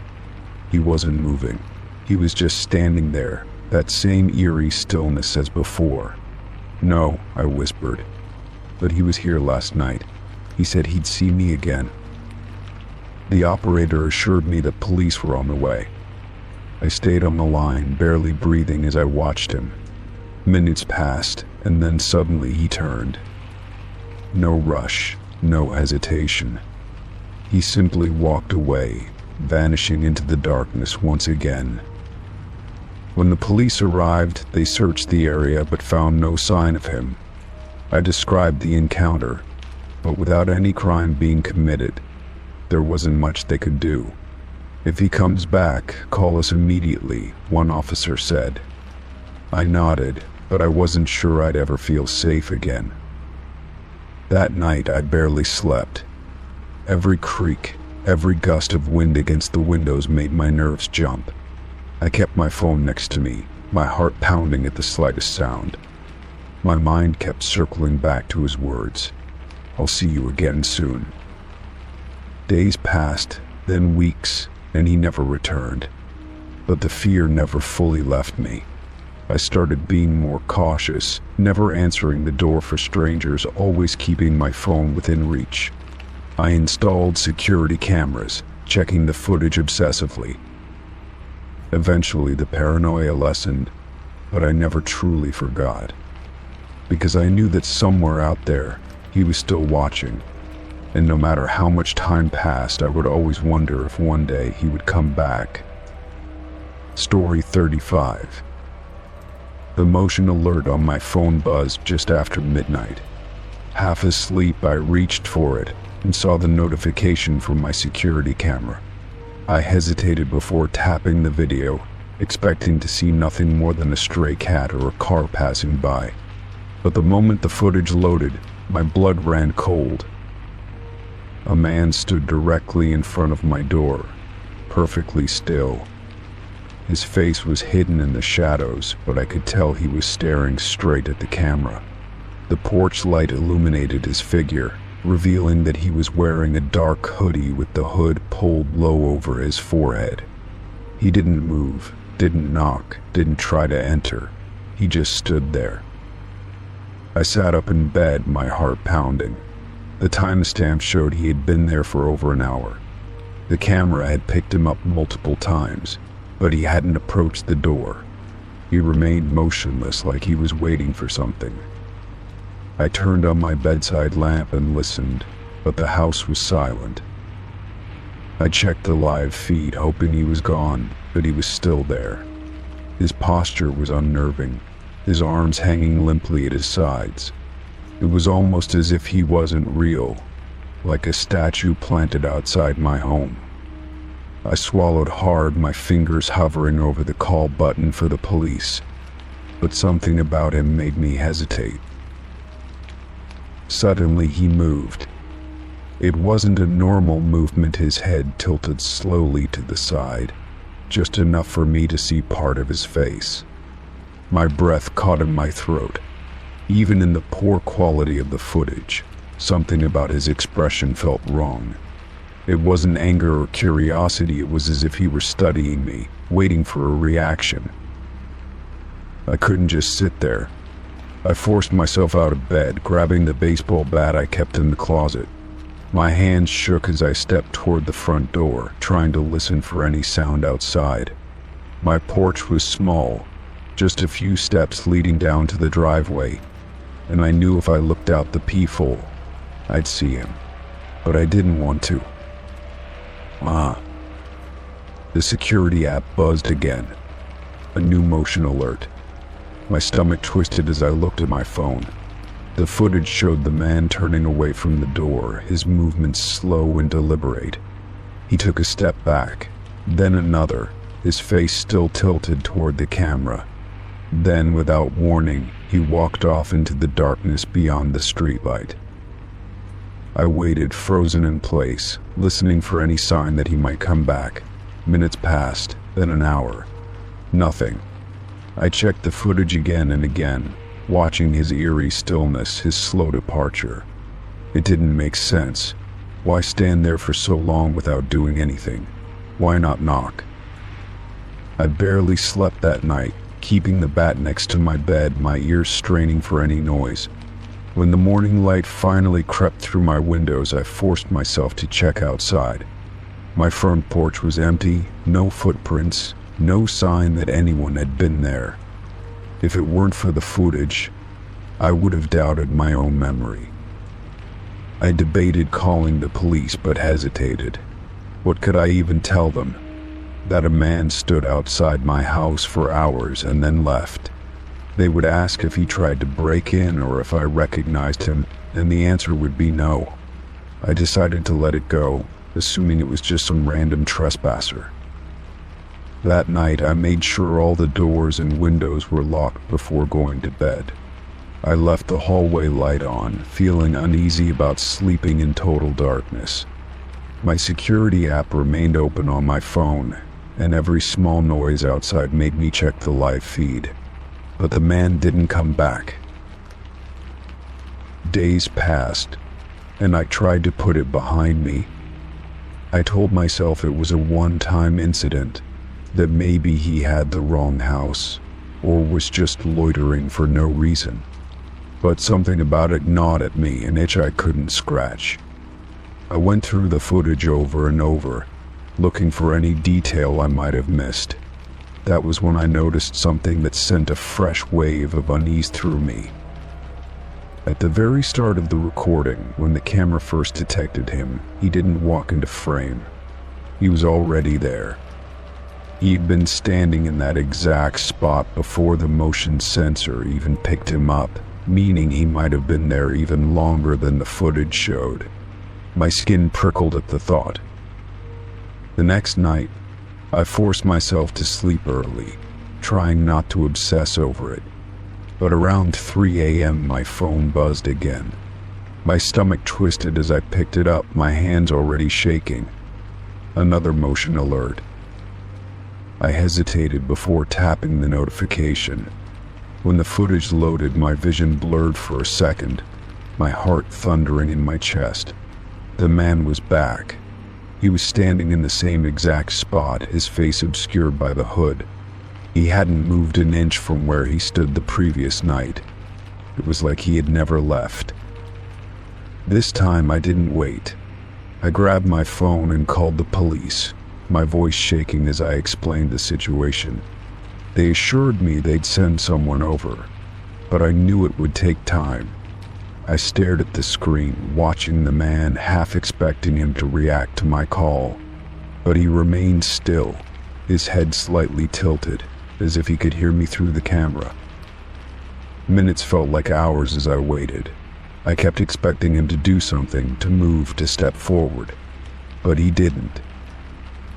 He wasn't moving. He was just standing there, that same eerie stillness as before. "No," I whispered, "but he was here last night. He said he'd see me again." The operator assured me that police were on the way. I stayed on the line, barely breathing as I watched him. Minutes passed, and then suddenly he turned. No rush, no hesitation. He simply walked away, vanishing into the darkness once again. When the police arrived, they searched the area but found no sign of him. I described the encounter, but without any crime being committed, there wasn't much they could do. "If he comes back, call us immediately," one officer said. I nodded, but I wasn't sure I'd ever feel safe again. That night I barely slept. Every creak, every gust of wind against the windows made my nerves jump. I kept my phone next to me, my heart pounding at the slightest sound. My mind kept circling back to his words, "I'll see you again soon." Days passed, then weeks, and he never returned. But the fear never fully left me. I started being more cautious, never answering the door for strangers, always keeping my phone within reach. I installed security cameras, checking the footage obsessively. Eventually the paranoia lessened, but I never truly forgot. Because I knew that somewhere out there, he was still watching. And no matter how much time passed, I would always wonder if one day he would come back. Story 35. The motion alert on my phone buzzed just after midnight. Half asleep, I reached for it and saw the notification from my security camera. I hesitated before tapping the video, expecting to see nothing more than a stray cat or a car passing by. But the moment the footage loaded, my blood ran cold. A man stood directly in front of my door, perfectly still. His face was hidden in the shadows, but I could tell he was staring straight at the camera. The porch light illuminated his figure, revealing that he was wearing a dark hoodie with the hood pulled low over his forehead. He didn't move, didn't knock, didn't try to enter. He just stood there. I sat up in bed, my heart pounding. The timestamp showed he had been there for over an hour. The camera had picked him up multiple times, but he hadn't approached the door. He remained motionless, like he was waiting for something. I turned on my bedside lamp and listened, but the house was silent. I checked the live feed, hoping he was gone, but he was still there. His posture was unnerving, his arms hanging limply at his sides. It was almost as if he wasn't real, like a statue planted outside my home. I swallowed hard, my fingers hovering over the call button for the police, but something about him made me hesitate. Suddenly he moved. It wasn't a normal movement, his head tilted slowly to the side, just enough for me to see part of his face. My breath caught in my throat. Even in the poor quality of the footage, something about his expression felt wrong. It wasn't anger or curiosity, it was as if he were studying me, waiting for a reaction. I couldn't just sit there. I forced myself out of bed, grabbing the baseball bat I kept in the closet. My hands shook as I stepped toward the front door, trying to listen for any sound outside. My porch was small, just a few steps leading down to the driveway, and I knew if I looked out the peephole, I'd see him. But I didn't want to. The security app buzzed again. A new motion alert. My stomach twisted as I looked at my phone. The footage showed the man turning away from the door, his movements slow and deliberate. He took a step back, then another, his face still tilted toward the camera. Then, without warning, he walked off into the darkness beyond the streetlight. I waited, frozen in place, listening for any sign that he might come back. Minutes passed, then an hour. Nothing. I checked the footage again and again, watching his eerie stillness, his slow departure. It didn't make sense. Why stand there for so long without doing anything? Why not knock? I barely slept that night, keeping the bat next to my bed, my ears straining for any noise. When the morning light finally crept through my windows, I forced myself to check outside. My front porch was empty, no footprints, no sign that anyone had been there. If it weren't for the footage, I would have doubted my own memory. I debated calling the police but hesitated. What could I even tell them? That a man stood outside my house for hours and then left. They would ask if he tried to break in or if I recognized him, and the answer would be no. I decided to let it go, assuming it was just some random trespasser. That night, I made sure all the doors and windows were locked before going to bed. I left the hallway light on, feeling uneasy about sleeping in total darkness. My security app remained open on my phone, and every small noise outside made me check the live feed. But the man didn't come back. Days passed, and I tried to put it behind me. I told myself it was a one-time incident, that maybe he had the wrong house, or was just loitering for no reason. But something about it gnawed at me, an itch I couldn't scratch. I went through the footage over and over, looking for any detail I might have missed. That was when I noticed something that sent a fresh wave of unease through me. At the very start of the recording, when the camera first detected him, he didn't walk into frame. He was already there. He'd been standing in that exact spot before the motion sensor even picked him up, meaning he might have been there even longer than the footage showed. My skin prickled at the thought. The next night, I forced myself to sleep early, trying not to obsess over it. But around 3 a.m. my phone buzzed again. My stomach twisted as I picked it up, my hands already shaking. Another motion alert. I hesitated before tapping the notification. When the footage loaded, my vision blurred for a second, my heart thundering in my chest. The man was back. He was standing in the same exact spot, his face obscured by the hood. He hadn't moved an inch from where he stood the previous night. It was like he had never left. This time I didn't wait. I grabbed my phone and called the police, my voice shaking as I explained the situation. They assured me they'd send someone over, but I knew it would take time. I stared at the screen, watching the man, half expecting him to react to my call. But he remained still, his head slightly tilted, as if he could hear me through the camera. Minutes felt like hours as I waited. I kept expecting him to do something, to move, to step forward. But he didn't.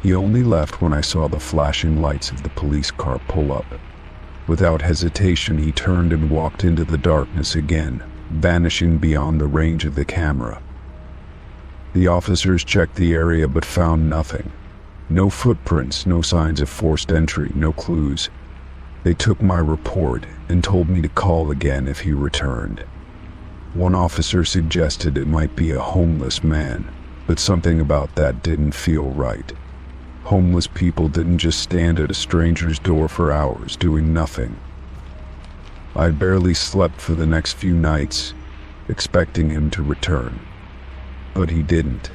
He only left when I saw the flashing lights of the police car pull up. Without hesitation, he turned and walked into the darkness again, vanishing beyond the range of the camera. The officers checked the area but found nothing. No footprints, no signs of forced entry, no clues. They took my report and told me to call again if he returned. One officer suggested it might be a homeless man, but something about that didn't feel right. Homeless people didn't just stand at a stranger's door for hours doing nothing. I barely slept for the next few nights, expecting him to return. But he didn't.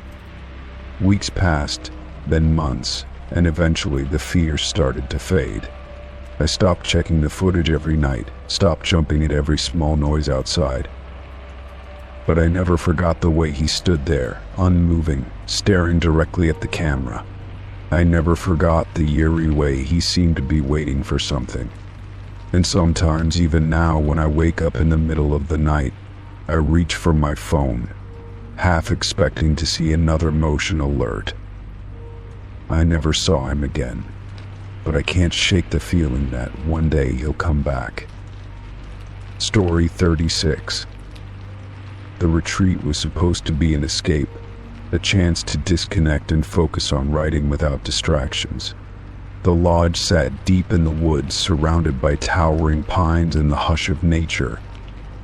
Weeks passed, then months, and eventually the fear started to fade. I stopped checking the footage every night, stopped jumping at every small noise outside. But I never forgot the way he stood there, unmoving, staring directly at the camera. I never forgot the eerie way he seemed to be waiting for something. And sometimes, even now, when I wake up in the middle of the night, I reach for my phone, half expecting to see another motion alert. I never saw him again. but I can't shake the feeling that one day he'll come back. Story 36. The retreat was supposed to be an escape, a chance to disconnect and focus on writing without distractions. The lodge sat deep in the woods, surrounded by towering pines and the hush of nature.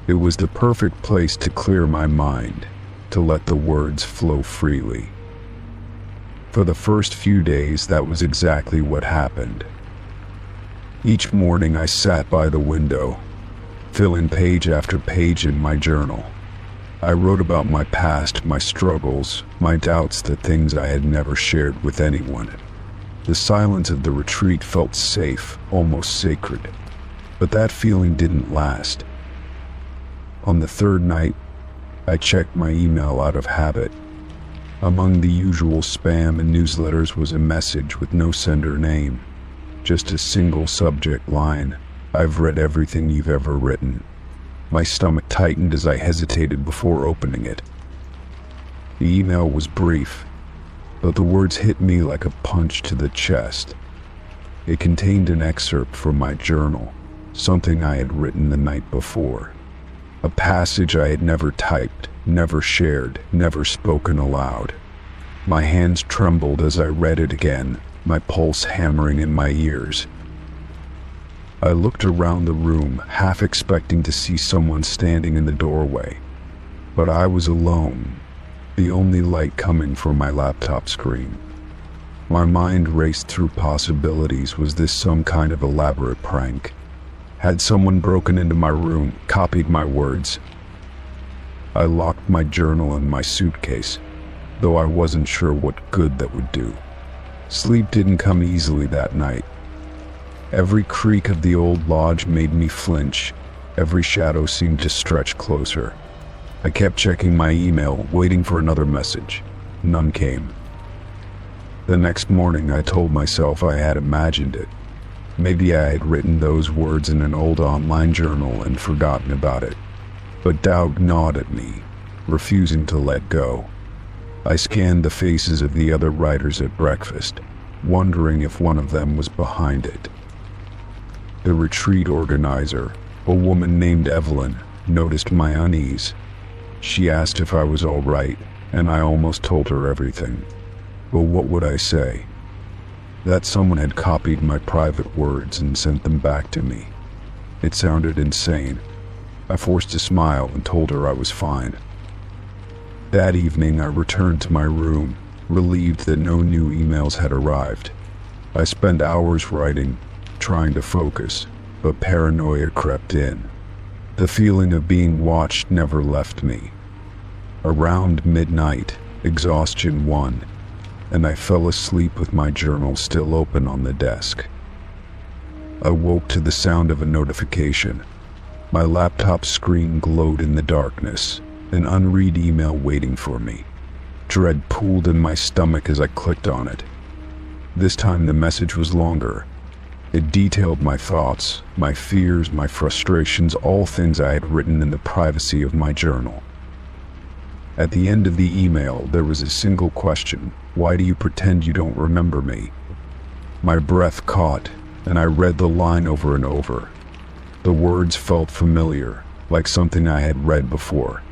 It was the perfect place to clear my mind, to let the words flow freely. For the first few days, that was exactly what happened. Each morning I sat by the window, filling page after page in my journal. I wrote about my past, my struggles, my doubts, the things I had never shared with anyone. The silence of the retreat felt safe, almost sacred. But that feeling didn't last. On the third night, I checked my email out of habit. Among the usual spam and newsletters was a message with no sender name, just a single subject line: "I've read everything you've ever written." My stomach tightened as I hesitated before opening it. The email was brief, but the words hit me like a punch to the chest. It contained an excerpt from my journal, something I had written the night before. A passage I had never typed, never shared, never spoken aloud. My hands trembled as I read it again, my pulse hammering in my ears. I looked around the room, half expecting to see someone standing in the doorway, but I was alone, the only light coming from my laptop screen. My mind raced through possibilities. Was this some kind of elaborate prank? Had someone broken into my room, copied my words? I locked my journal in my suitcase, though I wasn't sure what good that would do. Sleep didn't come easily that night. Every creak of the old lodge made me flinch. Every shadow seemed to stretch closer. I kept checking my email, waiting for another message. None came. The next morning, I told myself I had imagined it. Maybe I had written those words in an old online journal and forgotten about it. But doubt gnawed at me, refusing to let go. I scanned the faces of the other writers at breakfast, wondering if one of them was behind it. The retreat organizer, a woman named Evelyn, noticed my unease. She asked if I was all right, and I almost told her everything. But what would I say? That someone had copied my private words and sent them back to me. It sounded insane. I forced a smile and told her I was fine. That evening, I returned to my room, relieved that no new emails had arrived. I spent hours writing, trying to focus, but paranoia crept in. The feeling of being watched never left me. Around midnight, exhaustion won, and I fell asleep with my journal still open on the desk. I woke to the sound of a notification. My laptop screen glowed in the darkness, an unread email waiting for me. Dread pooled in my stomach as I clicked on it. This time the message was longer. It detailed my thoughts, my fears, my frustrations, all things I had written in the privacy of my journal. At the end of the email, there was a single question: "Why do you pretend you don't remember me?" My breath caught, and I read the line over and over. The words felt familiar, like something I had read before,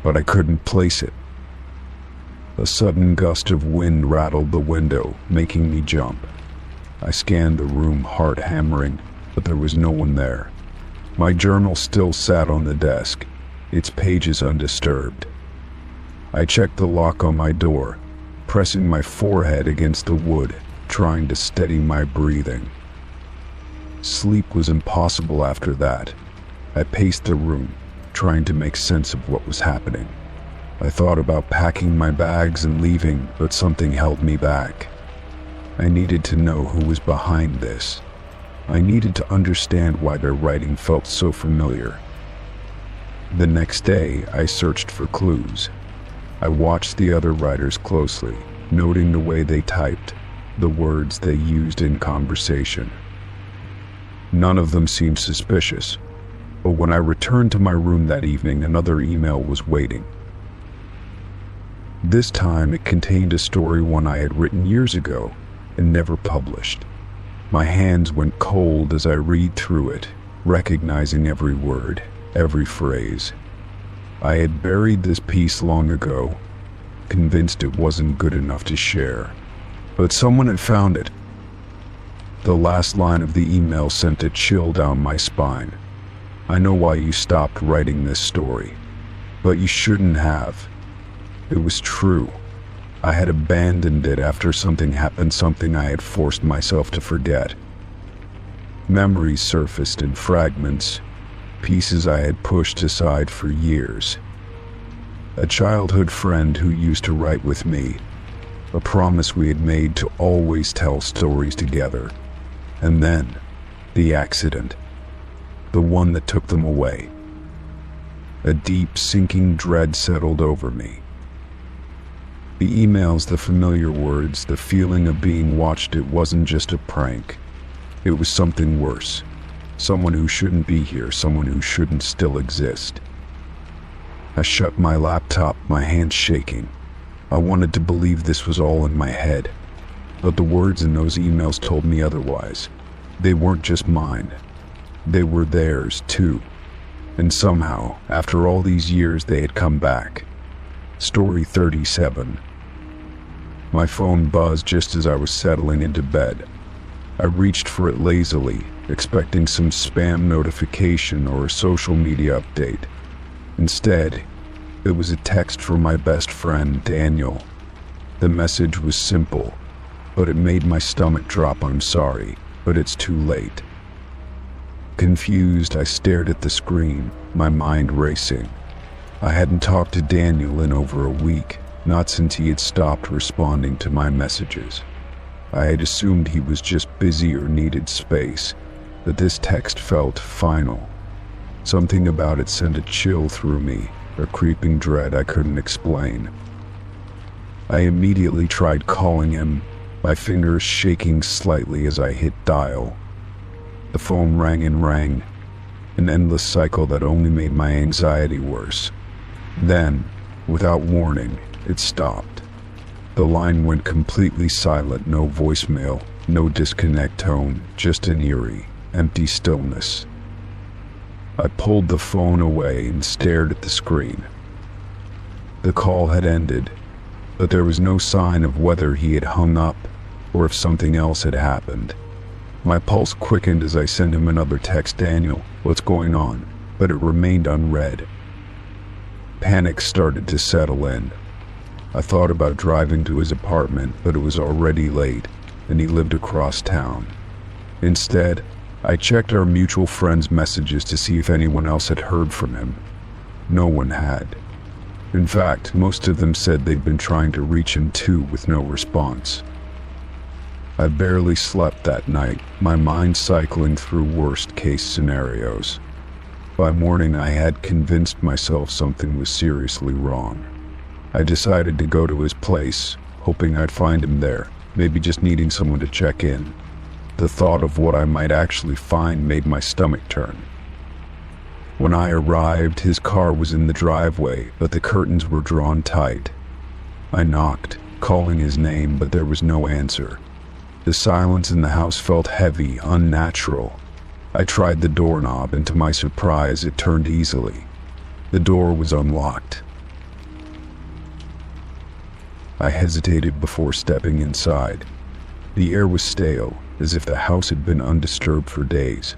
but I couldn't place it. A sudden gust of wind rattled the window, making me jump. I scanned the room, heart hammering, but there was no one there. My journal still sat on the desk, its pages undisturbed. I checked the lock on my door, pressing my forehead against the wood, trying to steady my breathing. Sleep was impossible after that. I paced the room, trying to make sense of what was happening. I thought about packing my bags and leaving, but something held me back. I needed to know who was behind this. I needed to understand why their writing felt so familiar. The next day, I searched for clues. I watched the other writers closely, noting the way they typed, the words they used in conversation. None of them seemed suspicious, but when I returned to my room that evening, another email was waiting. This time, it contained a story one I had written years ago and never published. My hands went cold as I read through it, recognizing every word, every phrase. I had buried this piece long ago, convinced it wasn't good enough to share. But someone had found it. The last line of the email sent a chill down my spine. I know why you stopped writing this story, but you shouldn't have. It was true. I had abandoned it after something happened, something I had forced myself to forget. Memories surfaced in fragments, pieces I had pushed aside for years. A childhood friend who used to write with me, a promise we had made to always tell stories together, and then the accident, the one that took them away. A deep, sinking dread settled over me. The emails, the familiar words, the feeling of being watched. It wasn't just a prank. It was something worse. Someone who shouldn't be here, someone who shouldn't still exist. I shut my laptop, my hands shaking. I wanted to believe this was all in my head, but the words in those emails told me otherwise. They weren't just mine. They were theirs, too. And somehow, after all these years, they had come back. Story 37. My phone buzzed just as I was settling into bed. I reached for it lazily, expecting some spam notification or a social media update. Instead, it was a text from my best friend, Daniel. The message was simple, but it made my stomach drop. I'm sorry, but it's too late. Confused, I stared at the screen, my mind racing. I hadn't talked to Daniel in over a week, not since he had stopped responding to my messages. I had assumed he was just busy or needed space, but this text felt final. Something about it sent a chill through me, a creeping dread I couldn't explain. I immediately tried calling him, my fingers shaking slightly as I hit dial. The phone rang and rang, an endless cycle that only made my anxiety worse. Then, without warning, it stopped. The line went completely silent, no voicemail, no disconnect tone, just an eerie, empty stillness. I pulled the phone away and stared at the screen. The call had ended, but there was no sign of whether he had hung up or if something else had happened. My pulse quickened as I sent him another text. Daniel, what's going on? But it remained unread. Panic started to settle in. I thought about driving to his apartment, but it was already late, and he lived across town. Instead, I checked our mutual friends' messages to see if anyone else had heard from him. No one had. In fact, most of them said they'd been trying to reach him too, with no response. I barely slept that night, my mind cycling through worst-case scenarios. By morning, I had convinced myself something was seriously wrong. I decided to go to his place, hoping I'd find him there, maybe just needing someone to check in. The thought of what I might actually find made my stomach turn. When I arrived, his car was in the driveway, but the curtains were drawn tight. I knocked, calling his name, but there was no answer. The silence in the house felt heavy, unnatural. I tried the doorknob, and to my surprise, it turned easily. The door was unlocked. I hesitated before stepping inside. The air was stale, as if the house had been undisturbed for days.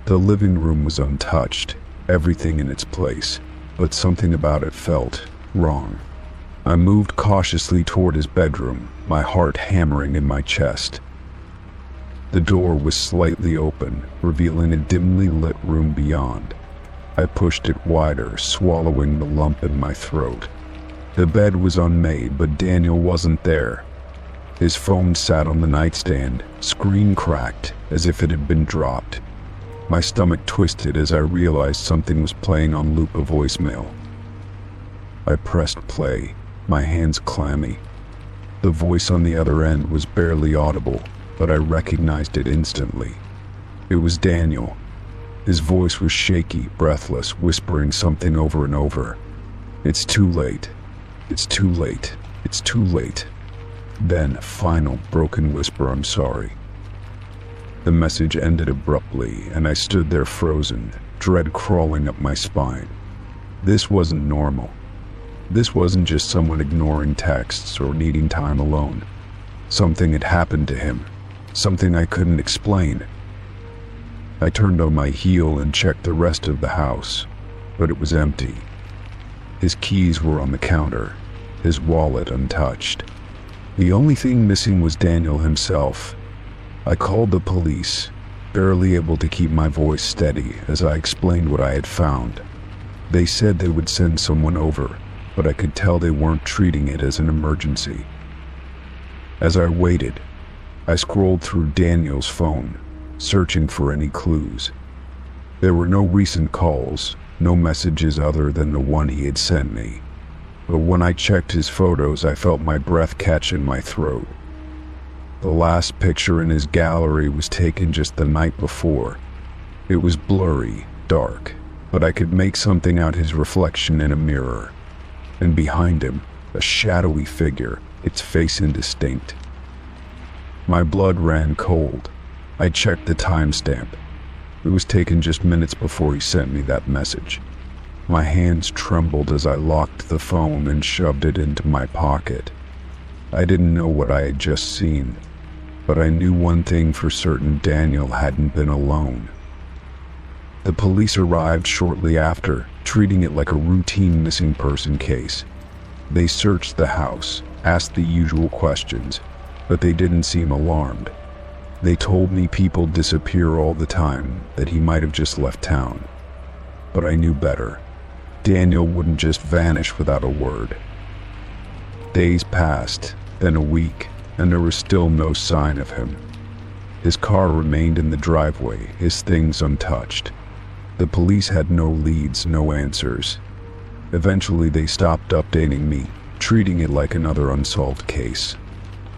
The living room was untouched, everything in its place, but something about it felt wrong. I moved cautiously toward his bedroom, my heart hammering in my chest. The door was slightly open, revealing a dimly lit room beyond. I pushed it wider, swallowing the lump in my throat. The bed was unmade, but Daniel wasn't there. His phone sat on the nightstand, screen cracked, as if it had been dropped. My stomach twisted as I realized something was playing on loop, a voicemail. I pressed play, my hands clammy. The voice on the other end was barely audible, but I recognized it instantly. It was Daniel. His voice was shaky, breathless, whispering something over and over. It's too late. It's too late. It's too late. Then a final broken whisper, I'm sorry. The message ended abruptly, and I stood there frozen, dread crawling up my spine. This wasn't normal. This wasn't just someone ignoring texts or needing time alone. Something had happened to him, something I couldn't explain. I turned on my heel and checked the rest of the house, but it was empty. His keys were on the counter, his wallet untouched. The only thing missing was Daniel himself. I called the police, barely able to keep my voice steady as I explained what I had found. They said they would send someone over, but I could tell they weren't treating it as an emergency. As I waited, I scrolled through Daniel's phone, searching for any clues. There were no recent calls, no messages other than the one he had sent me. But when I checked his photos, I felt my breath catch in my throat. The last picture in his gallery was taken just the night before. It was blurry, dark, but I could make something out his reflection in a mirror. And behind him, a shadowy figure, its face indistinct. My blood ran cold. I checked the timestamp. It was taken just minutes before he sent me that message. My hands trembled as I locked the phone and shoved it into my pocket. I didn't know what I had just seen, but I knew one thing for certain: Daniel hadn't been alone. The police arrived shortly after, treating it like a routine missing person case. They searched the house, asked the usual questions, but they didn't seem alarmed. They told me people disappear all the time, that he might have just left town. But I knew better. Daniel wouldn't just vanish without a word. Days passed, then a week, and there was still no sign of him. His car remained in the driveway, his things untouched. The police had no leads, no answers. Eventually they stopped updating me, treating it like another unsolved case.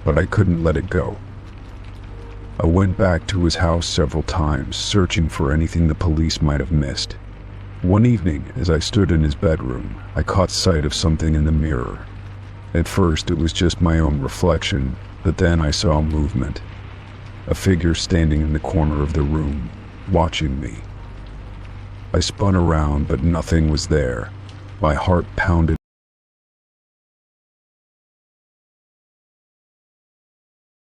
But I couldn't let it go. I went back to his house several times, searching for anything the police might have missed. One evening, as I stood in his bedroom, I caught sight of something in the mirror. At first, it was just my own reflection, but then I saw movement. A figure standing in the corner of the room, watching me. I spun around, but nothing was there. My heart pounded